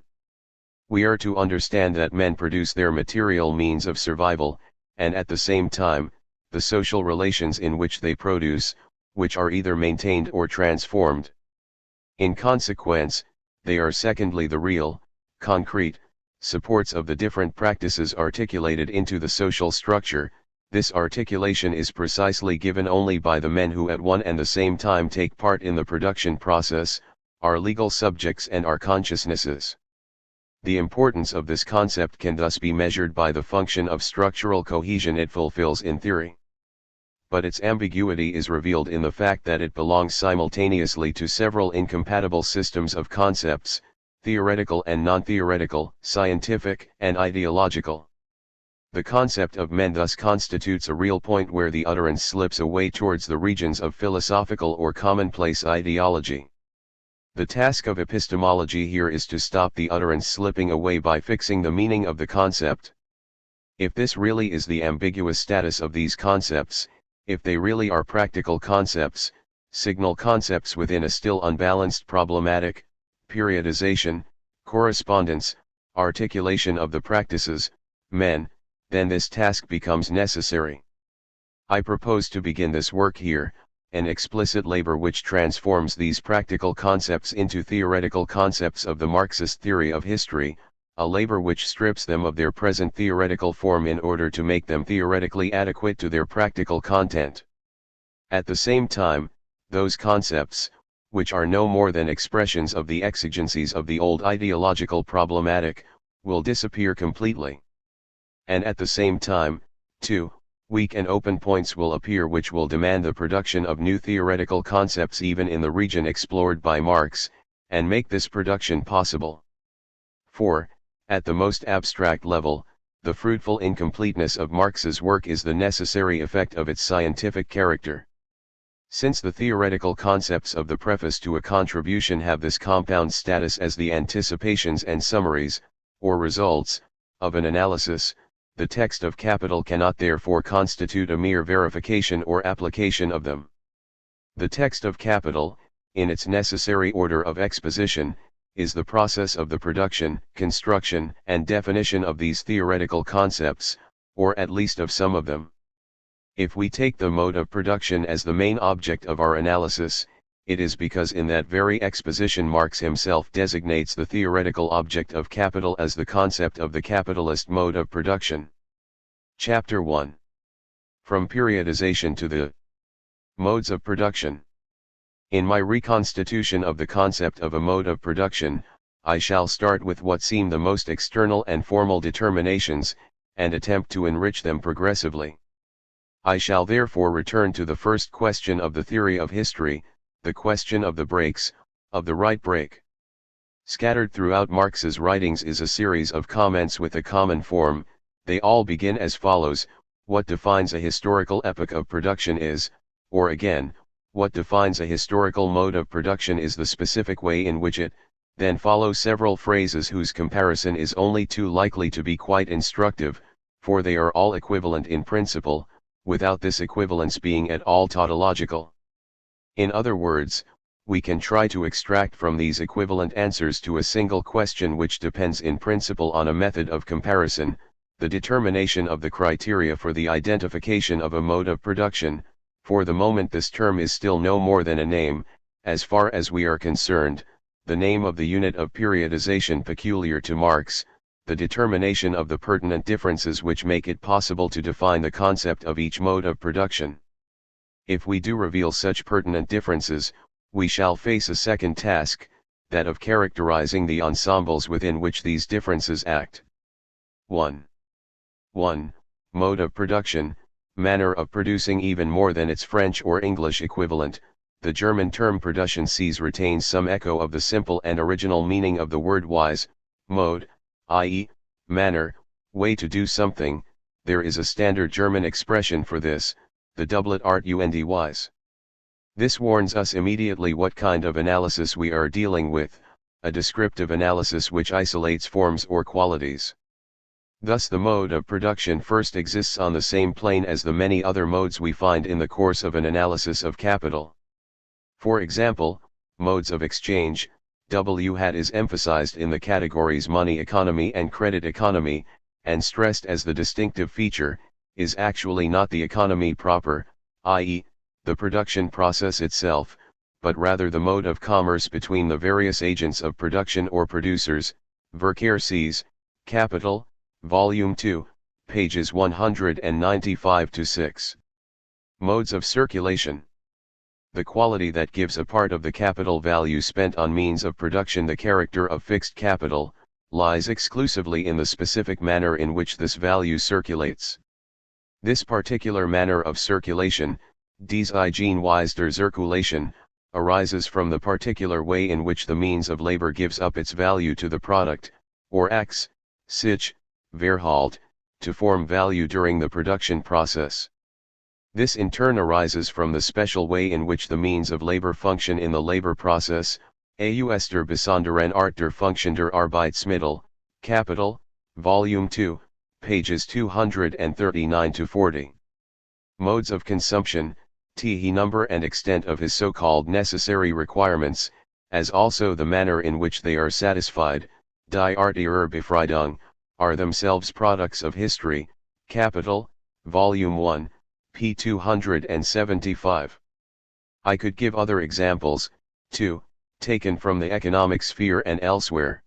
We are to understand that men produce their material means of survival, and at the same time, the social relations in which they produce, which are either maintained or transformed. In consequence, they are secondly the real, concrete, supports of the different practices articulated into the social structure. This articulation is precisely given only by the men who at one and the same time take part in the production process, our legal subjects and our consciousnesses. The importance of this concept can thus be measured by the function of structural cohesion it fulfills in theory. But its ambiguity is revealed in the fact that it belongs simultaneously to several incompatible systems of concepts, theoretical and non-theoretical, scientific and ideological. The concept of men thus constitutes a real point where the utterance slips away towards the regions of philosophical or commonplace ideology. The task of epistemology here is to stop the utterance slipping away by fixing the meaning of the concept. If this really is the ambiguous status of these concepts, if they really are practical concepts, signal concepts within a still unbalanced problematic, periodization, correspondence, articulation of the practices, men, then this task becomes necessary. I propose to begin this work here, an explicit labor which transforms these practical concepts into theoretical concepts of the Marxist theory of history, a labor which strips them of their present theoretical form in order to make them theoretically adequate to their practical content. At the same time, those concepts, which are no more than expressions of the exigencies of the old ideological problematic, will disappear completely. And at the same time, too, weak and open points will appear which will demand the production of new theoretical concepts even in the region explored by Marx, and make this production possible. For, at the most abstract level, the fruitful incompleteness of Marx's work is the necessary effect of its scientific character. Since the theoretical concepts of the preface to a contribution have this compound status as the anticipations and summaries, or results, of an analysis, the text of Capital cannot therefore constitute a mere verification or application of them. The text of Capital, in its necessary order of exposition, is the process of the production, construction, and definition of these theoretical concepts, or at least of some of them. If we take the mode of production as the main object of our analysis, it is because in that very exposition Marx himself designates the theoretical object of capital as the concept of the capitalist mode of production. Chapter 1. From periodization to the modes of production. In my reconstitution of the concept of a mode of production, I shall start with what seem the most external and formal determinations, and attempt to enrich them progressively. I shall therefore return to the first question of the theory of history, the question of the breaks, of the right break. Scattered throughout Marx's writings is a series of comments with a common form. They all begin as follows: what defines a historical epoch of production is, or again, what defines a historical mode of production is the specific way in which it, then follow several phrases whose comparison is only too likely to be quite instructive, for they are all equivalent in principle, without this equivalence being at all tautological. In other words, we can try to extract from these equivalent answers to a single question which depends in principle on a method of comparison, the determination of the criteria for the identification of a mode of production. For the moment this term is still no more than a name, as far as we are concerned, the name of the unit of periodization peculiar to Marx, the determination of the pertinent differences which make it possible to define the concept of each mode of production. If we do reveal such pertinent differences, we shall face a second task, that of characterizing the ensembles within which these differences act. 1. Mode of production, manner of producing even more than its French or English equivalent. The German term Produktionsweise retains some echo of the simple and original meaning of the word Weise, mode, i.e., manner, way to do something. There is a standard German expression for this, the doublet art und Weise. This warns us immediately what kind of analysis we are dealing with, a descriptive analysis which isolates forms or qualities. Thus the mode of production first exists on the same plane as the many other modes we find in the course of an analysis of capital. For example, modes of exchange, W hat is emphasized in the categories money economy and credit economy, and stressed as the distinctive feature, is actually not the economy proper, i.e., the production process itself, but rather the mode of commerce between the various agents of production or producers. Verkehr sees, Capital, Volume 2, pages 195-6. Modes of circulation. The quality that gives a part of the capital value spent on means of production the character of fixed capital, lies exclusively in the specific manner in which this value circulates. This particular manner of circulation, diese Eigenweise der Zirkulation, arises from the particular way in which the means of labor gives up its value to the product, or acts, sich, Verhalt, to form value during the production process. This in turn arises from the special way in which the means of labor function in the labor process, aus der besonderen Art der Funktion der Arbeitsmittel, Capital, Volume 2, pages 239-40. Modes of consumption, the number and extent of his so-called necessary requirements, as also the manner in which they are satisfied, die Art ihrer Befriedung, are themselves products of history, Capital, Volume 1, p. 275. I could give other examples, too, taken from the economic sphere and elsewhere.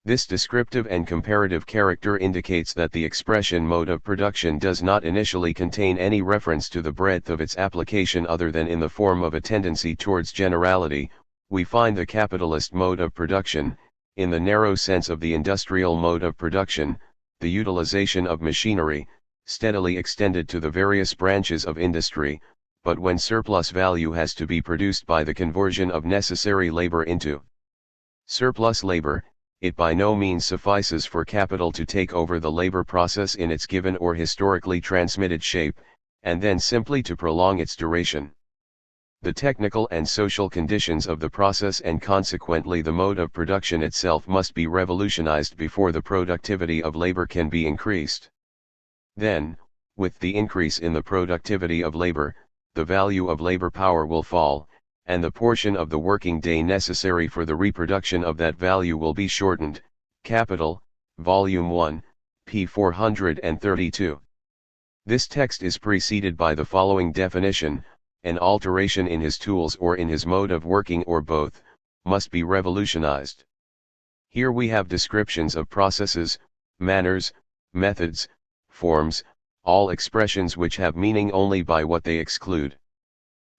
This descriptive and comparative character indicates that the expression mode of production does not initially contain any reference to the breadth of its application other than in the form of a tendency towards generality. We find the capitalist mode of production, in the narrow sense of the industrial mode of production, the utilization of machinery, steadily extended to the various branches of industry, but when surplus value has to be produced by the conversion of necessary labor into surplus labor, it by no means suffices for capital to take over the labor process in its given or historically transmitted shape, and then simply to prolong its duration. The technical and social conditions of the process and consequently the mode of production itself must be revolutionized before the productivity of labor can be increased. Then, with the increase in the productivity of labor, the value of labor power will fall, and the portion of the working day necessary for the reproduction of that value will be shortened. Capital, Volume 1, p. 432. This text is preceded by the following definition: an alteration in his tools or in his mode of working or both, must be revolutionized. Here we have descriptions of processes, manners, methods, forms, all expressions which have meaning only by what they exclude.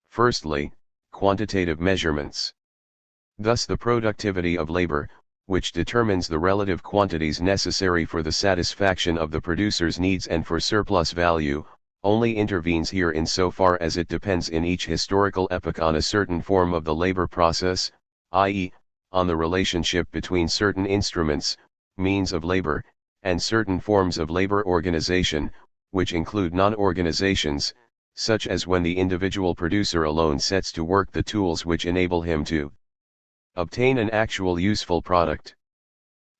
Firstly, quantitative measurements. Thus the productivity of labor, which determines the relative quantities necessary for the satisfaction of the producer's needs and for surplus value, only intervenes here in so far as it depends in each historical epoch on a certain form of the labor process, i.e., on the relationship between certain instruments, means of labor, and certain forms of labor organization, which include non-organizations, such as when the individual producer alone sets to work the tools which enable him to obtain an actual useful product.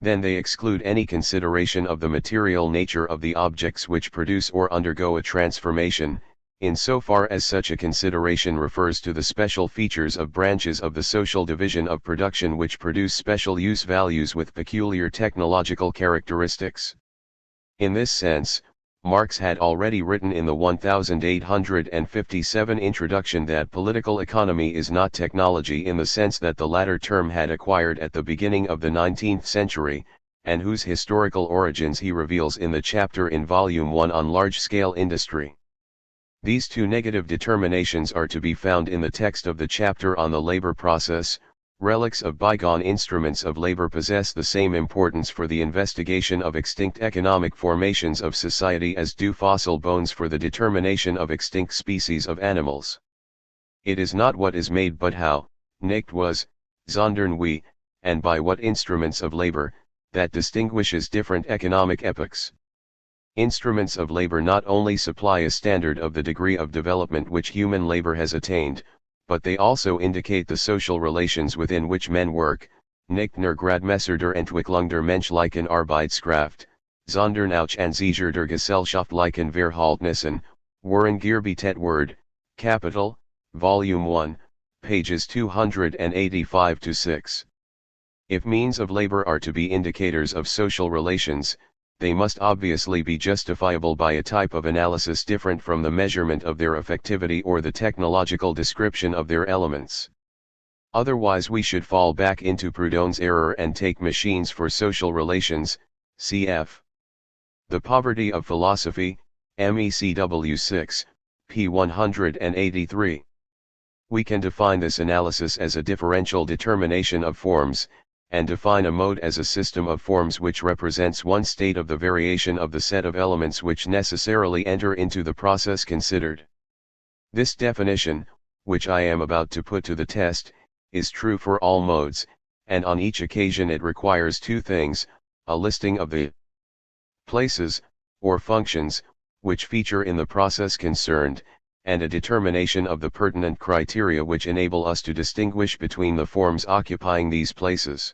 Then they exclude any consideration of the material nature of the objects which produce or undergo a transformation, in so far as such a consideration refers to the special features of branches of the social division of production which produce special use values with peculiar technological characteristics. In this sense, Marx had already written in the 1857 introduction that political economy is not technology in the sense that the latter term had acquired at the beginning of the 19th century, and whose historical origins he reveals in the chapter in Volume 1 on large-scale industry. These two negative determinations are to be found in the text of the chapter on the labor process, Relics of bygone instruments of labor possess the same importance for the investigation of extinct economic formations of society as do fossil bones for the determination of extinct species of animals. It is not what is made but how, nicht was, sondern wie, and by what instruments of labor, that distinguishes different economic epochs. Instruments of labor not only supply a standard of the degree of development which human labor has attained, but they also indicate the social relations within which men work, nicht nur Gradmesser der Entwicklung der menschlichen Arbeitskraft, sondern auch Anzeiger der gesellschaftlichen Verhältnissen, worin gearbeitet wird, Capital, Volume 1, pages 285-6. If means of labor are to be indicators of social relations, they must obviously be justifiable by a type of analysis different from the measurement of their effectivity or the technological description of their elements. Otherwise we should fall back into Proudhon's error and take machines for social relations, cf. The Poverty of Philosophy, MECW 6, p. 183. We can define this analysis as a differential determination of forms, and define a mode as a system of forms which represents one state of the variation of the set of elements which necessarily enter into the process considered. This definition, which I am about to put to the test, is true for all modes, and on each occasion it requires two things: a listing of the places, or functions, which feature in the process concerned, and a determination of the pertinent criteria which enable us to distinguish between the forms occupying these places.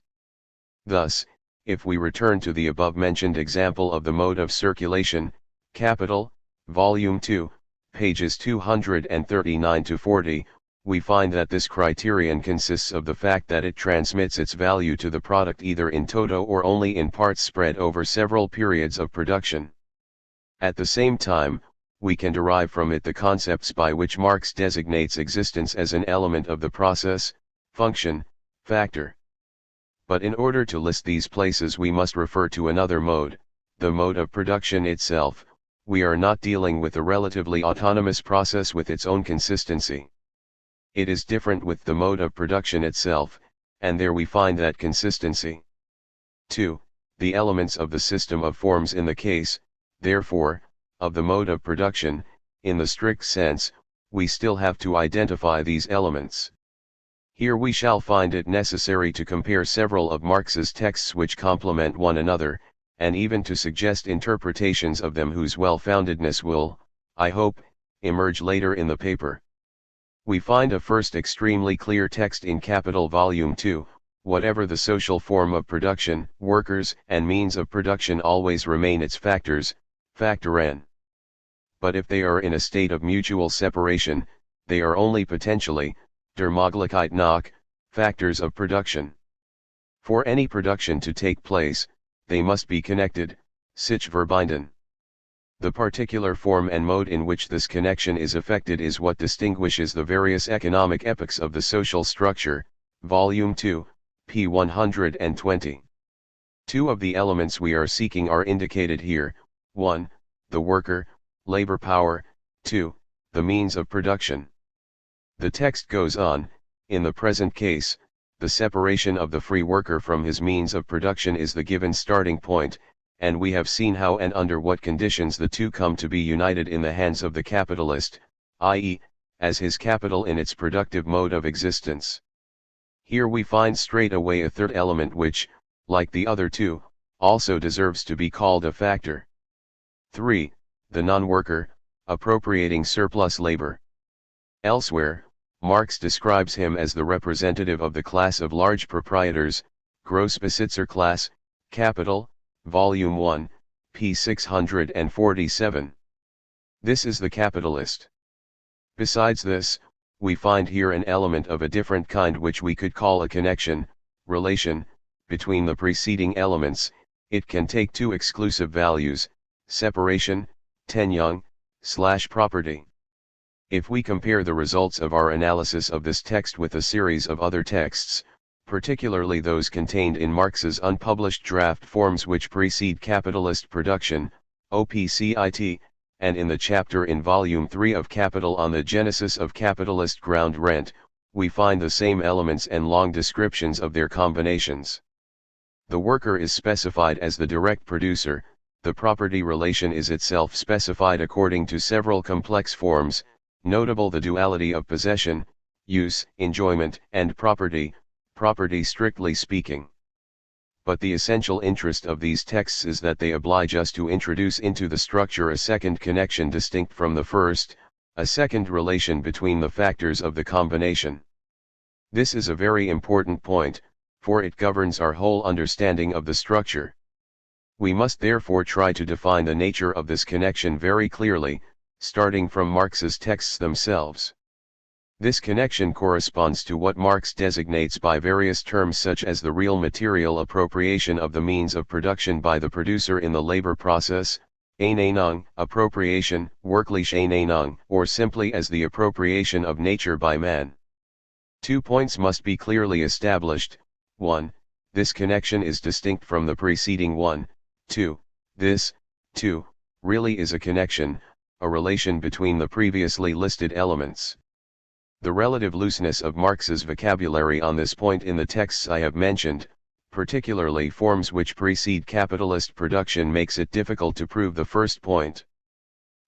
Thus, if we return to the above-mentioned example of the mode of circulation, Capital, Volume 2, pages 239-40, we find that this criterion consists of the fact that it transmits its value to the product either in toto or only in parts spread over several periods of production. At the same time, we can derive from it the concepts by which Marx designates existence as an element of the process, function, factor. But in order to list these places we must refer to another mode, the mode of production itself. We are not dealing with a relatively autonomous process with its own consistency. It is different with the mode of production itself, and there we find that consistency. 2. The elements of the system of forms in the case, therefore, of the mode of production, in the strict sense, we still have to identify these elements. Here we shall find it necessary to compare several of Marx's texts which complement one another, and even to suggest interpretations of them whose well-foundedness will, I hope, emerge later in the paper. We find a first extremely clear text in Capital Volume 2, whatever the social form of production, workers and means of production always remain its factors, factoren. But if they are in a state of mutual separation, they are only potentially, der Möglichkeit nach, factors of production. For any production to take place, they must be connected, sich verbinden. The particular form and mode in which this connection is effected is what distinguishes the various economic epochs of the social structure, Volume 2, p. 120. Two of the elements we are seeking are indicated here: 1. The worker, labor power; 2. The means of production. The text goes on: in the present case, the separation of the free worker from his means of production is the given starting point, and we have seen how and under what conditions the two come to be united in the hands of the capitalist, i.e., as his capital in its productive mode of existence. Here we find straight away a third element which, like the other two, also deserves to be called a factor. 3. The non-worker, appropriating surplus labor. Elsewhere, Marx describes him as the representative of the class of large proprietors, Grossbesitzer class, Capital, Volume 1, p. 647. This is the capitalist. Besides this, we find here an element of a different kind which we could call a connection, relation, between the preceding elements. It can take two exclusive values: separation, Teilung, / property. If we compare the results of our analysis of this text with a series of other texts, particularly those contained in Marx's unpublished draft forms which precede capitalist production, OPCIT, and in the chapter in Volume 3 of Capital on the genesis of capitalist ground rent, we find the same elements and long descriptions of their combinations. The worker is specified as the direct producer, the property relation is itself specified according to several complex forms, notable the duality of possession, use, enjoyment, and property strictly speaking. But the essential interest of these texts is that they oblige us to introduce into the structure a second connection distinct from the first, a second relation between the factors of the combination. This is a very important point, for it governs our whole understanding of the structure. We must therefore try to define the nature of this connection very clearly, starting from Marx's texts themselves. This connection corresponds to what Marx designates by various terms such as the real material appropriation of the means of production by the producer in the labor process, Einnahung, appropriation, workliche Einnahung, or simply as the appropriation of nature by man. 2 points must be clearly established. 1. This connection is distinct from the preceding one. 2. This, too, really is a connection, a relation between the previously listed elements. The relative looseness of Marx's vocabulary on this point in the texts I have mentioned, particularly forms which precede capitalist production, makes it difficult to prove the first point.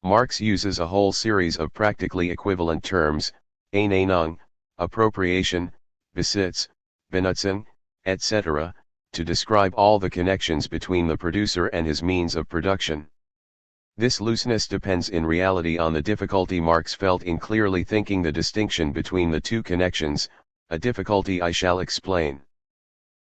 Marx uses a whole series of practically equivalent terms, Einnahung, appropriation, Besitz, Benutzen, etc., to describe all the connections between the producer and his means of production. This looseness depends in reality on the difficulty Marx felt in clearly thinking the distinction between the two connections, a difficulty I shall explain.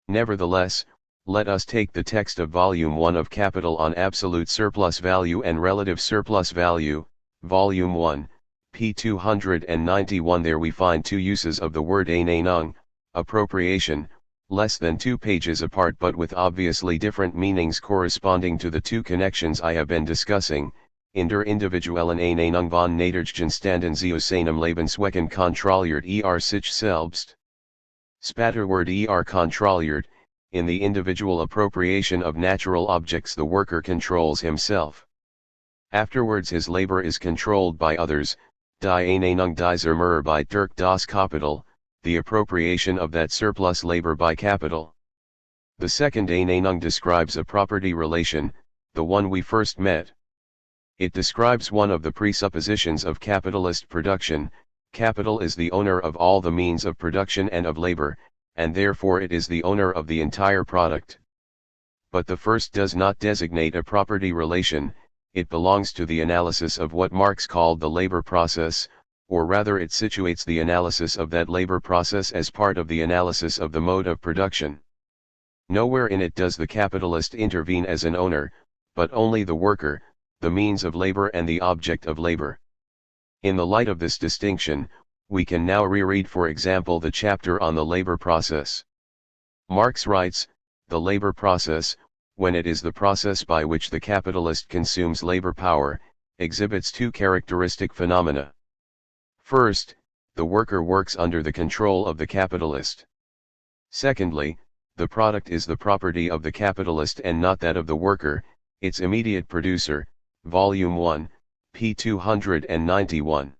Nevertheless, let us take the text of Volume 1 of Capital on absolute surplus value and relative surplus value, Volume 1, p. 291. There we find two uses of the word Einnahung, appropriation, less than 2 pages apart but with obviously different meanings corresponding to the two connections I have been discussing, in der individuellen Einnahung von Naturgegenständen zu seinem Lebenswesen kontrolliert sich selbst. Spatterword kontrolliert, in the individual appropriation of natural objects the worker controls himself. Afterwards his labor is controlled by others, die Einnahung dieser Mehrarbeit durch das Kapital, the appropriation of that surplus labor by capital. The second Einnahung describes a property relation, the one we first met. It describes one of the presuppositions of capitalist production: capital is the owner of all the means of production and of labor, and therefore it is the owner of the entire product. But the first does not designate a property relation, it belongs to the analysis of what Marx called the labor process, or rather it situates the analysis of that labor process as part of the analysis of the mode of production. Nowhere in it does the capitalist intervene as an owner, but only the worker, the means of labor and the object of labor. In the light of this distinction, we can now reread for example the chapter on the labor process. Marx writes, "The labor process, when it is the process by which the capitalist consumes labor power, exhibits two characteristic phenomena. First, the worker works under the control of the capitalist. Secondly, the product is the property of the capitalist and not that of the worker, its immediate producer." Volume 1, p. 291.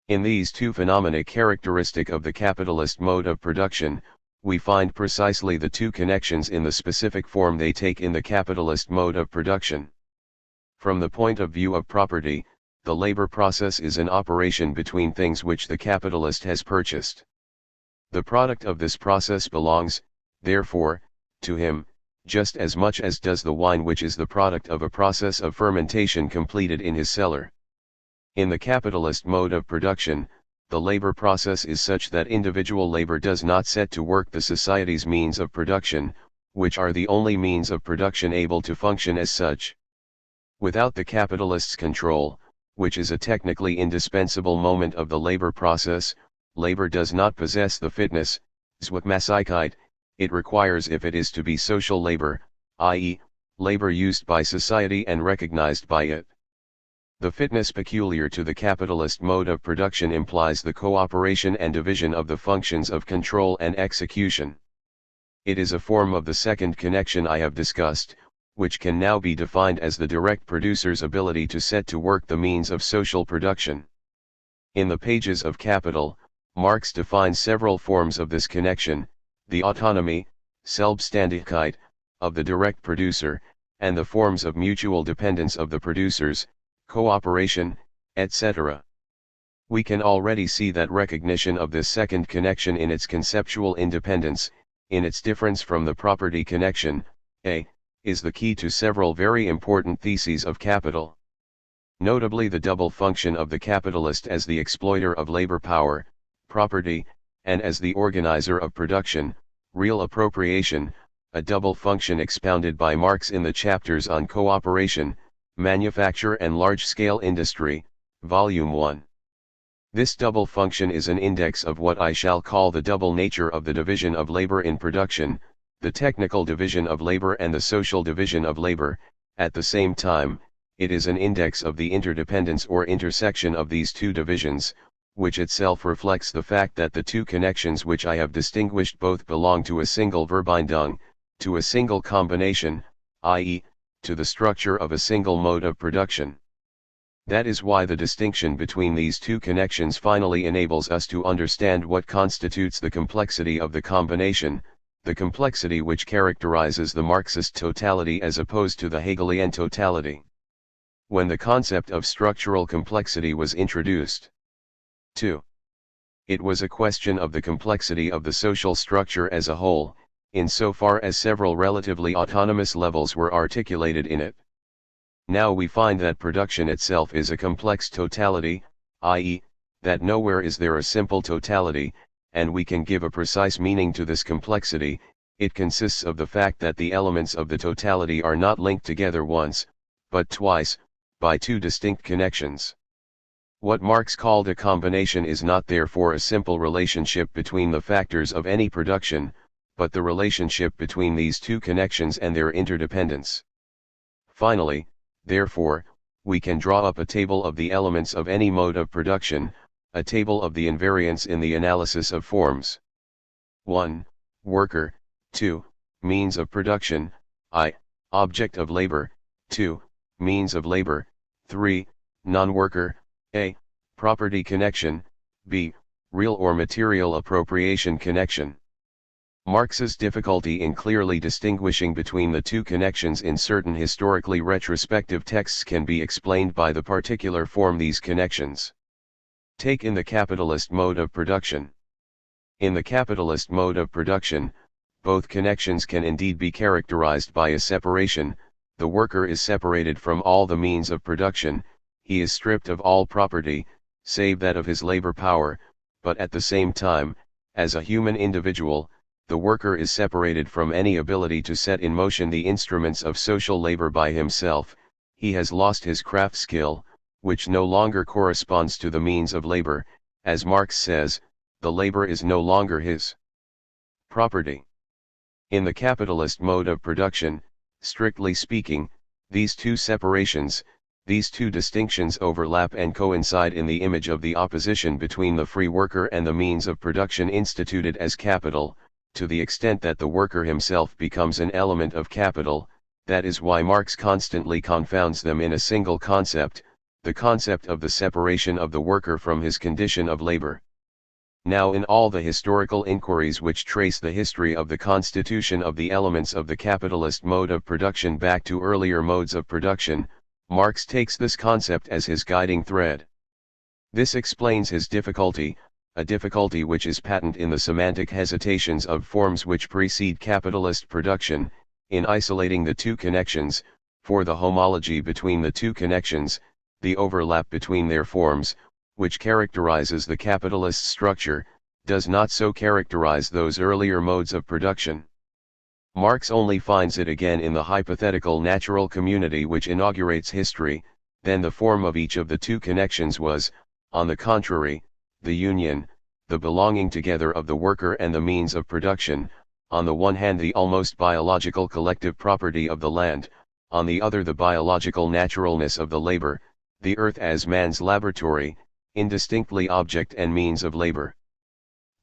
In these two phenomena characteristic of the capitalist mode of production, we find precisely the two connections in the specific form they take in the capitalist mode of production. From the point of view of property, the labor process is an operation between things which the capitalist has purchased. The product of this process belongs, therefore, to him, just as much as does the wine which is the product of a process of fermentation completed in his cellar. In the capitalist mode of production, the labor process is such that individual labor does not set to work the society's means of production, which are the only means of production able to function as such. Without the capitalist's control, which is a technically indispensable moment of the labor process, labor does not possess the fitness, Zweckmäßigkeit, it requires if it is to be social labor, i.e., labor used by society and recognized by it. The fitness peculiar to the capitalist mode of production implies the cooperation and division of the functions of control and execution. It is a form of the second connection I have discussed, which can now be defined as the direct producer's ability to set to work the means of social production. In the pages of Capital, Marx defines several forms of this connection: the autonomy, Selbstständigkeit, of the direct producer, and the forms of mutual dependence of the producers, cooperation, etc. We can already see that recognition of this second connection in its conceptual independence, in its difference from the property connection, is the key to several very important theses of capital. Notably the double function of the capitalist as the exploiter of labor power, property, and as the organizer of production, real appropriation, a double function expounded by Marx in the chapters on cooperation, manufacture and large-scale industry, Volume 1. This double function is an index of what I shall call the double nature of the division of labor in production, the technical division of labor and the social division of labor. At the same time, it is an index of the interdependence or intersection of these two divisions, which itself reflects the fact that the two connections which I have distinguished both belong to a single Verbindung, to a single combination, i.e., to the structure of a single mode of production. That is why the distinction between these two connections finally enables us to understand what constitutes the complexity of the combination, the complexity which characterizes the Marxist totality as opposed to the Hegelian totality. When the concept of structural complexity was introduced, 2. It was a question of the complexity of the social structure as a whole, insofar as several relatively autonomous levels were articulated in it. Now we find that production itself is a complex totality, i.e., that nowhere is there a simple totality, and we can give a precise meaning to this complexity. It consists of the fact that the elements of the totality are not linked together once, but twice, by two distinct connections. What Marx called a combination is not therefore a simple relationship between the factors of any production, but the relationship between these two connections and their interdependence. Finally, therefore, we can draw up a table of the elements of any mode of production, a table of the invariants in the analysis of forms. 1. Worker. 2. Means of production. I. Object of labor. 2. Means of labor. 3. Non-worker. A. Property connection. B. Real or material appropriation connection. Marx's difficulty in clearly distinguishing between the two connections in certain historically retrospective texts can be explained by the particular form these connections take in the capitalist mode of production. In the capitalist mode of production, both connections can indeed be characterized by a separation. The worker is separated from all the means of production, he is stripped of all property, save that of his labor power, but at the same time, as a human individual, the worker is separated from any ability to set in motion the instruments of social labor by himself. He has lost his craft skill, which no longer corresponds to the means of labor. As Marx says, the labor is no longer his property. In the capitalist mode of production, strictly speaking, these two separations, these two distinctions overlap and coincide in the image of the opposition between the free worker and the means of production instituted as capital, to the extent that the worker himself becomes an element of capital. That is why Marx constantly confounds them in a single concept, the concept of the separation of the worker from his condition of labor. Now in all the historical inquiries which trace the history of the constitution of the elements of the capitalist mode of production back to earlier modes of production, Marx takes this concept as his guiding thread. This explains his difficulty, a difficulty which is patent in the semantic hesitations of forms which precede capitalist production, in isolating the two connections, for the homology between the two connections, the overlap between their forms, which characterizes the capitalist structure, does not so characterize those earlier modes of production. Marx only finds it again in the hypothetical natural community which inaugurates history. Then the form of each of the two connections was, on the contrary, the union, the belonging together of the worker and the means of production, on the one hand the almost biological collective property of the land, on the other the biological naturalness of the labor, the earth as man's laboratory, indistinctly object and means of labor.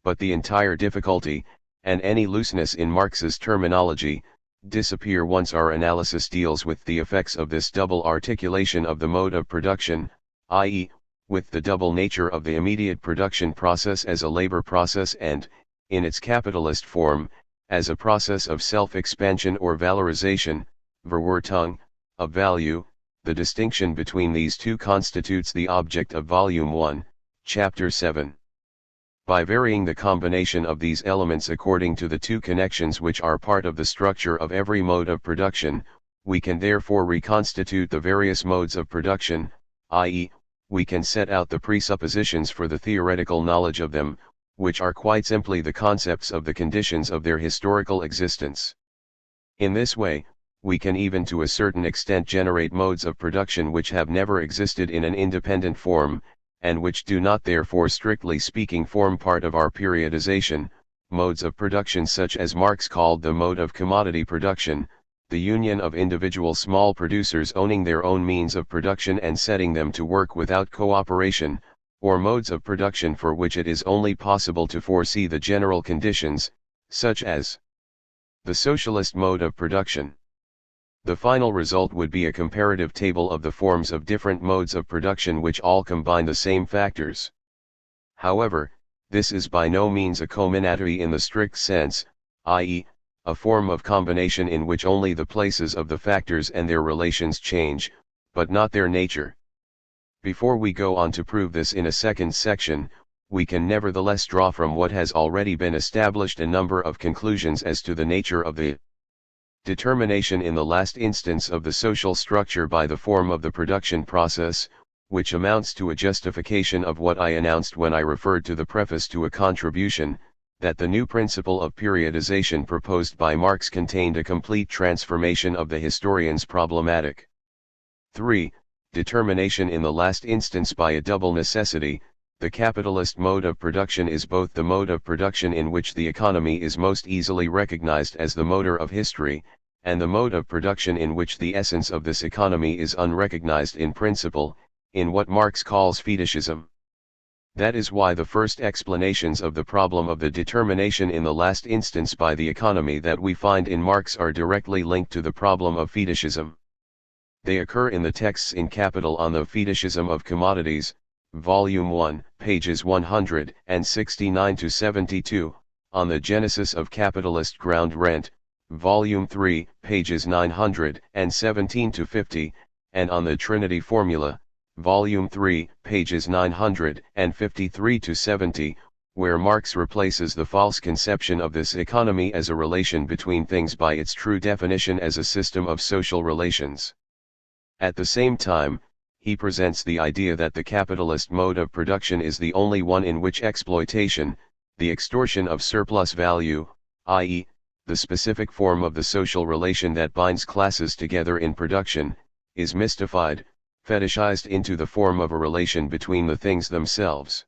But the entire difficulty, and any looseness in Marx's terminology, disappear once our analysis deals with the effects of this double articulation of the mode of production, i.e., with the double nature of the immediate production process as a labor process and, in its capitalist form, as a process of self-expansion or valorization, Verwertung, of value. The distinction between these two constitutes the object of Volume 1, Chapter 7. By varying the combination of these elements according to the two connections which are part of the structure of every mode of production, we can therefore reconstitute the various modes of production, i.e., we can set out the presuppositions for the theoretical knowledge of them, which are quite simply the concepts of the conditions of their historical existence. In this way, we can even to a certain extent generate modes of production which have never existed in an independent form, and which do not therefore strictly speaking form part of our periodization, modes of production such as Marx called the mode of commodity production, the union of individual small producers owning their own means of production and setting them to work without cooperation, or modes of production for which it is only possible to foresee the general conditions, such as the socialist mode of production. The final result would be a comparative table of the forms of different modes of production which all combine the same factors. However, this is by no means a combinatory in the strict sense, i.e., a form of combination in which only the places of the factors and their relations change, but not their nature. Before we go on to prove this in a second section, we can nevertheless draw from what has already been established a number of conclusions as to the nature of the determination in the last instance of the social structure by the form of the production process, which amounts to a justification of what I announced when I referred to the preface to a contribution, that the new principle of periodization proposed by Marx contained a complete transformation of the historian's problematic. 3. Determination in the last instance by a double necessity. The capitalist mode of production is both the mode of production in which the economy is most easily recognized as the motor of history, and the mode of production in which the essence of this economy is unrecognized in principle, in what Marx calls fetishism. That is why the first explanations of the problem of the determination in the last instance by the economy that we find in Marx are directly linked to the problem of fetishism. They occur in the texts in Capital on the Fetishism of Commodities, Volume 1, pages 169-72, on the Genesis of Capitalist Ground Rent, Volume 3, pages 917-50, and on the Trinity Formula, Volume 3, pages 953-70, where Marx replaces the false conception of this economy as a relation between things by its true definition as a system of social relations. At the same time, he presents the idea that the capitalist mode of production is the only one in which exploitation, the extortion of surplus value, i.e., the specific form of the social relation that binds classes together in production, is mystified, fetishized into the form of a relation between the things themselves.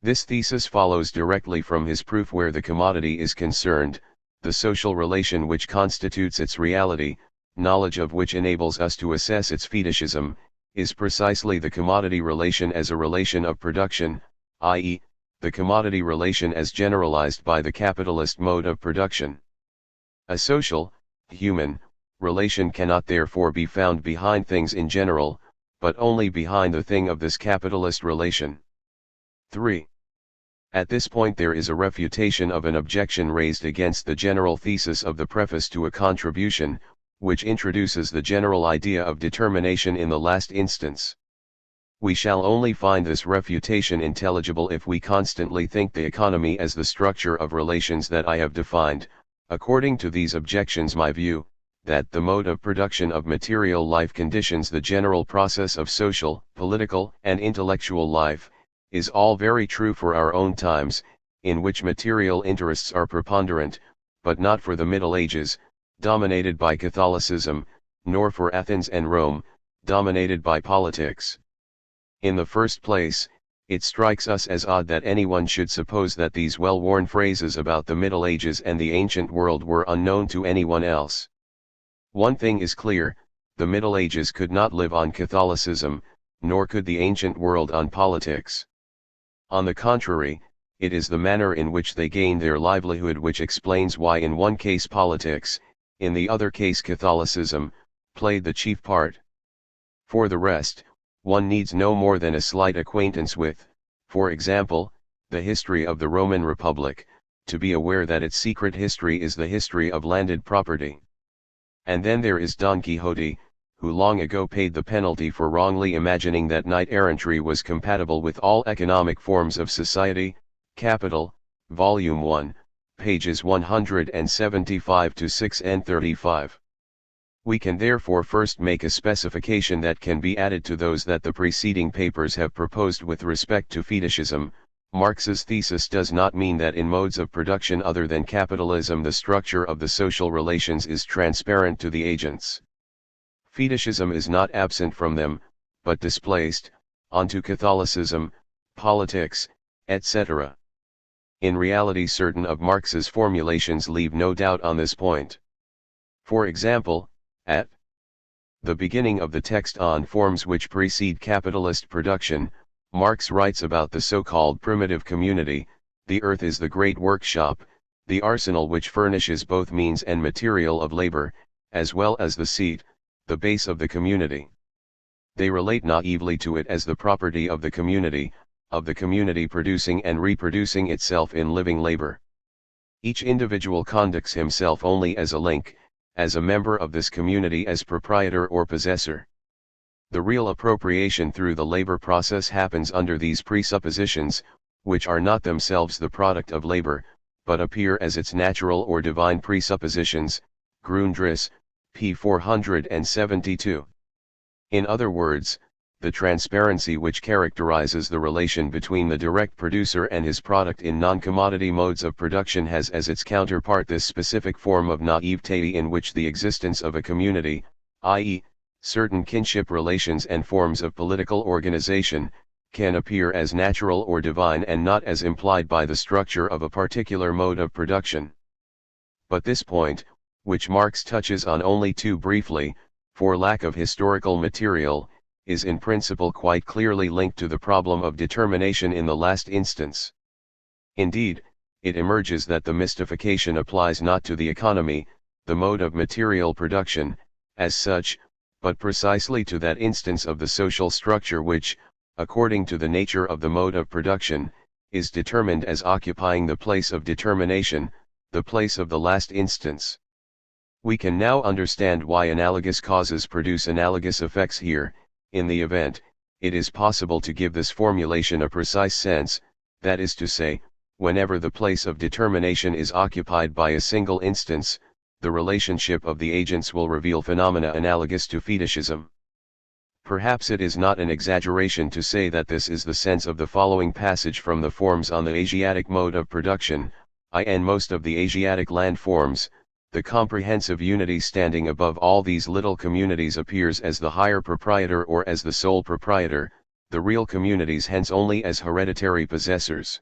This thesis follows directly from his proof where the commodity is concerned. The social relation which constitutes its reality, knowledge of which enables us to assess its fetishism, is precisely the commodity relation as a relation of production, i.e., the commodity relation as generalized by the capitalist mode of production. A social, human, relation cannot therefore be found behind things in general, but only behind the thing of this capitalist relation. 3. At this point there is a refutation of an objection raised against the general thesis of the preface to a contribution, which introduces the general idea of determination in the last instance. We shall only find this refutation intelligible if we constantly think the economy as the structure of relations that I have defined. According to these objections, my view, that the mode of production of material life conditions the general process of social, political, and intellectual life, is all very true for our own times, in which material interests are preponderant, but not for the Middle Ages, dominated by Catholicism, nor for Athens and Rome, dominated by politics. In the first place, it strikes us as odd that anyone should suppose that these well-worn phrases about the Middle Ages and the ancient world were unknown to anyone else. One thing is clear, the Middle Ages could not live on Catholicism, nor could the ancient world on politics. On the contrary, it is the manner in which they gained their livelihood which explains why in one case politics, in the other case Catholicism, played the chief part. For the rest, one needs no more than a slight acquaintance with, for example, the history of the Roman Republic, to be aware that its secret history is the history of landed property. And then there is Don Quixote, who long ago paid the penalty for wrongly imagining that knight-errantry was compatible with all economic forms of society. Capital, Volume 1, pages 175 to 6 and 35. We can therefore first make a specification that can be added to those that the preceding papers have proposed with respect to fetishism. Marx's thesis does not mean that in modes of production other than capitalism the structure of the social relations is transparent to the agents. Fetishism is not absent from them, but displaced, onto Catholicism, politics, etc. In reality, certain of Marx's formulations leave no doubt on this point. For example, at the beginning of the text on forms which precede capitalist production, Marx writes about the so-called primitive community. The earth is the great workshop, the arsenal which furnishes both means and material of labor, as well as the seat, the base of the community. They relate naively to it as the property of the community producing and reproducing itself in living labor. Each individual conducts himself only as a link, as a member of this community, as proprietor or possessor. The real appropriation through the labor process happens under these presuppositions, which are not themselves the product of labor, but appear as its natural or divine presuppositions. Grundriss, p. 472. In other words, the transparency which characterizes the relation between the direct producer and his product in non-commodity modes of production has as its counterpart this specific form of naivete in which the existence of a community, i.e., certain kinship relations and forms of political organization, can appear as natural or divine and not as implied by the structure of a particular mode of production. But this point, which Marx touches on only too briefly, for lack of historical material, is in principle quite clearly linked to the problem of determination in the last instance. Indeed, it emerges that the mystification applies not to the economy, the mode of material production, as such, but precisely to that instance of the social structure which, according to the nature of the mode of production, is determined as occupying the place of determination, the place of the last instance. We can now understand why analogous causes produce analogous effects here. In the event, it is possible to give this formulation a precise sense, that is to say, whenever the place of determination is occupied by a single instance, the relationship of the agents will reveal phenomena analogous to fetishism. Perhaps it is not an exaggeration to say that this is the sense of the following passage from the Forms on the Asiatic Mode of Production. In most of the Asiatic land forms, the comprehensive unity standing above all these little communities appears as the higher proprietor or as the sole proprietor, the real communities hence only as hereditary possessors.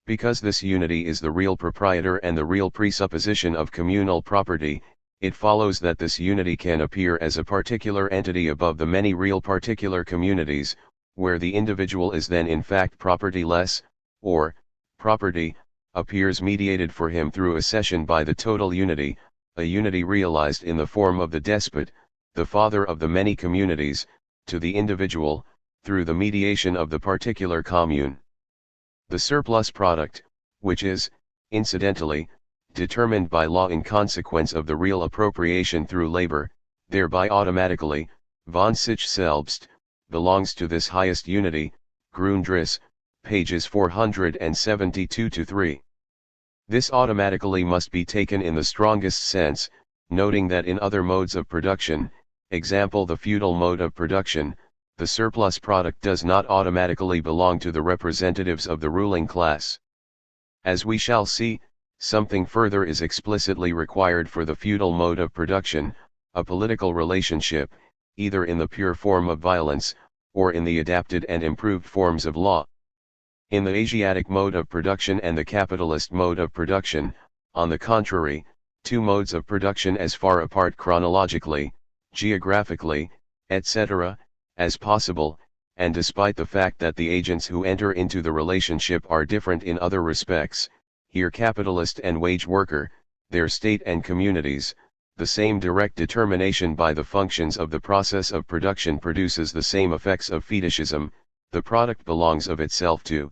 Because this unity is the real proprietor and the real presupposition of communal property, it follows that this unity can appear as a particular entity above the many real particular communities, where the individual is then in fact property-less, or, property, appears mediated for him through accession by the total unity, a unity realized in the form of the despot, the father of the many communities, to the individual, through the mediation of the particular commune. The surplus product, which is, incidentally, determined by law in consequence of the real appropriation through labor, thereby automatically, von sich selbst, belongs to this highest unity. Grundriss, pages 472-3. This automatically must be taken in the strongest sense, noting that in other modes of production, example the feudal mode of production, the surplus product does not automatically belong to the representatives of the ruling class. As we shall see, something further is explicitly required for the feudal mode of production, a political relationship, either in the pure form of violence, or in the adapted and improved forms of law. In the Asiatic mode of production and the capitalist mode of production, on the contrary, two modes of production as far apart chronologically, geographically, etc., as possible, and despite the fact that the agents who enter into the relationship are different in other respects, here capitalist and wage worker, their state and communities, the same direct determination by the functions of the process of production produces the same effects of fetishism, the product belongs of itself to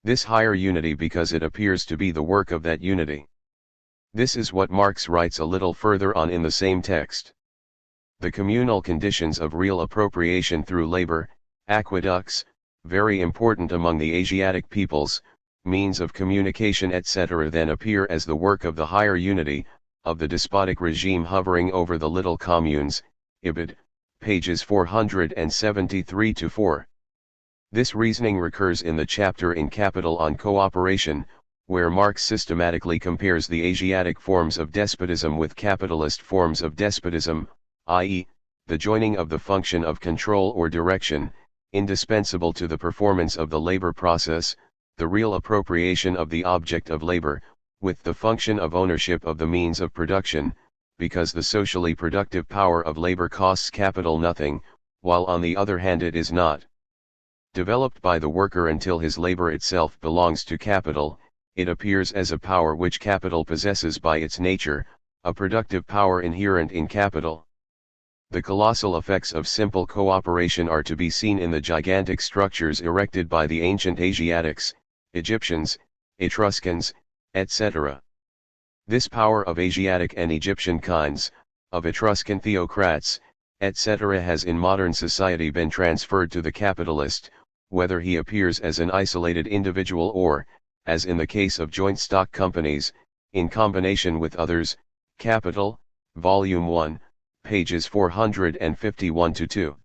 this higher unity because it appears to be the work of that unity. This is what Marx writes a little further on in the same text. The communal conditions of real appropriation through labor, aqueducts, very important among the Asiatic peoples, means of communication etc. then appear as the work of the higher unity, of the despotic regime hovering over the little communes, Ibid, pages 473-4. This reasoning recurs in the chapter in Capital on Cooperation, where Marx systematically compares the Asiatic forms of despotism with capitalist forms of despotism, i.e., the joining of the function of control or direction, indispensable to the performance of the labor process, the real appropriation of the object of labor, with the function of ownership of the means of production, because the socially productive power of labor costs capital nothing, while on the other hand it is not developed by the worker until his labor itself belongs to capital. It appears as a power which capital possesses by its nature, a productive power inherent in capital. The colossal effects of simple cooperation are to be seen in the gigantic structures erected by the ancient Asiatics, Egyptians, Etruscans, etc. This power of Asiatic and Egyptian kinds, of Etruscan theocrats, etc. has in modern society been transferred to the capitalist, whether he appears as an isolated individual or, as in the case of joint stock companies, in combination with others. Capital, Volume 1, pages 451-2.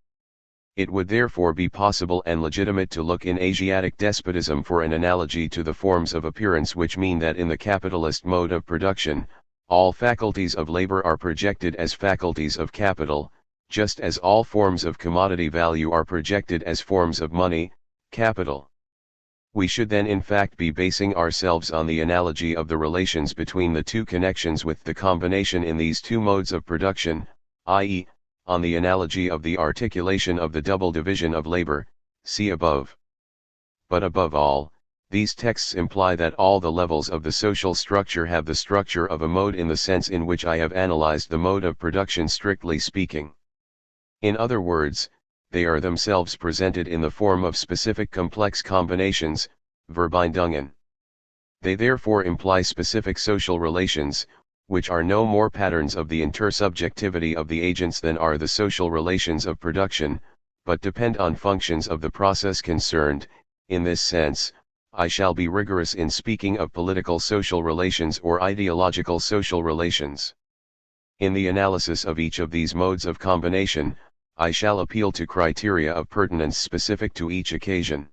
It would therefore be possible and legitimate to look in Asiatic despotism for an analogy to the forms of appearance which mean that in the capitalist mode of production, all faculties of labor are projected as faculties of capital, just as all forms of commodity value are projected as forms of money, capital. We should then in fact be basing ourselves on the analogy of the relations between the two connections with the combination in these two modes of production, i.e., on the analogy of the articulation of the double division of labor, see above. But above all, these texts imply that all the levels of the social structure have the structure of a mode in the sense in which I have analyzed the mode of production strictly speaking. In other words, they are themselves presented in the form of specific complex combinations, Verbindungen. They therefore imply specific social relations, which are no more patterns of the intersubjectivity of the agents than are the social relations of production, but depend on functions of the process concerned. In this sense, I shall be rigorous in speaking of political social relations or ideological social relations. In the analysis of each of these modes of combination, I shall appeal to criteria of pertinence specific to each occasion.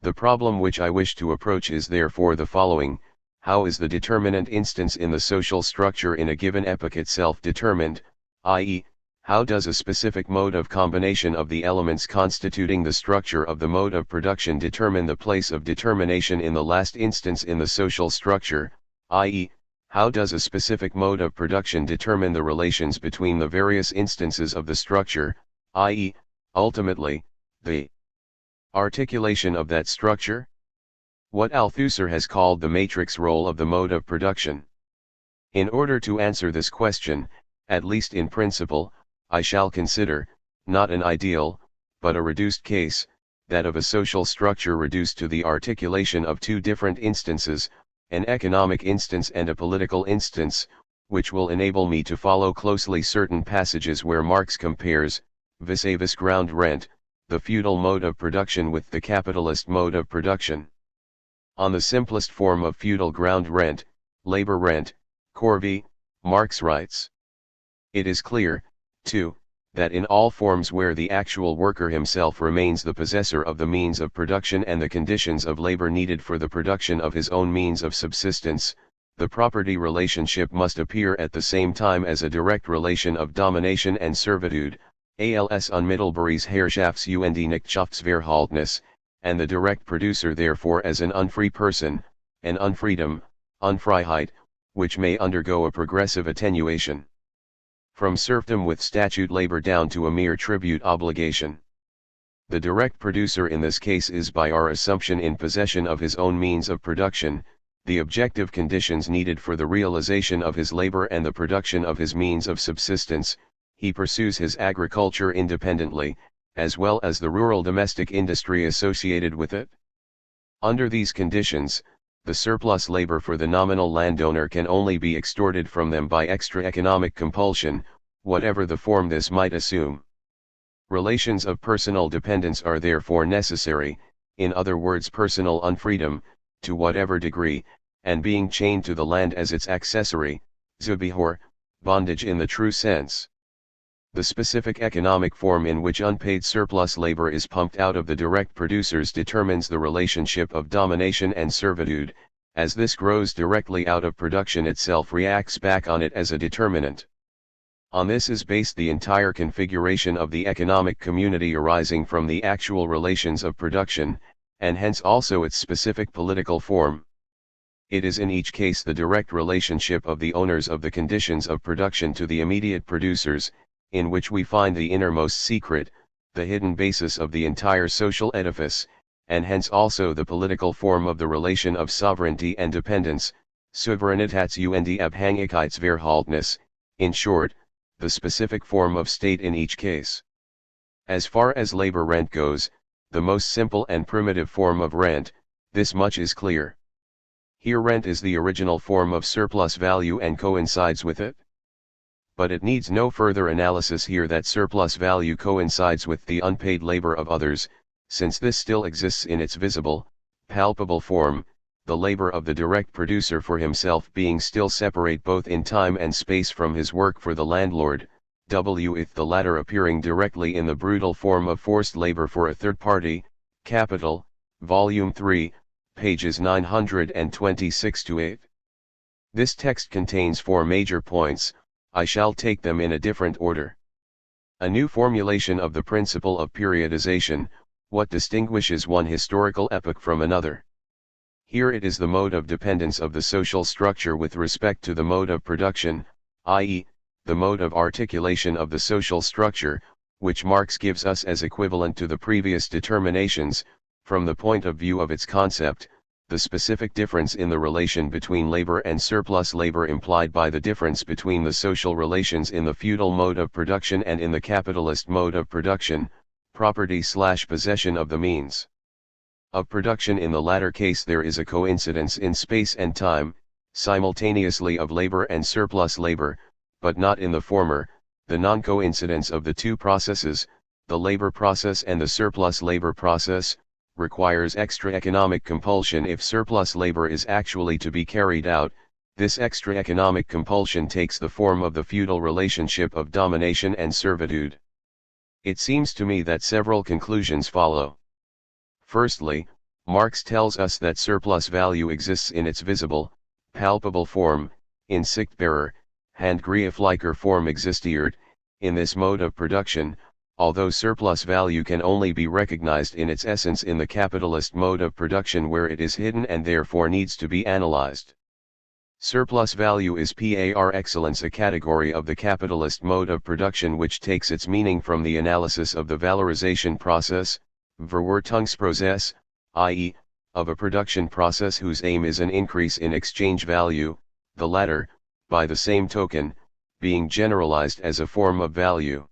The problem which I wish to approach is therefore the following: how is the determinant instance in the social structure in a given epoch itself determined, i.e., how does a specific mode of combination of the elements constituting the structure of the mode of production determine the place of determination in the last instance in the social structure, i.e., how does a specific mode of production determine the relations between the various instances of the structure, i.e., ultimately, the articulation of that structure? What Althusser has called the matrix role of the mode of production. In order to answer this question, at least in principle, I shall consider, not an ideal, but a reduced case, that of a social structure reduced to the articulation of two different instances, an economic instance and a political instance, which will enable me to follow closely certain passages where Marx compares, vis-a-vis ground rent, the feudal mode of production with the capitalist mode of production. On the simplest form of feudal ground rent, labor rent, corvée, Marx writes: it is clear, too, that in all forms where the actual worker himself remains the possessor of the means of production and the conditions of labor needed for the production of his own means of subsistence, the property relationship must appear at the same time as a direct relation of domination and servitude, als unmittelbares Herrschafts- und Knechtschaftsverhältnis, and the direct producer therefore as an unfree person, an unfreedom, unfreiheit, which may undergo a progressive attenuation from serfdom with statute labor down to a mere tribute obligation. The direct producer in this case is by our assumption in possession of his own means of production, the objective conditions needed for the realization of his labor and the production of his means of subsistence, he pursues his agriculture independently, as well as the rural domestic industry associated with it. Under these conditions, the surplus labor for the nominal landowner can only be extorted from them by extra economic compulsion, whatever the form this might assume. Relations of personal dependence are therefore necessary, in other words personal unfreedom, to whatever degree, and being chained to the land as its accessory, zubihor, bondage in the true sense. The specific economic form in which unpaid surplus labor is pumped out of the direct producers determines the relationship of domination and servitude, as this grows directly out of production itself reacts back on it as a determinant. On this is based the entire configuration of the economic community arising from the actual relations of production, and hence also its specific political form. It is in each case the direct relationship of the owners of the conditions of production to the immediate producers, in which we find the innermost secret, the hidden basis of the entire social edifice, and hence also the political form of the relation of sovereignty and dependence, Soevereinitaits- und Abhängigkeitsverhältnis, in short, the specific form of state in each case. As far as labor rent goes, the most simple and primitive form of rent, this much is clear. Here rent is the original form of surplus value and coincides with it. But it needs no further analysis here that surplus value coincides with the unpaid labor of others, since this still exists in its visible, palpable form, the labor of the direct producer for himself being still separate both in time and space from his work for the landlord, with the latter appearing directly in the brutal form of forced labor for a third party, Capital, Volume 3, pages 926-8. This text contains 4 major points. I shall take them in a different order. A new formulation of the principle of periodization, what distinguishes one historical epoch from another. Here it is the mode of dependence of the social structure with respect to the mode of production, i.e., the mode of articulation of the social structure, which Marx gives us as equivalent to the previous determinations, from the point of view of its concept, the specific difference in the relation between labor and surplus labor implied by the difference between the social relations in the feudal mode of production and in the capitalist mode of production, property/possession of the means of production. In the latter case there is a coincidence in space and time, simultaneously of labor and surplus labor, but not in the former, the non-coincidence of the two processes, the labor process and the surplus labor process, requires extra economic compulsion if surplus labor is actually to be carried out. This extra economic compulsion takes the form of the feudal relationship of domination and servitude. It seems to me that several conclusions follow. Firstly, Marx tells us that surplus value exists in its visible, palpable form, in sichtbarer, handgreiflicher Form existiert, in this mode of production, although surplus value can only be recognized in its essence in the capitalist mode of production where it is hidden and therefore needs to be analyzed. Surplus value is par excellence a category of the capitalist mode of production which takes its meaning from the analysis of the valorization process, Verwertungsprozess, i.e., of a production process whose aim is an increase in exchange value, the latter, by the same token, being generalized as a form of value.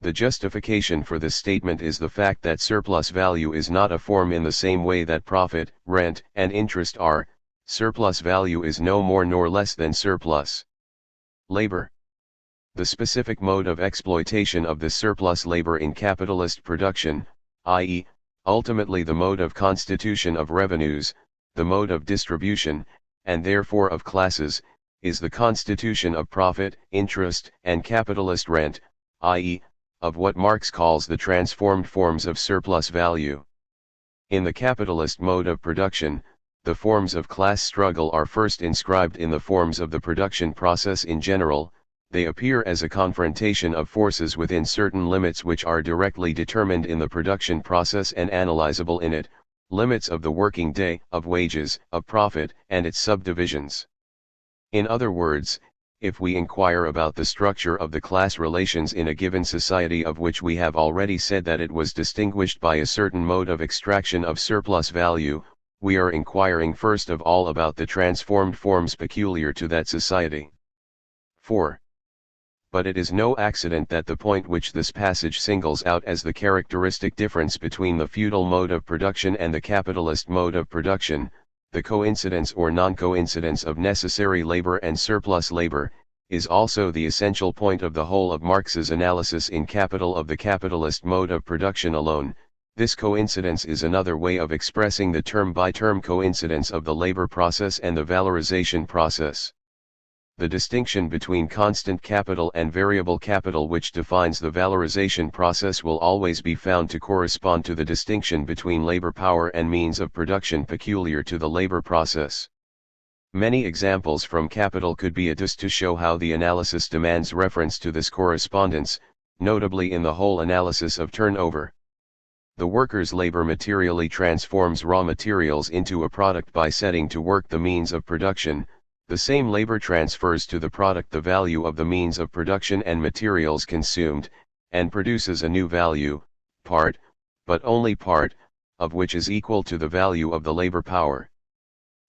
The justification for this statement is the fact that surplus value is not a form in the same way that profit, rent, and interest are. Surplus value is no more nor less than surplus labor. The specific mode of exploitation of this surplus labor in capitalist production, i.e., ultimately the mode of constitution of revenues, the mode of distribution, and therefore of classes, is the constitution of profit, interest, and capitalist rent, i.e., of what Marx calls the transformed forms of surplus value. In the capitalist mode of production, the forms of class struggle are first inscribed in the forms of the production process in general. They appear as a confrontation of forces within certain limits which are directly determined in the production process and analyzable in it, limits of the working day, of wages, of profit, and its subdivisions. In other words, if we inquire about the structure of the class relations in a given society of which we have already said that it was distinguished by a certain mode of extraction of surplus value, we are inquiring first of all about the transformed forms peculiar to that society. 4. But it is no accident that the point which this passage singles out as the characteristic difference between the feudal mode of production and the capitalist mode of production, the coincidence or non-coincidence of necessary labor and surplus labor, is also the essential point of the whole of Marx's analysis in Capital of the capitalist mode of production alone. This coincidence is another way of expressing the term-by-term coincidence of the labor process and the valorization process. The distinction between constant capital and variable capital which defines the valorization process will always be found to correspond to the distinction between labor power and means of production peculiar to the labor process. Many examples from Capital could be adduced to show how the analysis demands reference to this correspondence, notably in the whole analysis of turnover. The worker's labor materially transforms raw materials into a product by setting to work the means of production. The same labor transfers to the product the value of the means of production and materials consumed, and produces a new value, part, but only part, of which is equal to the value of the labor power.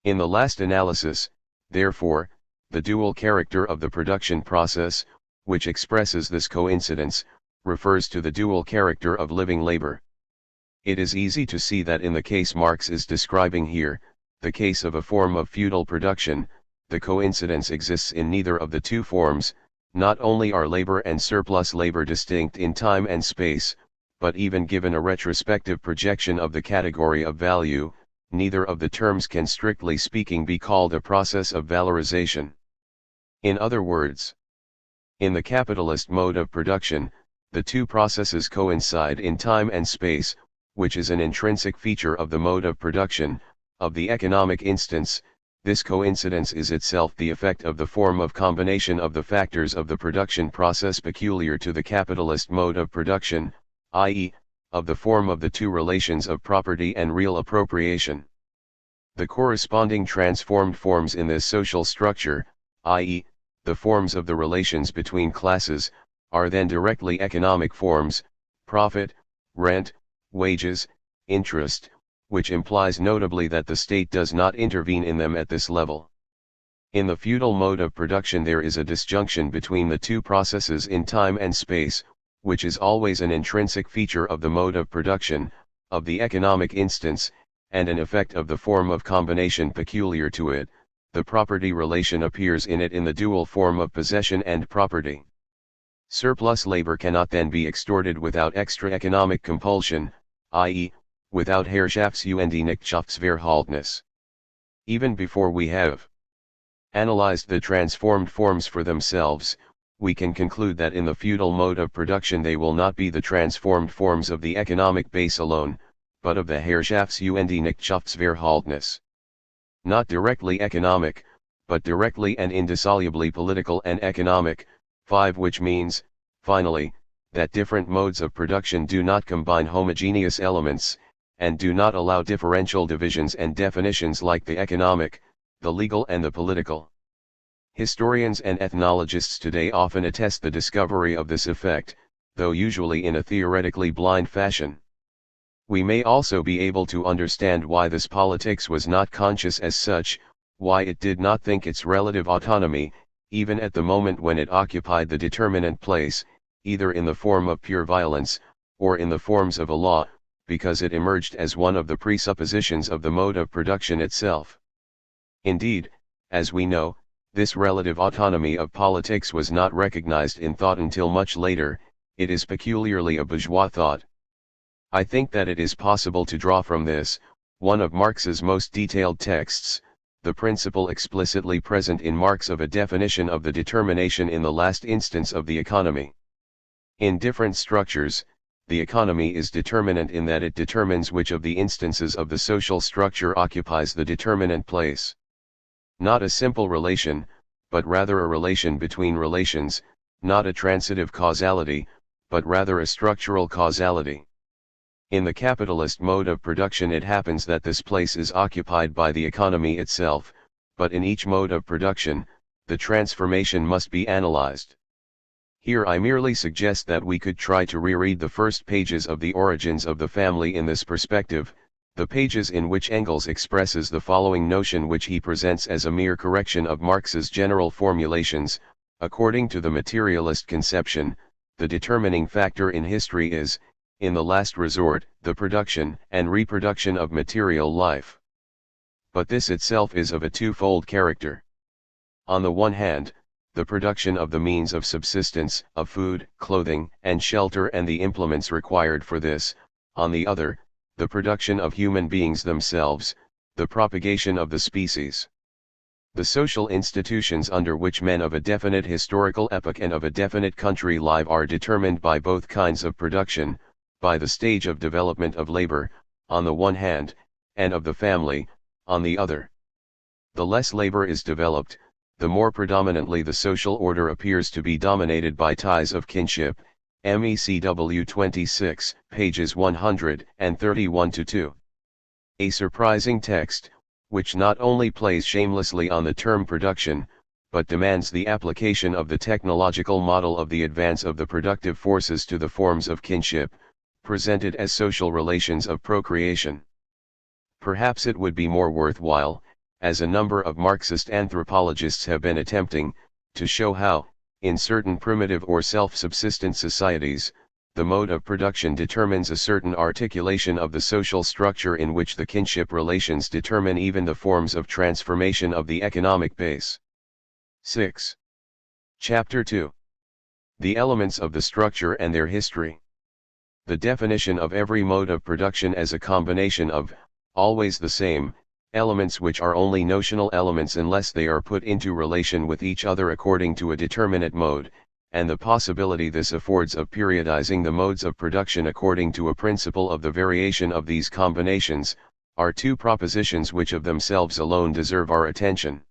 In the last analysis, therefore, the dual character of the production process, which expresses this coincidence, refers to the dual character of living labor. It is easy to see that in the case Marx is describing here, the case of a form of feudal production, the coincidence exists in neither of the two forms. Not only are labor and surplus labor distinct in time and space, but even given a retrospective projection of the category of value, neither of the terms can strictly speaking be called a process of valorization. In other words, in the capitalist mode of production, the two processes coincide in time and space, which is an intrinsic feature of the mode of production. Of the economic instance, this coincidence is itself the effect of the form of combination of the factors of the production process peculiar to the capitalist mode of production, i.e., of the form of the two relations of property and real appropriation. The corresponding transformed forms in this social structure, i.e., the forms of the relations between classes, are then directly economic forms: profit, rent, wages, interest, which implies notably that the state does not intervene in them at this level. In the feudal mode of production there is a disjunction between the two processes in time and space, which is always an intrinsic feature of the mode of production, of the economic instance, and an effect of the form of combination peculiar to it. The property relation appears in it in the dual form of possession and property. Surplus labor cannot then be extorted without extra economic compulsion, i.e., without Herrschaftsverhältnis. Even before we have analyzed the transformed forms for themselves, we can conclude that in the feudal mode of production they will not be the transformed forms of the economic base alone, but of the Herrschaftsverhältnis. Not directly economic, but directly and indissolubly political and economic. 5. Which means, finally, that different modes of production do not combine homogeneous elements, and do not allow differential divisions and definitions like the economic, the legal and the political. Historians and ethnologists today often attest the discovery of this effect, though usually in a theoretically blind fashion. We may also be able to understand why this politics was not conscious as such, why it did not think its relative autonomy, even at the moment when it occupied the determinant place, either in the form of pure violence, or in the forms of a law, because it emerged as one of the presuppositions of the mode of production itself. Indeed, as we know, this relative autonomy of politics was not recognized in thought until much later. It is peculiarly a bourgeois thought. I think that it is possible to draw from this, one of Marx's most detailed texts, the principle explicitly present in Marx of a definition of the determination in the last instance of the economy. In different structures, the economy is determinant in that it determines which of the instances of the social structure occupies the determinant place. Not a simple relation, but rather a relation between relations, not a transitive causality, but rather a structural causality. In the capitalist mode of production it happens that this place is occupied by the economy itself, but in each mode of production, the transformation must be analyzed. Here I merely suggest that we could try to reread the first pages of The Origins of the Family in this perspective, The pages in which Engels expresses the following notion, which he presents as a mere correction of Marx's general formulations: according to the materialist conception, the determining factor in history is, in the last resort, the production and reproduction of material life. But this itself is of a twofold character. On the one hand, the production of the means of subsistence, of food, clothing, and shelter, and the implements required for this; on the other, the production of human beings themselves, the propagation of the species. The social institutions under which men of a definite historical epoch and of a definite country live are determined by both kinds of production, by the stage of development of labor, on the one hand, and of the family, on the other. The less labor is developed, the more predominantly the social order appears to be dominated by ties of kinship. MECW 26, pages 131-2. A surprising text, which not only plays shamelessly on the term production, but demands the application of the technological model of the advance of the productive forces to the forms of kinship, presented as social relations of procreation. Perhaps it would be more worthwhile, as a number of Marxist anthropologists have been attempting, to show how, in certain primitive or self-subsistent societies, the mode of production determines a certain articulation of the social structure in which the kinship relations determine even the forms of transformation of the economic base. 6. Chapter 2. The elements of the structure and their history. The definition of every mode of production as a combination of, always the same, elements which are only notional elements unless they are put into relation with each other according to a determinate mode, and the possibility this affords of periodizing the modes of production according to a principle of the variation of these combinations, are two propositions which of themselves alone deserve our attention.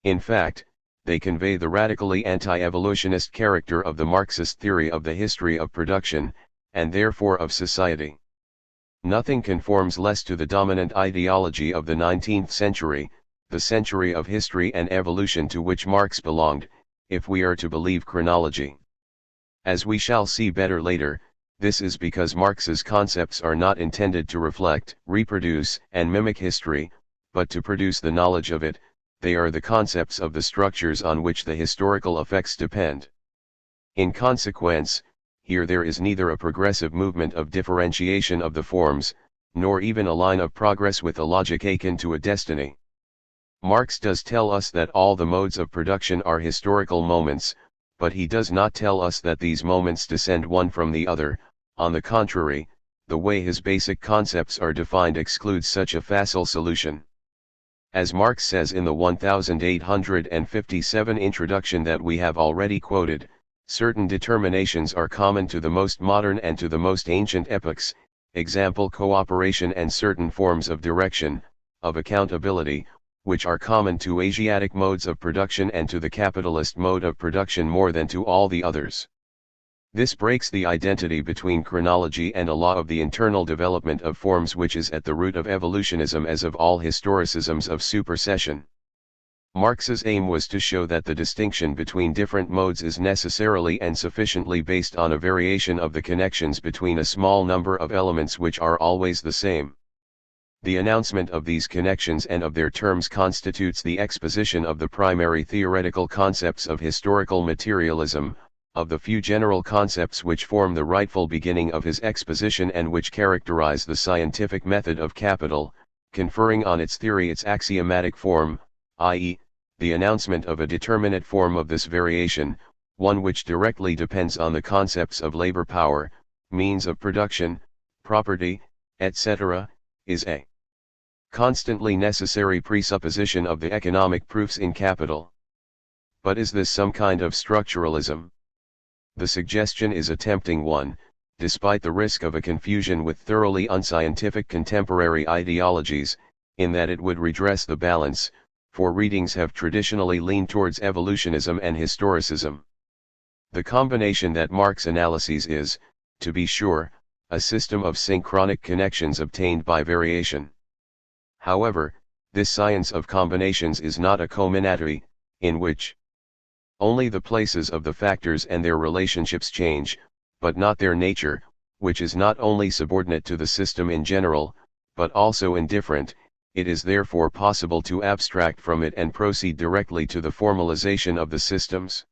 In fact, they convey the radically anti-evolutionist character of the Marxist theory of the history of production, and therefore of society. Nothing conforms less to the dominant ideology of the 19th century, the century of history and evolution to which Marx belonged, if we are to believe chronology. As we shall see better later, this is because Marx's concepts are not intended to reflect, reproduce, and mimic history, but to produce the knowledge of it. They are the concepts of the structures on which the historical effects depend. In consequence, here there is neither a progressive movement of differentiation of the forms, nor even a line of progress with a logic akin to a destiny. Marx does tell us that all the modes of production are historical moments, but he does not tell us that these moments descend one from the other. On the contrary, the way his basic concepts are defined excludes such a facile solution. As Marx says in the 1857 introduction that we have already quoted, certain determinations are common to the most modern and to the most ancient epochs, example cooperation, and certain forms of direction, of accountability, which are common to Asiatic modes of production and to the capitalist mode of production more than to all the others. This breaks the identity between chronology and a law of the internal development of forms which is at the root of evolutionism as of all historicisms of supersession. Marx's aim was to show that the distinction between different modes is necessarily and sufficiently based on a variation of the connections between a small number of elements which are always the same. The announcement of these connections and of their terms constitutes the exposition of the primary theoretical concepts of historical materialism, of the few general concepts which form the rightful beginning of his exposition and which characterize the scientific method of capital, conferring on its theory its axiomatic form, i.e., the announcement of a determinate form of this variation, one which directly depends on the concepts of labor power, means of production, property, etc., is a constantly necessary presupposition of the economic proofs in Capital. But is this some kind of structuralism? The suggestion is a tempting one, despite the risk of a confusion with thoroughly unscientific contemporary ideologies, in that it would redress the balance, for readings have traditionally leaned towards evolutionism and historicism. The combination that Marx analyses is, to be sure, a system of synchronic connections obtained by variation. However, this science of combinations is not a combinatory, in which only the places of the factors and their relationships change, but not their nature, which is not only subordinate to the system in general, but also indifferent, it is therefore possible to abstract from it and proceed directly to the formalization of the systems.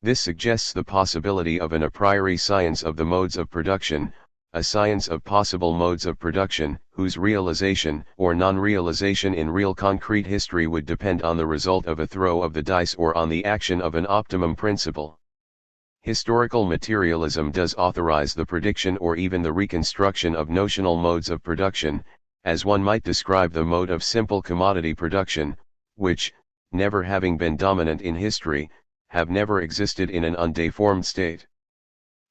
This suggests the possibility of an a priori science of the modes of production, a science of possible modes of production, whose realization or non-realization in real concrete history would depend on the result of a throw of the dice or on the action of an optimum principle. Historical materialism does authorize the prediction or even the reconstruction of notional modes of production, as one might describe the mode of simple commodity production, which, never having been dominant in history, have never existed in an undeformed state.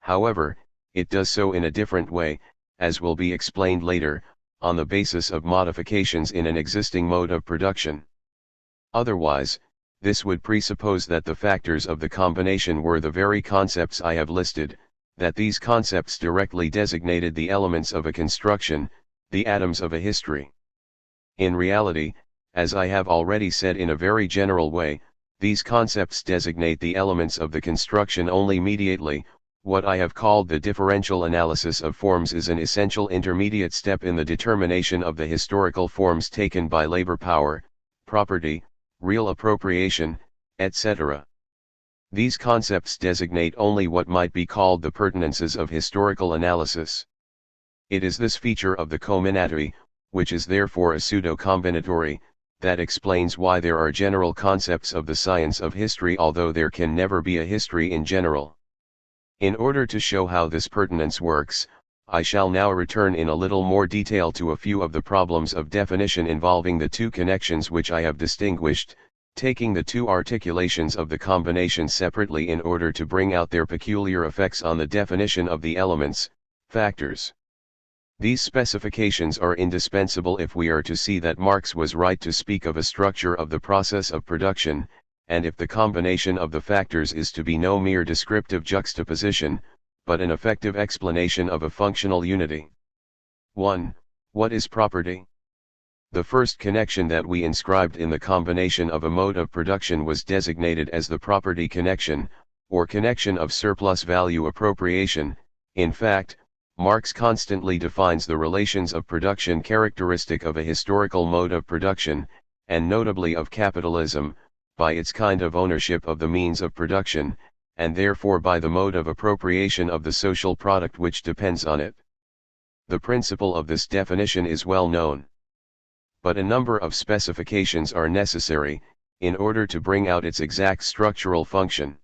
However, it does so in a different way, as will be explained later, on the basis of modifications in an existing mode of production. Otherwise, this would presuppose that the factors of the combination were the very concepts I have listed, that these concepts directly designated the elements of a construction, the atoms of a history. In reality, as I have already said in a very general way, these concepts designate the elements of the construction only mediately. What I have called the differential analysis of forms is an essential intermediate step in the determination of the historical forms taken by labor power, property, real appropriation, etc. These concepts designate only what might be called the pertinences of historical analysis. It is this feature of the combinatory, which is therefore a pseudo-combinatory, that explains why there are general concepts of the science of history although there can never be a history in general. In order to show how this pertinence works, I shall now return in a little more detail to a few of the problems of definition involving the two connections which I have distinguished, taking the two articulations of the combination separately in order to bring out their peculiar effects on the definition of the elements, factors. These specifications are indispensable if we are to see that Marx was right to speak of a structure of the process of production, and if the combination of the factors is to be no mere descriptive juxtaposition, but an effective explanation of a functional unity. 1. What is property? The first connection that we inscribed in the combination of a mode of production was designated as the property connection, or connection of surplus value appropriation. In fact, Marx constantly defines the relations of production characteristic of a historical mode of production, and notably of capitalism, by its kind of ownership of the means of production, and therefore by the mode of appropriation of the social product which depends on it. The principle of this definition is well known. But a number of specifications are necessary, in order to bring out its exact structural function.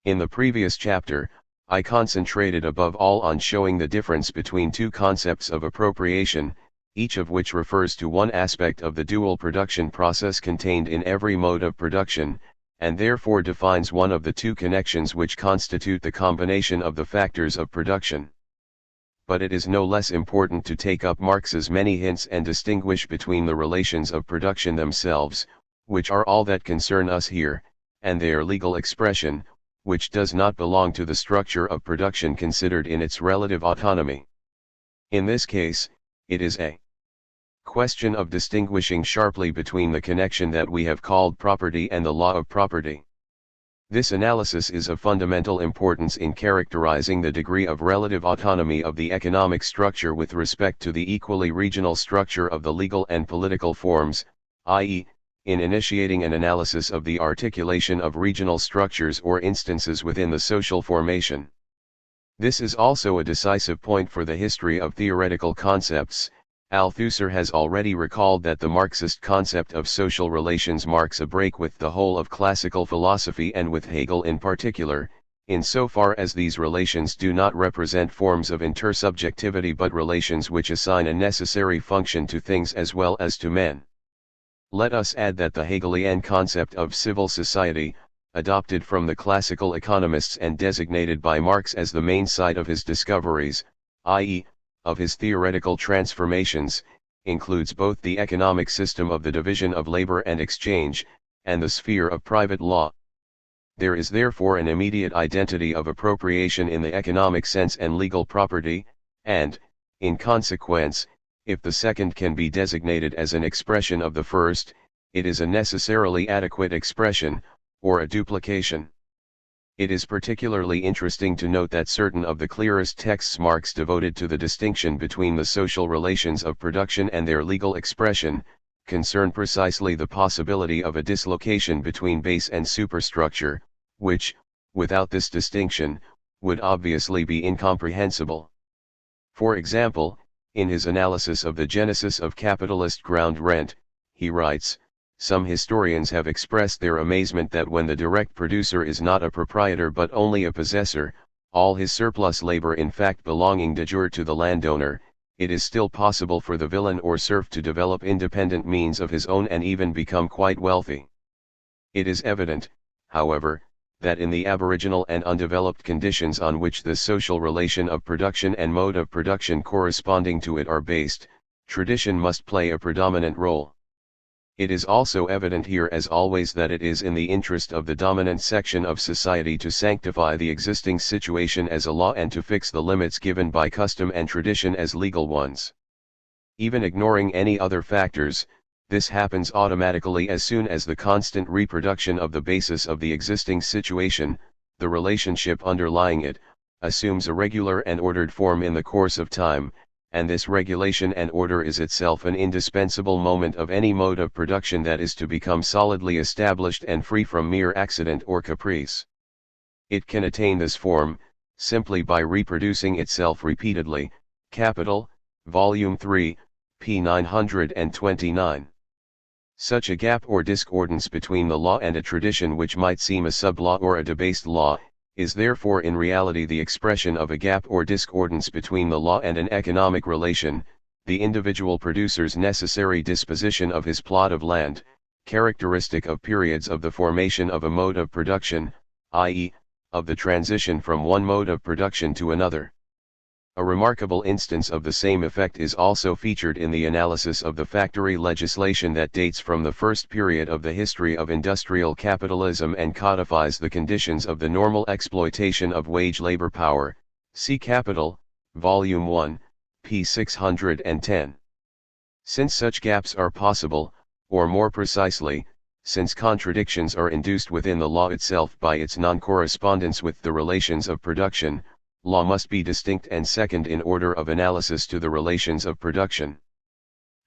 In the previous chapter, I concentrated above all on showing the difference between two concepts of appropriation, each of which refers to one aspect of the dual production process contained in every mode of production, and therefore defines one of the two connections which constitute the combination of the factors of production. But it is no less important to take up Marx's many hints and distinguish between the relations of production themselves, which are all that concern us here, and their legal expression, which does not belong to the structure of production considered in its relative autonomy. In this case, it is a question of distinguishing sharply between the connection that we have called property and the law of property. This analysis is of fundamental importance in characterizing the degree of relative autonomy of the economic structure with respect to the equally regional structure of the legal and political forms, i.e., in initiating an analysis of the articulation of regional structures or instances within the social formation. This is also a decisive point for the history of theoretical concepts. Althusser has already recalled that the Marxist concept of social relations marks a break with the whole of classical philosophy and with Hegel in particular, insofar as these relations do not represent forms of intersubjectivity but relations which assign a necessary function to things as well as to men. Let us add that the Hegelian concept of civil society, adopted from the classical economists and designated by Marx as the main site of his discoveries, i.e., of his theoretical transformations, includes both the economic system of the division of labor and exchange, and the sphere of private law. There is therefore an immediate identity of appropriation in the economic sense and legal property, and, in consequence, if the second can be designated as an expression of the first, it is a necessarily adequate expression, or a duplication. It is particularly interesting to note that certain of the clearest texts Marx devoted to the distinction between the social relations of production and their legal expression, concern precisely the possibility of a dislocation between base and superstructure, which, without this distinction, would obviously be incomprehensible. For example, in his analysis of the genesis of capitalist ground rent, he writes, "Some historians have expressed their amazement that when the direct producer is not a proprietor but only a possessor, all his surplus labor in fact belonging de jure to the landowner, it is still possible for the villein or serf to develop independent means of his own and even become quite wealthy. It is evident, however, that in the aboriginal and undeveloped conditions on which the social relation of production and mode of production corresponding to it are based, tradition must play a predominant role. It is also evident here as always that it is in the interest of the dominant section of society to sanctify the existing situation as a law and to fix the limits given by custom and tradition as legal ones. Even ignoring any other factors, this happens automatically as soon as the constant reproduction of the basis of the existing situation, the relationship underlying it, assumes a regular and ordered form in the course of time, and this regulation and order is itself an indispensable moment of any mode of production that is to become solidly established and free from mere accident or caprice. It can attain this form, simply by reproducing itself repeatedly. Capital, Volume 3, p. 929. Such a gap or discordance between the law and a tradition which might seem a sub-law or a debased law, is therefore in reality the expression of a gap or discordance between the law and an economic relation, the individual producer's necessary disposition of his plot of land, characteristic of periods of the formation of a mode of production, i.e., of the transition from one mode of production to another. A remarkable instance of the same effect is also featured in the analysis of the factory legislation that dates from the first period of the history of industrial capitalism and codifies the conditions of the normal exploitation of wage labor power. See Capital, Volume 1, p. 610. Since such gaps are possible, or more precisely, since contradictions are induced within the law itself by its non-correspondence with the relations of production, law must be distinct and second in order of analysis to the relations of production.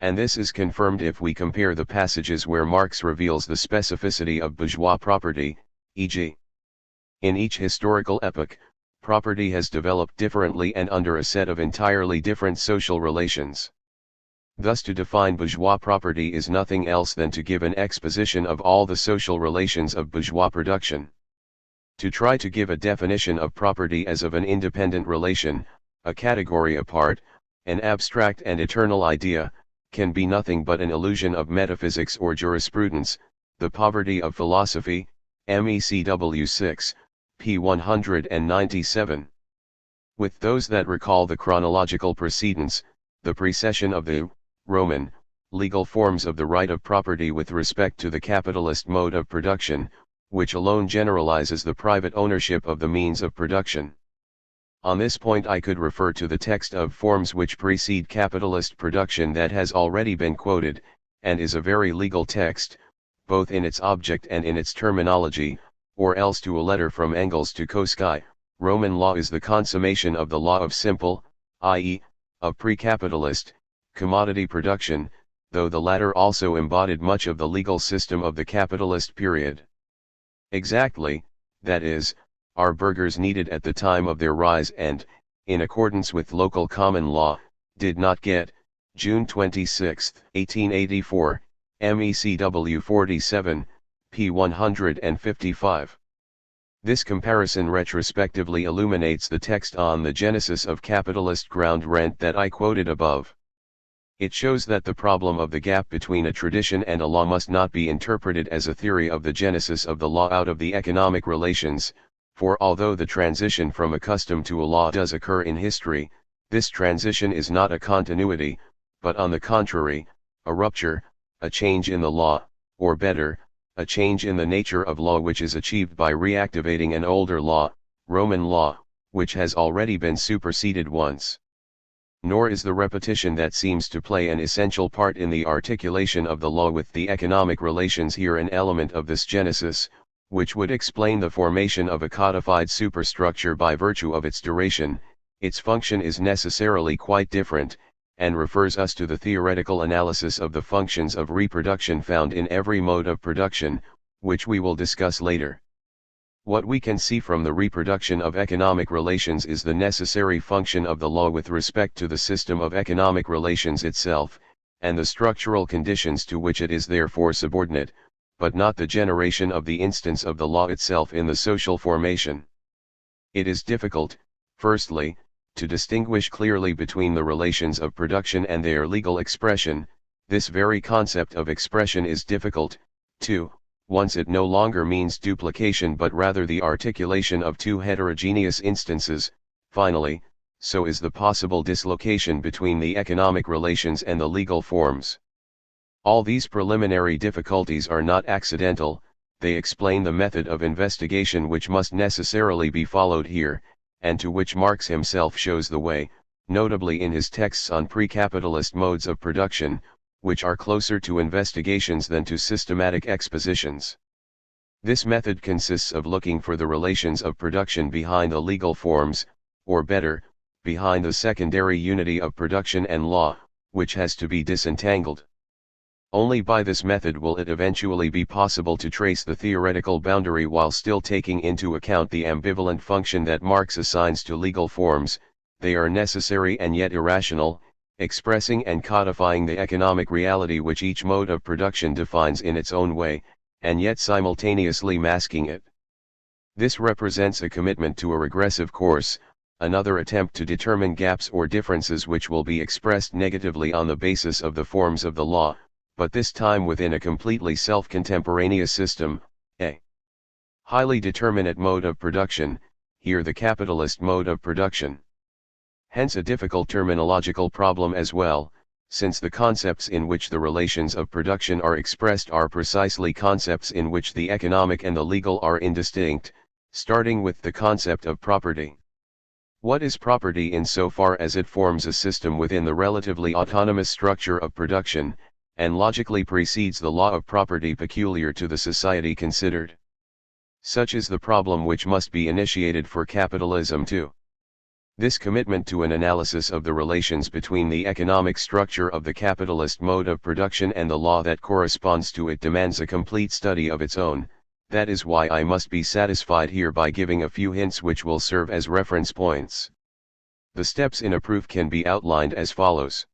And this is confirmed if we compare the passages where Marx reveals the specificity of bourgeois property, e.g. in each historical epoch, property has developed differently and under a set of entirely different social relations. Thus to define bourgeois property is nothing else than to give an exposition of all the social relations of bourgeois production. To try to give a definition of property as of an independent relation, a category apart, an abstract and eternal idea, can be nothing but an illusion of metaphysics or jurisprudence, the poverty of philosophy. MECW 6, p. 197. With those that recall the chronological precedence, the precession of the Roman legal forms of the right of property with respect to the capitalist mode of production, which alone generalizes the private ownership of the means of production. On this point I could refer to the text of forms which precede capitalist production that has already been quoted, and is a very legal text, both in its object and in its terminology, or else to a letter from Engels to Koski. Roman law is the consummation of the law of simple, i.e., of pre-capitalist, commodity production, though the latter also embodied much of the legal system of the capitalist period. Exactly, that is, our burghers needed at the time of their rise and, in accordance with local common law, did not get, June 26, 1884, MECW 47, p. 155. This comparison retrospectively illuminates the text on the genesis of capitalist ground rent that I quoted above. It shows that the problem of the gap between a tradition and a law must not be interpreted as a theory of the genesis of the law out of the economic relations, for although the transition from a custom to a law does occur in history, this transition is not a continuity, but on the contrary, a rupture, a change in the law, or better, a change in the nature of law which is achieved by reactivating an older law, Roman law, which has already been superseded once. Nor is the repetition that seems to play an essential part in the articulation of the law with the economic relations here an element of this genesis, which would explain the formation of a codified superstructure by virtue of its duration. Its function is necessarily quite different, and refers us to the theoretical analysis of the functions of reproduction found in every mode of production, which we will discuss later. What we can see from the reproduction of economic relations is the necessary function of the law with respect to the system of economic relations itself, and the structural conditions to which it is therefore subordinate, but not the generation of the instance of the law itself in the social formation. It is difficult, firstly, to distinguish clearly between the relations of production and their legal expression. This very concept of expression is difficult, too, once it no longer means duplication but rather the articulation of two heterogeneous instances. Finally, so is the possible dislocation between the economic relations and the legal forms. All these preliminary difficulties are not accidental, they explain the method of investigation which must necessarily be followed here, and to which Marx himself shows the way, notably in his texts on pre-capitalist modes of production, which are closer to investigations than to systematic expositions. This method consists of looking for the relations of production behind the legal forms, or better, behind the secondary unity of production and law, which has to be disentangled. Only by this method will it eventually be possible to trace the theoretical boundary while still taking into account the ambivalent function that Marx assigns to legal forms. They are necessary and yet irrational, expressing and codifying the economic reality which each mode of production defines in its own way, and yet simultaneously masking it. This represents a commitment to a regressive course, another attempt to determine gaps or differences which will be expressed negatively on the basis of the forms of the law, but this time within a completely self-contemporaneous system, a highly determinate mode of production, here the capitalist mode of production. Hence a difficult terminological problem as well, since the concepts in which the relations of production are expressed are precisely concepts in which the economic and the legal are indistinct, starting with the concept of property. What is property insofar as it forms a system within the relatively autonomous structure of production, and logically precedes the law of property peculiar to the society considered? Such is the problem which must be initiated for capitalism too. This commitment to an analysis of the relations between the economic structure of the capitalist mode of production and the law that corresponds to it demands a complete study of its own. That is why I must be satisfied here by giving a few hints which will serve as reference points. The steps in a proof can be outlined as follows.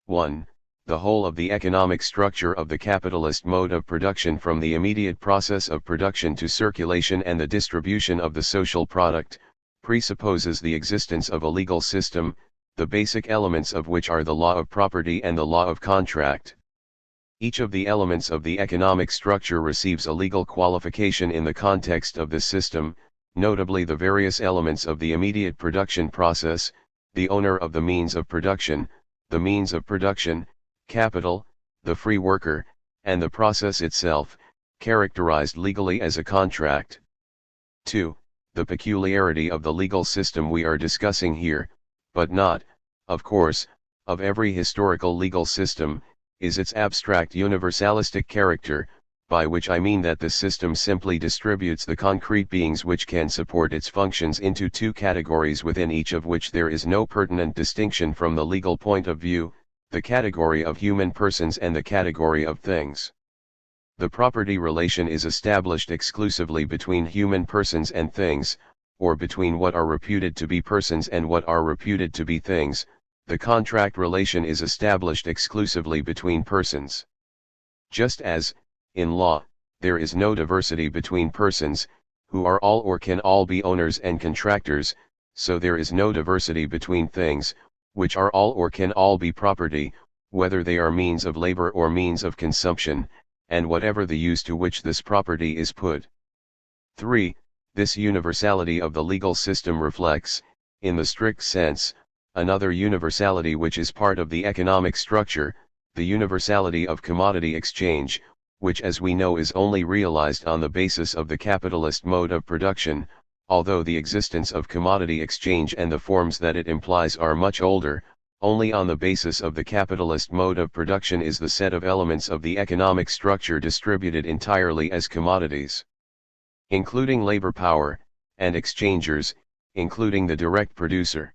1. The whole of the economic structure of the capitalist mode of production from the immediate process of production to circulation and the distribution of the social product, presupposes the existence of a legal system, the basic elements of which are the law of property and the law of contract. Each of the elements of the economic structure receives a legal qualification in the context of this system, notably the various elements of the immediate production process, the owner of the means of production, the means of production, capital, the free worker, and the process itself, characterized legally as a contract. 2. The peculiarity of the legal system we are discussing here, but not, of course, of every historical legal system, is its abstract universalistic character, by which I mean that the system simply distributes the concrete beings which can support its functions into two categories within each of which there is no pertinent distinction from the legal point of view, the category of human persons and the category of things. The property relation is established exclusively between human persons and things, or between what are reputed to be persons and what are reputed to be things. The contract relation is established exclusively between persons. Just as, in law, there is no diversity between persons, who are all or can all be owners and contractors, so there is no diversity between things, which are all or can all be property, whether they are means of labor or means of consumption, and whatever the use to which this property is put. 3. This universality of the legal system reflects, in the strict sense, another universality which is part of the economic structure, the universality of commodity exchange, which as we know is only realized on the basis of the capitalist mode of production, although the existence of commodity exchange and the forms that it implies are much older. Only on the basis of the capitalist mode of production is the set of elements of the economic structure distributed entirely as commodities. including labor power, and exchangers, including the direct producer.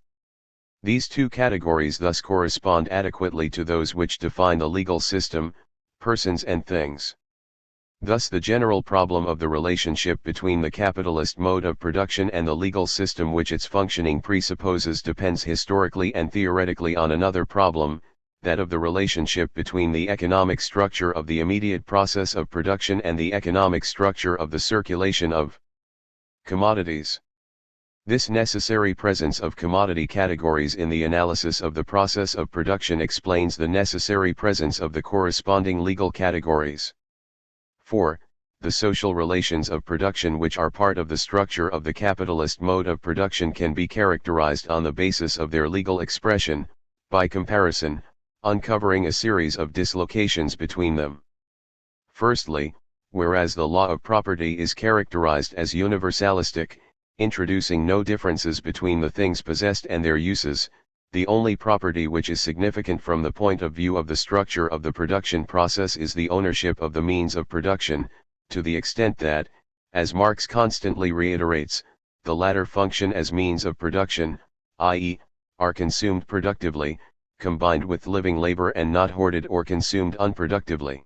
These two categories thus correspond adequately to those which define the legal system, persons and things. Thus the general problem of the relationship between the capitalist mode of production and the legal system which its functioning presupposes depends historically and theoretically on another problem, that of the relationship between the economic structure of the immediate process of production and the economic structure of the circulation of commodities. This necessary presence of commodity categories in the analysis of the process of production explains the necessary presence of the corresponding legal categories. 4. The social relations of production which are part of the structure of the capitalist mode of production can be characterized on the basis of their legal expression, by comparison, uncovering a series of dislocations between them. Firstly, whereas the law of property is characterized as universalistic, introducing no differences between the things possessed and their uses, the only property which is significant from the point of view of the structure of the production process is the ownership of the means of production, to the extent that, as Marx constantly reiterates, the latter function as means of production, i.e., are consumed productively, combined with living labor and not hoarded or consumed unproductively.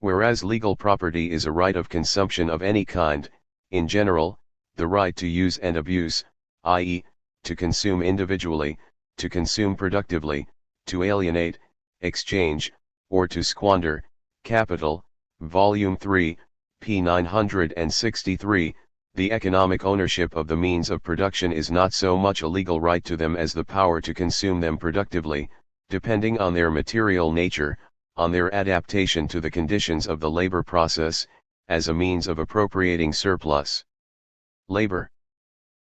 Whereas legal property is a right of consumption of any kind, in general, the right to use and abuse, i.e., to consume individually, to consume productively, to alienate, exchange, or to squander, Capital, Volume 3, p. 963, the economic ownership of the means of production is not so much a legal right to them as the power to consume them productively, depending on their material nature, on their adaptation to the conditions of the labor process, as a means of appropriating surplus labor.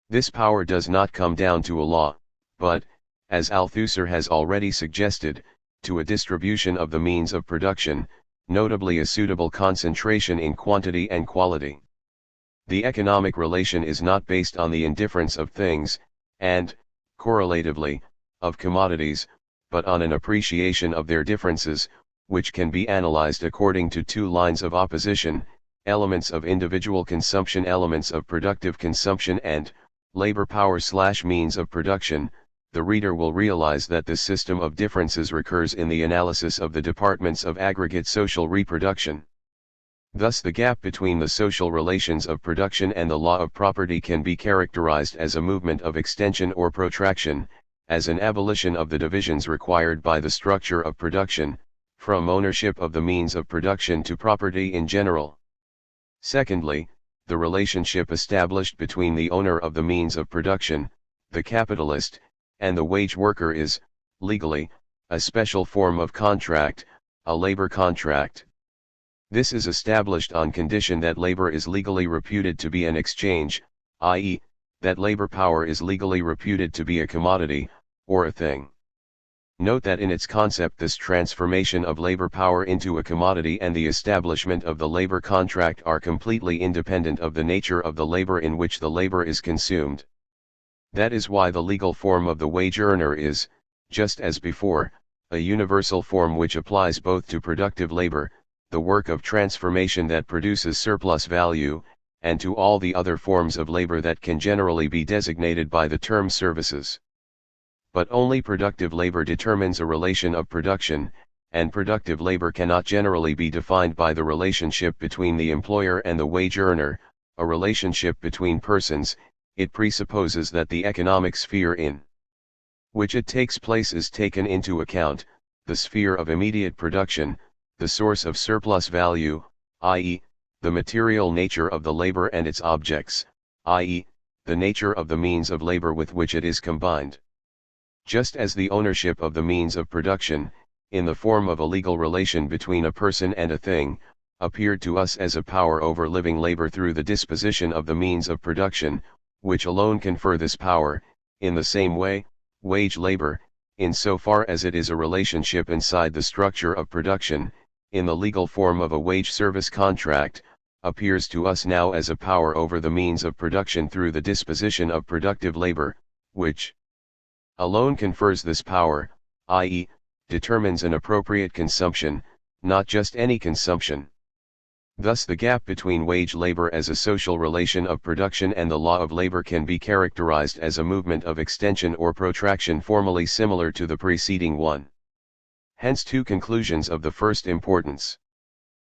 This power does not come down to a law, but, as Althusser has already suggested, to a distribution of the means of production, notably a suitable concentration in quantity and quality. The economic relation is not based on the indifference of things, and, correlatively, of commodities, but on an appreciation of their differences, which can be analyzed according to two lines of opposition: elements of individual consumption, elements of productive consumption, and labor power/means of production. The reader will realize that this system of differences recurs in the analysis of the departments of aggregate social reproduction. Thus the gap between the social relations of production and the law of property can be characterized as a movement of extension or protraction, as an abolition of the divisions required by the structure of production, from ownership of the means of production to property in general. Secondly, the relationship established between the owner of the means of production, the capitalist, and the wage worker is, legally, a special form of contract, a labor contract. This is established on condition that labor is legally reputed to be an exchange, i.e., that labor power is legally reputed to be a commodity, or a thing. Note that in its concept this transformation of labor power into a commodity and the establishment of the labor contract are completely independent of the nature of the labor in which the labor is consumed. That is why the legal form of the wage earner is, just as before, a universal form which applies both to productive labor, the work of transformation that produces surplus value, and to all the other forms of labor that can generally be designated by the term services. But only productive labor determines a relation of production, and productive labor cannot generally be defined by the relationship between the employer and the wage earner, a relationship between persons. It presupposes that the economic sphere in which it takes place is taken into account, the sphere of immediate production, the source of surplus value, i.e., the material nature of the labor and its objects, i.e., the nature of the means of labor with which it is combined. Just as the ownership of the means of production, in the form of a legal relation between a person and a thing, appeared to us as a power over living labor through the disposition of the means of production, which alone confer this power, in the same way, wage labor, in so far as it is a relationship inside the structure of production, in the legal form of a wage-service contract, appears to us now as a power over the means of production through the disposition of productive labor, which alone confers this power, i.e., determines an appropriate consumption, not just any consumption. Thus the gap between wage labor as a social relation of production and the law of labor can be characterized as a movement of extension or protraction formally similar to the preceding one. Hence two conclusions of the first importance.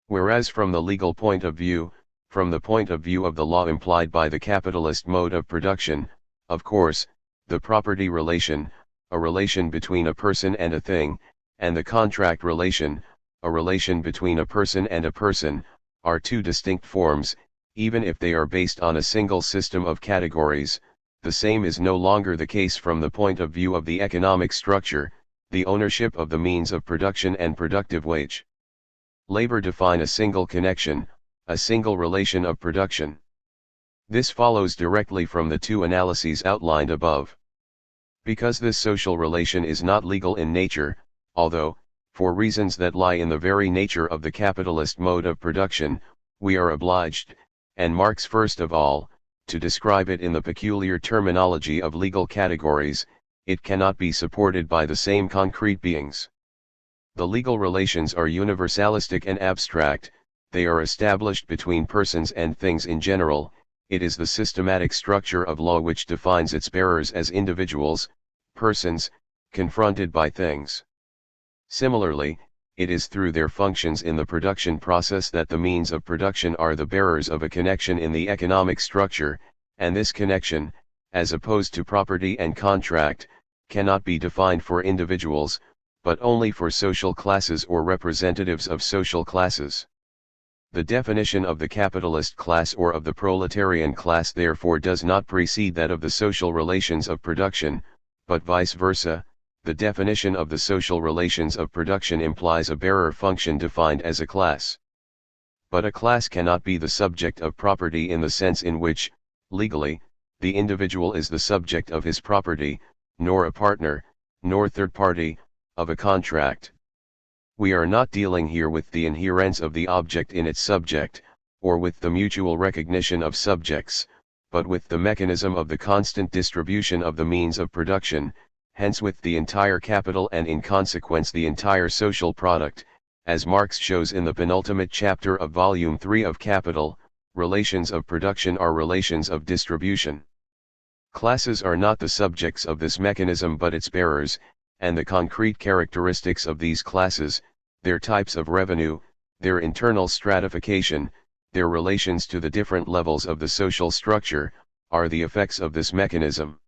Whereas from the legal point of view, from the point of view of the law implied by the capitalist mode of production, of course, the property relation, a relation between a person and a thing, and the contract relation, a relation between a person and a person, are two distinct forms, even if they are based on a single system of categories. The same is no longer the case from the point of view of the economic structure, the ownership of the means of production and productive wage. Labor define a single connection, a single relation of production. This follows directly from the two analyses outlined above. Because this social relation is not legal in nature, although, for reasons that lie in the very nature of the capitalist mode of production, we are obliged, and Marx first of all, to describe it in the peculiar terminology of legal categories, it cannot be supported by the same concrete beings. The legal relations are universalistic and abstract, they are established between persons and things in general. It is the systematic structure of law which defines its bearers as individuals, persons, confronted by things. Similarly, it is through their functions in the production process that the means of production are the bearers of a connection in the economic structure, and this connection, as opposed to property and contract, cannot be defined for individuals, but only for social classes or representatives of social classes. The definition of the capitalist class or of the proletarian class therefore does not precede that of the social relations of production, but vice versa. The definition of the social relations of production implies a bearer function defined as a class. But a class cannot be the subject of property in the sense in which, legally, the individual is the subject of his property, nor a partner, nor third party, of a contract. We are not dealing here with the inherence of the object in its subject, or with the mutual recognition of subjects, but with the mechanism of the constant distribution of the means of production, hence with the entire capital and in consequence the entire social product. As Marx shows in the penultimate chapter of Volume 3 of Capital, relations of production are relations of distribution. Classes are not the subjects of this mechanism but its bearers, and the concrete characteristics of these classes, their types of revenue, their internal stratification, their relations to the different levels of the social structure, are the effects of this mechanism.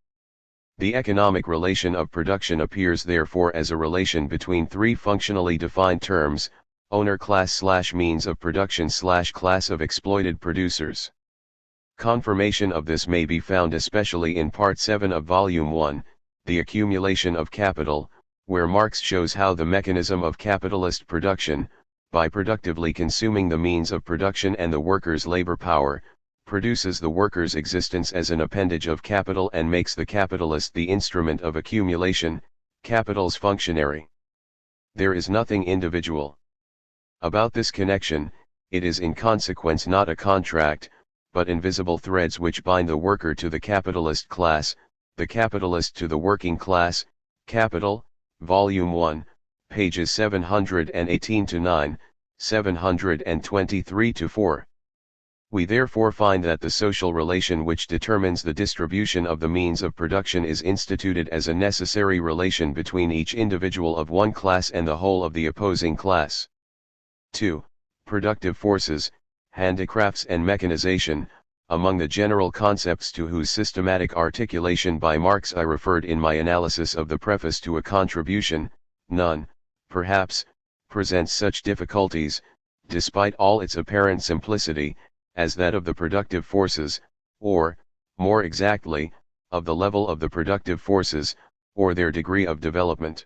The economic relation of production appears therefore as a relation between three functionally defined terms: owner class / means of production / class of exploited producers. Confirmation of this may be found especially in Part 7 of Volume 1, The Accumulation of Capital, where Marx shows how the mechanism of capitalist production, by productively consuming the means of production and the worker's labor power, produces the worker's existence as an appendage of capital and makes the capitalist the instrument of accumulation, capital's functionary. There is nothing individual about this connection. It is in consequence not a contract, but invisible threads which bind the worker to the capitalist class, the capitalist to the working class. Capital, Volume 1, pages 718-9, 723-4. We therefore find that the social relation which determines the distribution of the means of production is instituted as a necessary relation between each individual of one class and the whole of the opposing class. 2. Productive forces, handicrafts and mechanization, among the general concepts to whose systematic articulation by Marx I referred in my analysis of the preface to a contribution, none, perhaps, presents such difficulties, despite all its apparent simplicity, as that of the productive forces, or, more exactly, of the level of the productive forces, or their degree of development.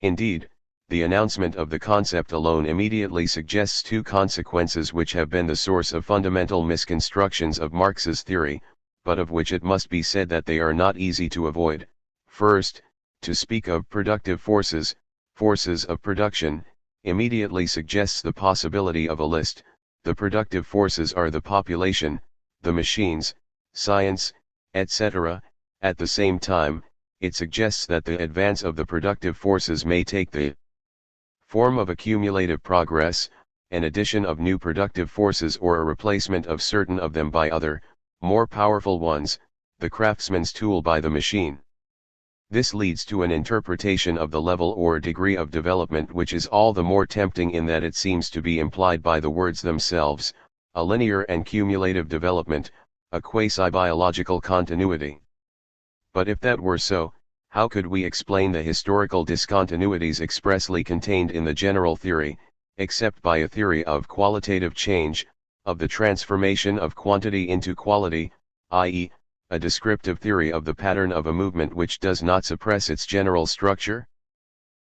Indeed, the announcement of the concept alone immediately suggests two consequences which have been the source of fundamental misconstructions of Marx's theory, but of which it must be said that they are not easy to avoid. First, to speak of productive forces, forces of production, immediately suggests the possibility of a list. The productive forces are the population, the machines, science, etc. At the same time, it suggests that the advance of the productive forces may take the form of accumulative progress, an addition of new productive forces or a replacement of certain of them by other, more powerful ones, the craftsman's tool by the machine. This leads to an interpretation of the level or degree of development which is all the more tempting in that it seems to be implied by the words themselves, a linear and cumulative development, a quasi-biological continuity. But if that were so, how could we explain the historical discontinuities expressly contained in the general theory, except by a theory of qualitative change, of the transformation of quantity into quality, i.e., a descriptive theory of the pattern of a movement which does not suppress its general structure?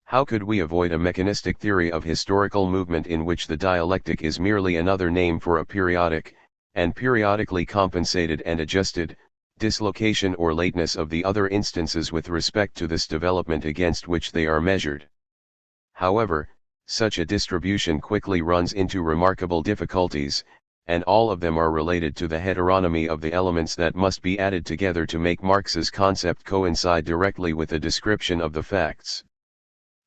How could we avoid a mechanistic theory of historical movement in which the dialectic is merely another name for a periodic, and periodically compensated and adjusted, dislocation or lateness of the other instances with respect to this development against which they are measured? However, such a distribution quickly runs into remarkable difficulties, and all of them are related to the heteronomy of the elements that must be added together to make Marx's concept coincide directly with a description of the facts.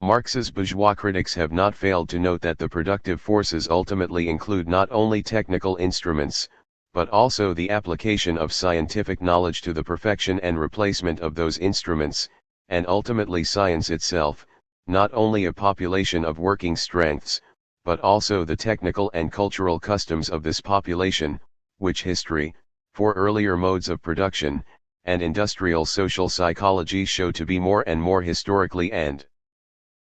Marx's bourgeois critics have not failed to note that the productive forces ultimately include not only technical instruments, but also the application of scientific knowledge to the perfection and replacement of those instruments, and ultimately science itself, not only a population of working strengths, but also the technical and cultural customs of this population, which history, for earlier modes of production, and industrial social psychology show to be more and more historically and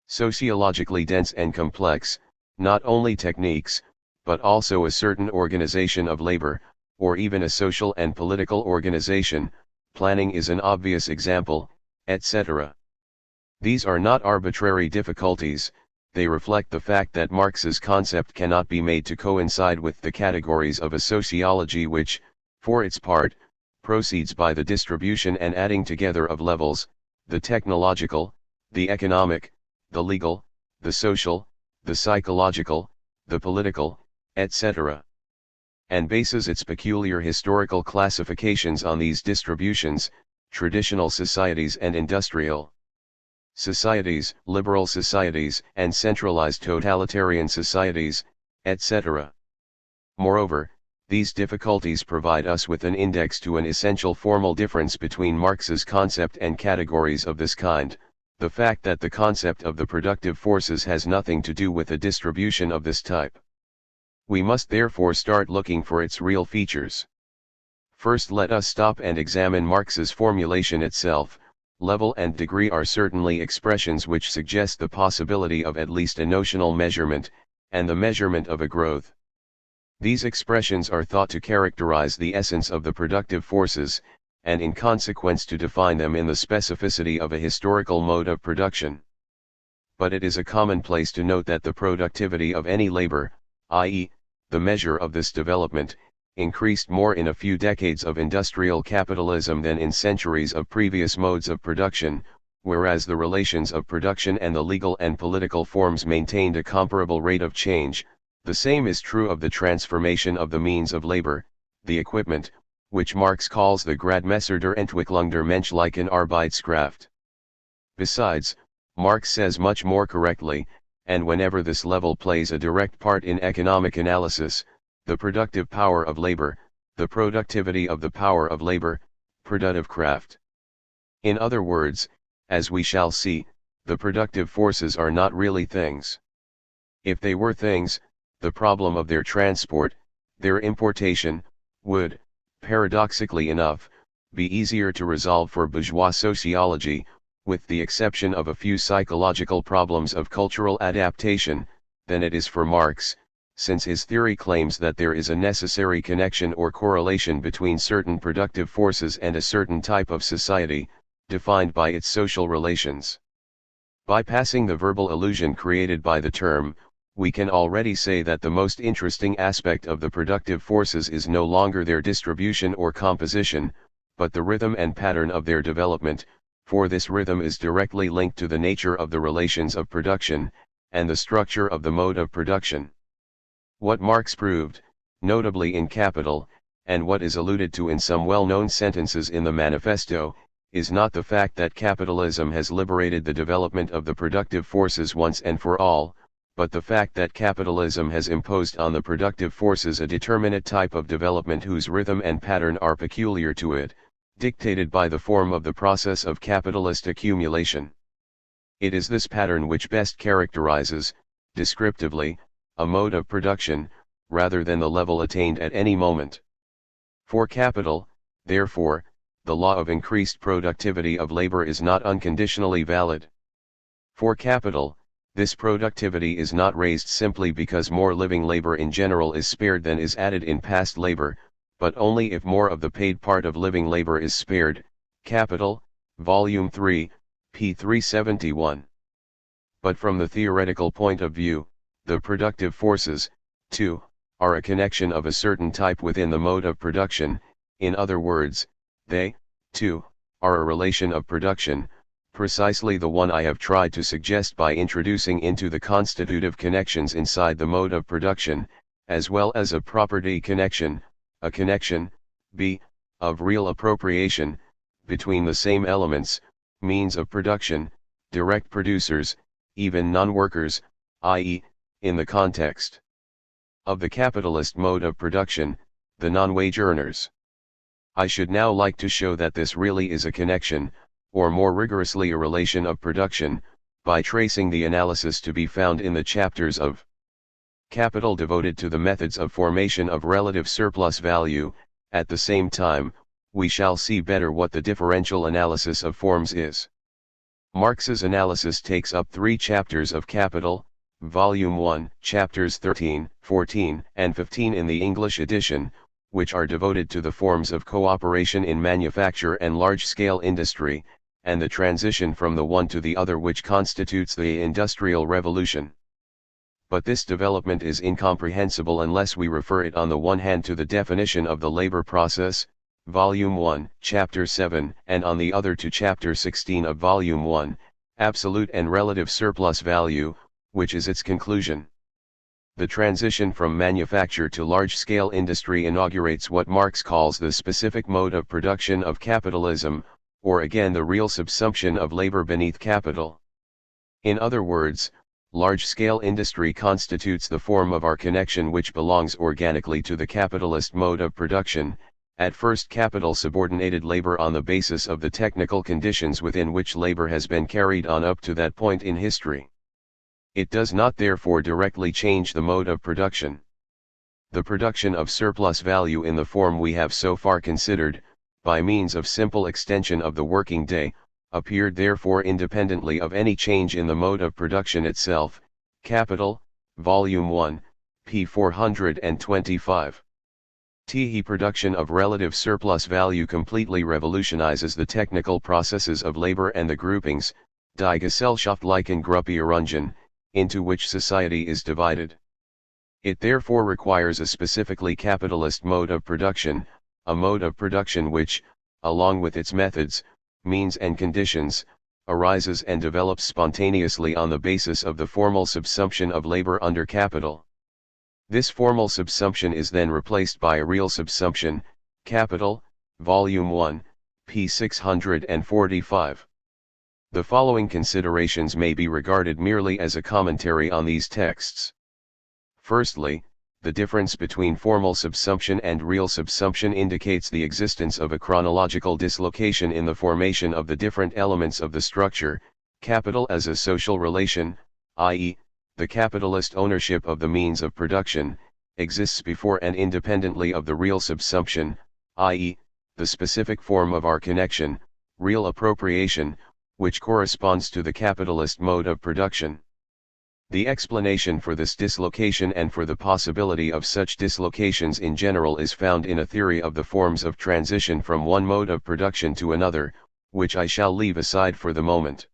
sociologically dense and complex, not only techniques, but also a certain organization of labor, or even a social and political organization, planning is an obvious example, etc. These are not arbitrary difficulties. They reflect the fact that Marx's concept cannot be made to coincide with the categories of a sociology which, for its part, proceeds by the distribution and adding together of levels, the technological, the economic, the legal, the social, the psychological, the political, etc. and bases its peculiar historical classifications on these distributions, traditional societies and industrial societies, liberal societies, and centralized totalitarian societies, etc. Moreover, these difficulties provide us with an index to an essential formal difference between Marx's concept and categories of this kind, the fact that the concept of the productive forces has nothing to do with a distribution of this type. We must therefore start looking for its real features. First, let us stop and examine Marx's formulation itself. Level and degree are certainly expressions which suggest the possibility of at least a notional measurement, and the measurement of a growth. These expressions are thought to characterize the essence of the productive forces, and in consequence to define them in the specificity of a historical mode of production. But it is a commonplace to note that the productivity of any labor, i.e., the measure of this development, increased more in a few decades of industrial capitalism than in centuries of previous modes of production, whereas the relations of production and the legal and political forms maintained a comparable rate of change. The same is true of the transformation of the means of labor, the equipment, which Marx calls the Gradmesser der Entwicklung der menschlichen Arbeitskraft. Besides, Marx says much more correctly, and whenever this level plays a direct part in economic analysis, the productive power of labor, the productivity of the power of labor, productive craft. In other words, as we shall see, the productive forces are not really things. If they were things, the problem of their transport, their importation, would, paradoxically enough, be easier to resolve for bourgeois sociology, with the exception of a few psychological problems of cultural adaptation, than it is for Marx, since his theory claims that there is a necessary connection or correlation between certain productive forces and a certain type of society, defined by its social relations. Bypassing the verbal illusion created by the term, we can already say that the most interesting aspect of the productive forces is no longer their distribution or composition, but the rhythm and pattern of their development, for this rhythm is directly linked to the nature of the relations of production, and the structure of the mode of production. What Marx proved, notably in Capital, and what is alluded to in some well-known sentences in the Manifesto, is not the fact that capitalism has liberated the development of the productive forces once and for all, but the fact that capitalism has imposed on the productive forces a determinate type of development whose rhythm and pattern are peculiar to it, dictated by the form of the process of capitalist accumulation. It is this pattern which best characterizes, descriptively, a mode of production, rather than the level attained at any moment. For capital, therefore, the law of increased productivity of labor is not unconditionally valid. For capital, this productivity is not raised simply because more living labor in general is spared than is added in past labor, but only if more of the paid part of living labor is spared. Capital, Volume 3, p. 371. But from the theoretical point of view, the productive forces, too, are a connection of a certain type within the mode of production. In other words, they, too, are a relation of production, precisely the one I have tried to suggest by introducing into the constitutive connections inside the mode of production, as well as a property connection, a connection, b, of real appropriation, between the same elements, means of production, direct producers, even non-workers, i.e., in the context of the capitalist mode of production, the non-wage earners. I should now like to show that this really is a connection, or more rigorously a relation of production, by tracing the analysis to be found in the chapters of Capital devoted to the methods of formation of relative surplus value. At the same time, we shall see better what the differential analysis of forms is. Marx's analysis takes up 3 chapters of Capital, Volume 1, chapters 13, 14, and 15 in the English edition, which are devoted to the forms of cooperation in manufacture and large-scale industry, and the transition from the one to the other which constitutes the Industrial Revolution. But this development is incomprehensible unless we refer it on the one hand to the definition of the labor process, Volume 1, Chapter 7, and on the other to Chapter 16 of Volume 1, Absolute and Relative Surplus Value, which is its conclusion. The transition from manufacture to large-scale industry inaugurates what Marx calls the specific mode of production of capitalism, or again the real subsumption of labor beneath capital. In other words, large-scale industry constitutes the form of our connection which belongs organically to the capitalist mode of production. At first, capital subordinated labor on the basis of the technical conditions within which labor has been carried on up to that point in history. It does not therefore directly change the mode of production. The production of surplus value in the form we have so far considered, by means of simple extension of the working day, appeared therefore independently of any change in the mode of production itself. Capital, Volume 1, p. 425. The production of relative surplus value completely revolutionizes the technical processes of labor and the groupings, die gesellschaftlichen Gruppierungen, into which society is divided. It therefore requires a specifically capitalist mode of production, a mode of production which, along with its methods, means and conditions, arises and develops spontaneously on the basis of the formal subsumption of labor under capital. This formal subsumption is then replaced by a real subsumption. Capital, Volume 1, p. 645. The following considerations may be regarded merely as a commentary on these texts. Firstly, the difference between formal subsumption and real subsumption indicates the existence of a chronological dislocation in the formation of the different elements of the structure. Capital as a social relation, i.e., the capitalist ownership of the means of production, exists before and independently of the real subsumption, i.e., the specific form of our connection, real appropriation, which corresponds to the capitalist mode of production. The explanation for this dislocation and for the possibility of such dislocations in general is found in a theory of the forms of transition from one mode of production to another, which I shall leave aside for the moment.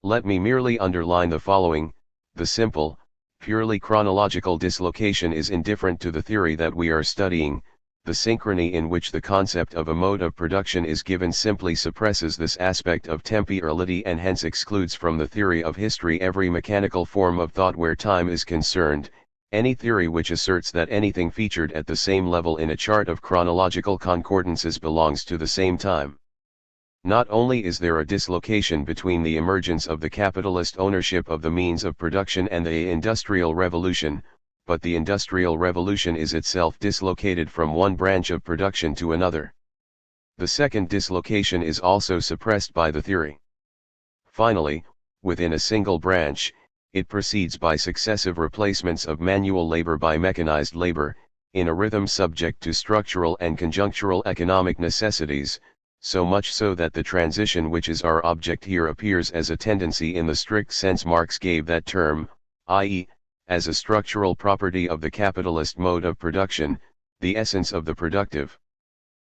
Let me merely underline the following: the simple, purely chronological dislocation is indifferent to the theory that we are studying. The synchrony in which the concept of a mode of production is given simply suppresses this aspect of temporality and hence excludes from the theory of history every mechanical form of thought where time is concerned. Any theory which asserts that anything featured at the same level in a chart of chronological concordances belongs to the same time Not only is there a dislocation between the emergence of the capitalist ownership of the means of production and the Industrial Revolution, but the Industrial Revolution is itself dislocated from one branch of production to another. The second dislocation is also suppressed by the theory. Finally, within a single branch, it proceeds by successive replacements of manual labor by mechanized labor, in a rhythm subject to structural and conjunctural economic necessities, so much so that the transition which is our object here appears as a tendency in the strict sense Marx gave that term, i.e., as a structural property of the capitalist mode of production, the essence of the productive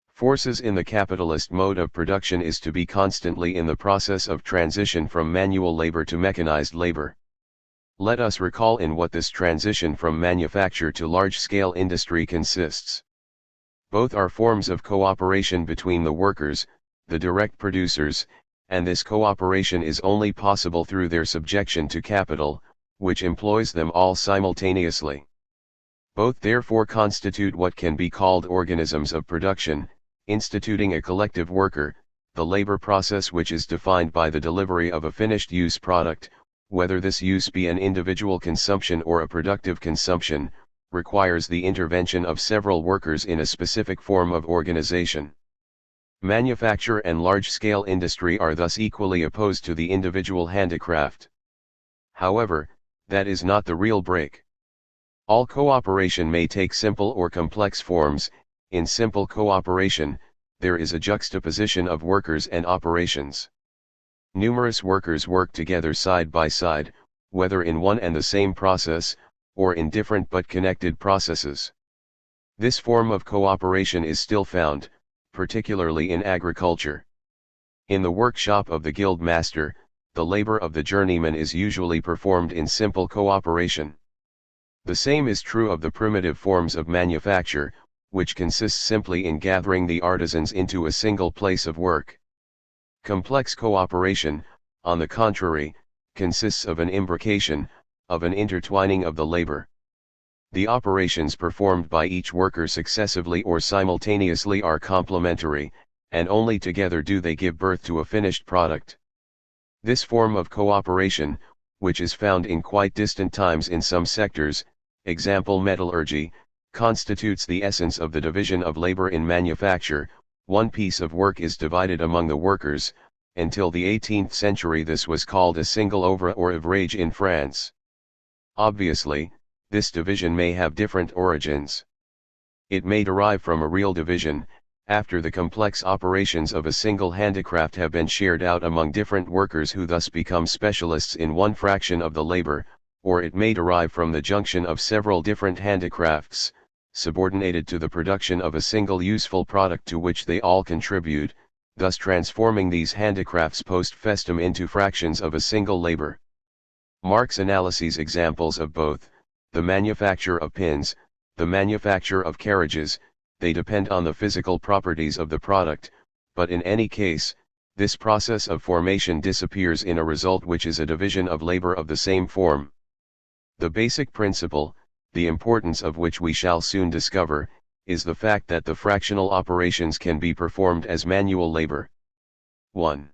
forces in the capitalist mode of production is to be constantly in the process of transition from manual labor to mechanized labor. Let us recall in what this transition from manufacture to large-scale industry consists. Both are forms of cooperation between the workers, the direct producers, and this cooperation is only possible through their subjection to capital, which employs them all simultaneously. Both therefore constitute what can be called organisms of production, instituting a collective worker, the labor process which is defined by the delivery of a finished use product, whether this use be an individual consumption or a productive consumption, requires the intervention of several workers in a specific form of organization. Manufacture and large-scale industry are thus equally opposed to the individual handicraft. However, that is not the real break. All cooperation may take simple or complex forms. In simple cooperation, there is a juxtaposition of workers and operations. Numerous workers work together side by side, whether in one and the same process, or in different but connected processes. This form of cooperation is still found, particularly in agriculture. In the workshop of the guild master, the labor of the journeyman is usually performed in simple cooperation. The same is true of the primitive forms of manufacture, which consists simply in gathering the artisans into a single place of work. Complex cooperation, on the contrary, consists of an imbrication, of an intertwining of the labor. The operations performed by each worker successively or simultaneously are complementary, and only together do they give birth to a finished product. This form of cooperation, which is found in quite distant times in some sectors, example metallurgy, constitutes the essence of the division of labor in manufacture. One piece of work is divided among the workers. Until the 18th century this was called a single ouvre or ouvrage in France. Obviously, this division may have different origins. It may derive from a real division, after the complex operations of a single handicraft have been shared out among different workers who thus become specialists in one fraction of the labor, or it may derive from the junction of several different handicrafts, subordinated to the production of a single useful product to which they all contribute, thus transforming these handicrafts post festum into fractions of a single labor. Marx analyses examples of both, the manufacture of pins, the manufacture of carriages, they depend on the physical properties of the product, but in any case, this process of formation disappears in a result which is a division of labor of the same form. The basic principle, the importance of which we shall soon discover, is the fact that the fractional operations can be performed as manual labor. 1.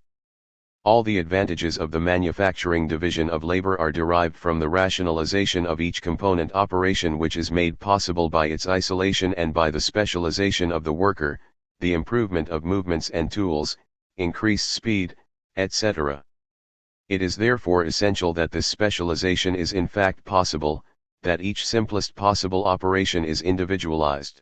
All the advantages of the manufacturing division of labor are derived from the rationalization of each component operation which is made possible by its isolation and by the specialization of the worker, the improvement of movements and tools, increased speed, etc. It is therefore essential that this specialization is in fact possible, that each simplest possible operation is individualized.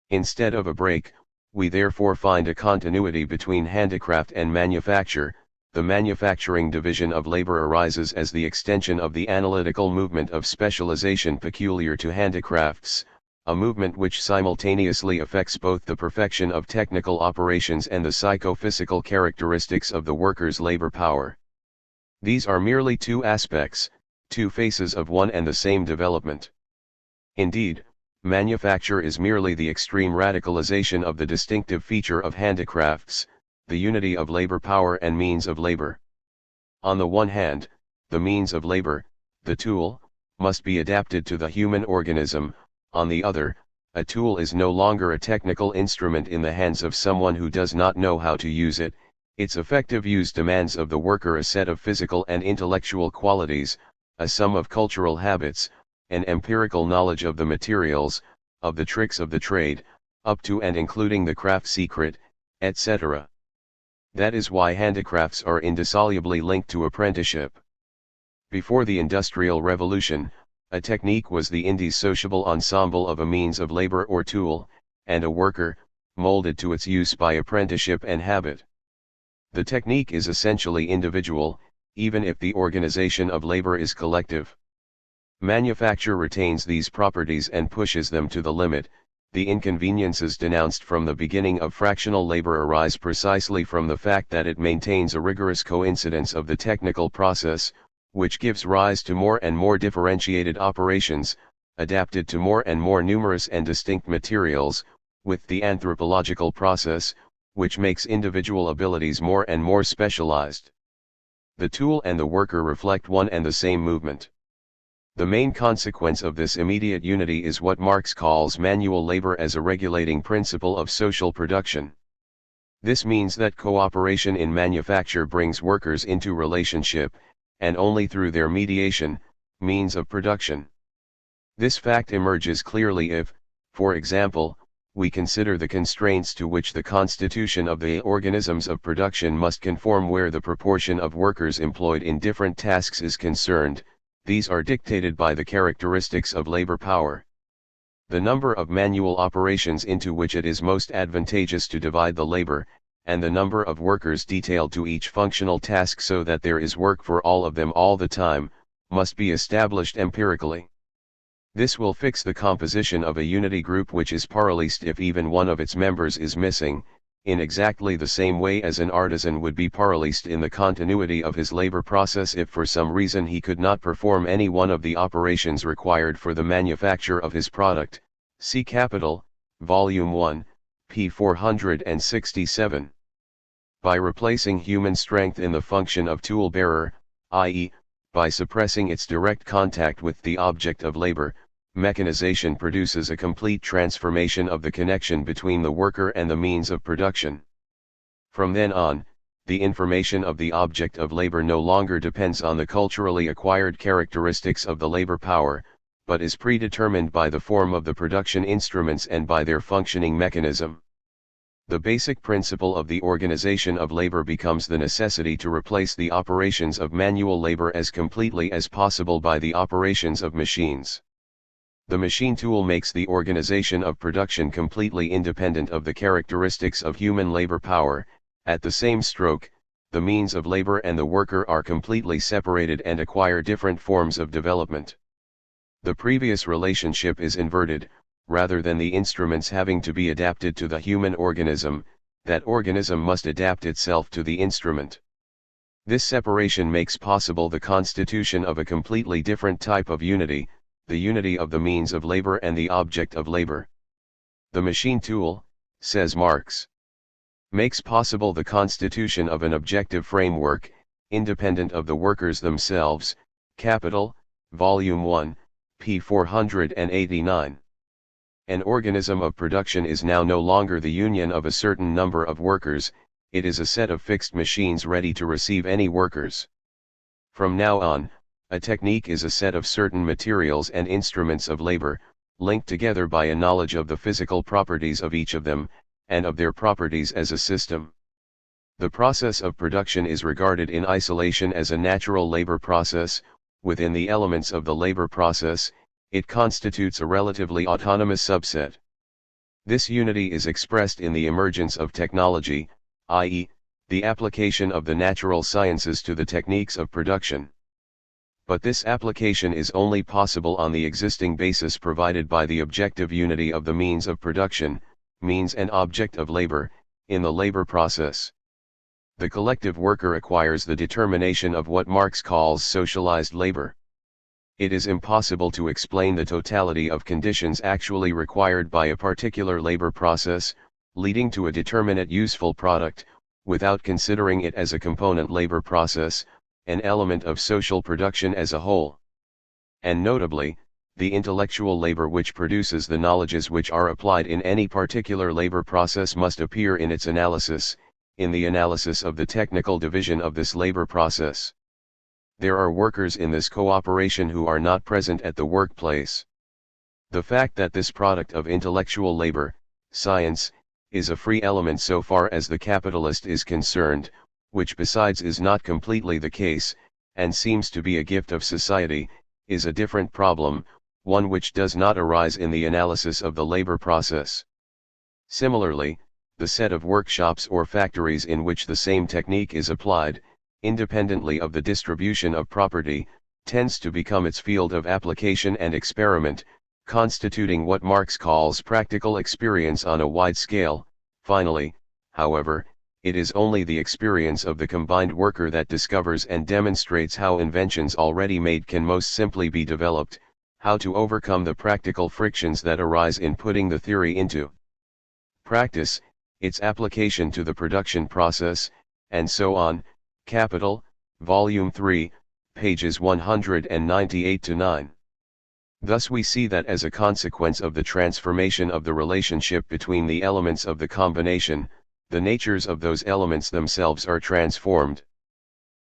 Instead of a break, we therefore find a continuity between handicraft and manufacture. The manufacturing division of labor arises as the extension of the analytical movement of specialization peculiar to handicrafts, a movement which simultaneously affects both the perfection of technical operations and the psychophysical characteristics of the worker's labor power. These are merely two aspects, two faces of one and the same development. Indeed, manufacture is merely the extreme radicalization of the distinctive feature of handicrafts, the unity of labor power and means of labor. On the one hand, the means of labor, the tool, must be adapted to the human organism. On the other, a tool is no longer a technical instrument in the hands of someone who does not know how to use it, Its effective use demands of the worker a set of physical and intellectual qualities, a sum of cultural habits, an empirical knowledge of the materials, of the tricks of the trade, up to and including the craft secret, etc. That is why handicrafts are indissolubly linked to apprenticeship. Before the Industrial Revolution, a technique was the indissociable ensemble of a means of labor or tool, and a worker, molded to its use by apprenticeship and habit. The technique is essentially individual, even if the organization of labor is collective. Manufacture retains these properties and pushes them to the limit. The inconveniences denounced from the beginning of fractional labor arise precisely from the fact that it maintains a rigorous coincidence of the technical process, which gives rise to more and more differentiated operations, adapted to more and more numerous and distinct materials, with the anthropological process, which makes individual abilities more and more specialized. The tool and the worker reflect one and the same movement. The main consequence of this immediate unity is what Marx calls manual labor as a regulating principle of social production. This means that cooperation in manufacture brings workers into relationship, and only through their mediation, means of production. This fact emerges clearly if, for example, we consider the constraints to which the constitution of the organisms of production must conform where the proportion of workers employed in different tasks is concerned. These are dictated by the characteristics of labor power. The number of manual operations into which it is most advantageous to divide the labor, and the number of workers detailed to each functional task so that there is work for all of them all the time, must be established empirically. This will fix the composition of a unity group which is paralysed if even one of its members is missing, in exactly the same way as an artisan would be paralysed in the continuity of his labor process if for some reason he could not perform any one of the operations required for the manufacture of his product. See Capital, Volume 1, p. 467. By replacing human strength in the function of tool bearer, i.e., by suppressing its direct contact with the object of labor, mechanization produces a complete transformation of the connection between the worker and the means of production. From then on, the information of the object of labor no longer depends on the culturally acquired characteristics of the labor power, but is predetermined by the form of the production instruments and by their functioning mechanism. The basic principle of the organization of labor becomes the necessity to replace the operations of manual labor as completely as possible by the operations of machines. The machine tool makes the organization of production completely independent of the characteristics of human labor power. At the same stroke, the means of labor and the worker are completely separated and acquire different forms of development. The previous relationship is inverted. Rather than the instruments having to be adapted to the human organism, that organism must adapt itself to the instrument. This separation makes possible the constitution of a completely different type of unity, the unity of the means of labor and the object of labor. The machine tool, says Marx, makes possible the constitution of an objective framework, independent of the workers themselves. Capital, Volume 1, p. 489. An organism of production is now no longer the union of a certain number of workers, it is a set of fixed machines ready to receive any workers. From now on, a technique is a set of certain materials and instruments of labor, linked together by a knowledge of the physical properties of each of them, and of their properties as a system. The process of production is regarded in isolation as a natural labor process. Within the elements of the labor process, it constitutes a relatively autonomous subset. This unity is expressed in the emergence of technology, i.e., the application of the natural sciences to the techniques of production. But this application is only possible on the existing basis provided by the objective unity of the means of production, means and object of labor, in the labor process. The collective worker acquires the determination of what Marx calls socialized labor. It is impossible to explain the totality of conditions actually required by a particular labor process, leading to a determinate useful product, without considering it as a component labor process, an element of social production as a whole. And notably, the intellectual labor which produces the knowledges which are applied in any particular labor process must appear in its analysis, in the analysis of the technical division of this labor process. There are workers in this cooperation who are not present at the workplace. The fact that this product of intellectual labor, science, is a free element so far as the capitalist is concerned, which besides is not completely the case, and seems to be a gift of society, is a different problem, one which does not arise in the analysis of the labor process. Similarly, the set of workshops or factories in which the same technique is applied, independently of the distribution of property, tends to become its field of application and experiment, constituting what Marx calls practical experience on a wide scale. Finally, however, it is only the experience of the combined worker that discovers and demonstrates how inventions already made can most simply be developed, how to overcome the practical frictions that arise in putting the theory into practice, its application to the production process, and so on. Capital, Volume 3, pages 198-9. Thus we see that as a consequence of the transformation of the relationship between the elements of the combination, the natures of those elements themselves are transformed.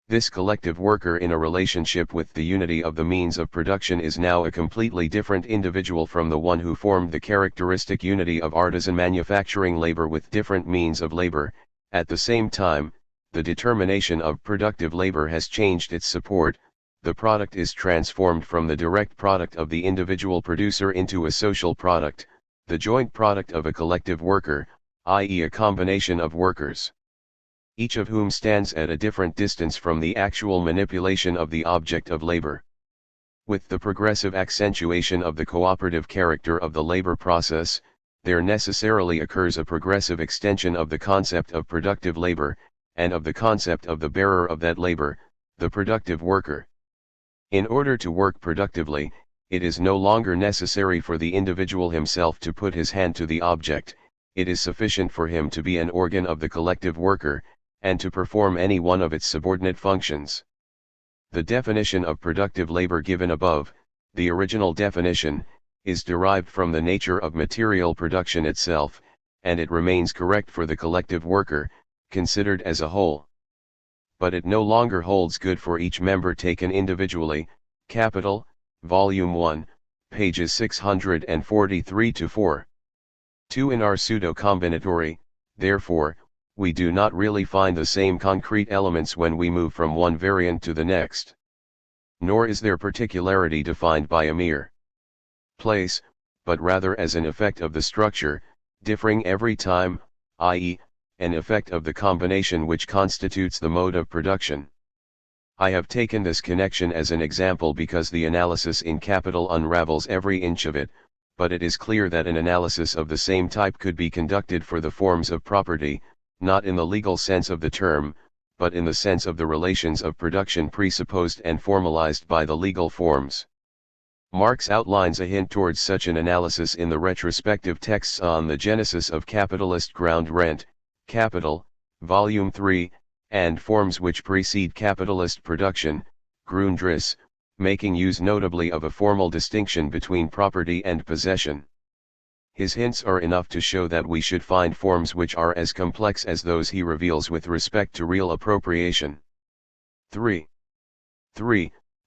This collective worker in a relationship with the unity of the means of production is now a completely different individual from the one who formed the characteristic unity of artisan manufacturing labor with different means of labor. At the same time, the determination of productive labor has changed its support. The product is transformed from the direct product of the individual producer into a social product, the joint product of a collective worker, i.e. a combination of workers, each of whom stands at a different distance from the actual manipulation of the object of labor. With the progressive accentuation of the cooperative character of the labor process, there necessarily occurs a progressive extension of the concept of productive labor, and of the concept of the bearer of that labor, the productive worker. In order to work productively, it is no longer necessary for the individual himself to put his hand to the object, it is sufficient for him to be an organ of the collective worker, and to perform any one of its subordinate functions. The definition of productive labor given above, the original definition, is derived from the nature of material production itself, and it remains correct for the collective worker, considered as a whole. But it no longer holds good for each member taken individually. Capital, Volume 1, pages 643-4. 2. In our pseudo-combinatory, therefore, we do not really find the same concrete elements when we move from one variant to the next. Nor is their particularity defined by a mere place, but rather as an effect of the structure, differing every time, i.e., an effect of the combination which constitutes the mode of production. I have taken this connection as an example because the analysis in Capital unravels every inch of it, but it is clear that an analysis of the same type could be conducted for the forms of property, not in the legal sense of the term, but in the sense of the relations of production presupposed and formalized by the legal forms. Marx outlines a hint towards such an analysis in the retrospective texts on the genesis of capitalist ground rent, Capital, Volume 3, and forms which precede capitalist production, Grundriss, making use notably of a formal distinction between property and possession. His hints are enough to show that we should find forms which are as complex as those he reveals with respect to real appropriation. 3.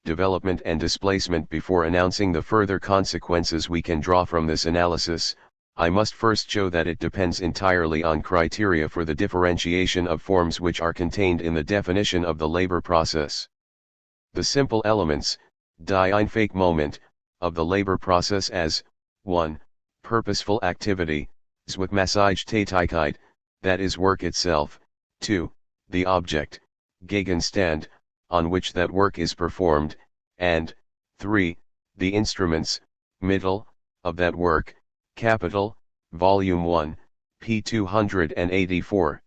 Development and displacement. Before announcing the further consequences we can draw from this analysis, I must first show that it depends entirely on criteria for the differentiation of forms which are contained in the definition of the labor process. The simple elements, die Einfache moment, of the labor process as 1. Purposeful activity, Zweckmäßige Tätigkeit, that is work itself, 2. The object, Gegenstand, on which that work is performed, and 3. The instruments, Mittel, of that work. Capital, Volume 1, p. 284.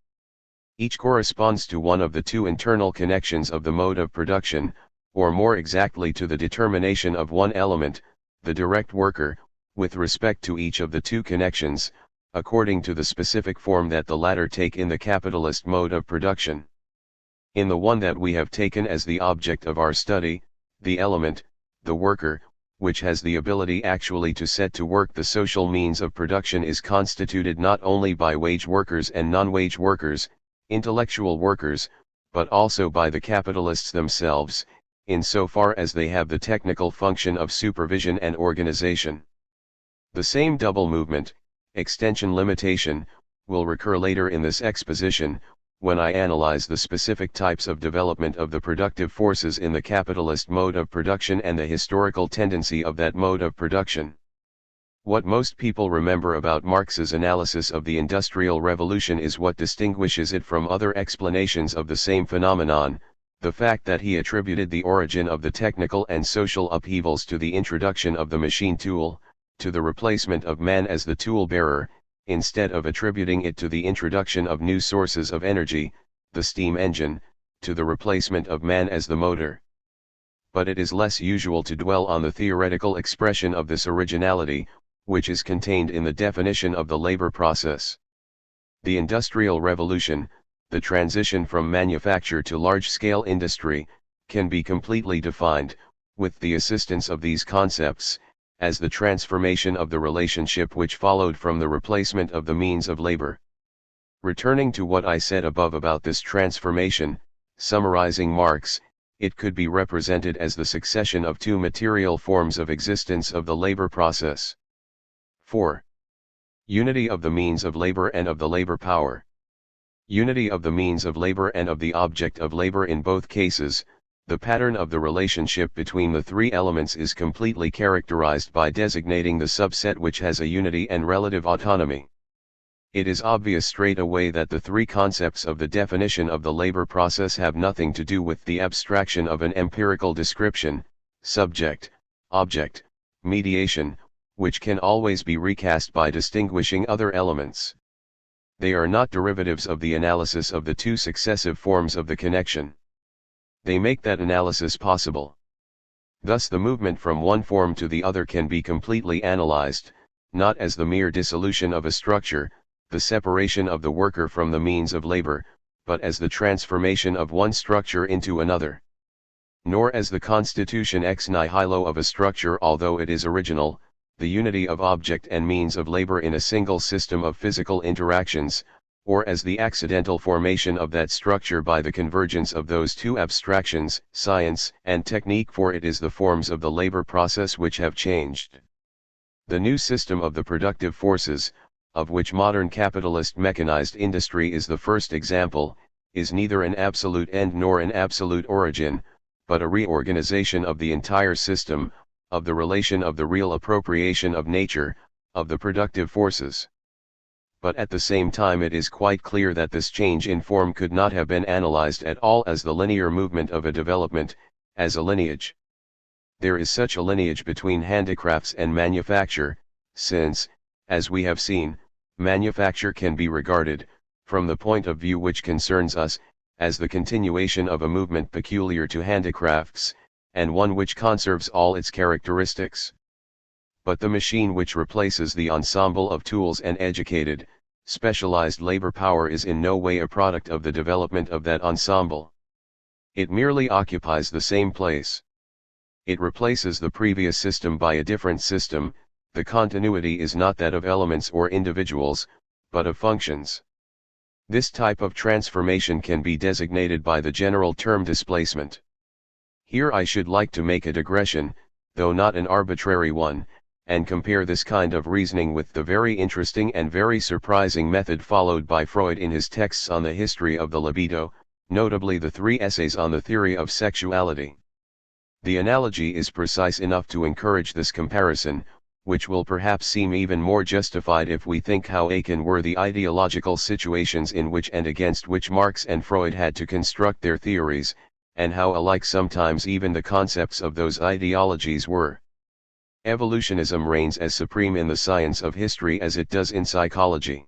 Each corresponds to one of the two internal connections of the mode of production, or more exactly to the determination of one element, the direct worker, with respect to each of the two connections, according to the specific form that the latter take in the capitalist mode of production. In the one that we have taken as the object of our study, the element, the worker, which has the ability actually to set to work the social means of production is constituted not only by wage workers and non-wage workers, intellectual workers, but also by the capitalists themselves, insofar as they have the technical function of supervision and organization. The same double movement, extension-limitation, will recur later in this exposition, when I analyze the specific types of development of the productive forces in the capitalist mode of production and the historical tendency of that mode of production. What most people remember about Marx's analysis of the Industrial Revolution is what distinguishes it from other explanations of the same phenomenon, the fact that he attributed the origin of the technical and social upheavals to the introduction of the machine tool, to the replacement of man as the tool-bearer, instead of attributing it to the introduction of new sources of energy, the steam engine, to the replacement of man as the motor. But it is less usual to dwell on the theoretical expression of this originality, which is contained in the definition of the labor process. The Industrial Revolution, the transition from manufacture to large-scale industry, can be completely defined, with the assistance of these concepts, as the transformation of the relationship which followed from the replacement of the means of labor. Returning to what I said above about this transformation, summarizing Marx, it could be represented as the succession of two material forms of existence of the labor process. 4. Unity of the means of labor and of the labor power. Unity of the means of labor and of the object of labor. In both cases, the pattern of the relationship between the three elements is completely characterized by designating the subset which has a unity and relative autonomy. It is obvious straight away that the three concepts of the definition of the labor process have nothing to do with the abstraction of an empirical description, subject, object, mediation, which can always be recast by distinguishing other elements. They are not derivatives of the analysis of the two successive forms of the connection. They make that analysis possible. Thus the movement from one form to the other can be completely analyzed, not as the mere dissolution of a structure, the separation of the worker from the means of labor, but as the transformation of one structure into another. Nor as the constitution ex nihilo of a structure, although it is original, the unity of object and means of labor in a single system of physical interactions, or as the accidental formation of that structure by the convergence of those two abstractions, science and technique, for it is the forms of the labor process which have changed. The new system of the productive forces, of which modern capitalist mechanized industry is the first example, is neither an absolute end nor an absolute origin, but a reorganization of the entire system, of the relation of the real appropriation of nature, of the productive forces. But at the same time it is quite clear that this change in form could not have been analyzed at all as the linear movement of a development, as a lineage. There is such a lineage between handicrafts and manufacture, since, as we have seen, manufacture can be regarded, from the point of view which concerns us, as the continuation of a movement peculiar to handicrafts, and one which conserves all its characteristics. But the machine which replaces the ensemble of tools and educated, specialized labor power is in no way a product of the development of that ensemble. It merely occupies the same place. It replaces the previous system by a different system. The continuity is not that of elements or individuals, but of functions. This type of transformation can be designated by the general term displacement. Here I should like to make a digression, though not an arbitrary one, and compare this kind of reasoning with the very interesting and very surprising method followed by Freud in his texts on the history of the libido, notably the 3 essays on the theory of sexuality. The analogy is precise enough to encourage this comparison, which will perhaps seem even more justified if we think how akin were the ideological situations in which and against which Marx and Freud had to construct their theories, and how alike sometimes even the concepts of those ideologies were. Evolutionism reigns as supreme in the science of history as it does in psychology.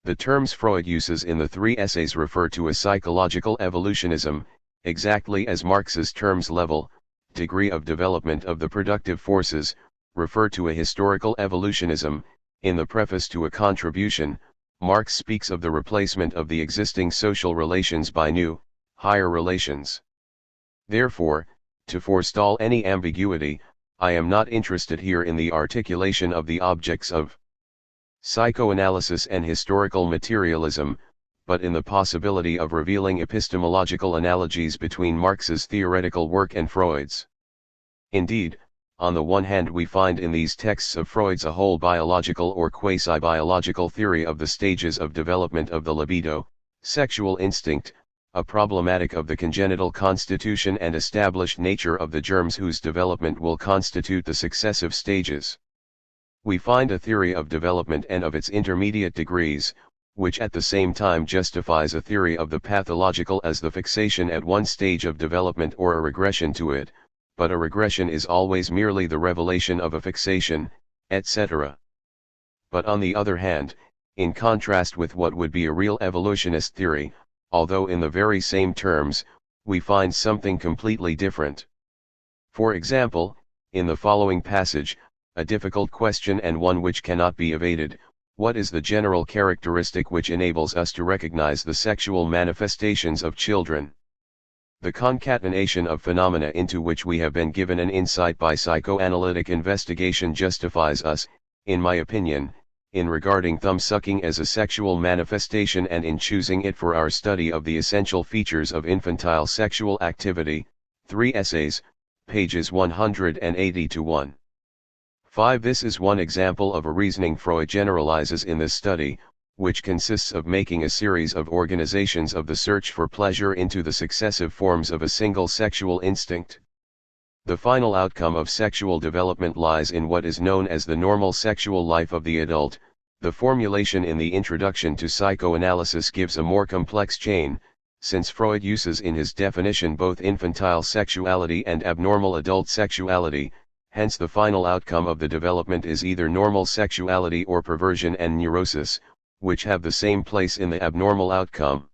The terms Freud uses in the 3 essays refer to a psychological evolutionism, exactly as Marx's terms level, degree of development of the productive forces, refer to a historical evolutionism. In the preface to a contribution, Marx speaks of the replacement of the existing social relations by new, higher relations. Therefore, to forestall any ambiguity, I am not interested here in the articulation of the objects of psychoanalysis and historical materialism, but in the possibility of revealing epistemological analogies between Marx's theoretical work and Freud's. Indeed, on the one hand we find in these texts of Freud's a whole biological or quasi-biological theory of the stages of development of the libido, sexual instinct, a problematic of the congenital constitution and established nature of the germs whose development will constitute the successive stages. We find a theory of development and of its intermediate degrees, which at the same time justifies a theory of the pathological as the fixation at one stage of development or a regression to it, but a regression is always merely the revelation of a fixation, etc. But on the other hand, in contrast with what would be a real evolutionist theory, although in the very same terms, we find something completely different. For example, in the following passage, a difficult question and one which cannot be evaded: what is the general characteristic which enables us to recognize the sexual manifestations of children? The concatenation of phenomena into which we have been given an insight by psychoanalytic investigation justifies us, in my opinion, in regarding thumb-sucking as a sexual manifestation and in choosing it for our study of the essential features of infantile sexual activity. 3 essays, pages 180 to 115. This is one example of a reasoning Freud generalizes in this study, which consists of making a series of organizations of the search for pleasure into the successive forms of a single sexual instinct. The final outcome of sexual development lies in what is known as the normal sexual life of the adult. The formulation in the introduction to psychoanalysis gives a more complex chain, since Freud uses in his definition both infantile sexuality and abnormal adult sexuality, hence the final outcome of the development is either normal sexuality or perversion and neurosis, which have the same place in the abnormal outcome.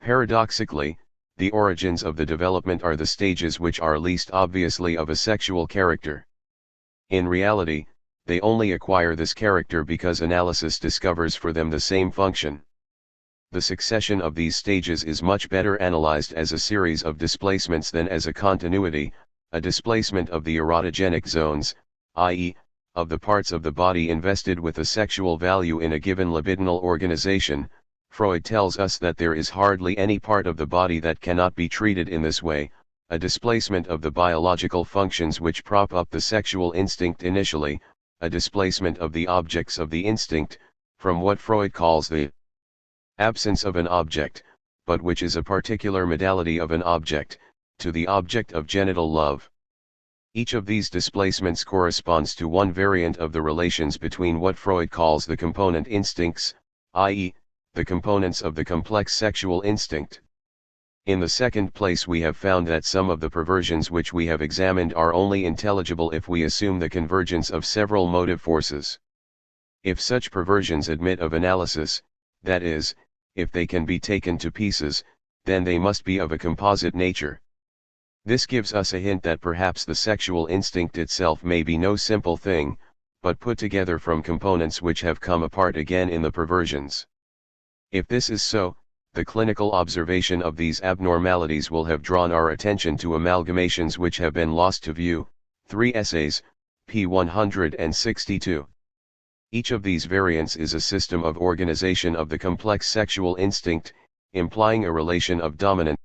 Paradoxically, the origins of the development are the stages which are least obviously of a sexual character. In reality, they only acquire this character because analysis discovers for them the same function. The succession of these stages is much better analyzed as a series of displacements than as a continuity, a displacement of the erotogenic zones, i.e., of the parts of the body invested with a sexual value in a given libidinal organization. Freud tells us that there is hardly any part of the body that cannot be treated in this way, a displacement of the biological functions which prop up the sexual instinct initially, a displacement of the objects of the instinct, from what Freud calls the absence of an object, but which is a particular modality of an object, to the object of genital love. Each of these displacements corresponds to one variant of the relations between what Freud calls the component instincts, i.e., the components of the complex sexual instinct. In the second place, we have found that some of the perversions which we have examined are only intelligible if we assume the convergence of several motive forces. If such perversions admit of analysis, that is, if they can be taken to pieces, then they must be of a composite nature. This gives us a hint that perhaps the sexual instinct itself may be no simple thing, but put together from components which have come apart again in the perversions. If this is so, the clinical observation of these abnormalities will have drawn our attention to amalgamations which have been lost to view. 3 essays, p. 162. Each of these variants is a system of organization of the complex sexual instinct, implying a relation of dominant